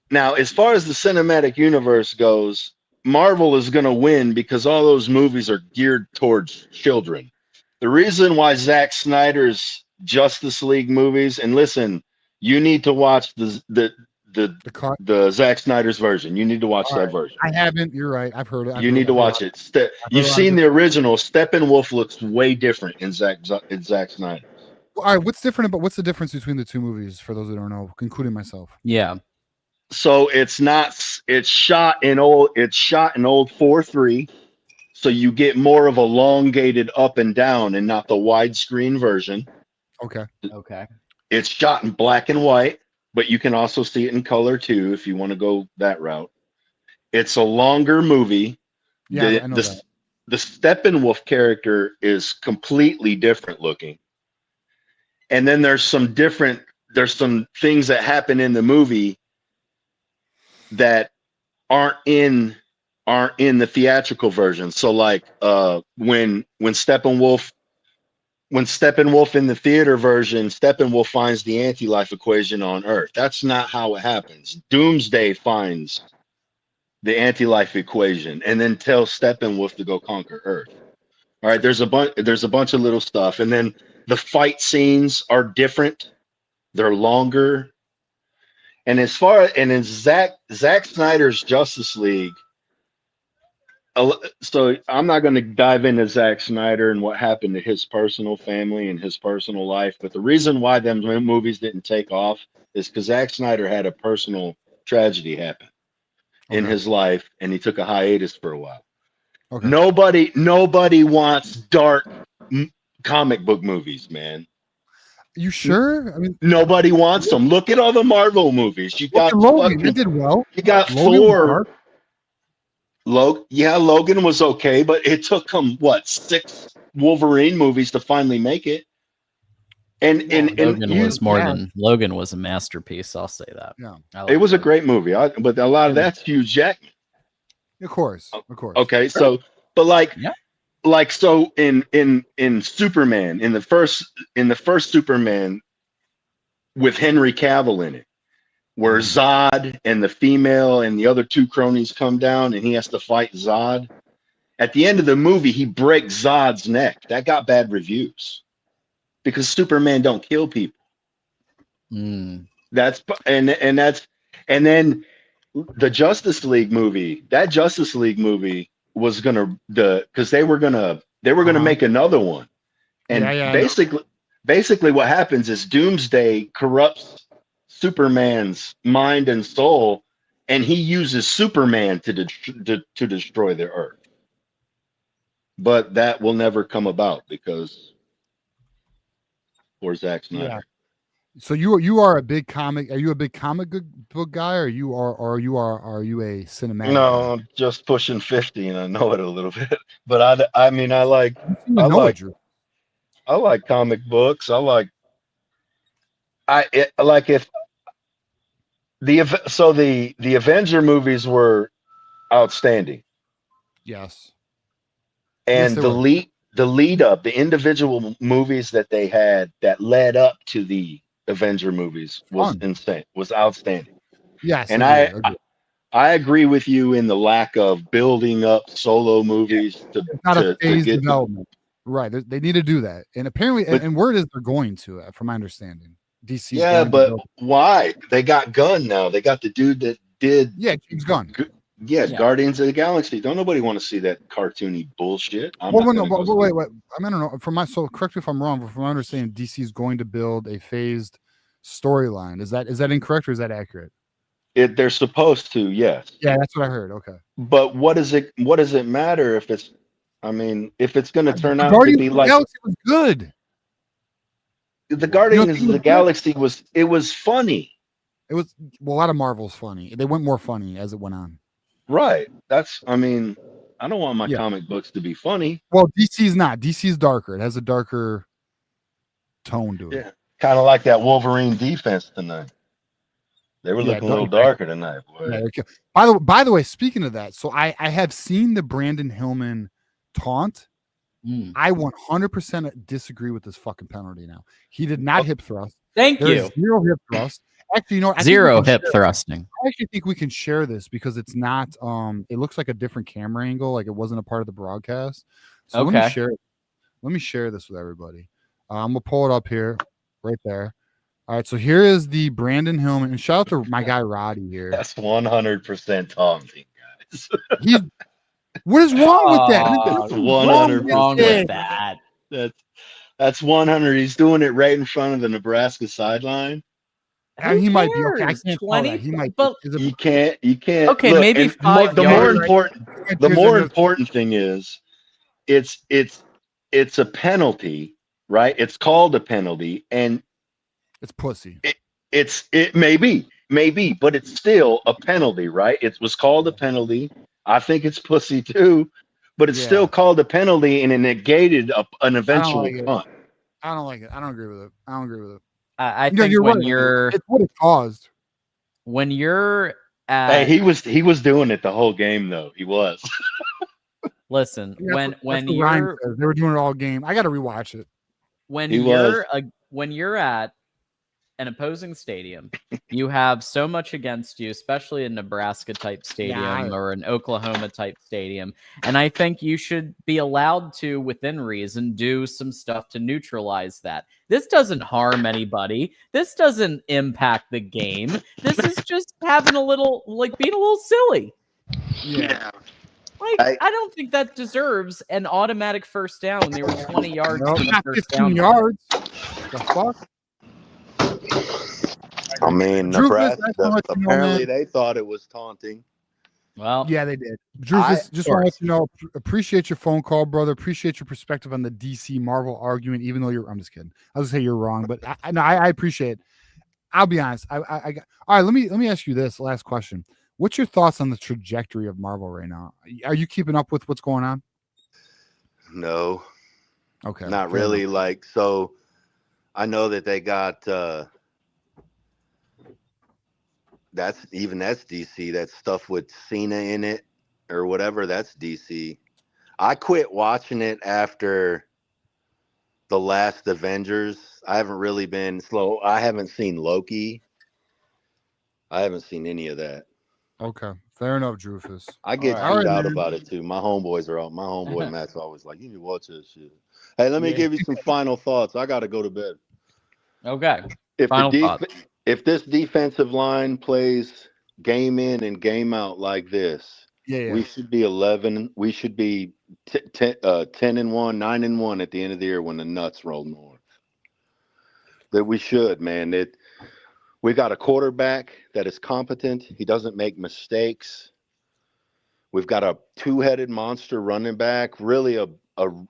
Now, as far as the cinematic universe goes, Marvel is going to win because all those movies are geared towards children. The reason why Zack Snyder's Justice League movies, and listen, you need to watch the Zack Snyder's version. You need to watch that version. I haven't. You're right. I've heard it. You need to watch it. You've seen the original. Steppenwolf looks way different in Zack Snyder. All right, what's the difference between the two movies for those that don't know, including myself? Yeah. So it's shot in old 4:3. So you get more of a elongated up and down and not the widescreen version. Okay. It's shot in black and white, but you can also see it in color too if you want to go that route. It's a longer movie. Yeah, I know that. The Steppenwolf character is completely different looking. And then there's some things that happen in the movie that aren't in the theatrical version. So like when Steppenwolf in the theater version, Steppenwolf finds the anti-life equation on Earth. That's not how it happens. Doomsday finds the anti-life equation and then tells Steppenwolf to go conquer Earth. All right, there's a bunch of little stuff, and then the fight scenes are different. They're longer. And in Zack Snyder's Justice League, so I'm not going to dive into Zack Snyder and what happened to his personal family and his personal life, but the reason why them movies didn't take off is because Zack Snyder had a personal tragedy happen in his life, and he took a hiatus for a while. Okay. Nobody wants dark comic book movies, man. You sure? I mean, nobody wants them. Look at all the Marvel movies. You got Logan. It did well. You got Thor. Logan was okay, but it took him 6 Wolverine movies to finally make it. And Logan was a masterpiece. I'll say that. Yeah, it was a great movie. But a lot of that's Hugh Jackman. Of course. Okay, so but so in Superman, in the first Superman with Henry Cavill in it, where Zod and the female and the other 2 cronies come down and he has to fight Zod. At the end of the movie, he breaks Zod's neck. That got bad reviews because Superman don't kill people. And then the Justice League movie. That Justice League movie was because they were gonna make another one, and basically what happens is Doomsday corrupts Superman's mind and soul, and he uses Superman to destroy the Earth. But that will never come about because for Zack Snyder. Yeah. So you are a big comic. Are you a big comic book guy, or are you a cinematic? No, I'm just pushing 50, and I know it a little bit. But I like comic books. If the Avenger movies were outstanding. Yes. And the lead up, the individual movies that they had that led up to the Avenger movies was insane, was outstanding. Yes. And I agree with you in the lack of building up solo movies to phase development. Right. They need to do that. And apparently, and word is they're going to, from my understanding. DC. Yeah, but why? They got Gunn now. They got the dude that did. Yeah, James Gunn. Guardians of the Galaxy. Don't nobody want to see that cartoony bullshit. Wait. I don't know. So correct me if I'm wrong, but from my understanding, DC is going to build a phased storyline. Is that incorrect or is that accurate? They're supposed to, yes. Yeah, that's what I heard. Okay. But what does it matter if it's? I mean, if it's going to turn out Guardians to be of the like Galaxy was good. The Guardians of the Galaxy was funny. It was a lot of Marvel's funny. They went more funny as it went on. Right. I don't want my comic books to be funny. Well, DC's not. DC's darker. It has a darker tone to it. Yeah. Kind of like that Wolverine defense tonight. They were Yeah, looking a little darker tonight, boy. Yeah, okay. By the way, speaking of that, so I have seen the Brandon Hillman taunt. I 100% disagree with this fucking penalty now. He did not hip thrust. Thank There you. is zero hip thrust. Actually, you know what? I think we Zero can hip share- thrusting. I actually think we can share this because it's not it looks like a different camera angle, like it wasn't a part of the broadcast. So let me share this with everybody. I'm gonna pull it up here right there. All right, so here is the Brandon Hillman, and shout out to my guy Roddy here. That's 100% taunting, guys. What is wrong with that? That's 100% with that. That's 100. He's doing it right in front of the Nebraska sideline. And he might be okay. I can't tell that. He might. But you can't. Okay, look, maybe and 5 the yards. more important thing is, it's a penalty, right? It's called a penalty, and it's pussy. It may be, but it's still a penalty, right? It was called a penalty. I think it's pussy too, but it's still called a penalty, and it negated an eventual punt. I don't like it. I don't agree with it. I think you're when right. you're it's what it caused. When you're at, he was doing it the whole game though. He was. Listen, when they you're were doing it all game. I got to rewatch it. When you're at an opposing stadium, you have so much against you, especially a Nebraska type stadium or an Oklahoma type stadium. And I think you should be allowed to, within reason, do some stuff to neutralize that. This doesn't harm anybody. This doesn't impact the game. This is just having a little, being a little silly. Yeah. I don't think that deserves an automatic first down when they were 20 yards. No, not 15 yards. The fuck? I mean, Nebraska, apparently they thought it was taunting. Well, yeah, they did. Drufus, just want to let you know, appreciate your phone call, brother. Appreciate your perspective on the DC Marvel argument, even though I'm just kidding. I was gonna say you're wrong, but I appreciate it. I'll be honest. All right, let me ask you this last question. What's your thoughts on the trajectory of Marvel right now? Are you keeping up with what's going on? No. Okay. Not really. So I know that they got that's DC. That stuff with Cena in it or whatever, that's DC. I quit watching it after the last Avengers. I haven't really been slow. I haven't seen Loki. I haven't seen any of that. Okay, fair enough, Drufus. I get tuned out about it too. My homeboys are out. My homeboy Matt's always like, "You need to watch this shit." Hey, let me give you some final thoughts. I got to go to bed. Okay. If this defensive line plays game in and game out like this, we should be 11. We should be 10-1, 9-1 at the end of the year when the nuts roll north. That we should, man. We got a quarterback that is competent. He doesn't make mistakes. We've got a two-headed monster running back, really a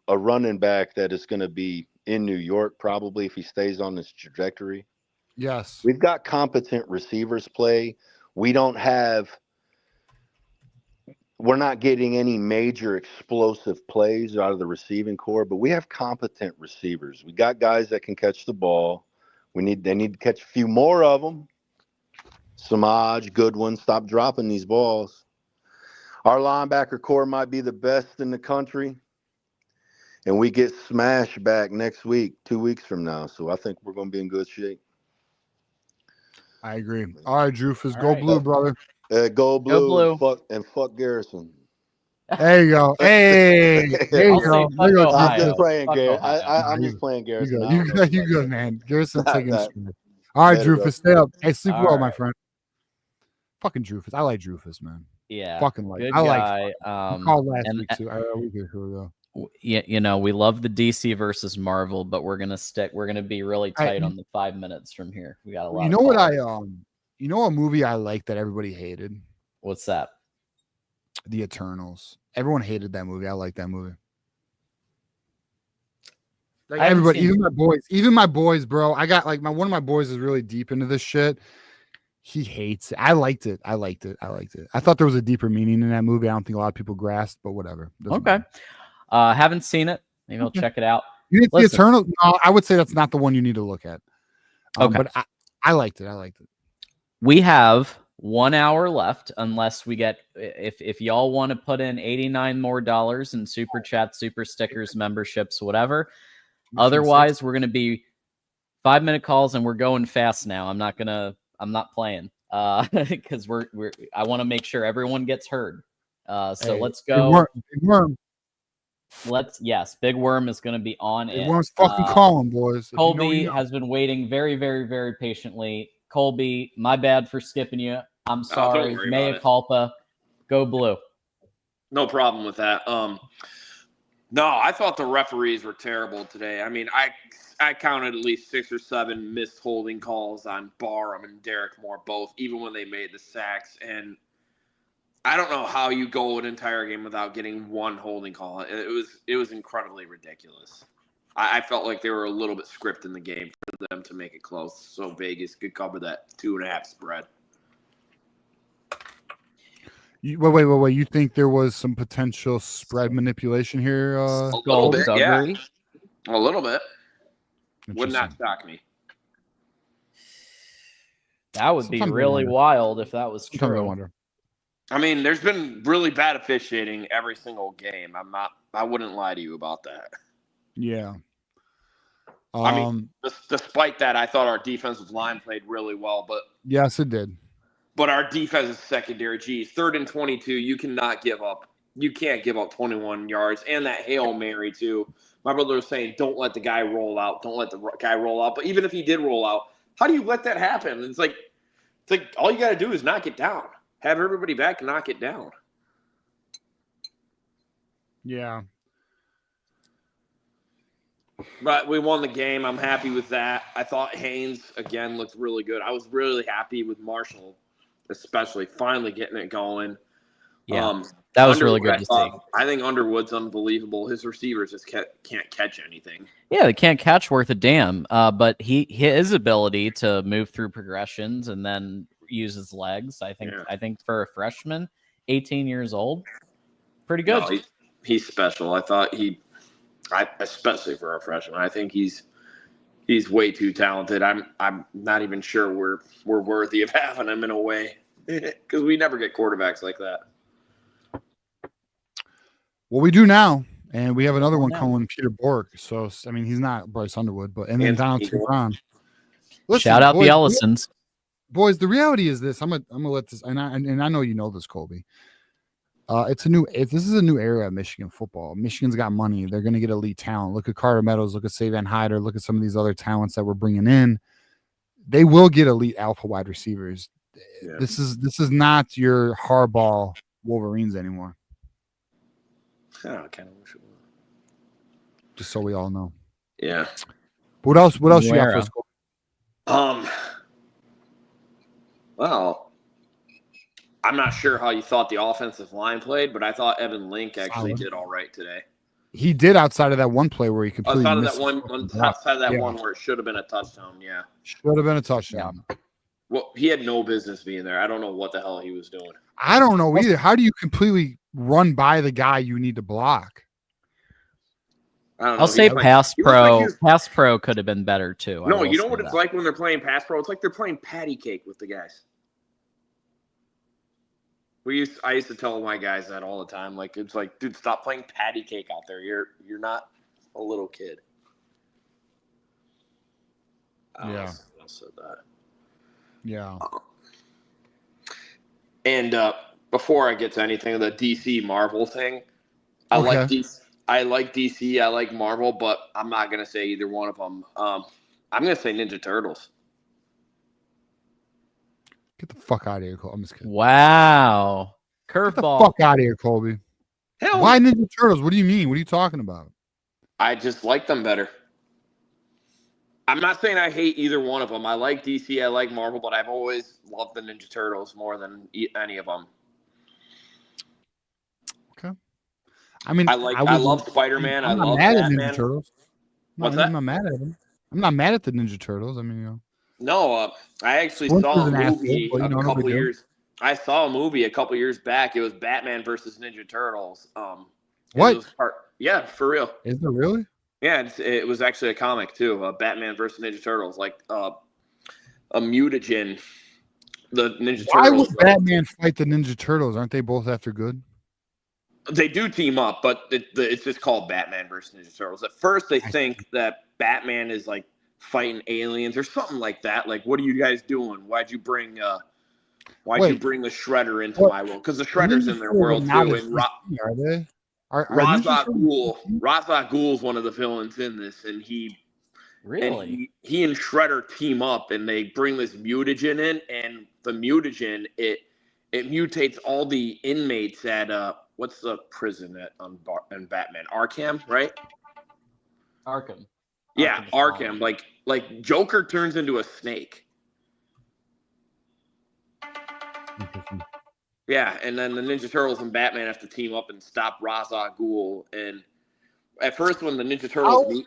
running back that is going to be in New York probably if he stays on this trajectory. Yes. We've got competent receivers play. We're not getting any major explosive plays out of the receiving core, but we have competent receivers. We got guys that can catch the ball. They need to catch a few more of them. Samaj, Goodwin, stop dropping these balls. Our linebacker core might be the best in the country, and we get smashed back next week, 2 weeks from now. So I think we're going to be in good shape. I agree. All right, Drufus, go blue, brother. Go blue. Fuck Garrison. There you go. Hey, there you go. I'm just playing, Garrison. I'm just playing Garrison. You good, man. Garrison taking a screen. All right, Drufus, stay up. Hey, sleep well, my friend. Fucking Drufus. I like Drufus, man. Yeah. Fucking like. Good I guy. like. Called last week too. Here we go. We love the DC versus Marvel, but we're gonna be really tight on the 5 minutes from here. We got a lot. You know a movie I like that everybody hated? What's that? The Eternals. Everyone hated that movie. I like that movie. Like everybody, even my boys, bro. I got one of my boys is really deep into this shit. He hates it. I liked it. I thought there was a deeper meaning in that movie. I don't think a lot of people grasped, but whatever. Okay. Haven't seen it. Maybe I'll check it out. You didn't see Eternal? No, I would say that's not the one you need to look at. Okay. But I liked it. we have 1 hour left, unless we get if y'all want to put in $89 more in super chat, super stickers, memberships, whatever. Otherwise, we're gonna be 5-minute calls, and we're going fast now. I'm not playing because I want to make sure everyone gets heard. So let's go. Big Worm. Big Worm is going to be on Big it. Worm's fucking calling, boys. If Colby you know. has been waiting very, very, very patiently. Colby, my bad for skipping you. I'm sorry. Don't worry Mea about it. culpa. Go Blue. No problem with that. No, I thought the referees were terrible today. I mean, I counted at least 6 or 7 missed holding calls on Barham and Derek Moore, both, even when they made the sacks. And I don't know how you go an entire game without getting one holding call. It was incredibly ridiculous. I felt like they were a little bit scripted in the game for them to make it close, so Vegas could cover that 2.5 spread. Wait. You think there was some potential spread manipulation here? A little bit, yeah. A little bit. Would not shock me. That would be really wild if that was true. I wonder. I mean, there's been really bad officiating every single game. I wouldn't lie to you about that. Yeah. I mean, despite that, I thought our defensive line played really well, but yes, it did. But our defensive secondary, 3rd and 22, you cannot give up. You can't give up 21 yards. And that Hail Mary, too. My brother was saying, don't let the guy roll out. Don't let the guy roll out. But even if he did roll out, how do you let that happen? It's like all you got to do is knock it down. Have everybody back and knock it down. Yeah. But we won the game. I'm happy with that. I thought Haynes, again, looked really good. I was really happy with Marshall, especially finally getting it going. Yeah, that was really good to see. I think Underwood's unbelievable. His receivers just can't catch anything. Yeah, they can't catch worth a damn. But his ability to move through progressions and then use his legs, I think for a freshman, 18 years old, pretty good. No, he's special. I thought especially for a freshman, I think he's way too talented. I'm not even sure we're worthy of having him in a way because we never get quarterbacks like that. Well, we do now, and we have another one calling Peter Bork. So I mean, he's not Bryce Underwood, and then Donald Turan. Shout out the Ellisons. Boys, the reality is this. I'm gonna let this, and I know you know this, Colby. This is a new era of Michigan football. Michigan's got money. They're going to get elite talent. Look at Carter Meadows. Look at Savan Hyder. Look at some of these other talents that we're bringing in. They will get elite alpha wide receivers. Yeah. This is not your hardball Wolverines anymore. I kind of wish it was. Just so we all know. Yeah. What else you got for us, Colby? Well, I'm not sure how you thought the offensive line played, but I thought Evan Link actually did all right today. He did outside of that one play where he completely outside of that one where it should have been a touchdown. Yeah, should have been a touchdown. Yeah. Well, he had no business being there. I don't know what the hell he was doing. I don't know either. How do you completely run by the guy you need to block? I don't know. I'll say pass pro could have been better too. No, you know what it's like when they're playing pass pro? It's like they're playing patty cake with the guys. I used to tell my guys that all the time. Like, it's like, dude, stop playing patty cake out there. You're not a little kid. Yeah. I said that. Yeah. And before I get to anything, the DC Marvel thing, I like DC. I like Marvel, but I'm not gonna say either one of them. I'm gonna say Ninja Turtles. Get the fuck out of here, Colby. I'm just kidding. Wow. Curveball. Get the fuck out of here, Colby. Hell, why Ninja Turtles? What do you mean? What are you talking about? I just like them better. I'm not saying I hate either one of them. I like DC, I like Marvel, but I've always loved the Ninja Turtles more than any of them. Okay. I mean, I love Spider-Man. I love mad Batman. at Ninja Turtles. What's that? I'm not mad at them. I'm not mad at the Ninja Turtles. I mean, you know. No, I actually saw a movie a couple years. I saw a movie a couple years back. It was Batman versus Ninja Turtles. What? Yeah, for real. Is it really? Yeah, it was actually a comic too. Batman versus Ninja Turtles, like a mutagen the Ninja Why Turtles. would Batman fight the Ninja Turtles? Aren't they both after good? They do team up, but it's just called Batman versus Ninja Turtles. At first, they think that Batman is like fighting aliens or something like that. Like, what are you guys doing? Why'd you bring the Shredder into my world? Because the Shredder's in their world too. And Are they? Ra's al Ghul is one of the villains in this, and he and Shredder team up, and they bring this mutagen in, and the mutagen it mutates all the inmates at what's the prison in Batman? Arkham, right? Arkham. Yeah, Arkham. Like Joker turns into a snake. Yeah, and then the Ninja Turtles and Batman have to team up and stop Ra's al Ghul. And at first, when the Ninja Turtles meet,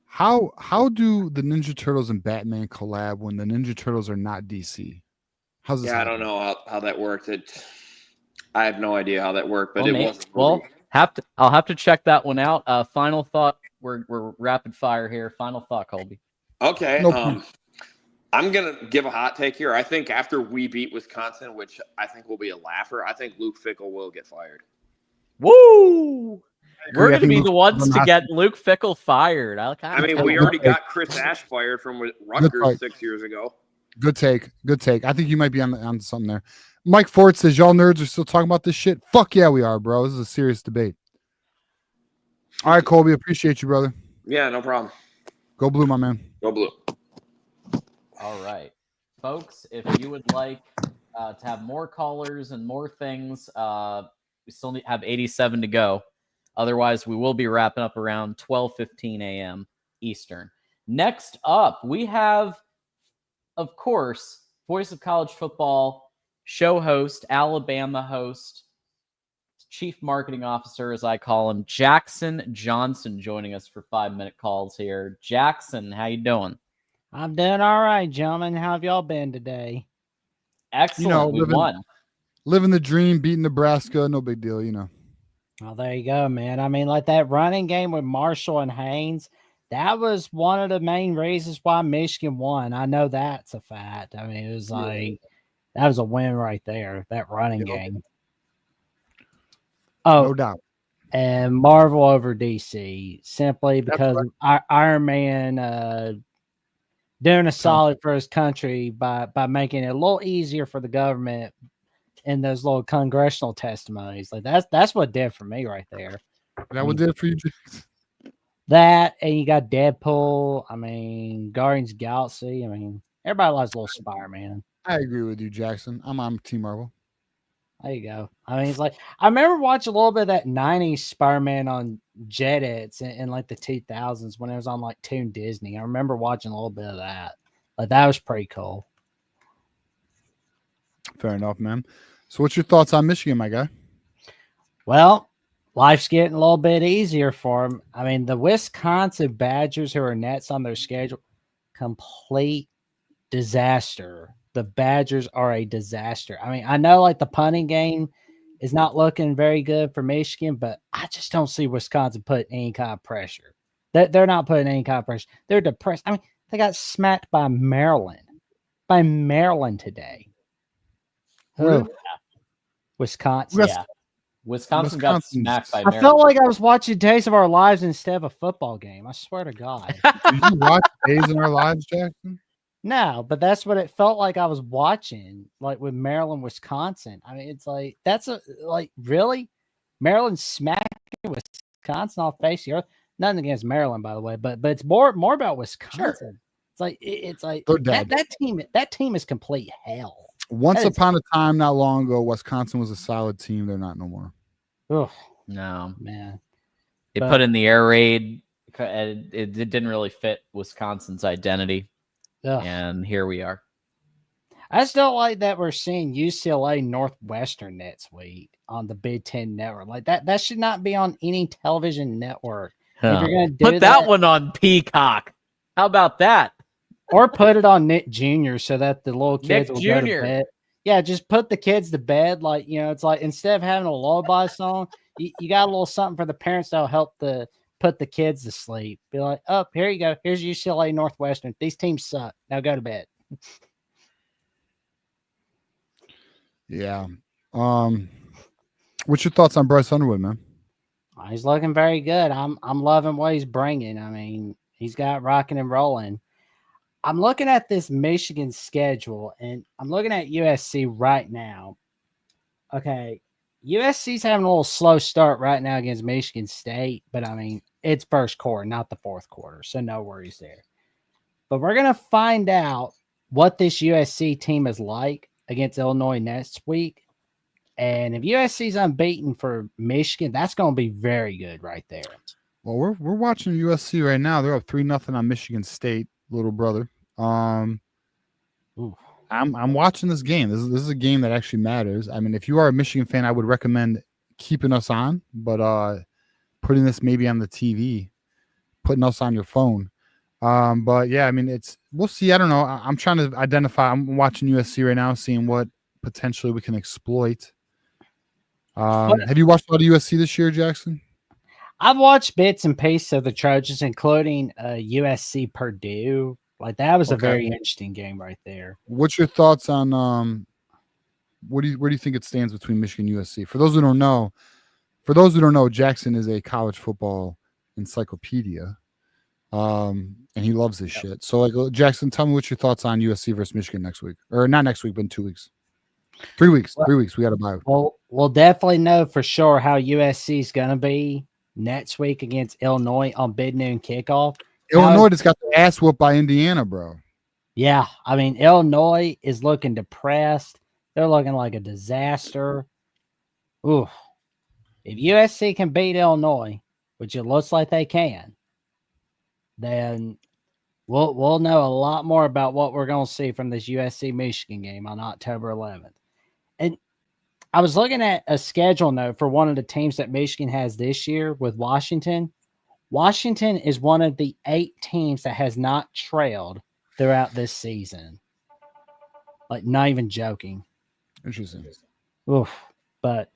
how do the Ninja Turtles and Batman collab when the Ninja Turtles are not DC? How's this? Yeah, I don't know how that worked. I have no idea how that worked, but I'll have to check that one out. Final thought. We're rapid fire here. Final thought, Colby. Okay. I'm gonna give a hot take here. I think after we beat Wisconsin, which I think will be a laugher, I think Luke Fickell will get fired. Woo! We're going to be the ones to get Luke Fickell fired. I mean, we already got Chris Ash fired from Rutgers 6 years ago. Good take. Good take. I think you might be on something there. Mike Ford says, y'all nerds are still talking about this shit? Fuck yeah, we are, bro. This is a serious debate. All right, Colby. Appreciate you, brother. Yeah, no problem. Go Blue, my man. Go Blue. All right. Folks, if you would like to have more callers and more things, we still have 87 to go. Otherwise, we will be wrapping up around 12:15 a.m. Eastern. Next up, we have, of course, Voice of College Football show host, Alabama host, Chief Marketing Officer, as I call him, Jackson Johnson, joining us for 5-minute calls here. Jackson, how you doing? I'm doing all right, gentlemen. How have y'all been today? Excellent. We won. Living the dream, beating Nebraska, no big deal, Well, there you go, man. I mean, like that running game with Marshall and Haynes, that was one of the main reasons why Michigan won. I know that's a fact. I mean, it was like that was a win right there, that running game. Oh, no doubt. And Marvel over DC simply because Iron Man doing a solid for his country by making it a little easier for the government in those little congressional testimonies. Like that's what did for me right there. That what did it for you, Jackson? That, and you got Deadpool. I mean, Guardians of the Galaxy. I mean, everybody loves a little Spider-Man. I agree with you, Jackson. I'm on Team Marvel. There you go. I mean, it's like I remember watching a little bit of that 90s Spider-Man on Jetix in like the 2000s when it was on like Toon Disney. I remember watching a little bit of that. Like that was pretty cool. Fair enough, man. So what's your thoughts on Michigan, my guy? Well, life's getting a little bit easier for them. I mean, the Wisconsin Badgers, who are next on their schedule, complete disaster. The Badgers are a disaster. I mean, I know like the punting game is not looking very good for Michigan, but I just don't see Wisconsin putting any kind of pressure. They're not putting any kind of pressure. They're depressed. I mean, they got smacked by Maryland today. Really? Wisconsin. Yeah. Wisconsin got smacked by Maryland. I felt like I was watching Days of Our Lives instead of a football game. I swear to God. Did you watch Days in Our Lives, Jackson? No, but that's what it felt like I was watching, like with Maryland, Wisconsin. I mean, it's like really? Maryland smacking Wisconsin off face the earth. Nothing against Maryland, by the way, but it's more about Wisconsin. Sure. It's like that team is complete hell. Once upon a time, not long ago, Wisconsin was a solid team. They're not no more. Oh no, man! They put in the air raid. It didn't really fit Wisconsin's identity, and here we are. I still like that we're seeing UCLA Northwestern next week on the Big Ten Network. Like that should not be on any television network. If you're gonna put that one on Peacock. How about that? Or put it on Nick Jr. so that the little kids will go to bed. Yeah, just put the kids to bed. Like, it's like instead of having a lullaby song, you got a little something for the parents that'll help put the kids to sleep. Be like, oh, here you go. Here's UCLA Northwestern. These teams suck. Now go to bed. Yeah. What's your thoughts on Bryce Underwood, man? He's looking very good. I'm loving what he's bringing. I mean, he's got rocking and rolling. I'm looking at this Michigan schedule, and I'm looking at USC right now. Okay, USC's having a little slow start right now against Michigan State, but I mean, it's first quarter, not the fourth quarter, so no worries there. But we're going to find out what this USC team is like against Illinois next week. And if USC's unbeaten for Michigan, that's going to be very good right there. Well, we're watching USC right now. They're up 3-0 on Michigan State, little brother. I'm watching this game. This is a game that actually matters. I mean, if you are a Michigan fan, I would recommend keeping us on, but putting this maybe on the TV, putting us on your phone. But yeah, I mean, we'll see. I don't know. I'm trying to identify. I'm watching USC right now, seeing what potentially we can exploit. Have you watched a lot of USC this year, Jackson? I've watched bits and pieces of the Trojans, including USC Purdue. Like that was a very interesting game right there. What's your thoughts on where do you think it stands between Michigan and USC? For those who don't know, Jackson is a college football encyclopedia. And he loves this shit. So, like, Jackson, tell me what's your thoughts on USC versus Michigan next week, or not next week, but in 2 weeks, 3 weeks, 3 weeks. We got to buy. Well, we'll definitely know for sure how USC is going to be next week against Illinois on big noon kickoff. Illinois just got the ass whooped by Indiana, bro. Yeah, I mean, Illinois is looking depressed. They're looking like a disaster. Ooh, if USC can beat Illinois, which it looks like they can, then we'll know a lot more about what we're going to see from this USC-Michigan game on October 11th. And I was looking at a schedule note for one of the teams that Michigan has this year with Washington. Washington is one of the 8 teams that has not trailed throughout this season. Like, not even joking. Interesting. Oof. But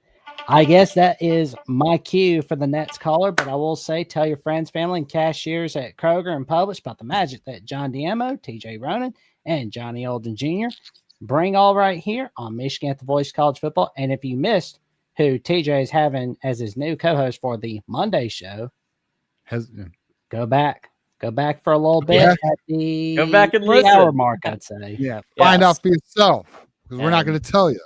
I guess that is my cue for the next caller, but I will say, tell your friends, family, and cashiers at Kroger and Publix about the magic that John Diemo, TJ Ronin, and Johnny Olden Jr. bring all right here on Michigan at the Voice College Football. And if you missed who TJ is having as his new co-host for the Monday show, go back for a little bit at the go back and 3-hour mark, I'd say. Yeah, find out for yourself because we're not going to tell you.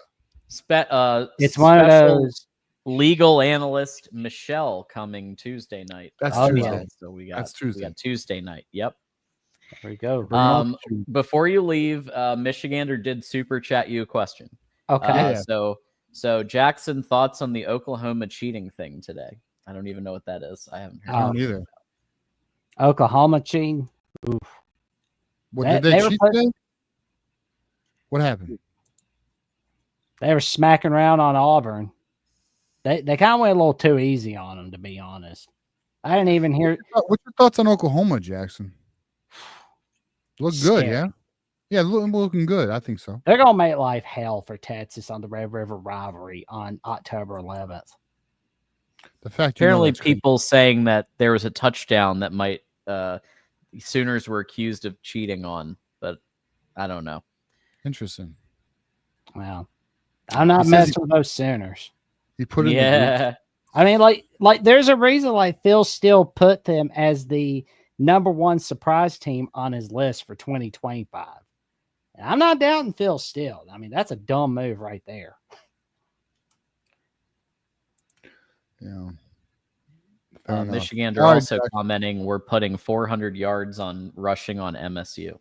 It's one of those legal analyst Michelle coming Tuesday night. That's Tuesday. Yeah. So we got Tuesday night. Yep. There we go. Before you leave, Michigander did super chat you a question. Okay. So Jackson, thoughts on the Oklahoma cheating thing today? I don't even know what that is. I haven't heard. I don't either. Oklahoma cheating. Oof. What did they cheat today? What happened? They were smacking around on Auburn. They kind of went a little too easy on them, to be honest. I didn't even hear. What's your thoughts on Oklahoma, Jackson? Look good, Scary. yeah? Yeah, looking good. I think so. They're going to make life hell for Texas on the Red River rivalry on October 11th. The fact apparently people saying that there was a touchdown that might Sooners were accused of cheating on, but I don't know. Interesting. Wow. I'm not messing with those Sooners. He put it in the group. I mean, like there's a reason like Phil still put them as the #1 surprise team on his list for 2025. And I'm not doubting Phil still. I mean, that's a dumb move right there. Yeah. Michigander also commenting, we're putting 400 yards on rushing on MSU.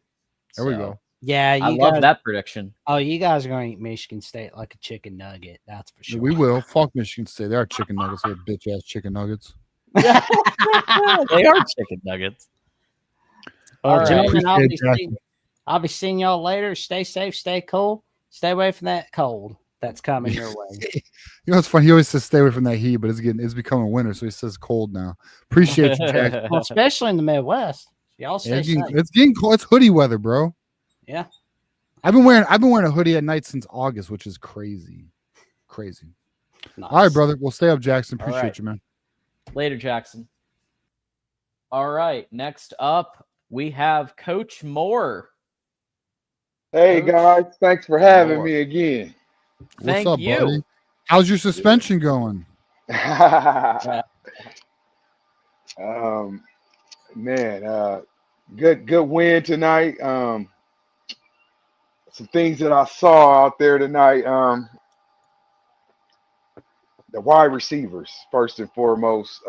There we go. Yeah, I love that prediction. Oh, you guys are going to eat Michigan State like a chicken nugget. That's for sure. We will. Fuck Michigan State. They are chicken nuggets. They're bitch ass chicken nuggets. They are chicken nuggets. All right. Gentlemen, I'll be seeing y'all later. Stay safe. Stay cool. Stay away from that cold that's coming your way. You know, it's funny. He always says stay away from that heat, but it's becoming winter, so he says cold now. Appreciate you, Jack. Well, especially in the Midwest. Y'all stay safe. It's getting cold. It's hoodie weather, bro. Yeah. I've been wearing a hoodie at night since August, which is crazy. Crazy. Nice. All right, brother. We'll stay up, Jackson. Appreciate you, man. Later, Jackson. All right. Next up, we have Coach Moore. Hey, guys. Thanks for having me again. What's Thank up, you. buddy? How's your suspension going? Man, good win tonight. Some things that I saw out there tonight. The wide receivers, first and foremost.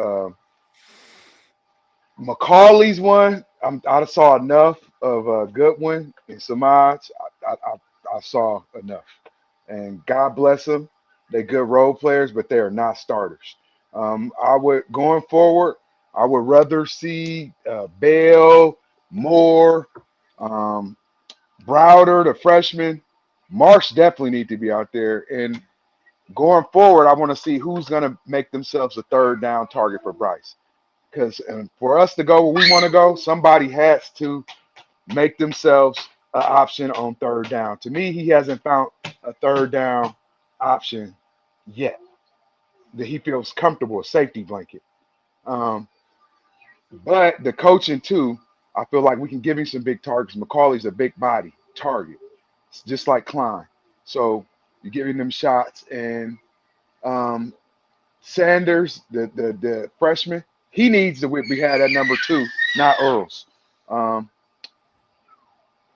Macaulay's one. I saw enough of Goodwin and Samaj. I saw enough, and God bless them. They're good role players, but they are not starters. I would going forward. I would rather see Bell, Moore, Browder, the freshman. Marsh definitely need to be out there. And going forward, I want to see who's going to make themselves a third down target for Bryce. Because for us to go where we want to go, somebody has to make themselves an option on third down. To me, he hasn't found a third down option yet that he feels comfortable, a safety blanket. But the coaching too, I feel like we can give him some big targets. Macaulay's a big body target. It's just like Klein. So you're giving them shots. And Sanders, the freshman, he needs the whip we had at number 2, not Earls.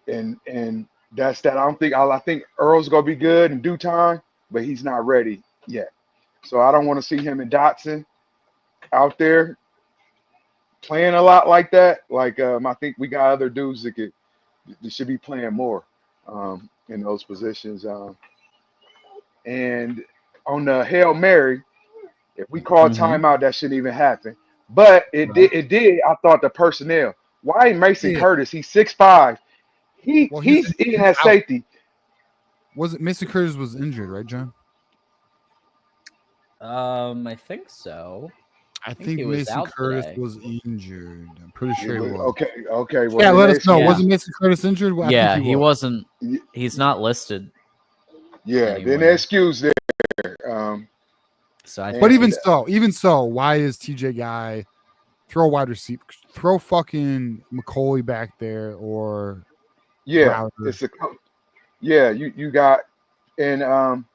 And that's that. I think Earl's gonna be good in due time, but he's not ready yet. So I don't want to see him and Dotson out there playing a lot like that. Like I think we got other dudes that should be playing more in those positions. And on the Hail Mary, if we call timeout, that shouldn't even happen. But it did. I thought the personnel. Why Mason Curtis? He's 6'5". He's in at safety. Was it Mason Curtis was injured, right, John? I think so. I think he was Mason out Curtis today. was injured. I'm pretty sure he was. Okay. Well, yeah, let us know. Wasn't Mason Curtis injured? I Yeah, think he wasn't. He's not listed. Yeah, anywhere. then excuse there. But even so, why is TJ Guy throw wide receiver, throw fucking McCauley back there or Browder? You got and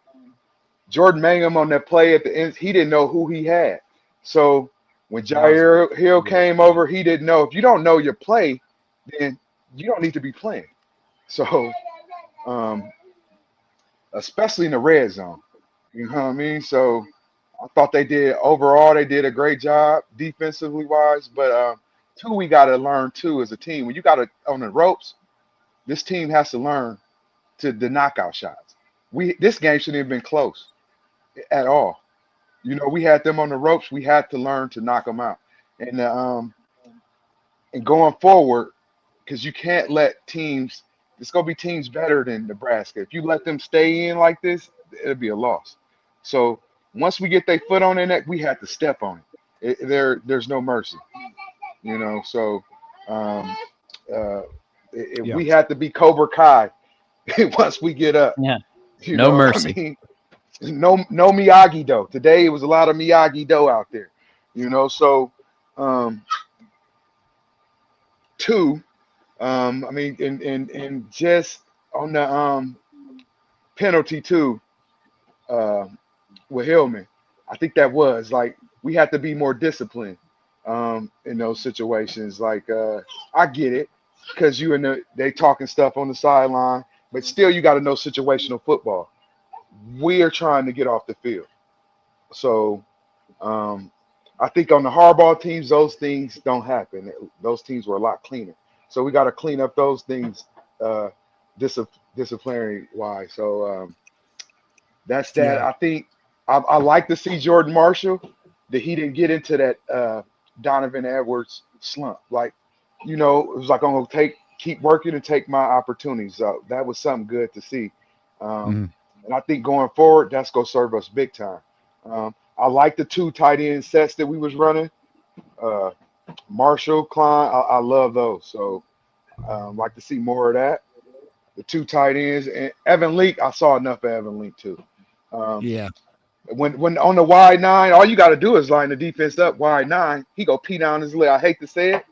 Jordan Mangum on that play at the end. He didn't know who he had. So when Jair Hill came over, he didn't know. If you don't know your play, then you don't need to be playing. So especially in the red zone, you know what I mean. So I thought they did a great job defensively wise, but two, we got to learn too as a team. When you got it on the ropes, this team has to learn to the knockout shots. This game shouldn't have been close at all. You know, we had them on the ropes. We had to learn to knock them out, and going forward, because you can't let teams. It's gonna be teams better than Nebraska. If you let them stay in like this, it'll be a loss. So once we get their foot on their neck, we have to step on it. There's no mercy, you know. So we have to be Cobra Kai once we get up. Yeah, no mercy. I mean, no Miyagi-Do. Today it was a lot of Miyagi-Do out there, you know. So two, I mean, and just on the penalty too. With Hillman, I think that was like we have to be more disciplined in those situations. Like I get it because they talking stuff on the sideline, but still you got to know situational football. We are trying to get off the field, so I think on the hardball teams those things don't happen. Those teams were a lot cleaner, so we got to clean up those things disciplinary wise. So that's that. Yeah. I think. I like to see Jordan Marshall that he didn't get into that Donovan Edwards slump. Like, you know, it was like I'm gonna keep working and take my opportunities. So that was something good to see. And I think going forward, that's gonna serve us big time. I like the 2 tight end sets that we was running. Marshall, Klein, I love those. So like to see more of that. The 2 tight ends and Evan Leak. I saw enough of Evan Leak too. Yeah. When on the wide 9, all you got to do is line the defense up wide 9. He go pee down his leg. I hate to say it.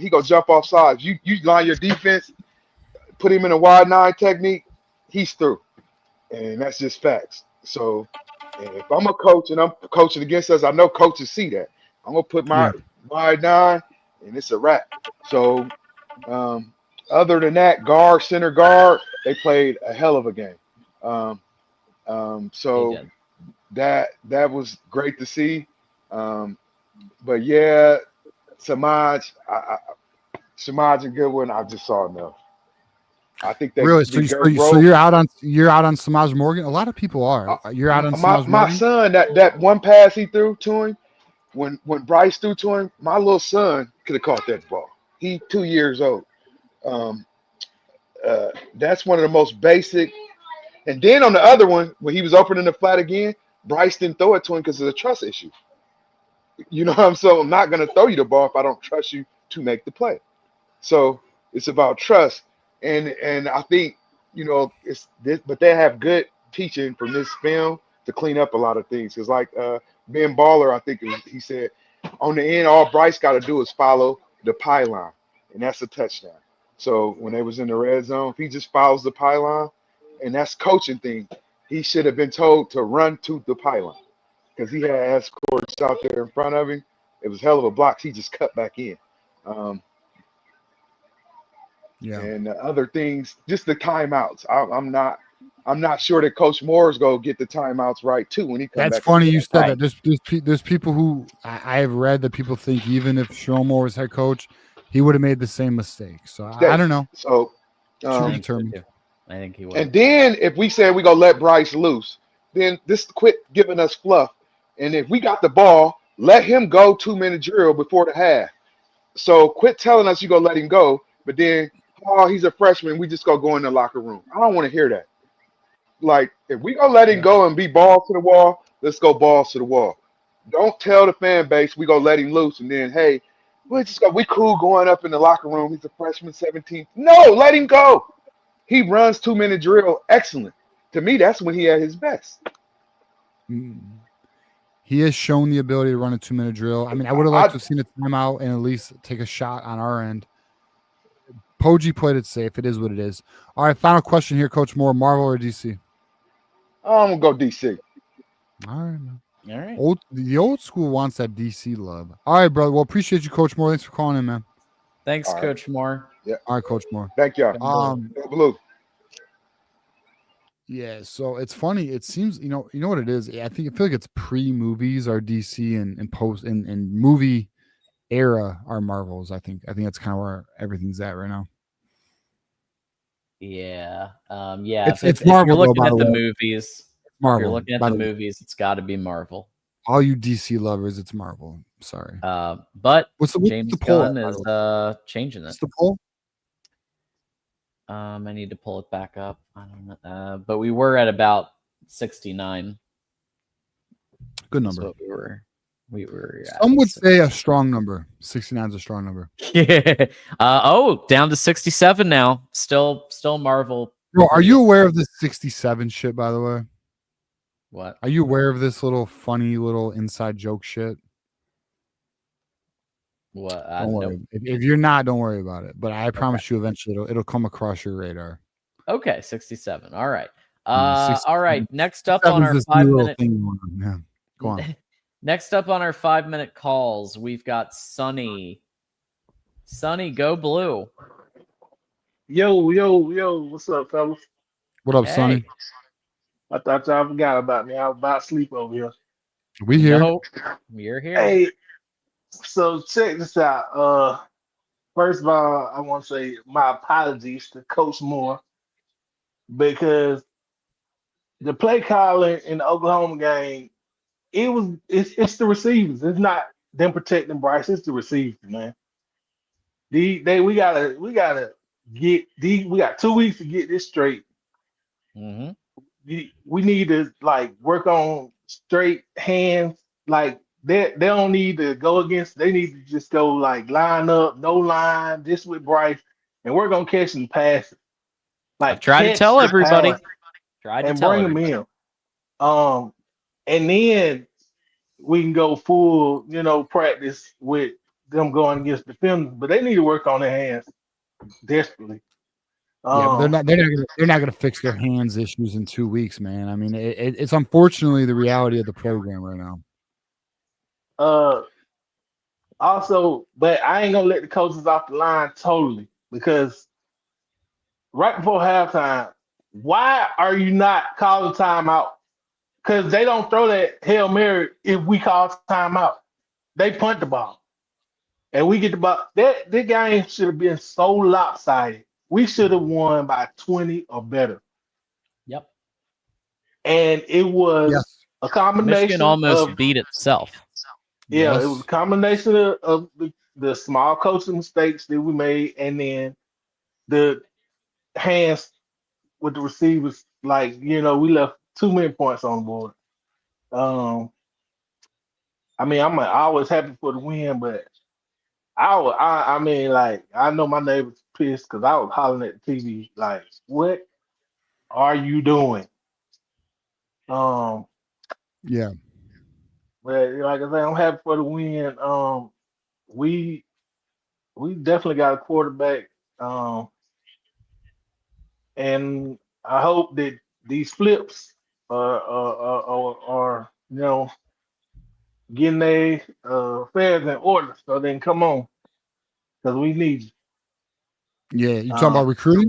He go jump off sides. You line your defense, put him in a wide 9 technique. He's through. and that's just facts. So, and if I'm a coach and I'm coaching against us, I know coaches see that. I'm gonna put my Yeah. wide 9, and it's a wrap. So, um, other than that, guard, center guard, they played a hell of a game. Um, They so did. that was great to see. But yeah, Samaj, Samaj and Goodwin, I just saw enough. I think they Really? get So you're out on Samaj Morgan? A lot of people are. You're out on Samaj my Morgan? son, that one pass he threw to him, when Bryce threw to him, my little son could have caught that ball. He 2 years old. Um, that's one of the most basic. And then on the other one, when he was opening the flat again, Bryce didn't throw it to him because of a trust issue. You know what I'm saying? I'm not going to throw you the ball if I don't trust you to make the play. So it's about trust, and I think it's this, but they have good teaching from this film to clean up a lot of things. Because like Ben Baller, I think he said on the end, all Bryce got to do is follow the pylon, and that's a touchdown. So when they was in the red zone, if he just follows the pylon, and that's coaching thing, he should have been told to run to the pylon because he had scores out there in front of him. It was hell of a block. He just cut back in. Um, Yeah. and other things, just the timeouts. I'm not sure that Coach Moore's gonna get the timeouts right too when he comes That's back. And funny do you that. said that. There's people who I have read that people think even if Shomore was head coach, he would have made the same mistake. So I don't know. So, To be determined. I think he would. and then if we say we gonna let Bryce loose, then this quit giving us fluff. And if we got the ball, let him go 2-minute drill before the half. So quit telling us you gonna let him go, but then he's a freshman, we just go in the locker room. I don't want to hear that. Like if we gonna let him go and be balls to the wall, let's go balls to the wall. Don't tell the fan base we gonna let him loose and then hey, we cool going up in the locker room. He's a freshman, 17. No, let him go. He runs 2-minute drill, excellent. To me, that's when he at his best. He has shown the ability to run a 2-minute drill. I mean, I would have liked to have seen a timeout and at least take a shot on our end. Poggi played it safe. It is what it is. All right, final question here, Coach Moore. Marvel or DC? I'm gonna go DC. All right, man. All right. The old school wants that DC love. All right, brother. Well, appreciate you, Coach Moore. Thanks for calling in, man. Thanks, All right. Coach Moore. Yeah. All right, Coach Moore. Thank y'all. Go Blue. Yeah, so it's funny. It seems you know what it is. I feel like it's pre-movies are DC and post and movie era are Marvels. I think that's kind of where everything's at right now. Yeah. It's If Marvel, you're looking though, by at the the way. movies, Marvel, if you're looking at by the the way. movies, it's got to be Marvel. All you DC lovers, it's Marvel. Sorry. But what's James the poll Gunn at, by is the way? changing it. What's the poll? I need to pull it back up. I don't know. But we were at about 69. Good That's number. what we were Some would say a strong number. 69 is a strong number. Yeah. Down to 67 now. Still Marvel. Bro, are you aware of this 67 shit, by the way? What? Are you aware of this little funny little inside joke shit? What? Don't worry. If you're not, don't worry about it. But I promise you eventually it'll come across your radar. Okay, 67. All right. 67. All right. Next up on 67's our this new little 5-minute thing going on. Yeah. Go on. Next up on our 5-minute calls, we've got Sonny. Sonny, go blue. Yo, what's up, fellas? What up, Sonny? I thought y'all forgot about me. I was about to sleep over here. We here. No, you're here. Hey, so check this out. First of all, I want to say my apologies to Coach Moore because the play calling in the Oklahoma game, it's the receivers. It's not them protecting Bryce. It's the receivers, man. We gotta get we got 2 weeks to get this straight. Mm-hmm. We need to work on straight hands. Like they don't need to go against. They need to just go line up, no line, just with Bryce, and we're gonna catch some passes. I've tried to tell everybody. Tried to tell bring them in. And then we can go full, practice with them going against defenders. But they need to work on their hands desperately. Yeah, but they're not gonna fix their hands issues in 2 weeks, man. I mean, it's unfortunately the reality of the program right now. Also, but I ain't gonna let the coaches off the line totally because right before halftime, why are you not calling timeout? Because they don't throw that Hail Mary if we call timeout. They punt the ball. And we get the ball. That game should have been so lopsided. We should have won by 20 or better. Yep. And it was Yes. a combination Michigan almost of beat itself. yeah, Yes. it was a combination of the small coaching mistakes that we made, and then the hands with the receivers. Like, we left too many points on the board. I mean, I'm always happy for the win, but I mean, like, I know my neighbors pissed because I was hollering at the TV, like, what are you doing? Yeah. But like I say, I'm happy for the win. We definitely got a quarterback. And I hope that these flips are getting their affairs in order so they can come on because we need you. Yeah, you talking about recruiting?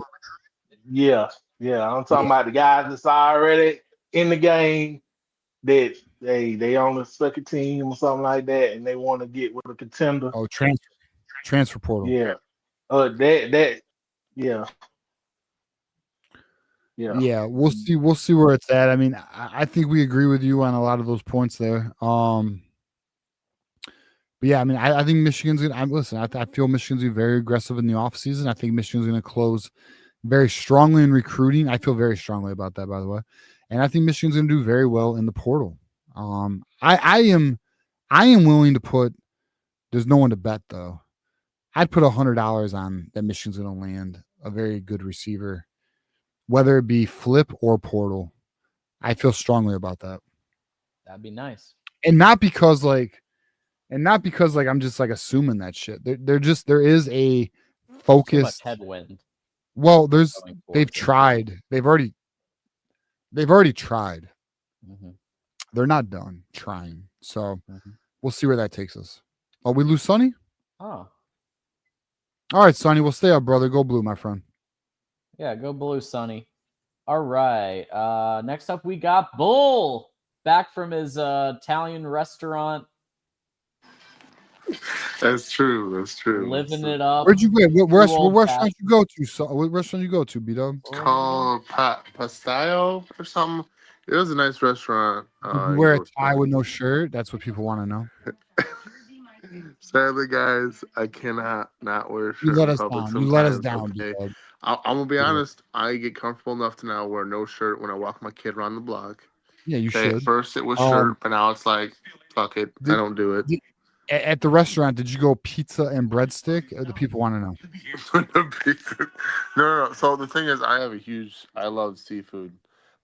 Yeah, I'm talking about the guys that's already in the game that they on the second team or something like that, and they want to get with a contender. Oh, transfer portal. Yeah, yeah. Yeah, we'll see. We'll see where it's at. I mean, I think we agree with you on a lot of those points there. But yeah, I mean, I think Michigan's gonna. Listen, I feel Michigan's gonna be very aggressive in the offseason. I think Michigan's gonna close very strongly in recruiting. I feel very strongly about that, by the way. And I think Michigan's gonna do very well in the portal. I am willing to put. There's no one to bet though. I'd put $100 on that Michigan's gonna land a very good receiver, whether it be flip or portal. I feel strongly about that. That'd be nice. And not because I'm just like assuming that shit. There is a focus. Too much headwind. Well, they've tried. They've already tried. Mm-hmm. They're not done trying. So we'll see where that takes us. Oh, we lose Sonny? Oh. All right, Sonny, we'll stay up, brother. Go blue, my friend. Yeah, go blue, Sonny. All right. Next up, we got Bull back from his Italian restaurant. That's true. Living it up. Where'd you go? What restaurant you go to? So, what restaurant you go to, B-Dub? Called Pastaio or something. It was a nice restaurant. Did you wear a tie with no shirt? That's what people want to know. Sadly, guys, I cannot not wear a shirt. You let us in public down. You let us sometimes, down, okay? B-Dub. I'm gonna be honest. I get comfortable enough to now wear no shirt when I walk my kid around the block. Yeah, you Okay, should. At first it was shirt, but now it's like, fuck it, I don't do it. At the restaurant, did you go pizza and breadstick? The people want to know. No. So the thing is, I love seafood,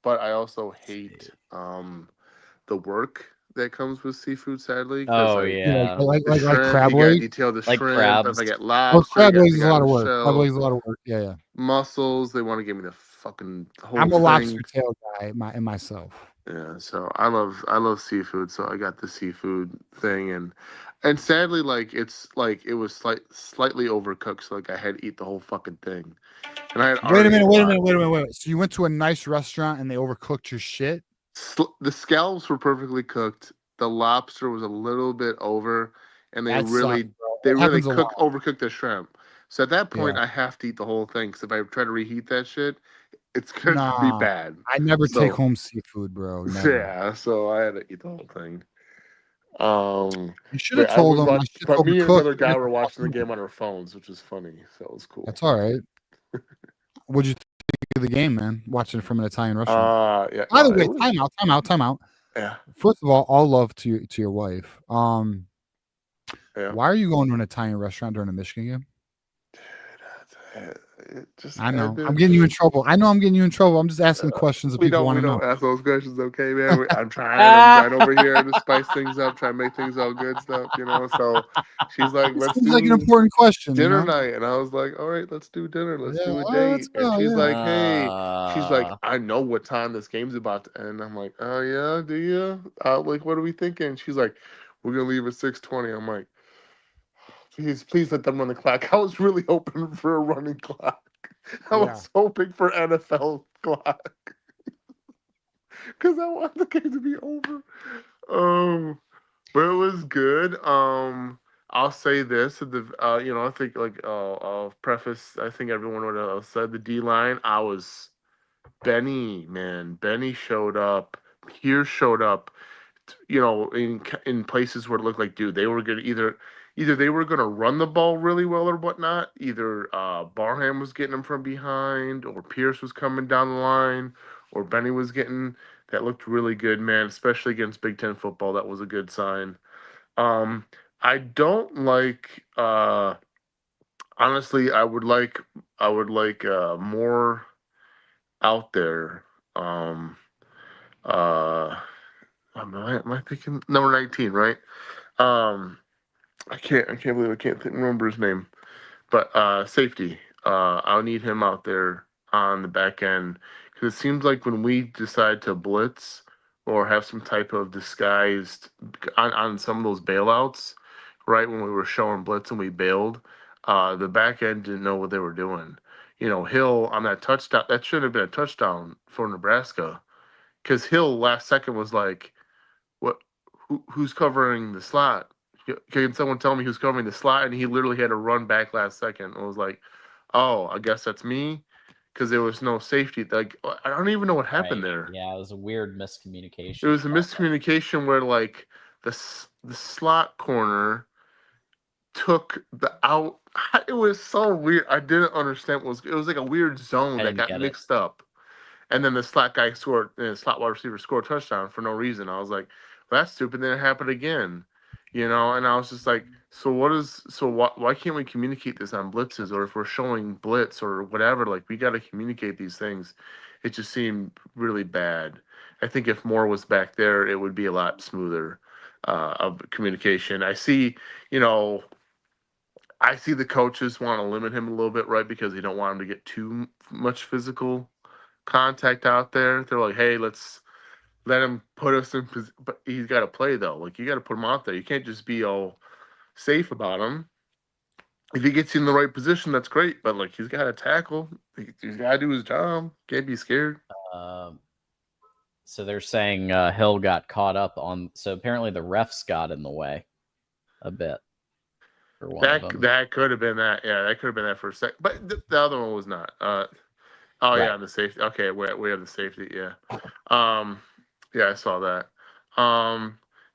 but I also hate the work that comes with seafood. Sadly, Oh yeah, like you crab got legs. detail the Like shrimp. crabs. If I get Oh, lobster, crab you legs is a got lot of the work. shell. Crab legs is a lot of work. Yeah. Mussels. They want to give me the fucking whole I'm a thing. lobster tail guy myself. Yeah, so I love seafood, so I got the seafood thing, and sadly, like it was slightly overcooked, so like I had to eat the whole fucking thing. And I had Wait a already minute. So you went to a nice restaurant and they overcooked your shit? The scallops were perfectly cooked. The lobster was a little bit over, and they overcooked the shrimp. So at that point, I have to eat the whole thing. Because if I try to reheat that shit, it's gonna be bad. I never take home seafood, bro. Never. Yeah, so I had to eat the whole thing. You should have told them. But me and another guy were watching the game on our phones, which was funny. So it was cool. That's all right. What'd you think of the game, man? Watching it from an Italian restaurant. Yeah. By the way, time out. Yeah. First of all love to your wife. Yeah. Why are you going to an Italian restaurant during a Michigan game? I know. I'm getting you in trouble. I know I'm getting you in trouble. I'm just asking questions that people want to know. We don't ask those questions, okay, man? I'm trying over here to spice things up, try to make things all good stuff, So she's like, It let's seems do like an important question, dinner night. And I was like, all right, let's do dinner. Let's do a let's date. And go, she's yeah. like, hey, she's like, I know what time this game's about to end. I'm like, oh, yeah, do you? Like, what are we thinking? She's like, we're going to leave at 6:20. I'm like, please let them run the clock. I was really hoping for a running clock. I was hoping for NFL clock because I want the game to be over. But it was good. I'll say this: I think I'll preface. I think everyone would have said the D line. Benny, man. Benny showed up. Pierce showed up. In places where it looked like, dude, they were gonna either they were gonna run the ball really well or whatnot. Either Barham was getting them from behind, or Pierce was coming down the line, or Benny was getting. That looked really good, man. Especially against Big Ten football, that was a good sign. I don't like. Honestly, I would like more out there. Am I thinking number 19, right? I can't believe I can't remember his name. But safety. I'll need him out there on the back end because it seems like when we decide to blitz or have some type of disguised on some of those bailouts, right when we were showing blitz and we bailed, the back end didn't know what they were doing. Hill on that touchdown, that should have been a touchdown for Nebraska because Hill last second was like, "What? Who's covering the slot? Can someone tell me who's covering the slot?" And he literally had to run back last second. I was like, "Oh, I guess that's me," because there was no safety. Like I don't even know what happened there. Yeah, it was a weird miscommunication. It was a miscommunication where like the slot corner took the out. It was so weird. I didn't understand what it was like a weird zone that got mixed up. And then the slot guy scored, and the slot wide receiver scored a touchdown for no reason. I was like, well, that's stupid. Then it happened again, And I was just like, why can't we communicate this on blitzes, or if we're showing blitz or whatever? Like, we got to communicate these things. It just seemed really bad. I think if Moore was back there, it would be a lot smoother of communication. I see the coaches want to limit him a little bit, right? Because they don't want him to get too much physical contact out there. They're like, hey, let's let him put us in position. But he's got to play, though. Like, you got to put him out there. You can't just be all safe about him. If he gets you in the right position, that's great. But, like, he's got to tackle. He's got to do his job. Can't be scared. So they're saying Hill got caught up on. So apparently the refs got in the way a bit. For one of them. That could have been that. Yeah, that could have been that for a sec. But the other one was not. Yeah, the safety. Okay, we have the safety. Yeah, yeah, I saw that.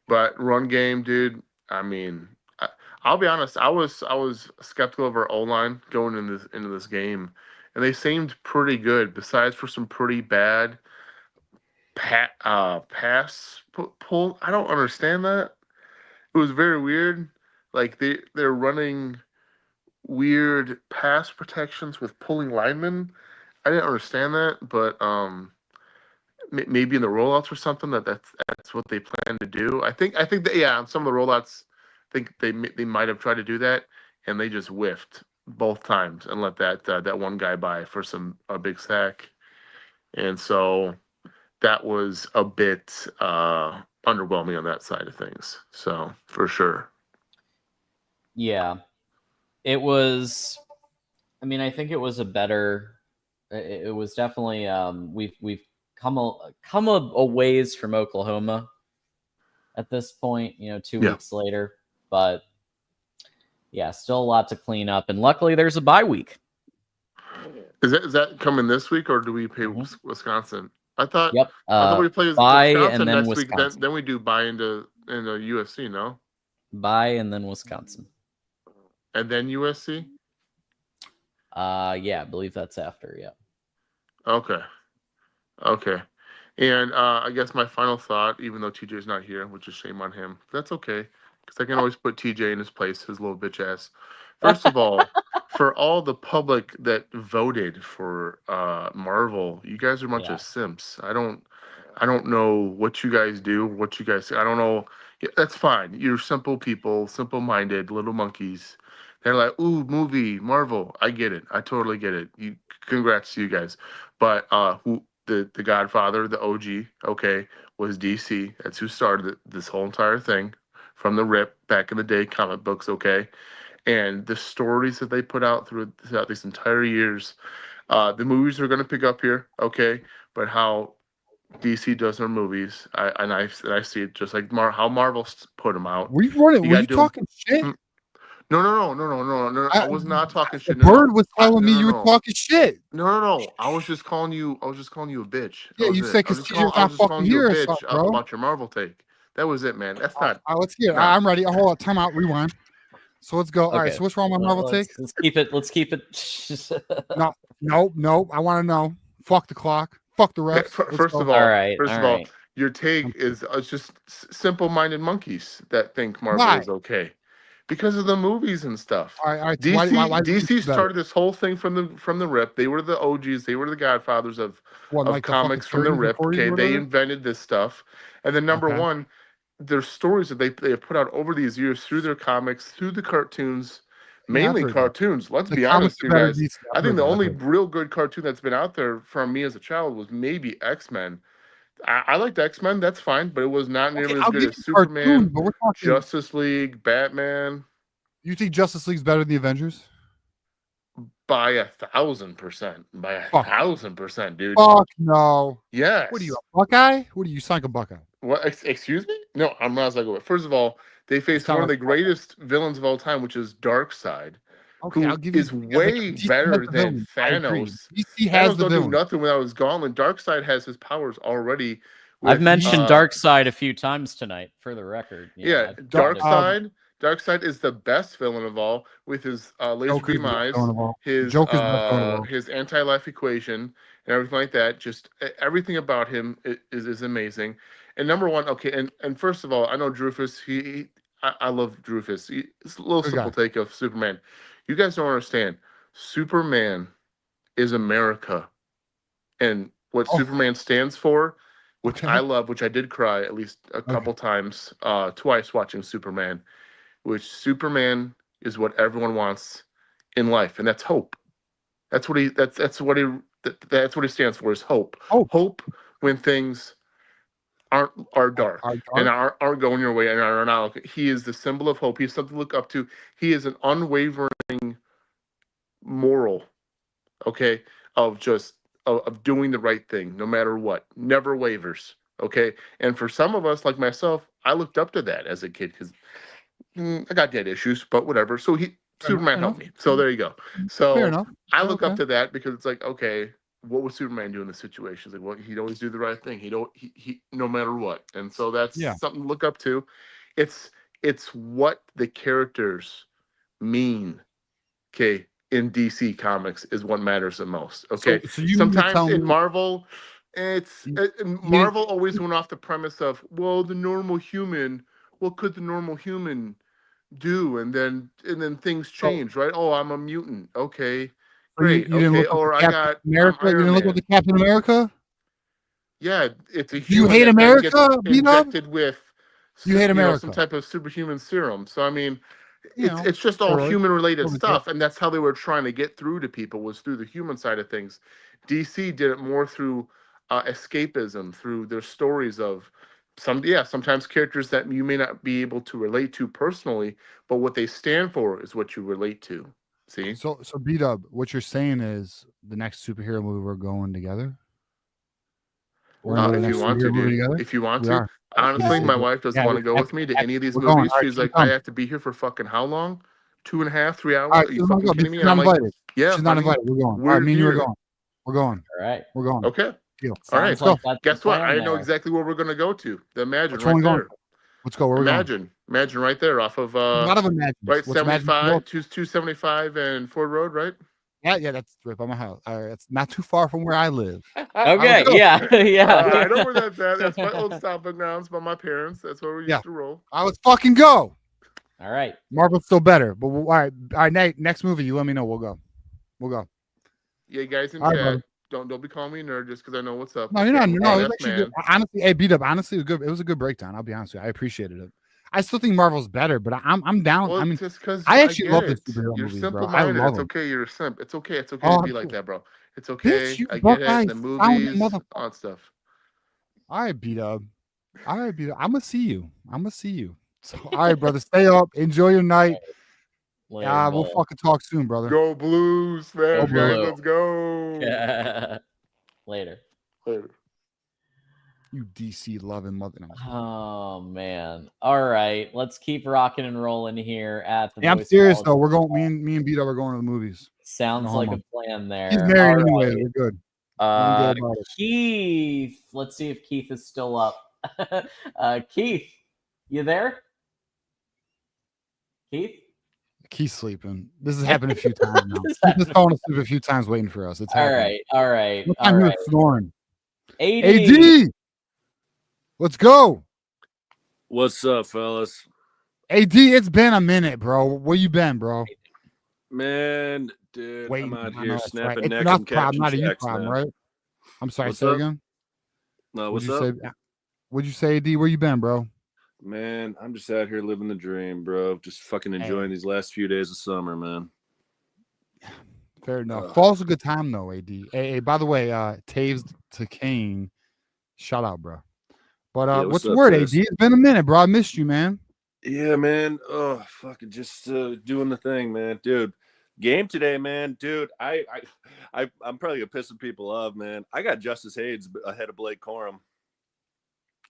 But run game, dude. I mean, I'll be honest. I was skeptical of our O line going into this game, and they seemed pretty good. Besides for some pretty bad pass pull. I don't understand that. It was very weird. Like they're running weird pass protections with pulling linemen. I didn't understand that, but maybe in the rollouts or something that's what they plan to do. I think that on some of the rollouts, I think they might have tried to do that, and they just whiffed both times and let that one guy by for a big sack, and so that was a bit underwhelming on that side of things. So for sure. Yeah, it was. I mean, I think it was a better. It was definitely. We've come a ways from Oklahoma at this point. 2 weeks later, but yeah, still a lot to clean up. And luckily, there's a bye week. Is that coming this week, or do we play Wisconsin? I thought. Yep. I thought we play Wisconsin next Wisconsin. week. Then we do bye into USC. No. Bye and then Wisconsin. And then USC. Yeah, I believe that's after. Yeah. Okay. And I guess my final thought, even though TJ's not here, which is shame on him, that's okay, because I can always put TJ in his place, his little bitch ass. First of all, for all the public that voted for Marvel, you guys are a bunch of simps. I don't know what you guys do, what you guys. I don't know. Yeah, that's fine. You're simple people, simple-minded little monkeys. They're like, ooh, movie, Marvel. I get it. I totally get it. Congrats to you guys. But who the Godfather, the OG, okay, was DC. That's who started this whole entire thing from the rip back in the day, comic books, okay. And the stories that they put out throughout these entire years, the movies are going to pick up here, okay. But how DC does their movies, I see it just like how Marvel put them out. Were you talking shit? No. I was not talking shit. The bird was telling me you were talking shit. No. I was just calling you a bitch. Yeah, you said because TJ's not fucking here or something, bro. About your Marvel take. That was it, man. That's not. Let's hear it. I'm ready. Hold on. Time out. Rewind. So let's go. All right. So what's wrong with my Marvel take? Let's keep it. No. I want to know. Fuck the clock. Fuck the refs. First of all, your take is just simple-minded monkeys that think Marvel is okay. Because of the movies and stuff. All right. DC started this whole thing from the rip. They were the OGs. They were the godfathers of comics from the rip. Okay, they invented this stuff. And then number one, there's stories that they have put out over these years through their comics, through the cartoons, mainly cartoons. Let's be honest, you guys. I think the only real good cartoon that's been out there from me as a child was maybe X-Men. I liked X-Men, that's fine, but it was not nearly as good as Superman, Justice League, Batman. You think Justice League's better than the Avengers? By 1,000%. By 1,000%, dude. Fuck no. Yes. What are you, a Buckeye? What are you, like a Buckeye? What? Excuse me? No, I'm not like a First of all, they faced one of the greatest villains of all time, which is Darkseid. Okay, who I'll give you is way better than Thanos. DC has the don't do villain. nothing without his gauntlet. Darkseid has his powers already. I've mentioned Darkseid a few times tonight, for the record. Yeah, Darkseid is the best villain of all, with his laser beam eyes, his anti-life equation, and everything like that. Just everything about him is amazing. And number one, okay, and first of all, I know Drufus. I love Drufus. It's a little simple take of Superman. You guys don't understand. Superman is America, and what Superman stands for, which I love, which I did cry at least a couple times, twice watching Superman. Which Superman is what everyone wants in life, and that's hope. That's what he stands for, is hope. Hope when things are dark and aren't going your way and are not. He is the symbol of hope. He's something to look up to. He is an unwavering moral, of doing the right thing no matter what. Never wavers. Okay, and for some of us, like myself, I looked up to that as a kid because I got dead issues, but whatever. So Superman helped me. So there you go. So I look up to that because it's like, okay, what would Superman do in this situation? It's like, well, he'd always do the right thing. He no matter what. And so that's something to look up to. It's what the characters mean. Okay, in DC Comics is what matters the most. Okay, so sometimes in Marvel, Marvel always went off the premise of, well, the normal human. What could the normal human do? And then things change, right? Oh, I'm a mutant. Okay, great. Or I got America. You didn't look at the Captain America. Yeah, it's a. You hate America? Injected with. You hate America. Some type of superhuman serum. So I mean, it's just all human related stuff, and that's how they were trying to get through to people, was through the human side of things. DC did it more through escapism, through their stories of. Sometimes characters that you may not be able to relate to personally, but what they stand for is what you relate to. See? So B-Dub, what you're saying is the next superhero movie we're going together? If you want to, dude. If you want to. Honestly, my wife doesn't want to go with me to any of these movies. She's like, I have to be here for fucking how long? 2.5, 3 hours? Are you fucking kidding me? I'm like, yeah, she's not invited. We're going. All right, me and you are going. We're going. All right. We're going. Okay. Deal. All right. Guess what? I know exactly where we're going to go to. The Imagine right there. Let's go. Where we're going? Imagine right there off of not of Imagine. Right, 275 and Ford Road, right? Yeah, that's right by my house. All right, it's not too far from where I live. Okay, yeah. I know where that's at. That's my old stomping grounds by my parents. That's where we used to roll. Let's fucking go. All right. Marvel's still better, but all right. Next movie, you let me know. We'll go. Yeah, guys in All right, chat, brother. don't be calling me nerd just because I know what's up. No, you're not. I'm a No, it was grown-ass actually man. good. Honestly, hey, beat up. Honestly, it was a good breakdown. I'll be honest with you. I appreciated it. I still think Marvel's better, but I'm down. Well, I mean, just because I I actually get love the it. superhero You're movies, bro. I simple-minded. love It's them. okay. You're a simp. It's okay. It's okay Oh, to be like that, bro. It's bitch, okay. you I get Buckeye it. The found movies, motherfucker. all that stuff. All right, beat up. All right, beat up. I'm gonna see you. So, all right, brother. Stay up. Enjoy your night. Later, We'll Bull. fucking talk soon, brother. Go Blues, man, Go guys. Blue. Let's go. Later. Later. You DC loving mother. Oh man. All right. Let's keep rocking and rolling here at the Yeah, I'm Voice serious College. though. We're going. Me and Beat Up are going to the movies. Sounds No like homo. a plan there. He's married All anyway. right. We're good. Nothing gay about it. Keith. Let's see if Keith is still up. Keith, you there? Keith? Keith's sleeping. This has happened a few times now. He's just falling asleep a few times waiting for us. It's happening. All right. One time he was snoring. AD. AD, let's go. What's up, fellas? AD, it's been a minute, bro. Where you been, bro? Man, dude, I'm out here snapping It's necks enough and problem, catching not a you checks, problem, man. right? I'm sorry. What's Say up? again. No, What'd what's you up? say? What'd you say, AD? Where you been, bro? Man, I'm just out here living the dream, bro. Just fucking enjoying these last few days of summer, man. Fair enough. Fall's a good time though, AD. Hey, by the way, Taves to Kane, shout out, bro. But Yeah, what's the up, word, Taves? AD? It's been a minute, bro. I missed you, man. Yeah, man. Oh, fucking just doing the thing, man, dude. Game today, man, dude. I'm probably gonna piss some people off, man. I got Justice Hayes ahead of Blake Corum.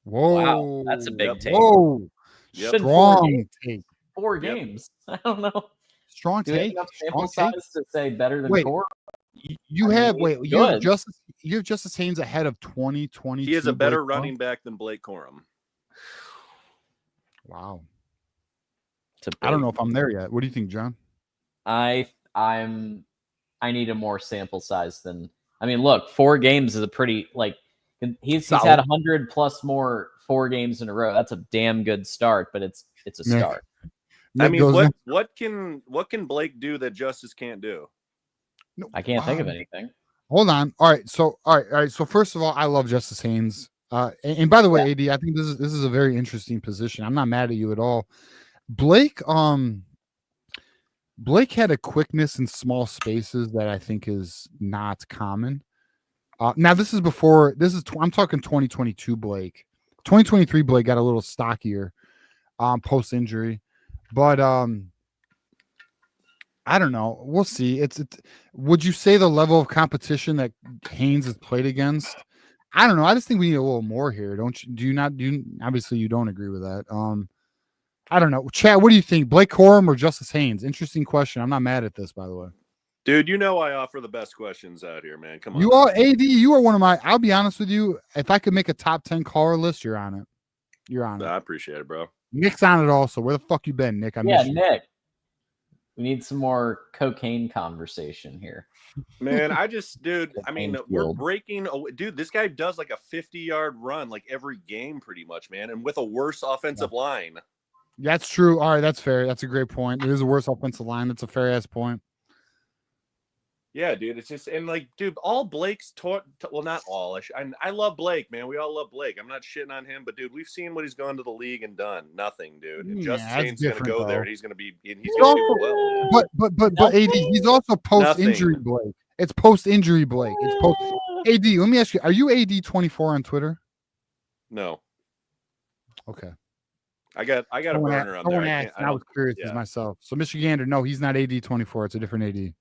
Whoa, wow, that's a big take. Whoa, Yep. strong take. 4 games. I don't know. Strong Do we have take. enough sample Strong take. size to say better than Wait, Core? you have Justice Haynes ahead of 2022. He is a better running back than Blake Corum. Wow. I don't know if I'm there yet. What do you think, John? I need a more sample size than. I mean, look, 4 games is a pretty he's had 100 plus more 4 games in a row. That's a damn good start, but it's a start. I mean, what can Blake do that Justice can't do? I can't think of anything. Hold on. All right. So first of all, I love Justice Haynes. And by the way, AD, I think this is a very interesting position. I'm not mad at you at all. Blake had a quickness in small spaces that I think is not common. Now I'm talking 2022 Blake. 2023 Blake got a little stockier post injury, but I don't know. We'll see. Would you say the level of competition that Haynes has played against? I don't know. I just think we need a little more here. Don't you? Do you not? Obviously you don't agree with that. I don't know. Chad, what do you think? Blake Corum or Justice Haynes? Interesting question. I'm not mad at this, by the way. Dude, you know I offer the best questions out here, man. Come on. You are AD. You are one of my. I'll be honest with you. If I could make a top 10 caller list, you're on it. You're on it. I appreciate it, bro. Nick's on it also. Where the fuck you been, Nick? I miss you. Nick. We need some more cocaine conversation here. Man, I mean, we're breaking. Dude, this guy does like a 50-yard run like every game pretty much, man. And with a worse offensive line. That's true. All right. That's fair. That's a great point. It is a worse offensive line. That's a fair ass point. Yeah, dude. It's just, and like, dude, all Blake's well, not all. I love Blake, man. We all love Blake. I'm not shitting on him, but dude, we've seen what he's gone to the league and done. Nothing, dude. And Justice Haynes is going to go there, and he's going to do well. Man. But AD, he's also post-injury Blake. It's post-injury Blake. It's post. AD, let me ask you: are you AD24 on Twitter? No. Okay. I got a burner on there. I was curious as myself. So Michigander, no, he's not AD24. It's a different AD.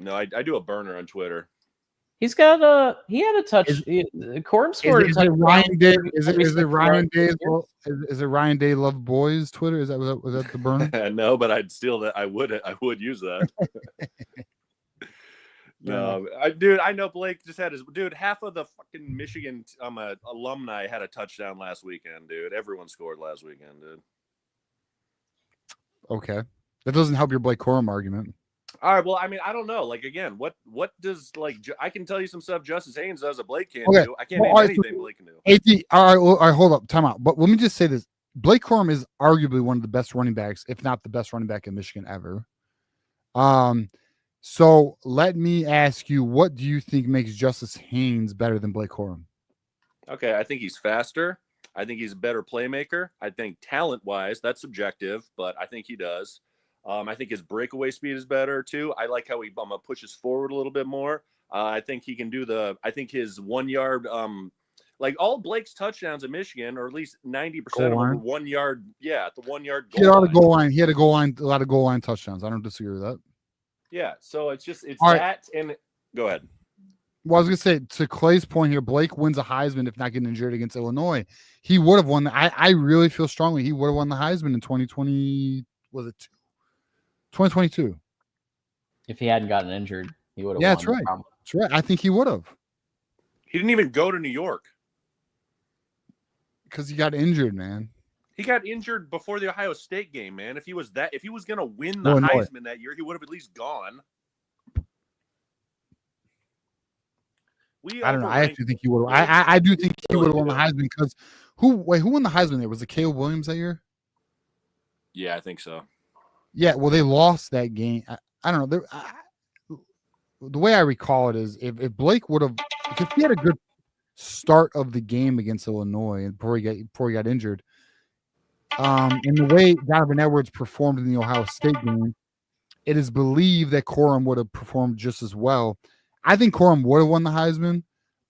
No, I do a burner on Twitter. He had a touch. Corum scored. Is it Ryan Day? Is it Ryan Day? Is it Ryan Day Love Boys Twitter? Was that the burner? No, but I'd steal that. I would use that. No, I know Blake just had half of the fucking Michigan alumni had a touchdown last weekend, dude. Everyone scored last weekend, dude. Okay. That doesn't help your Blake Corum argument. All right, well, I mean, I don't know. Like, again, what does, I can tell you some stuff Justice Haynes does that Blake can't do. I can't name anything Blake can do. AD, all right, hold up, time out. But let me just say this. Blake Corum is arguably one of the best running backs, if not the best running back in Michigan ever. So let me ask you, what do you think makes Justice Haynes better than Blake Corum? Okay, I think he's faster. I think he's a better playmaker. I think talent-wise, that's subjective, but I think he does. I think his breakaway speed is better too. I like how he pushes forward a little bit more. I think he can do I think his 1 yard, like all Blake's touchdowns in Michigan, or at least 90% of them were 1 yard. Yeah, at the 1 yard goal line. Goal line. He had a lot of goal line touchdowns. I don't disagree with that. Yeah, so it's all that right. and go ahead. Well, I was going to say, to Clay's point here, Blake wins a Heisman if not getting injured against Illinois. He would have won. I really feel strongly he would have won the Heisman in 2020. Was it 2022? If he hadn't gotten injured, he would have won. Yeah, that's right. That's right. I think he would have. He didn't even go to New York. Because he got injured, man. He got injured before the Ohio State game, man. If he was going to win the Heisman that year, he would have at least gone. I don't know. I actually think he would have. I do think he would have won the Heisman because who won the Heisman there? Was it Caleb Williams that year? Yeah, I think so. Yeah, well, they lost that game. I don't know. The way I recall it is if Blake would have, if he had a good start of the game against Illinois before he got injured, in the way Donovan Edwards performed in the Ohio State game, it is believed that Corum would have performed just as well. I think Corum would have won the Heisman,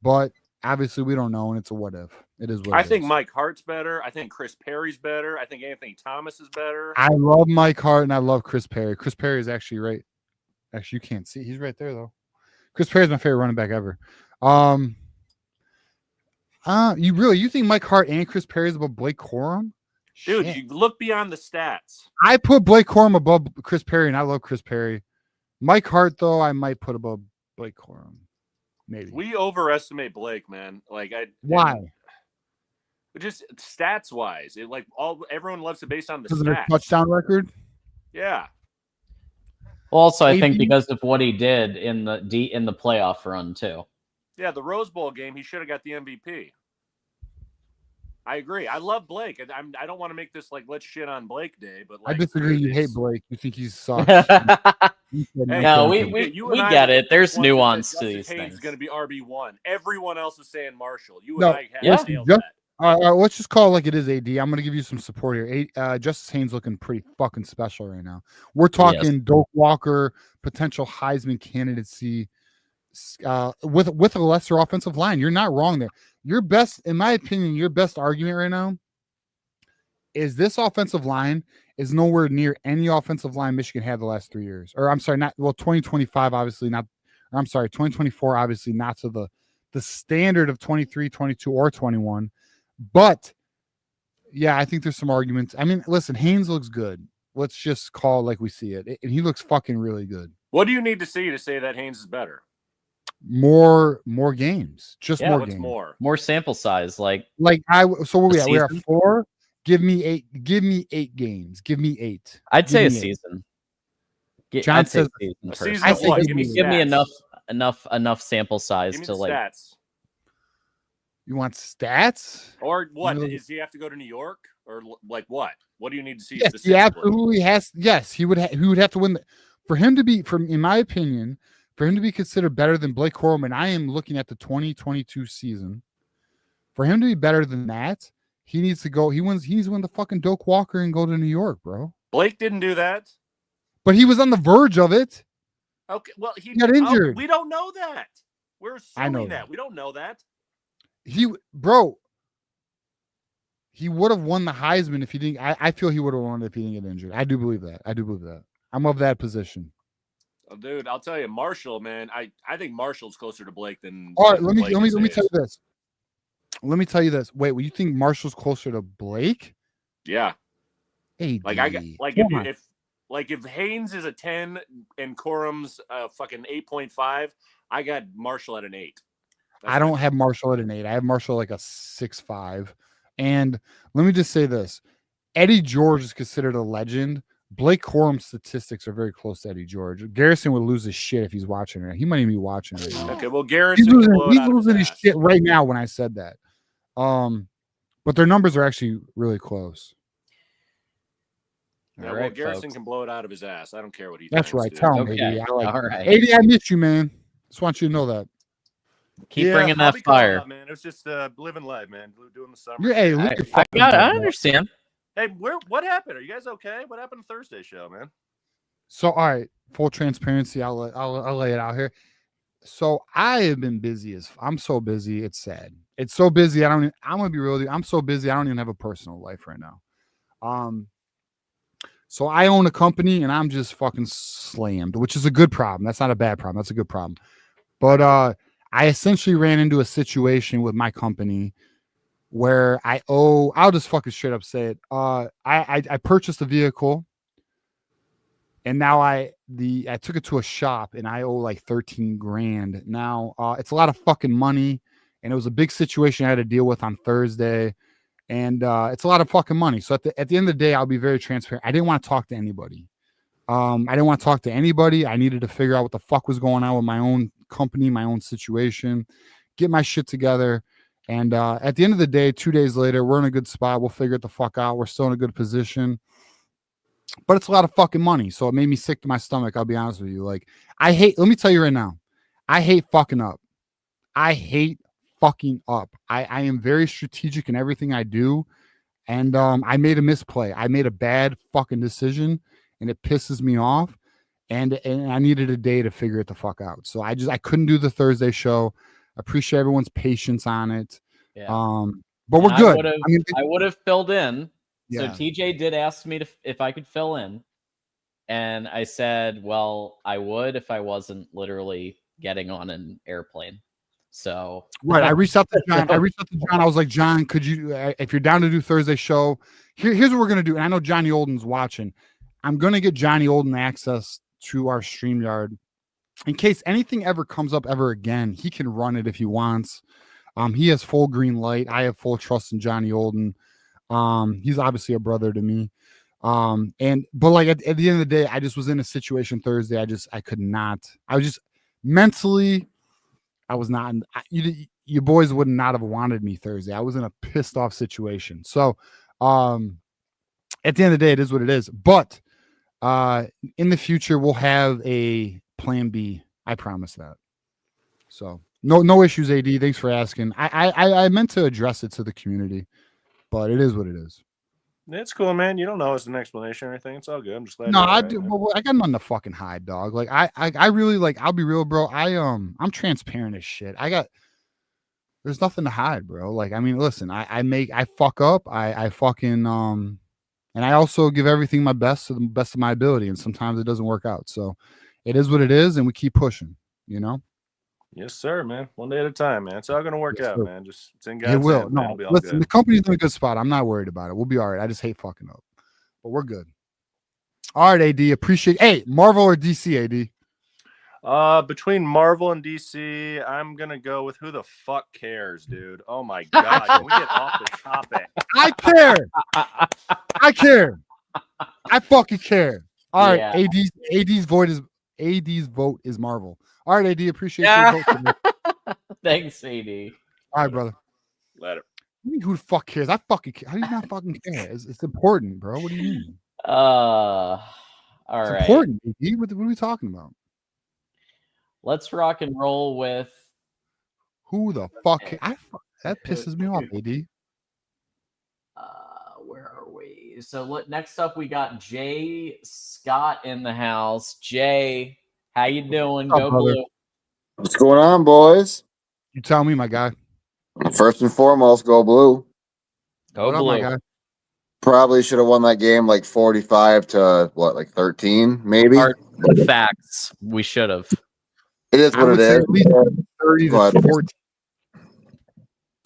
but obviously we don't know, and it's a what if. It is what I think Mike Hart's better. I think Chris Perry's better. I think Anthony Thomas is better. I love Mike Hart, and I love Chris Perry. Chris Perry is actually right. Actually, you can't see. He's right there, though. Chris Perry is my favorite running back ever. You think Mike Hart and Chris Perry is above Blake Corum? Dude, you look beyond the stats. I put Blake Corum above Chris Perry, and I love Chris Perry. Mike Hart, though, I might put above Blake Corum. Maybe. We overestimate Blake, man. Why? Just stats wise. Everyone loves to base on the because of stats. their touchdown record? Yeah. Also, I think because of what he did in the playoff run too. Yeah, the Rose Bowl game, he should have got the MVP. I agree. I love Blake, and I don't want to make this let's shit on Blake Day, but I disagree. You hate Blake. You think he sucks. No, we get it. There's nuance to these Haynes things. Is going to be RB1. Everyone else is saying Marshall. Nailed that. All right, let's just call it like it is, AD. I'm going to give you some support here. Justice Haynes looking pretty fucking special right now. We're talking Doak Walker, potential Heisman candidacy with a lesser offensive line. You're not wrong there. Your best, in my opinion, your best argument right now is this offensive line is nowhere near any offensive line Michigan had the last 3 years. Or I'm sorry, 2025, obviously not. Or I'm sorry, 2024, obviously not to the standard of 23, 22, or 21. But yeah, I think there's some arguments. I mean, listen, Haynes looks good. Let's just call it like we see it. And he looks fucking really good. What do you need to see to say that Haynes is better? More games. Just more what's games. More sample size. So where we at? We're at 4. Give me 8. Give me 8 games. Give me 8. I'd say a season. John says a season. Give me enough sample size to stats. You want stats? Or what? Does he have to go to New York? Or what? What do you need to see? Yes, he absolutely has. Yes, he would have to win. For him to be, in my opinion, for him to be considered better than Blake Corum, and I am looking at the 2022 season, for him to be better than that, he needs to go. He needs to win the fucking Doak Walker and go to New York, bro. Blake didn't do that. But he was on the verge of it. Okay, well, he got injured. We don't know that. We're assuming that. We don't know that. He would have won the Heisman if he didn't. I feel he would have won it if he didn't get injured. I do believe that. I'm of that position. Oh, dude, I'll tell you, Marshall, man. I think Marshall's closer to Blake than. All right, let me tell you this. Let me tell you this. Wait, you think Marshall's closer to Blake? Yeah. Hey, if Haynes is a 10 and Corum's fucking 8.5, I got Marshall at an 8. I don't have Marshall at an 8. I have Marshall like a 6.5. And let me just say this. Eddie George is considered a legend. Blake Corum's statistics are very close to Eddie George. Garrison would lose his shit if he's watching it. He might even be watching it right now. Okay, well, Garrison he's losing his shit right now when I said that. but their numbers are actually really close. Yeah, well, Garrison can blow it out of his ass. I don't care what he That's thinks. right. Dude. Tell him, Okay. AD. I like All right. AD, I miss you, man. Just want you to know that. Keep bringing I'll that be calling fire. up, man. It was just living life, man. Doing the summer. You're, hey, look at I understand. Hey, what happened? Are you guys okay? What happened to Thursday show, man? So, all right, full transparency. I'll lay it out here. So I have been busy I'm so busy. It's sad. It's so busy. I'm gonna be real with you. I'm so busy. I don't even have a personal life right now. So I own a company and I'm just fucking slammed, which is a good problem. That's not a bad problem. That's a good problem. But I essentially ran into a situation with my company where I'll just fucking straight up say it. I purchased a vehicle and now I took it to a shop and I owe like 13 grand. Now it's a lot of fucking money and it was a big situation I had to deal with on Thursday. And it's a lot of fucking money. So at the end of the day, I'll be very transparent. I didn't want to talk to anybody. I didn't want to talk to anybody. I needed to figure out what the fuck was going on with my own company, my own situation, get my shit together. And at the end of the day, 2 days later, we're in a good spot. We'll figure it the fuck out. We're still in a good position. But it's a lot of fucking money. So it made me sick to my stomach. I'll be honest with you. Like, let me tell you right now, I hate fucking up. I hate fucking up. I am very strategic in everything I do. And I made a misplay. I made a bad fucking decision and it pisses me off. And I needed a day to figure it the fuck out. So I couldn't do the Thursday show. I appreciate everyone's patience on it. Yeah. But we're good. I would have filled in. Yeah. So TJ did ask me if I could fill in. And I said, well, I would if I wasn't literally getting on an airplane. So right, I reached out to John. I was like, John, could you, if you're down to do Thursday show, here's what we're gonna do. And I know Johnny Olden's watching. I'm gonna get Johnny Olden access to our StreamYard in case anything ever comes up ever again. He can run it if he wants. He has full green light. I have full trust in Johnny Olden. He's obviously a brother to me. But like at the end of the day, I just was in a situation Thursday. I could not. I was just mentally. I was not. You boys would not have wanted me Thursday. I was in a pissed off situation. So, at the end of the day, it is what it is. But in the future, we'll have a plan B. I promise that. So no issues. AD, thanks for asking. I meant to address it to the community, but it is what it is. It's cool, man. You don't know it's an explanation or anything. It's all good. I'm just glad. No, I do. Well, I got nothing to fucking hide, dog. Like I really like. I'll be real, bro. I'm transparent as shit. There's nothing to hide, bro. Like, I mean, listen, I fuck up. I fucking and I also give everything my best to the best of my ability, and sometimes it doesn't work out. So, it is what it is, and we keep pushing. You know. Yes, sir, man. One day at a time, man. It's all gonna work out, man. Just it's in God's It will. hands, man. It'll be all Listen, good. the company's in a good spot. I'm not worried about it. We'll be all right. I just hate fucking up, but we're good. All right, AD. Appreciate. Hey, Marvel or DC, AD? Between Marvel and DC, I'm gonna go with who the fuck cares, dude. Oh my god, can we get off the topic? I care. I care. I fucking care. All right, Yeah. AD's vote is Marvel. All right, AD, appreciate your vote today. Thanks, AD. All right, brother. Later. Who the fuck cares? I fucking care. How do you not fucking care? It's important, bro. What do you mean? All It's right. important, AD. What are we talking about? Let's rock and roll with Who the fuck? That pisses me off, AD. where are we? So next up we got Jay Scott in the house. Jay, how you doing? What's Go up, brother? Blue. What's going on, boys? You tell me, my guy. First and foremost, go blue. Go What up, Blue. my guy? Probably should have won that game like 45 to what, like 13, maybe. Hard facts. We should have. It is what I would it say is. at least 30 Go to ahead. 14.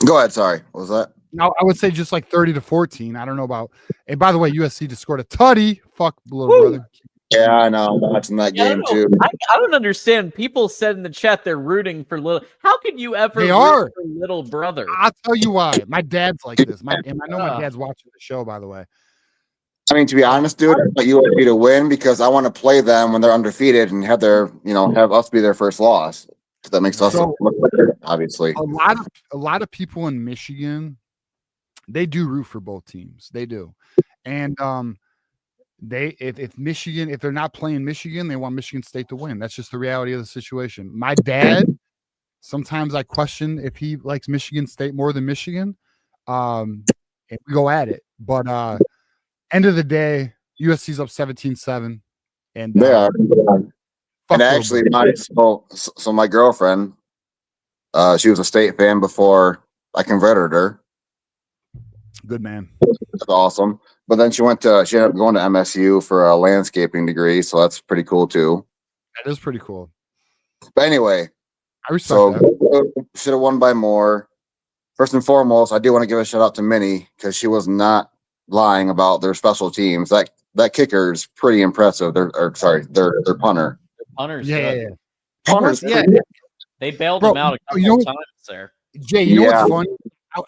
Go ahead. Sorry. What was that? No, I would say just like 30 to 14. I don't know about. And by the way, USC just scored a tutty. Fuck, little Woo. brother. Yeah, I know. I'm watching that game too. I don't understand. People said in the chat they're rooting for little. How could you ever They root are. for little brother? I'll tell you why. My dad's like this. And I know my dad's watching the show, by the way. I mean, to be honest, dude, I want USC to win because I want to play them when they're undefeated and have their, have us be their first loss. So that makes us look better, obviously. A lot of people in Michigan They do root for both teams. They do. And if Michigan, if they're not playing Michigan, they want Michigan State to win. That's just the reality of the situation. My dad, sometimes I question if he likes Michigan State more than Michigan. And we go at it. But end of the day, USC's up 17-7. And they are. And Little actually, Blue. so my girlfriend, she was a State fan before I converted her. Good man. That's awesome. But then she ended up going to MSU for a landscaping degree, so that's pretty cool too. That is pretty cool. But anyway, I respect that. Should have won by more. First and foremost, I do want to give a shout out to Minnie because she was not lying about their special teams. That kicker is pretty impressive. Their punter. Punters, yeah. Punters, yeah. They bailed them out a couple times there. Jay, you know what's funny?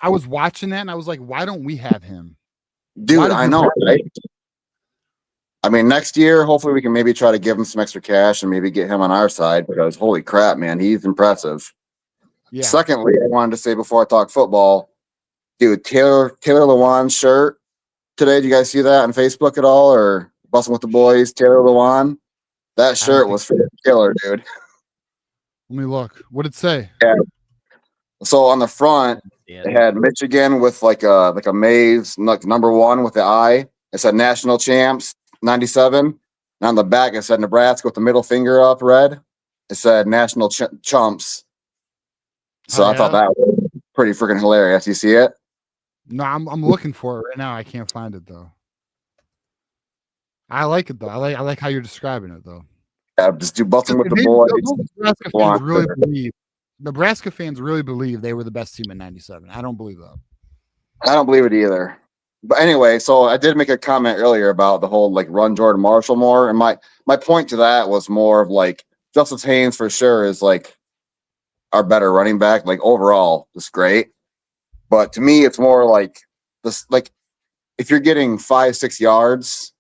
I was watching that and I was like, why don't we have him? Dude, I know, right? I mean, next year, hopefully we can maybe try to give him some extra cash and maybe get him on our side because holy crap, man, he's impressive. Yeah. Secondly, I wanted to say before I talk football, dude, Taylor Lewan's shirt today. Did you guys see that on Facebook at all or Busting with the Boys, Taylor Lewan? That shirt was for killer, dude. Let me look. What did it say? Yeah. So on the front, it had Michigan with like a maze, like number 1 with the I. It said National Champs 97. And on the back, it said Nebraska with the middle finger up red. It said National Chumps. So I thought that was pretty freaking hilarious. You see it? No, I'm looking for it right now. I can't find it though. I like it though. I like how you're describing it though. Yeah, just do busting with the boys. Nebraska fans really believe they were the best team in '97. I don't believe that. I don't believe it either. But anyway, so I did make a comment earlier about the whole like run Jordan Marshall more, and my point to that was more of like Justice Haynes for sure is like our better running back, like overall, just great. But to me, it's more like this, like if you're getting 5-6 yards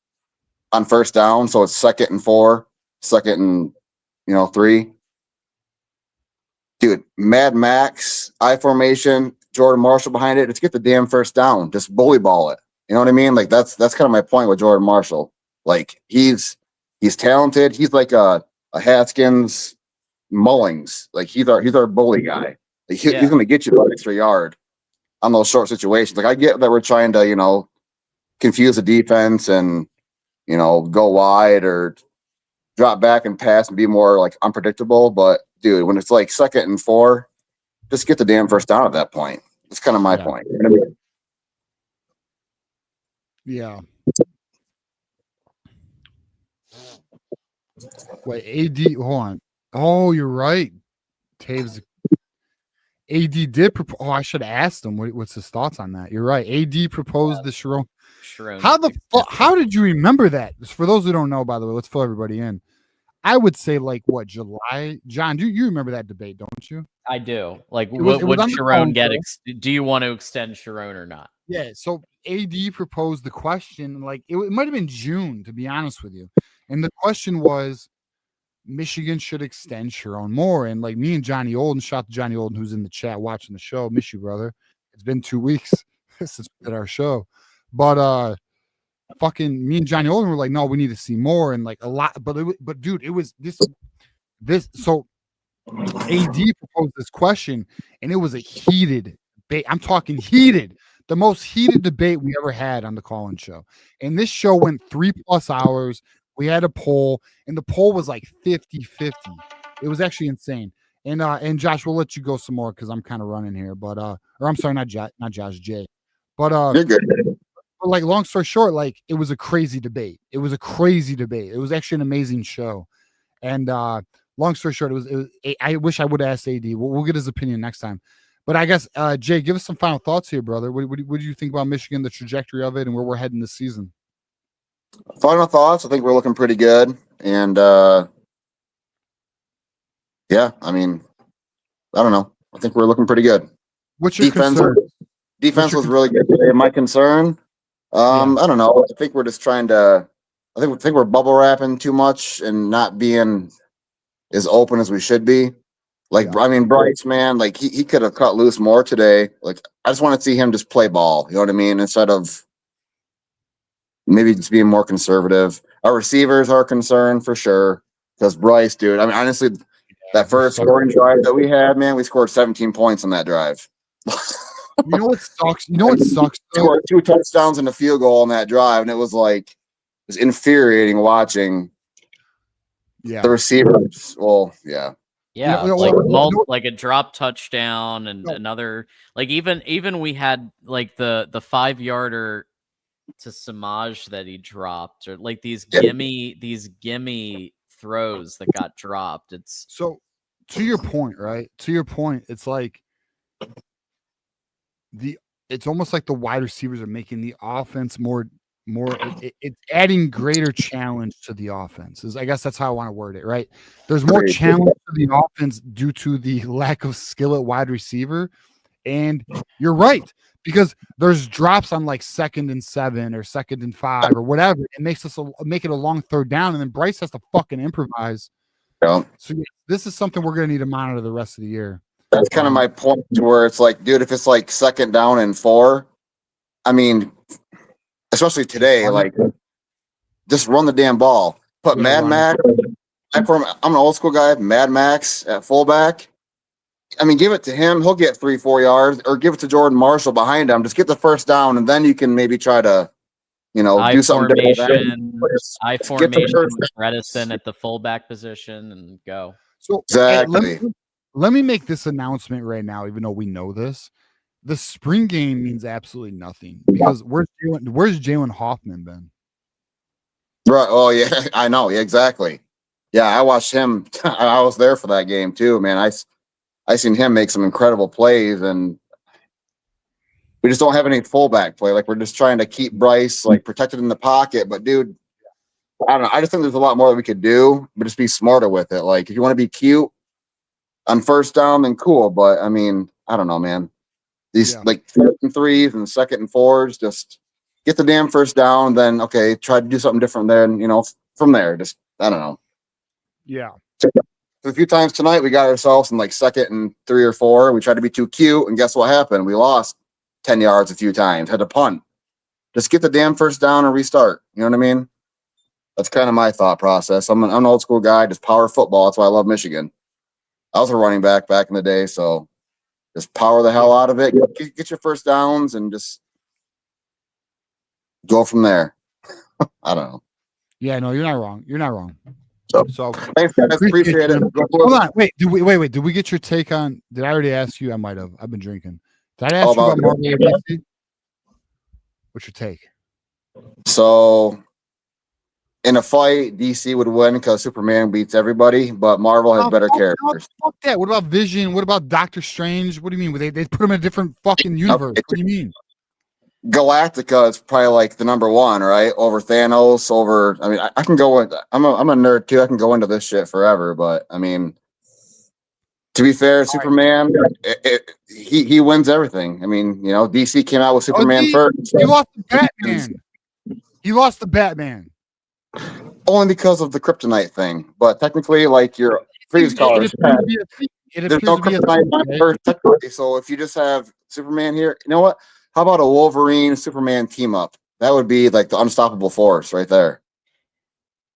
on first down, so it's 2nd and 4, 2nd and 3. Dude, Mad Max, I formation, Jordan Marshall behind it. Let's get the damn first down. Just bully ball it. You know what I mean? Like that's kind of my point with Jordan Marshall. Like he's talented. He's like a Haskins, Mullings. Like he's our bully guy. Like, he's going to get you that extra yard on those short situations. Like I get that we're trying to confuse the defense and go wide or drop back and pass and be more like unpredictable. But dude, when it's like 2nd and 4, just get the damn first down at that point. That's kind of my point. You know what I mean? Yeah. Wait, AD, hold on. Oh, you're right. Taves. AD did propose. Oh, I should have asked him what's his thoughts on that. You're right. AD proposed the Sharon. How did you remember that? For those who don't know, by the way, let's fill everybody in. I would say like what, July? John, do you remember that debate, don't you? I do. Like, would Sharon get? Do you want to extend Sharon or not? Yeah. So AD proposed the question. Like it might have been June, to be honest with you. And the question was, Michigan should extend Sharon more. And like me and Johnny Olden, shout out to Johnny Olden who's in the chat watching the show. Miss you, brother. It's been 2 weeks since we did our show, but fucking me and Johnny Olden were like, no, we need to see more and like a lot. But dude, it was this. So AD proposed this question, and it was a heated debate. I'm talking heated, the most heated debate we ever had on the call-in show. And this show went 3+ hours. We had a poll, and the poll was like 50-50. It was actually insane. And Josh, we'll let you go some more because I'm kind of running here. But or I'm sorry, not Josh, Jay. But you're good. Like long story short, like it was a crazy debate. It was actually an amazing show. And long story short, I wish I would have asked AD. We'll get his opinion next time. But I guess Jay, give us some final thoughts here, brother. What do you think about Michigan, the trajectory of it, and where we're heading this season? Final thoughts. I think we're looking pretty good, and yeah, I mean, I don't know. I think we're looking pretty good. What's your concern? Defense was really good today. My concern, I don't know. I think we're just trying to. I think we're bubble wrapping too much and not being as open as we should be. Like, I mean, Bryce, man, like he could have cut loose more today. Like, I just want to see him just play ball. You know what I mean? Instead of maybe just being more conservative. Our receivers are concerned for sure. Because Bryce, dude, I mean, honestly, that first scoring drive that we had, man, we scored 17 points on that drive. You know what sucks? You know what sucks? Scored 2 touchdowns and a field goal on that drive, and it was infuriating watching the receivers. Well, yeah. Yeah, like a drop touchdown and another, like even we had like the 5-yarder to Samaj that he dropped, or like these gimme throws that got dropped. It's so to your point, right? To your point, it's like it's almost like the wide receivers are making the offense more it's adding greater challenge to the offense. I guess that's how I want to word it, right? There's more challenge to the offense due to the lack of skill at wide receiver. And you're right, because there's drops on like 2nd and 7 or 2nd and 5 or whatever. It makes make it a long 3rd down, and then Bryce has to fucking improvise. Yeah. So this is something we're gonna need to monitor the rest of the year. That's kind of my point, to where it's like, dude, if it's like 2nd down and 4, I mean, especially today, like, just run the damn ball. Put Mad Max. I'm an old school guy. Mad Max at fullback. I mean, give it to him. He'll get 3-4 yards, or give it to Jordan Marshall behind him. Just get the first down, and then you can maybe try to, do something different. I formation, Bredesen at the fullback position, and go. So exactly. Let me make this announcement right now, even though we know this. The spring game means absolutely nothing, because where's Jalen Hoffman been? Right. Oh yeah, I know. Yeah, exactly. Yeah, I watched him. I was there for that game too, man. I seen him make some incredible plays, and we just don't have any fullback play. Like, we're just trying to keep Bryce like protected in the pocket. But dude, I don't know. I just think there's a lot more that we could do, but just be smarter with it. Like, if you want to be cute on 1st down, then cool. But I mean, I don't know, man. These like 3rd and 3s and 2nd and 4s, just get the damn 1st down. Then okay, try to do something different there, and from there, just I don't know. Yeah. A few times tonight, we got ourselves in like 2nd and 3 or 4. We tried to be too cute, and guess what happened? We lost 10 yards a few times. Had to punt. Just get the damn 1st down and restart. You know what I mean? That's kind of my thought process. I'm an old school guy. Just power football. That's why I love Michigan. I was a running back in the day, so just power the hell out of it. Get your 1st downs and just go from there. I don't know. Yeah, no, you're not wrong. You're not wrong. So thanks, guys. Appreciate it. Hold on. Wait. Did we get your take on? Did I already ask you? I might have. I've been drinking. Did I ask you about Marvel? What's your take? So, in a fight, DC would win because Superman beats everybody, but Marvel has better characters. Fuck that. What about Vision? What about Doctor Strange? What do you mean? They put him in a different fucking universe. What do you mean? Galactica is probably like the number 1, right? Over Thanos, I mean, I can go with. I'm a nerd too. I can go into this shit forever, but I mean, to be fair, Superman, he wins everything. I mean, DC came out with Superman first. He lost the Batman. He lost the Batman. Only because of the kryptonite thing, but technically, like your previous callers, there's no kryptonite first technically. So if you just have Superman here, you know what? How about a Wolverine Superman team up? That would be like the unstoppable force right there.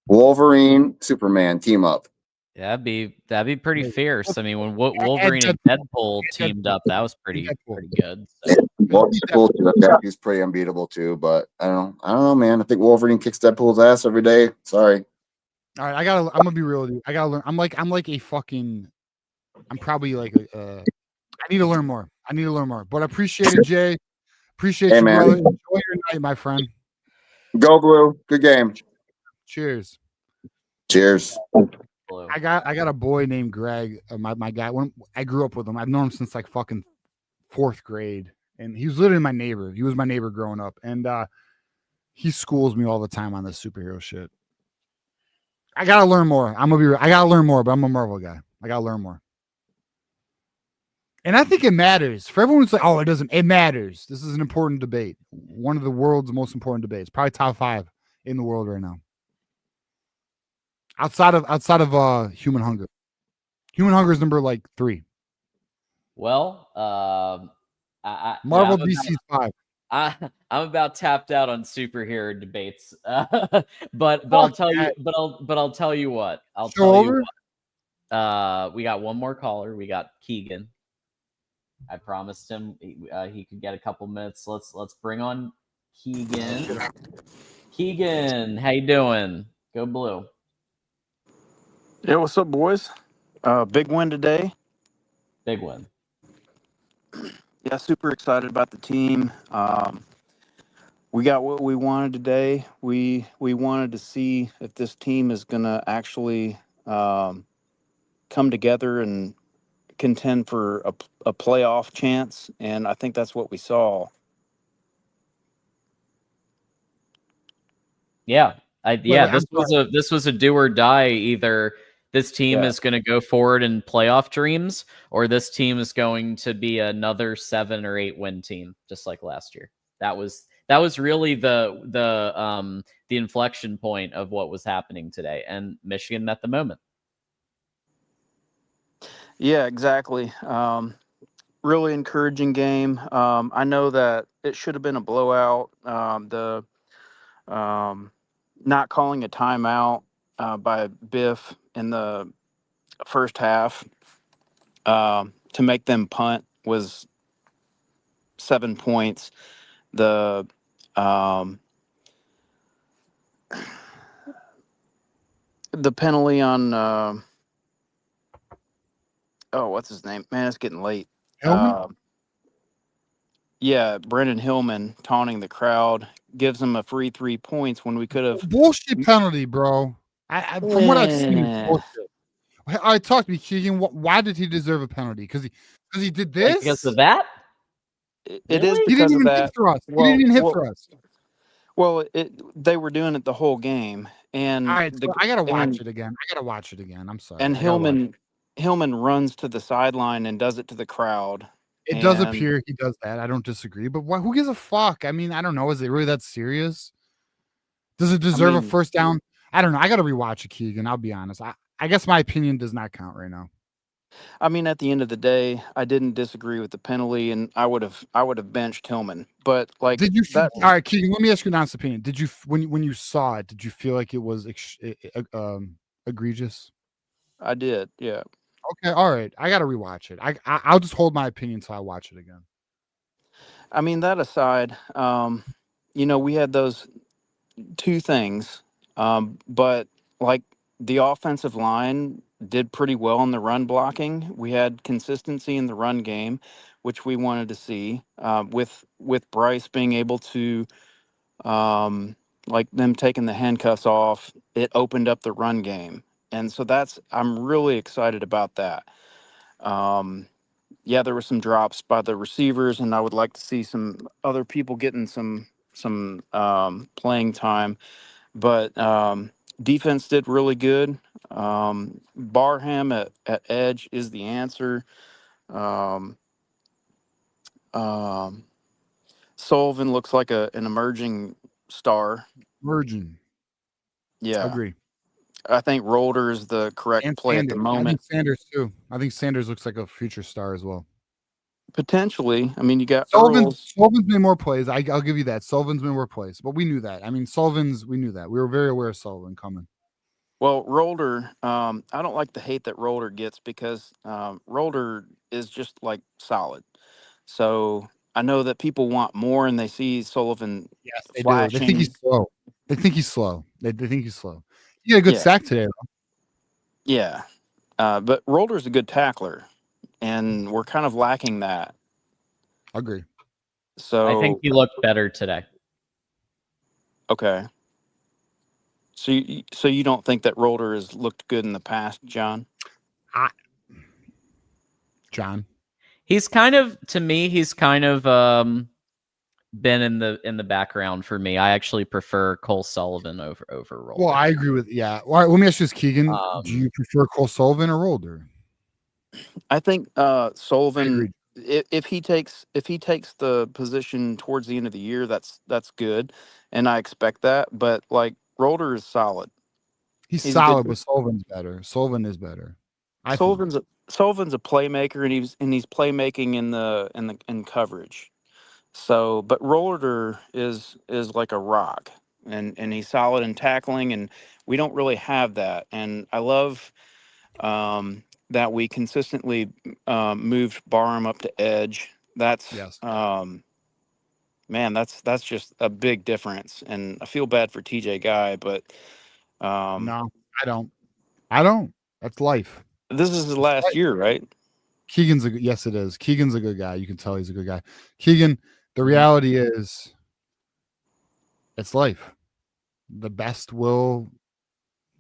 Wolverine Superman team up. That'd be pretty fierce. I mean, when Wolverine and Deadpool teamed up, that was pretty good. So. Deadpool too. He's pretty unbeatable too. But I don't know, man. I think Wolverine kicks Deadpool's ass every day. Sorry. All right, I'm gonna be real with you. I gotta learn. I'm probably like I need to learn more. But I appreciate it, Jay. Appreciate you, man. brother. Enjoy your night, my friend. Go Blue. Good game. Cheers. Cheers. I got a boy named Greg. My guy. When I grew up with him, I've known him since like fucking 4th grade, and he was literally my neighbor. He was my neighbor growing up, and he schools me all the time on this superhero shit. I gotta learn more. I gotta learn more, but I'm a Marvel guy. I gotta learn more. And I think it matters. For everyone who's like, oh, it doesn't. It matters. This is an important debate. One of the world's most important debates. Probably top 5 in the world right now. Outside of human hunger. Human Hunger is number like 3. Well, Marvel DC's 5. I'm about tapped out on superhero debates, but I'll tell you, but I'll tell you what. We got one more caller. We got Keegan. I promised him he could get a couple minutes. Let's bring on Keegan. Keegan, how you doing? Go Blue. Yeah, what's up, boys? Big win today. Big win. Yeah, super excited about the team. We got what we wanted today. We wanted to see if this team is going to actually come together and contend for a playoff chance, and I think that's what we saw. Yeah, this was a do or die. Either this team is going to go forward in playoff dreams, or this team is going to be another 7 or 8 win team, just like last year. That was really the inflection point of what was happening today, and Michigan met the moment. Yeah, exactly. Really encouraging game. I know that it should have been a blowout. Not calling a timeout by Biff in the first half to make them punt was 7 points. The penalty on what's his name? Man, it's getting late. Yeah, Brendan Hillman taunting the crowd gives him a free 3 points when we could have bullshit penalty, bro. From what I've seen, it's bullshit. I talked to me, Keegan. Why did he deserve a penalty? Because he did this. Because of that. It is because he didn't even of that. hit thrust. He didn't even hit thrust. Well, they were doing it the whole game, and all right, I gotta watch it again. I'm sorry. And Hillman runs to the sideline and does it to the crowd. It does appear he does that. I don't disagree, but who gives a fuck? I mean, I don't know. Is it really that serious? Does it deserve a first down? I don't know. I got to rewatch it, Keegan. I'll be honest. I guess my opinion does not count right now. I mean, at the end of the day, I didn't disagree with the penalty, and I would have benched Hillman. But like, did you? All right, Keegan. Let me ask you an honest opinion. Did you, when you saw it, did you feel like it was egregious? I did. Yeah. Okay. All right. I got to rewatch it. I'll just hold my opinion until I watch it again. I mean, that aside, we had those 2 things, but like the offensive line did pretty well in the run blocking. We had consistency in the run game, which we wanted to see. With Bryce being able to, like them taking the handcuffs off, it opened up the run game, and so I'm really excited about that. Yeah, there were some drops by the receivers, and I would like to see some other people getting some playing time. But defense did really good. Barham at edge is the answer. Sullivan looks like an emerging star. Emerging. Yeah. Agree. I think Rolder is the correct play at the moment. I think Sanders too. I think Sanders looks like a future star as well. Potentially. I mean, you got Sullivan's made more plays. I'll give you that. Sullivan's made more plays, but we knew that. I mean, we knew that. We were very aware of Sullivan coming. Well, Rolder, I don't like the hate that Rolder gets because Rolder is just like solid. So I know that people want more, and they see Sullivan. Yes, they do. They think he's slow. They think he's slow. He had a good sack today, though. Yeah, but Rolder's a good tackler, and we're kind of lacking that. Agree. So I think he looked better today. Okay. So you don't think that Rolder has looked good in the past, John? John. He's kind of been in the background for me. I actually prefer Cole Sullivan over Rolder. Well, I agree with All right, let me ask you this, Keegan. Do you prefer Cole Sullivan or Rolder? I think Sullivan, if he takes the position towards the end of the year, that's good, and I expect that. But like Rolder is solid. He's solid, but Sullivan's better. Sullivan is better. Sullivan's a playmaker, and he's playmaking in coverage. So, but Roller is like a rock, and he's solid in tackling, and we don't really have that. And I love that we consistently moved Barham up to edge. That's man, that's just a big difference. And I feel bad for TJ Guy, but no, I don't. That's life. This is his last year, right? Keegan's yes, it is. Keegan's a good guy. You can tell he's a good guy. Keegan, the reality is, it's life. The best will,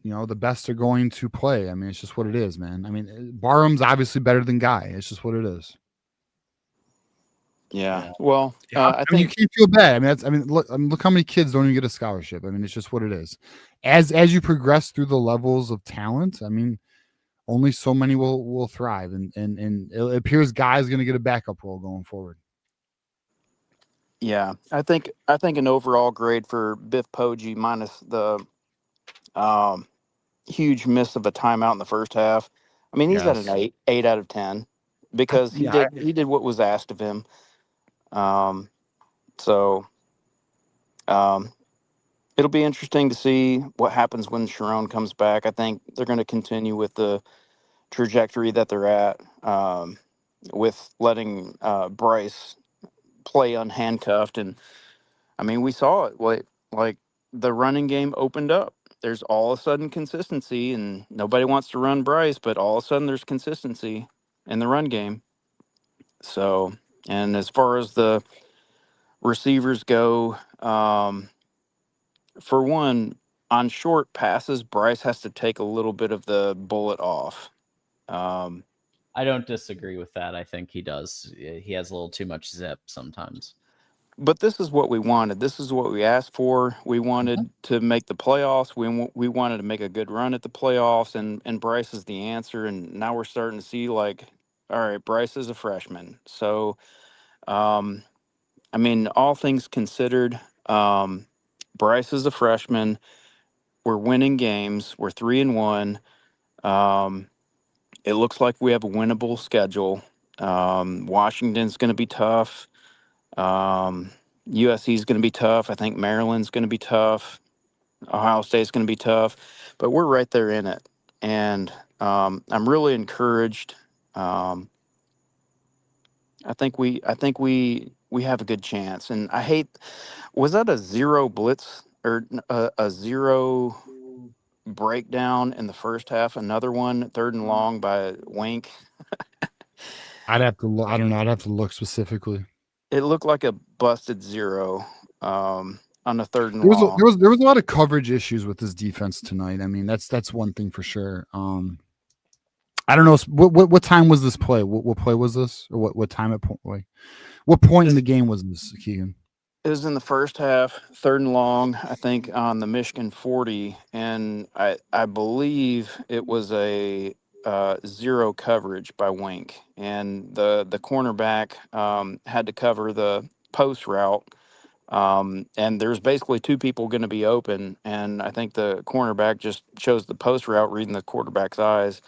the best are going to play. I mean, it's just what it is, man. I mean, Barham's obviously better than Guy. It's just what it is. Yeah. Well, I mean, you can't feel bad. I mean, look how many kids don't even get a scholarship. I mean, it's just what it is. As you progress through the levels of talent, I mean, only so many will thrive, and it appears Guy's going to get a backup role going forward. Yeah, I think an overall grade for Biff Poggi minus the huge miss of a timeout in the first half. I mean, he's at an 8 out of 10 because he did what was asked of him. So it'll be interesting to see what happens when Sharon comes back. I think they're going to continue with the trajectory that they're at, with letting Bryce play unhandcuffed. And I mean, we saw it, like the running game opened up. There's all of a sudden consistency, and nobody wants to run Bryce, but all of a sudden there's consistency in the run game. So, and as far as the receivers go, for one, on short passes, Bryce has to take a little bit of the bullet off. I don't disagree with that. I think he does. He has a little too much zip sometimes. But this is what we wanted. This is what we asked for. We wanted to make the playoffs. We wanted to make a good run at the playoffs, and Bryce is the answer. And now we're starting to see, like, all right, Bryce is a freshman. So, I mean, all things considered, Bryce is a freshman. We're winning games. We're 3-1. It looks like we have a winnable schedule. Washington's going to be tough. USC is going to be tough. I think Maryland's going to be tough. Ohio State's going to be tough, but we're right there in it. And I'm really encouraged. I think we have a good chance. And I hate, was that a zero blitz or a zero breakdown in the first half? Another one, 3rd and long by Wink. I'd have to look. I don't know. I'd have to look specifically. It looked like a busted zero on the 3rd and there long. was a lot of coverage issues with this defense tonight. I mean, that's one thing for sure. I don't know what time was this play? What play was this? Or what time at point? What point in the game was this, Keegan? It was in the first half, 3rd and long, I think, on the Michigan 40, and I believe it was a zero coverage by Wink, and the cornerback had to cover the post route, and there's basically 2 people going to be open, and I think the cornerback just chose the post route, reading the quarterback's eyes,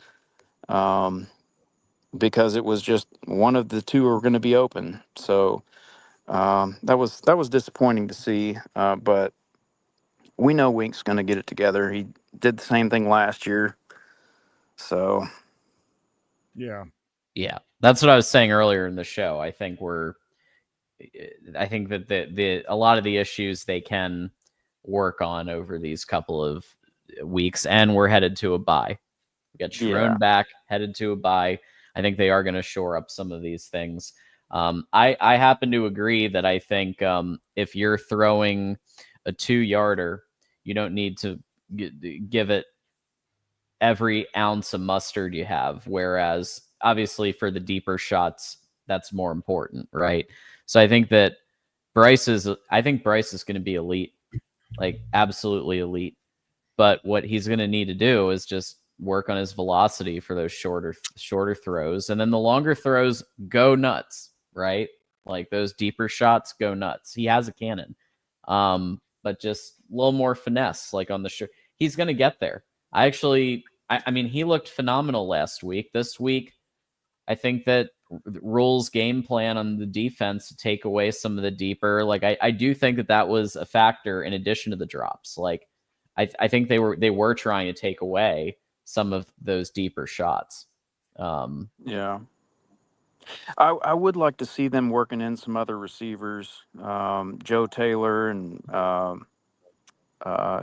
because it was just one of the 2 are going to be open. So that was disappointing to see, but we know Wink's going to get it together. He did the same thing last year. So, yeah, that's what I was saying earlier in the show. I think that the a lot of the issues they can work on over these couple of weeks, and we're headed to a bye. We got Sharon back, headed to a bye. I think they are going to shore up some of these things. I happen to agree that I think if you're throwing a 2-yarder, you don't need to give it every ounce of mustard you have. Whereas obviously for the deeper shots, that's more important, right? So I think that Bryce is going to be elite, like absolutely elite. But what he's going to need to do is just work on his velocity for those shorter throws, and then the longer throws go nuts, right? Like those deeper shots go nuts. He has a cannon, but just a little more finesse, like on the he's going to get there. I actually I mean, he looked phenomenal last week. This week, I think that Rule's game plan on the defense to take away some of the deeper, like I do think that was a factor in addition to the drops. Like I think they were trying to take away some of those deeper shots. Yeah. I would like to see them working in some other receivers, Joe Taylor and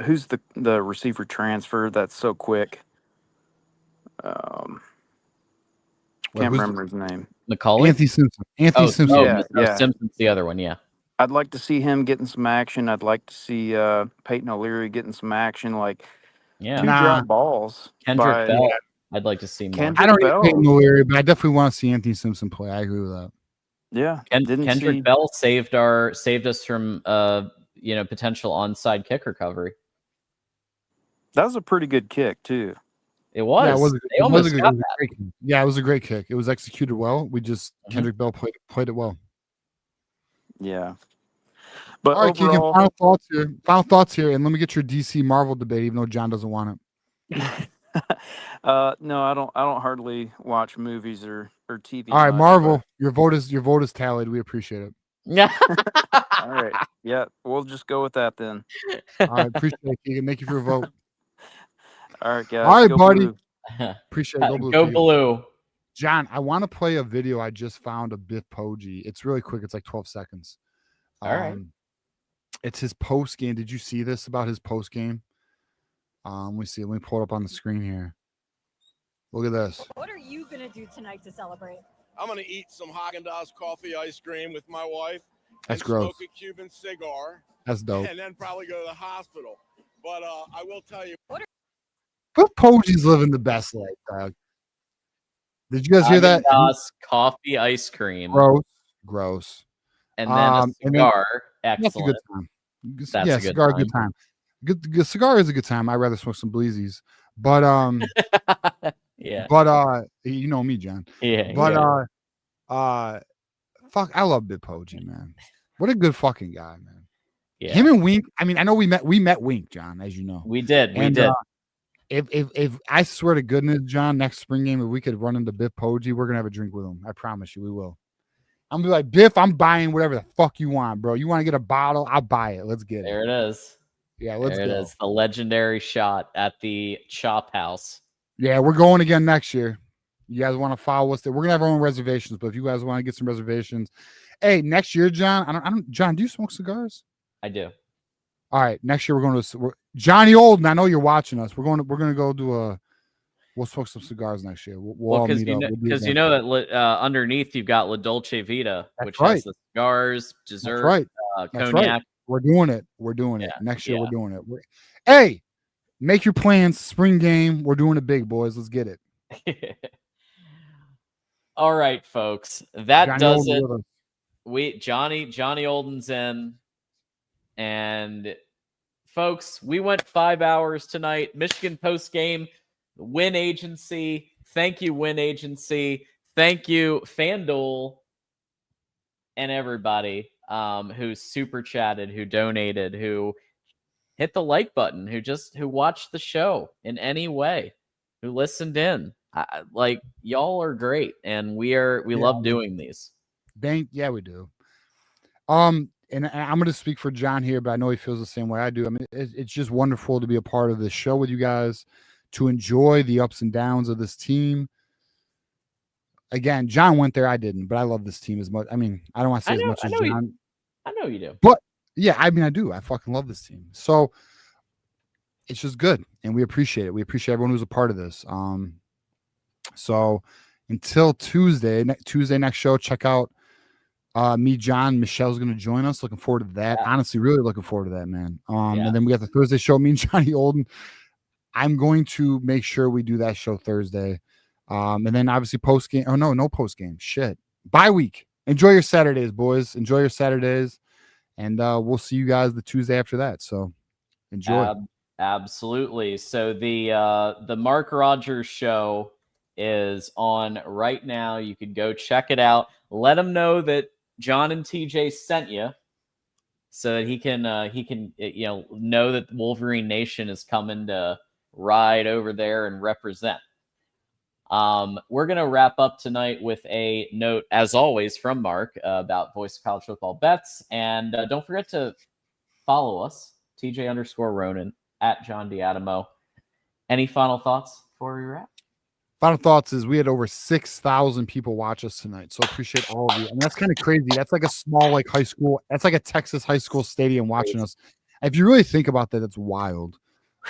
who's the receiver transfer that's so quick. Can't remember his name. McCauley? Anthony Simpson. Anthony Simpson. Yeah. Simpson's the other one. Yeah. I'd like to see him getting some action. I'd like to see Peyton O'Leary getting some action. Like, Yeah. two drop balls. Kendrick Bell. I'd like to see more. I don't need Peyton O'Leary, but I definitely want to see Anthony Simpson play. I agree with that. Yeah. Kendrick Bell saved us from potential onside kick recovery. That was a pretty good kick too. It was. Yeah, They almost got that. great kick. Yeah, it was a great kick. It was executed well. We just Kendrick Bell played it well. Yeah. But all right, overall, Keegan, final thoughts here, and let me get your DC Marvel debate, even though John doesn't want it. no, I don't hardly watch movies or TV. All right, much, Marvel, your vote is tallied. We appreciate it. Yeah. All right. Yeah, we'll just go with that then. All right, appreciate it, Keegan. Thank you for your vote. All right, guys. All right, go buddy. Blue. Appreciate it. Go Blue. Go Keegan. Blue. John, I want to play a video I just found of Biff Poggi. It's really quick. It's like 12 seconds. All right. It's his post game. Did you see this about his post game? Let me see. Let me pull it up on the screen here. Look at this. What are you gonna do tonight to celebrate? I'm gonna eat some Haagen-Dazs coffee ice cream with my wife. That's and gross. Smoke a Cuban cigar. That's dope. And then probably go to the hospital. But I will tell you. Biff Poggi's living the best life, dog. Did you guys hear that? Coffee ice cream. Gross. And then a cigar. Excellent. That's a good time. That's yeah, a good cigar, time. good time. Good cigar is a good time. I'd rather smoke some bleezies. But yeah. But you know me, John. Yeah. But fuck, I love Biff Poggi, man. What a good fucking guy, man. Yeah. Him and Wink. I mean, I know we met Wink, John, as you know. We did. We did. If I swear to goodness, John, next spring game, if we could run into Biff Poggi, we're gonna have a drink with him. I promise you, we will. I'm gonna be like, Biff, I'm buying whatever the fuck you want, bro. You want to get a bottle? I'll buy it. Let's get it. There it is. Yeah, let's go. There it is. The legendary shot at the Chop House. Yeah, we're going again next year. You guys want to follow us there? We're gonna have our own reservations, but if you guys want to get some reservations, hey, next year, John. I don't. John, do you smoke cigars? I do. All right, next year we're going to Johnny Olden. I know you're watching us. We're gonna go do we'll smoke some cigars next year. We'll all meet up. Because you know that underneath you've got La Dolce Vita, which right. has the cigars, dessert, That's right. cognac. Right. We're doing it. We're doing it. Next year we're doing it. Hey, make your plans. Spring game. We're doing it big, boys. Let's get it. All right, folks. That Johnny does Olden it. with us. Johnny Olden's in. And folks, we went 5 hours tonight. Michigan post game, Win Agency. Thank you, Win Agency. Thank you, FanDuel, and everybody who super chatted, who donated, who hit the like button, who watched the show in any way, who listened in. Like, y'all are great, and we love doing these. Yeah, we do. And I'm going to speak for John here, but I know he feels the same way I do. I mean, it's just wonderful to be a part of this show with you guys, to enjoy the ups and downs of this team. Again, John went there, I didn't, but I love this team as much. I mean, I don't want to say as much as John. I know you do. But yeah, I mean, I do. I fucking love this team. So it's just good, and we appreciate it. We appreciate everyone who's a part of this. So until Tuesday next show, check out me, John, Michelle's going to join us. Looking forward to that. Honestly, really looking forward to that, man. And then we got the Thursday show, me and Johnny Olden. I'm going to make sure we do that show Thursday. And then obviously post game. Oh, no post game. Shit. Bye week. Enjoy your Saturdays, boys. Enjoy your Saturdays. And we'll see you guys the Tuesday after that. So enjoy. Absolutely. So the Mark Rogers show is on right now. You could go check it out. Let him know that John and TJ sent you, so that he can know that Wolverine Nation is coming to ride over there and represent. We're going to wrap up tonight with a note, as always, from Mark about Voice of College Football bets. And don't forget to follow us, TJ_Ronin, at John D'Adamo. Any final thoughts before we wrap? Final thoughts is we had over 6,000 people watch us tonight. So appreciate all of you. And that's kind of crazy. That's like a small, like high school. That's like a Texas high school stadium watching us. If you really think about that, that's wild.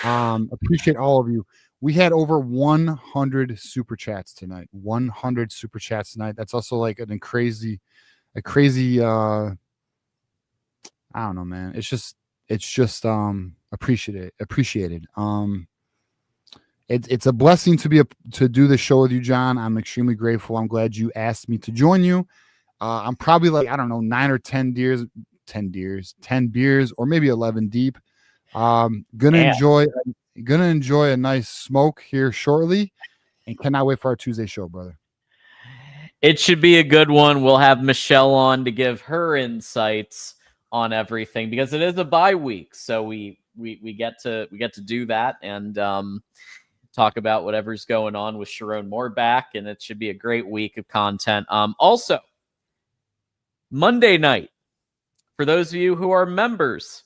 Appreciate all of you. We had over 100 super chats tonight. 100 super chats tonight. That's also like a crazy, I don't know, man. It's just appreciated. It's a blessing to do this show with you, John. I'm extremely grateful. I'm glad you asked me to join you. I'm probably like, I don't know, 9 or 10 beers, or maybe 11 deep. Gonna enjoy a nice smoke here shortly, and cannot wait for our Tuesday show, brother. It should be a good one. We'll have Michelle on to give her insights on everything because it is a bye week, so we get to do that and talk about whatever's going on with Sharon Moore back, and it should be a great week of content. Also, Monday night, for those of you who are members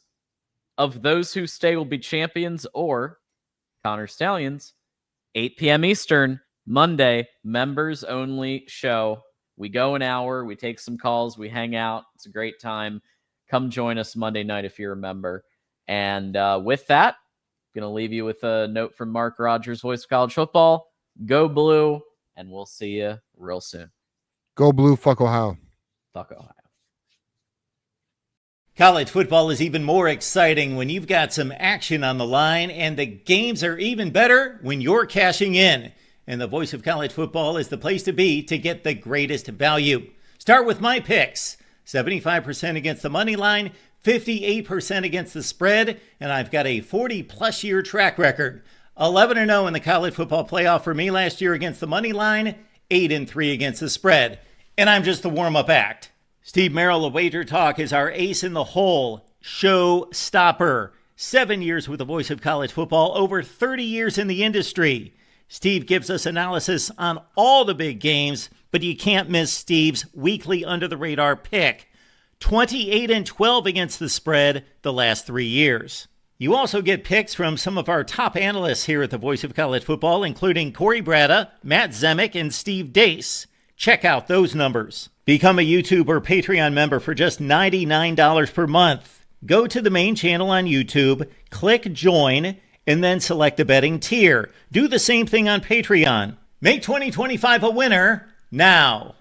of Those Who Stay Will Be Champions or Connor Stallions, 8 p.m. Eastern, Monday, members only show. We go an hour, we take some calls, we hang out. It's a great time. Come join us Monday night if you're a member. And with that, I'm going to leave you with a note from Mark Rogers, Voice of College Football. Go Blue, and we'll see you real soon. Go Blue, fuck Ohio. Fuck Ohio. College football is even more exciting when you've got some action on the line, and the games are even better when you're cashing in. And the Voice of College Football is the place to be to get the greatest value. Start with my picks. 75% against the money line, 58% against the spread, and I've got a 40-plus year track record. 11-0 in the college football playoff for me last year against the money line, 8-3 against the spread. And I'm just the warm-up act. Steve Merrill of Wager Talk is our ace in the hole, show stopper. 7 years with the Voice of College Football, over 30 years in the industry. Steve gives us analysis on all the big games, but you can't miss Steve's weekly under-the-radar pick. 28-12 against the spread the last 3 years. You also get picks from some of our top analysts here at the Voice of College Football, including Corey Bratta, Matt Zemek, and Steve Dace. Check out those numbers. Become a YouTube or Patreon member for just $99 per month. Go to the main channel on YouTube, click join, and then select the betting tier. Do the same thing on Patreon. Make 2025 a winner now.